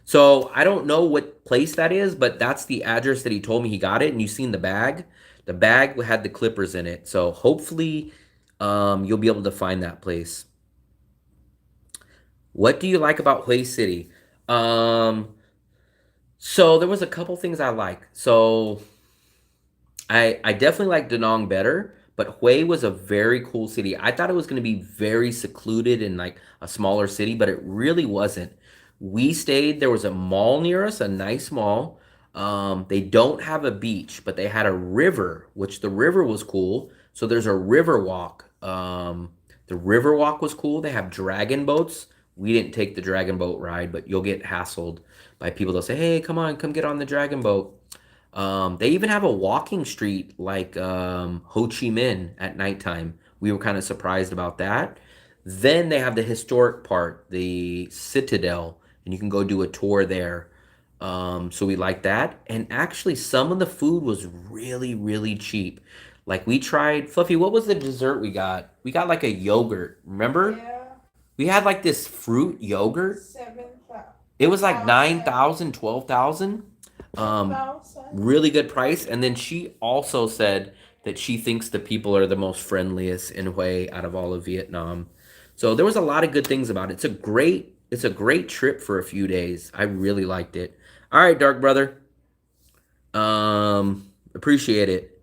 So I don't know what place that is, but that's the address that he told me he got it. And you've seen the bag. The bag had the clippers in it. So hopefully you'll be able to find that place. What do you like about Hue City? So there was a couple things I like. So I definitely like Danang better, but Hue was a very cool city. I thought it was going to be very secluded and like a smaller city, but it really wasn't. We stayed, there was a mall near us, a nice mall. They don't have a beach, but they had a river, which the river was cool. So there's a river walk. The river walk was cool. They have dragon boats. We didn't take the dragon boat ride, but you'll get hassled by people. They'll say, hey, come on, come get on the dragon boat. They even have a walking street like Ho Chi Minh at nighttime. We were kind of surprised about that. Then they have the historic part, the Citadel, and you can go do a tour there. So we like that. And actually, some of the food was really, really cheap. Like we tried, Fluffy, what was the dessert we got? We got like a yogurt, remember? Yeah. We had like this fruit yogurt. 7,000. It was like 9,000, 12,000. Really good price. And then she also said that she thinks the people are the most friendliest in Hue out of all of Vietnam. So there was a lot of good things about it. It's a great trip for a few days. I really liked it. All right, Dark Brother. Appreciate it.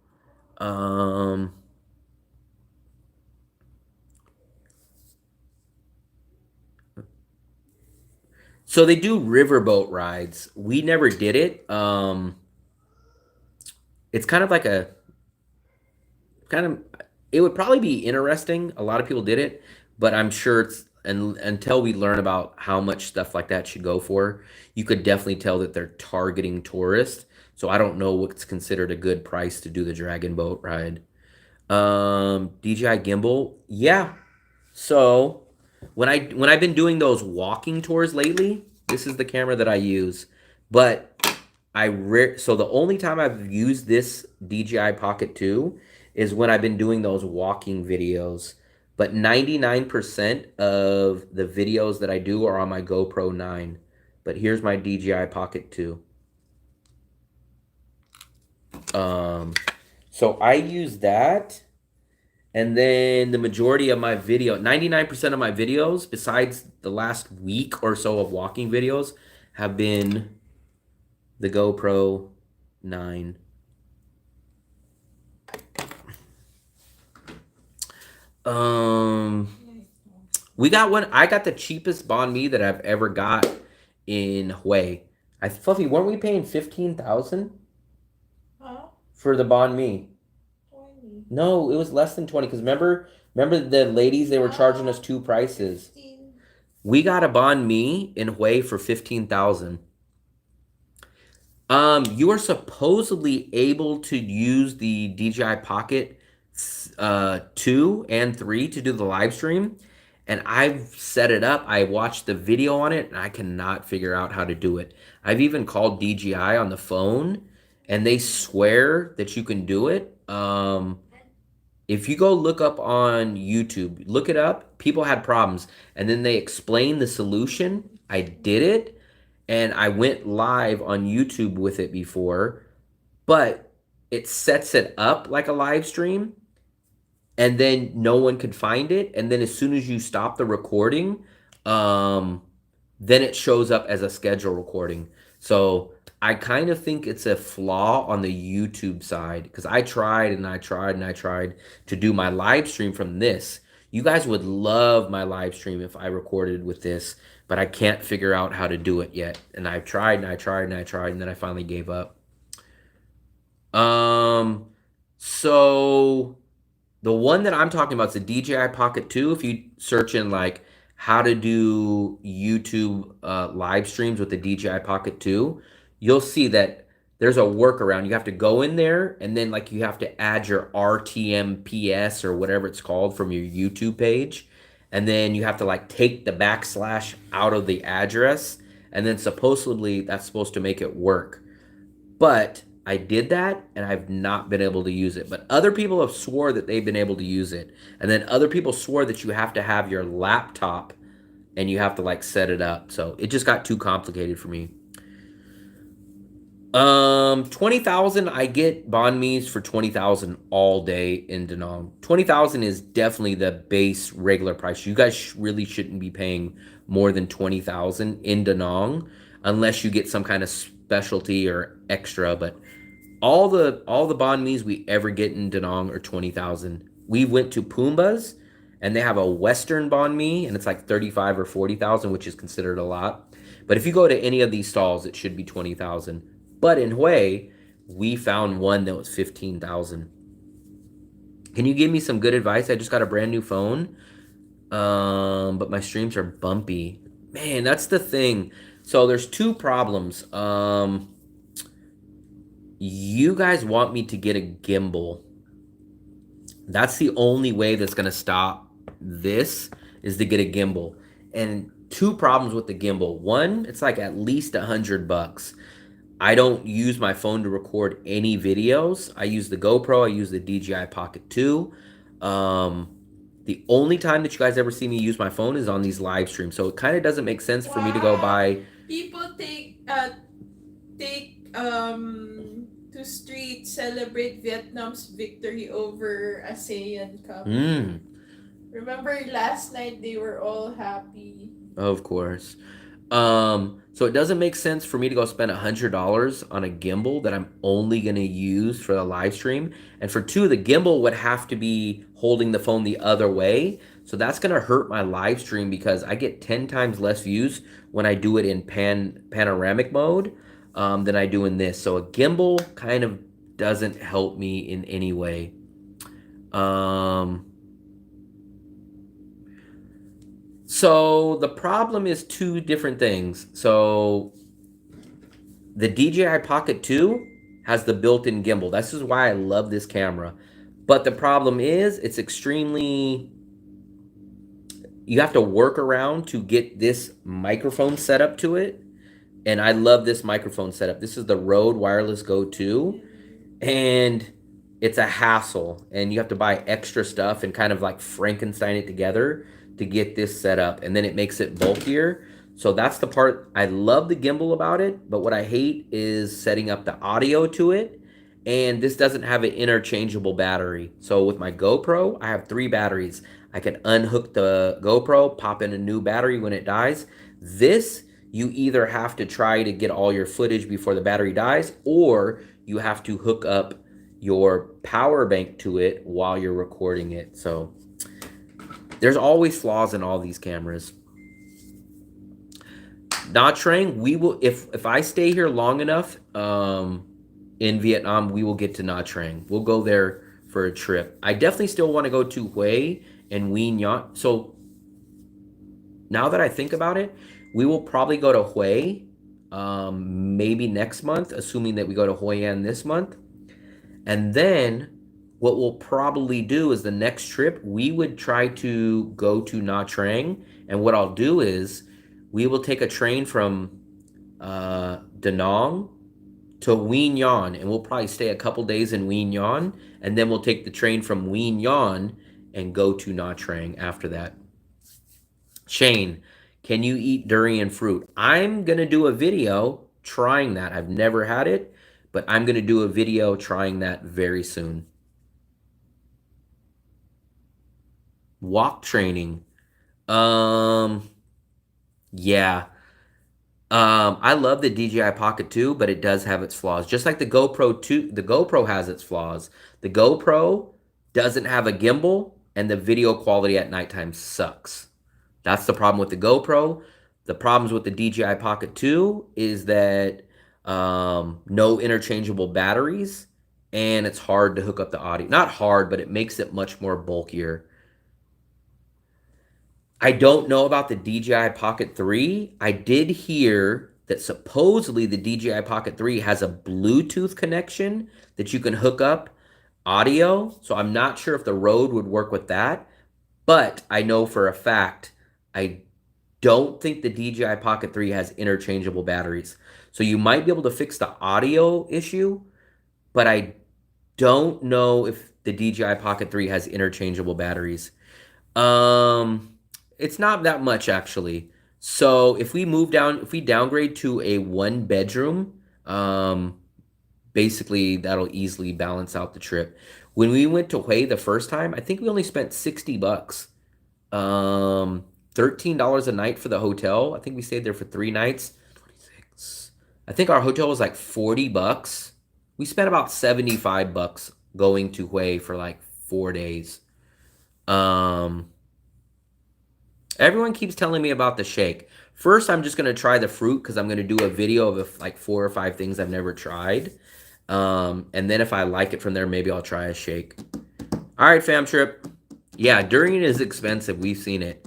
So they do riverboat rides. We never did it. It's kind of like it would probably be interesting. A lot of people did it, but I'm sure until we learn about how much stuff like that should go for, you could definitely tell that they're targeting tourists. So I don't know what's considered a good price to do the dragon boat ride. DJI gimbal, yeah. So when I've been doing those walking tours lately, this is the camera that I use. But so the only time I've used this DJI Pocket 2 is when I've been doing those walking videos. But 99% of the videos that I do are on my GoPro 9. But here's my DJI Pocket 2. So I use that. And then the majority of my 99% of my videos, besides the last week or so of walking videos, have been the GoPro 9. We got one. I got the cheapest banh mi that I've ever got in Hue. Fluffy, weren't we paying 15,000 for the banh mi? 20. No, it was less than 20. Because remember the ladies, they were charging us 2 prices. 15. We got a banh mi in Hue for 15,000. You are supposedly able to use the DJI Pocket 2 and 3 to do the live stream, and I've set it up. I watched the video on it, and I cannot figure out how to do it. I've even called DJI on the phone, and they swear that you can do it. If you go look up on YouTube, look it up, people had problems, and then they explained the solution. I did it, and I went live on YouTube with it before. but it sets it up like a live stream, and then no one could find it. And then as soon as you stop the recording, then it shows up as a schedule recording. So I kind of think it's a flaw on the YouTube side, because I tried and I tried and I tried to do my live stream from this. You guys would love my live stream if I recorded with this, but I can't figure out how to do it yet. And I've tried and I tried and I tried, and then I finally gave up. So the one that I'm talking about is the DJI Pocket 2. If you search in like how to do YouTube live streams with the DJI Pocket 2, you'll see that there's a workaround. You have to go in there, and then like you have to add your RTMPS or whatever it's called from your YouTube page. And then you have to like take the backslash out of the address. And then supposedly that's supposed to make it work. But I did that and I've not been able to use it. But other people have swore that they've been able to use it. And then other people swore that you have to have your laptop and you have to like set it up. So it just got too complicated for me. 20,000, I get banh mi's for 20,000 all day in Danang. 20,000 is definitely the base regular price. You guys really shouldn't be paying more than 20,000 in Danang unless you get some kind of specialty or extra. But all the banh mi's we ever get in Danang are 20,000. We went to Pumbaa's and they have a Western banh mi and it's like 35 or 40,000, which is considered a lot. But if you go to any of these stalls, it should be 20,000. But in Hue, we found one that was 15,000. Can you give me some good advice? I just got a brand new phone, but my streams are bumpy. Man, that's the thing. So there's two problems. You guys want me to get a gimbal. That's the only way that's going to stop this, is to get a gimbal. And two problems with the gimbal. One, it's like at least $100. I don't use my phone to record any videos. I use the GoPro. I use the DJI Pocket 2. The only time that you guys ever see me use my phone is on these live streams. So it kind of doesn't make sense for me to go buy. People take to street celebrate Vietnam's victory over ASEAN Cup. Remember last night they were all happy. Of course. So it doesn't make sense for me to go spend $100 on a gimbal that I'm only going to use for the live stream. And for two, the gimbal would have to be holding the phone the other way. So that's going to hurt my live stream because I get 10 times less views when I do it in panoramic mode than I do in this. So a gimbal kind of doesn't help me in any way. So the problem is two different things. So the DJI Pocket 2 has the built-in gimbal. This is why I love this camera. But the problem is it's extremely, you have to work around to get this microphone set up to it. And I love this microphone setup. This is the Rode Wireless Go 2. And it's a hassle. And you have to buy extra stuff and kind of like Frankenstein it together to get this set up. And then it makes it bulkier. So that's the part. I love the gimbal about it. But what I hate is setting up the audio to it. And this doesn't have an interchangeable battery. So with my GoPro, I have 3 batteries. I can unhook the GoPro, pop in a new battery when it dies. This, you either have to try to get all your footage before the battery dies, or you have to hook up your power bank to it while you're recording it. So there's always flaws in all these cameras. Nha Trang, we will, if I stay here long enough in Vietnam, we will get to Nha Trang. We'll go there for a trip. I definitely still want to go to Hue and VinMart. So now that I think about it, we will probably go to Hue maybe next month, assuming that we go to Hoi An this month. And then what we'll probably do is the next trip, we would try to go to Nha Trang. And what I'll do is we will take a train from Danang to Nguyen Nhân, and we'll probably stay a couple days in Nguyen Nhân, and then we'll take the train from Nguyen Nhân and go to Nha Trang after that. Shane, can you eat durian fruit? I'm going to do a video trying that. I've never had it, but I'm going to do a video trying that very soon. Walk training. Yeah. I love the DJI Pocket 2, but it does have its flaws. Just like the GoPro 2, the GoPro has its flaws. The GoPro doesn't have a gimbal, and the video quality at nighttime sucks. That's the problem with the GoPro. The problems with the DJI Pocket 2 is that no interchangeable batteries, and it's hard to hook up the audio. Not hard, but it makes it much more bulkier. I don't know about the DJI Pocket 3. I did hear that supposedly the DJI Pocket 3 has a Bluetooth connection that you can hook up audio. So I'm not sure if the Rode would work with that. But I know for a fact, I don't think the DJI Pocket 3 has interchangeable batteries. So you might be able to fix the audio issue, but I don't know if the DJI Pocket 3 has interchangeable batteries. It's not that much actually. So if we downgrade to a 1 bedroom, basically that'll easily balance out the trip. When we went to Hawaii the first time, I think we only spent $60. $13 a night for the hotel. I think we stayed there for 3 nights. 26. I think our hotel was like $40. We spent about $75 going to Hawaii for like 4 days. Everyone keeps telling me about the shake. First, I'm just going to try the fruit because I'm going to do a video of like 4 or 5 things I've never tried. And then if I like it from there, maybe I'll try a shake. All right, fam trip. Yeah, Durian is expensive. We've seen it.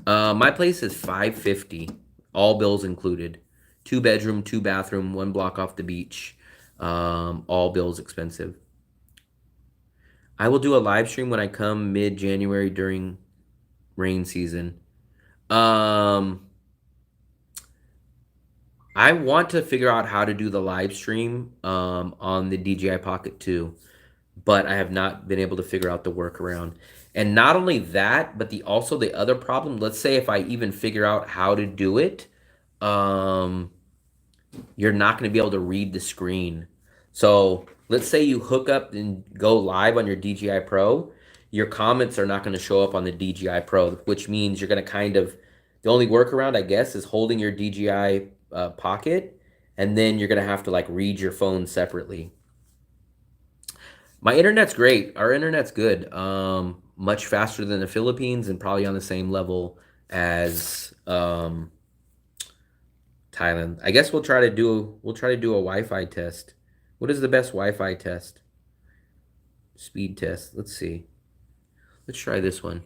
My place is $550, all bills included. 2 bedroom, 2 bathroom, 1 block off the beach. All bills expensive. I will do a live stream when I come mid-January during rain season. I want to figure out how to do the live stream on the DJI Pocket 2, but I have not been able to figure out the workaround. And not only that, but also the other problem, let's say if I even figure out how to do it, you're not going to be able to read the screen. So let's say you hook up and go live on your DJI Pro, your comments are not going to show up on the DJI Pro, which means you're going to the only workaround, I guess, is holding your DJI Pocket, and then you're going to have to like read your phone separately. My internet's great. Our internet's good. Much faster than the Philippines and probably on the same level as Thailand. I guess we'll try to do a Wi-Fi test. What is the best Wi-Fi test? Speed test. Let's see. Let's try this one.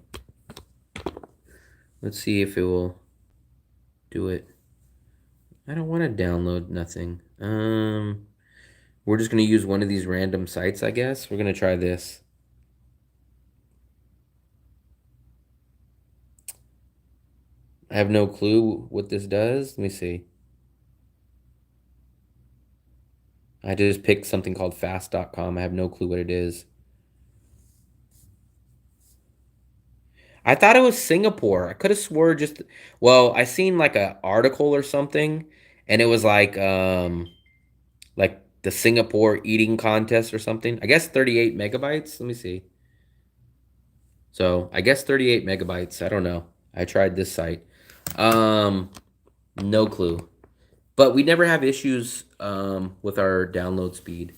Let's see if it will do it. I don't want to download nothing. We're just going to use one of these random sites, I guess. We're going to try this. I have no clue what this does. Let me see. I just picked something called fast.com. I have no clue what it is. I thought it was Singapore. I could have swore I seen like an article or something, and it was like the Singapore eating contest or something. I guess 38 megabytes. Let me see. So I guess 38 megabytes. I don't know. I tried this site. No clue. But we never have issues with our download speed.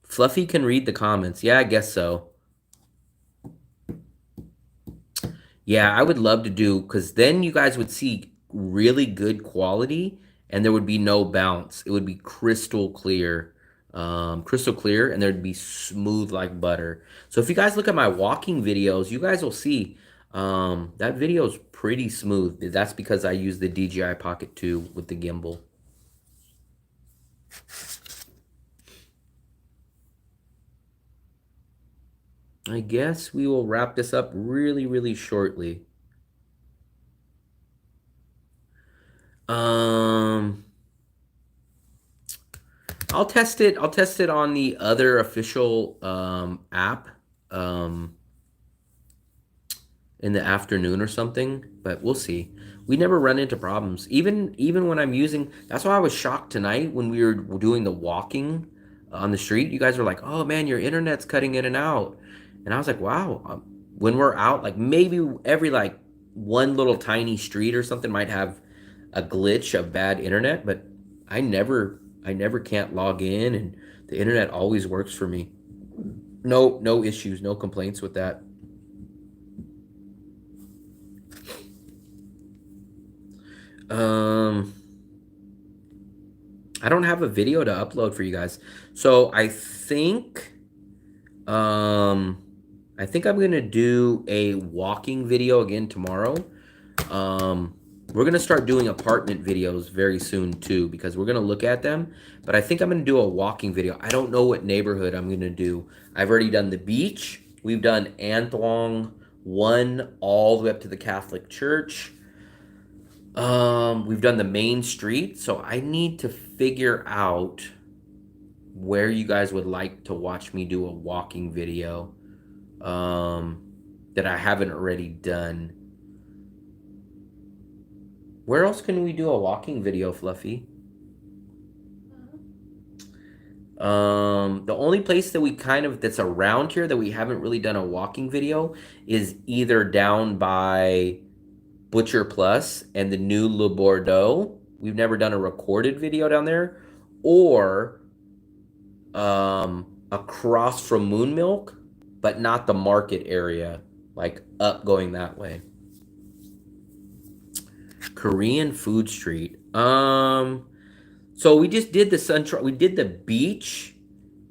Fluffy can read the comments. Yeah, I guess so. Yeah, I would love to do, because then you guys would see really good quality and there would be no bounce. It would be crystal clear. And there'd be smooth like butter. So if you guys look at my walking videos, you guys will see that video is pretty smooth. That's because I use the DJI Pocket 2 with the gimbal. I guess we will wrap this up really, really shortly. I'll test it. I'll test it on the other official app in the afternoon or something, but we'll see. We never run into problems. Even when I'm using, that's why I was shocked tonight when we were doing the walking on the street. You guys were like, "Oh man, your internet's cutting in and out," and I was like, "Wow." When we're out, like maybe every like one little tiny street or something might have a glitch of bad internet, but I never can't log in, and the internet always works for me. No issues, no complaints with that. Um, I don't have a video to upload for you guys. So I think I'm gonna do a walking video again tomorrow. We're gonna start doing apartment videos very soon too, because we're gonna look at them. But I think I'm gonna do a walking video. I don't know what neighborhood I'm gonna do. I've already done the beach. We've done Anthlong 1 all the way up to the Catholic Church. We've done the main street, so I need to figure out where you guys would like to watch me do a walking video that I haven't already done. Where else can we do a walking video, Fluffy? The only place that we that's around here that we haven't really done a walking video is either down by Butcher Plus and the new Le Bordeaux. We've never done a recorded video down there, or across from Moon Milk, but not the market area, like up going that way. Korean food street. So we just did the we did the beach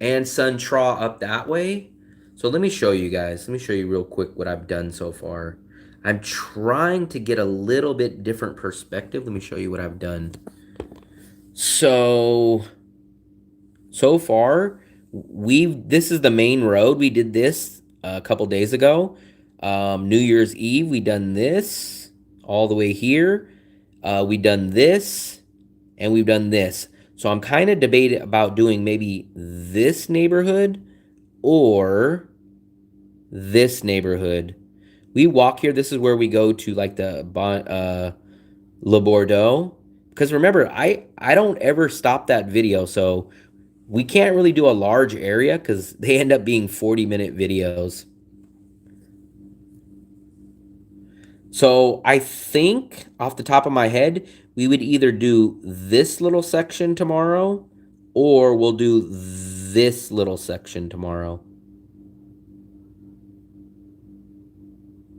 and Sun Tra up that way. So let me show you guys. Let me show you real quick what I've done so far. I'm trying to get a little bit different perspective. Let me show you what I've done. So far, this is the main road. We did this a couple days ago. New Year's Eve, we done this all the way here. We done this, and we've done this. So I'm kind of debating about doing maybe this neighborhood or this neighborhood. We walk here. This is where we go to like the Le Bordeaux. Because remember, I don't ever stop that video, so we can't really do a large area because they end up being 40-minute videos. So I think off the top of my head, we would either do this little section tomorrow or we'll do this little section tomorrow.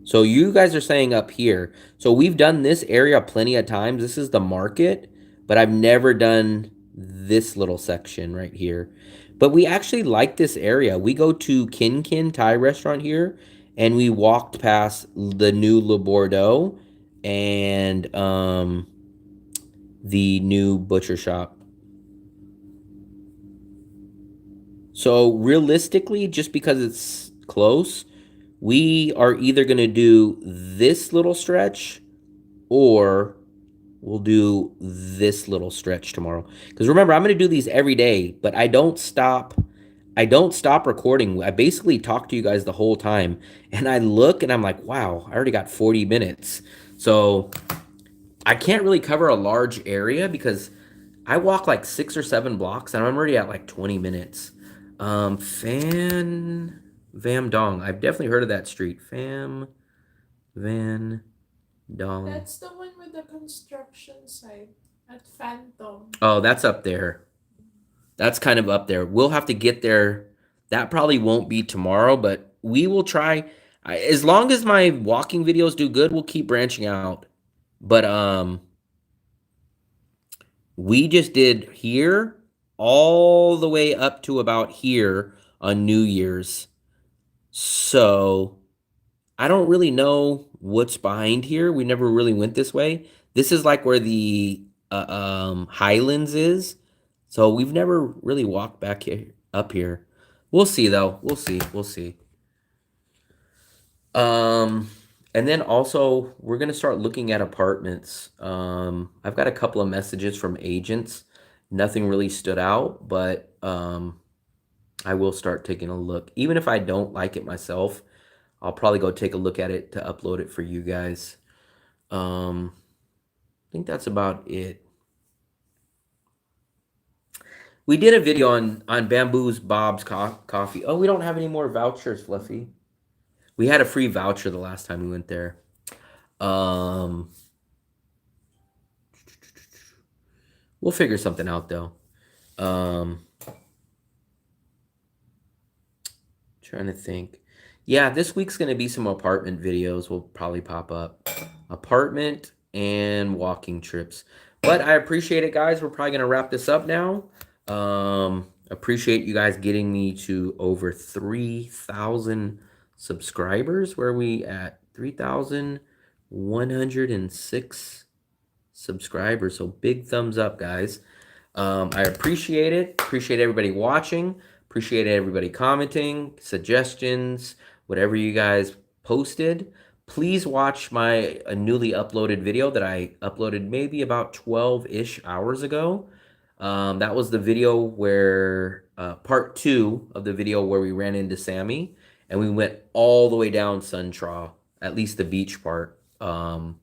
So you guys are saying up here. So we've done this area plenty of times. This is the market, but I've never done this little section right here. But we actually like this area. We go to Kin Kin Thai restaurant here, and we walked past the new Le Bordeaux and the new butcher shop. So realistically, just because it's close, we are either going to do this little stretch or we'll do this little stretch tomorrow. Because remember, I'm going to do these every day, but I don't stop recording. I basically talk to you guys the whole time. And I look and I'm like, wow, I already got 40 minutes. So I can't really cover a large area because I walk like 6 or 7 blocks and I'm already at like 20 minutes. Vam Dong. I've definitely heard of that street. Van Dong. That's the one with the construction site at Phantom. Oh, that's up there. That's kind of up there. We'll have to get there. That probably won't be tomorrow, but we will try. As long as my walking videos do good, we'll keep branching out. But we just did here all the way up to about here on New Year's. So I don't really know what's behind here. We never really went this way. This is like where the Highlands is. So we've never really walked back here, up here. We'll see though. We'll see. And then also we're gonna start looking at apartments. I've got a couple of messages from agents. Nothing really stood out, but I will start taking a look. Even if I don't like it myself, I'll probably go take a look at it to upload it for you guys. think that's about it. We did a video on Bamboo's Bob's Coffee. Oh, we don't have any more vouchers, Fluffy. We had a free voucher the last time we went there. We'll figure something out though. Trying to think. Yeah, this week's going to be some apartment videos will probably pop up. Apartment and walking trips. But I appreciate it, guys. We're probably going to wrap this up now. Appreciate you guys getting me to over 3,000 subscribers. Where are we at? 3,106 subscribers. So big thumbs up, guys. I appreciate it. Appreciate everybody watching. Appreciate everybody commenting, suggestions, whatever you guys posted. Please watch my newly uploaded video that I uploaded maybe about 12-ish hours ago. That was the video where, part 2 of the video where we ran into Sammy. And we went all the way down Suntraw, at least the beach part. So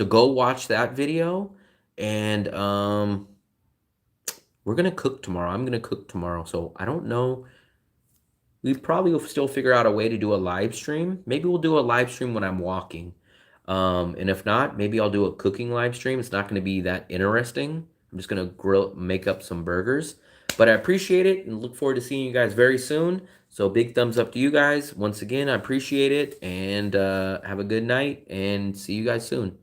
go watch that video. And we're going to cook tomorrow. I'm going to cook tomorrow. So I don't know. We probably will still figure out a way to do a live stream. Maybe we'll do a live stream when I'm walking. And if not, maybe I'll do a cooking live stream. It's not going to be that interesting. I'm just going to make up some burgers. But I appreciate it and look forward to seeing you guys very soon. So big thumbs up to you guys. Once again, I appreciate it. And have a good night and see you guys soon.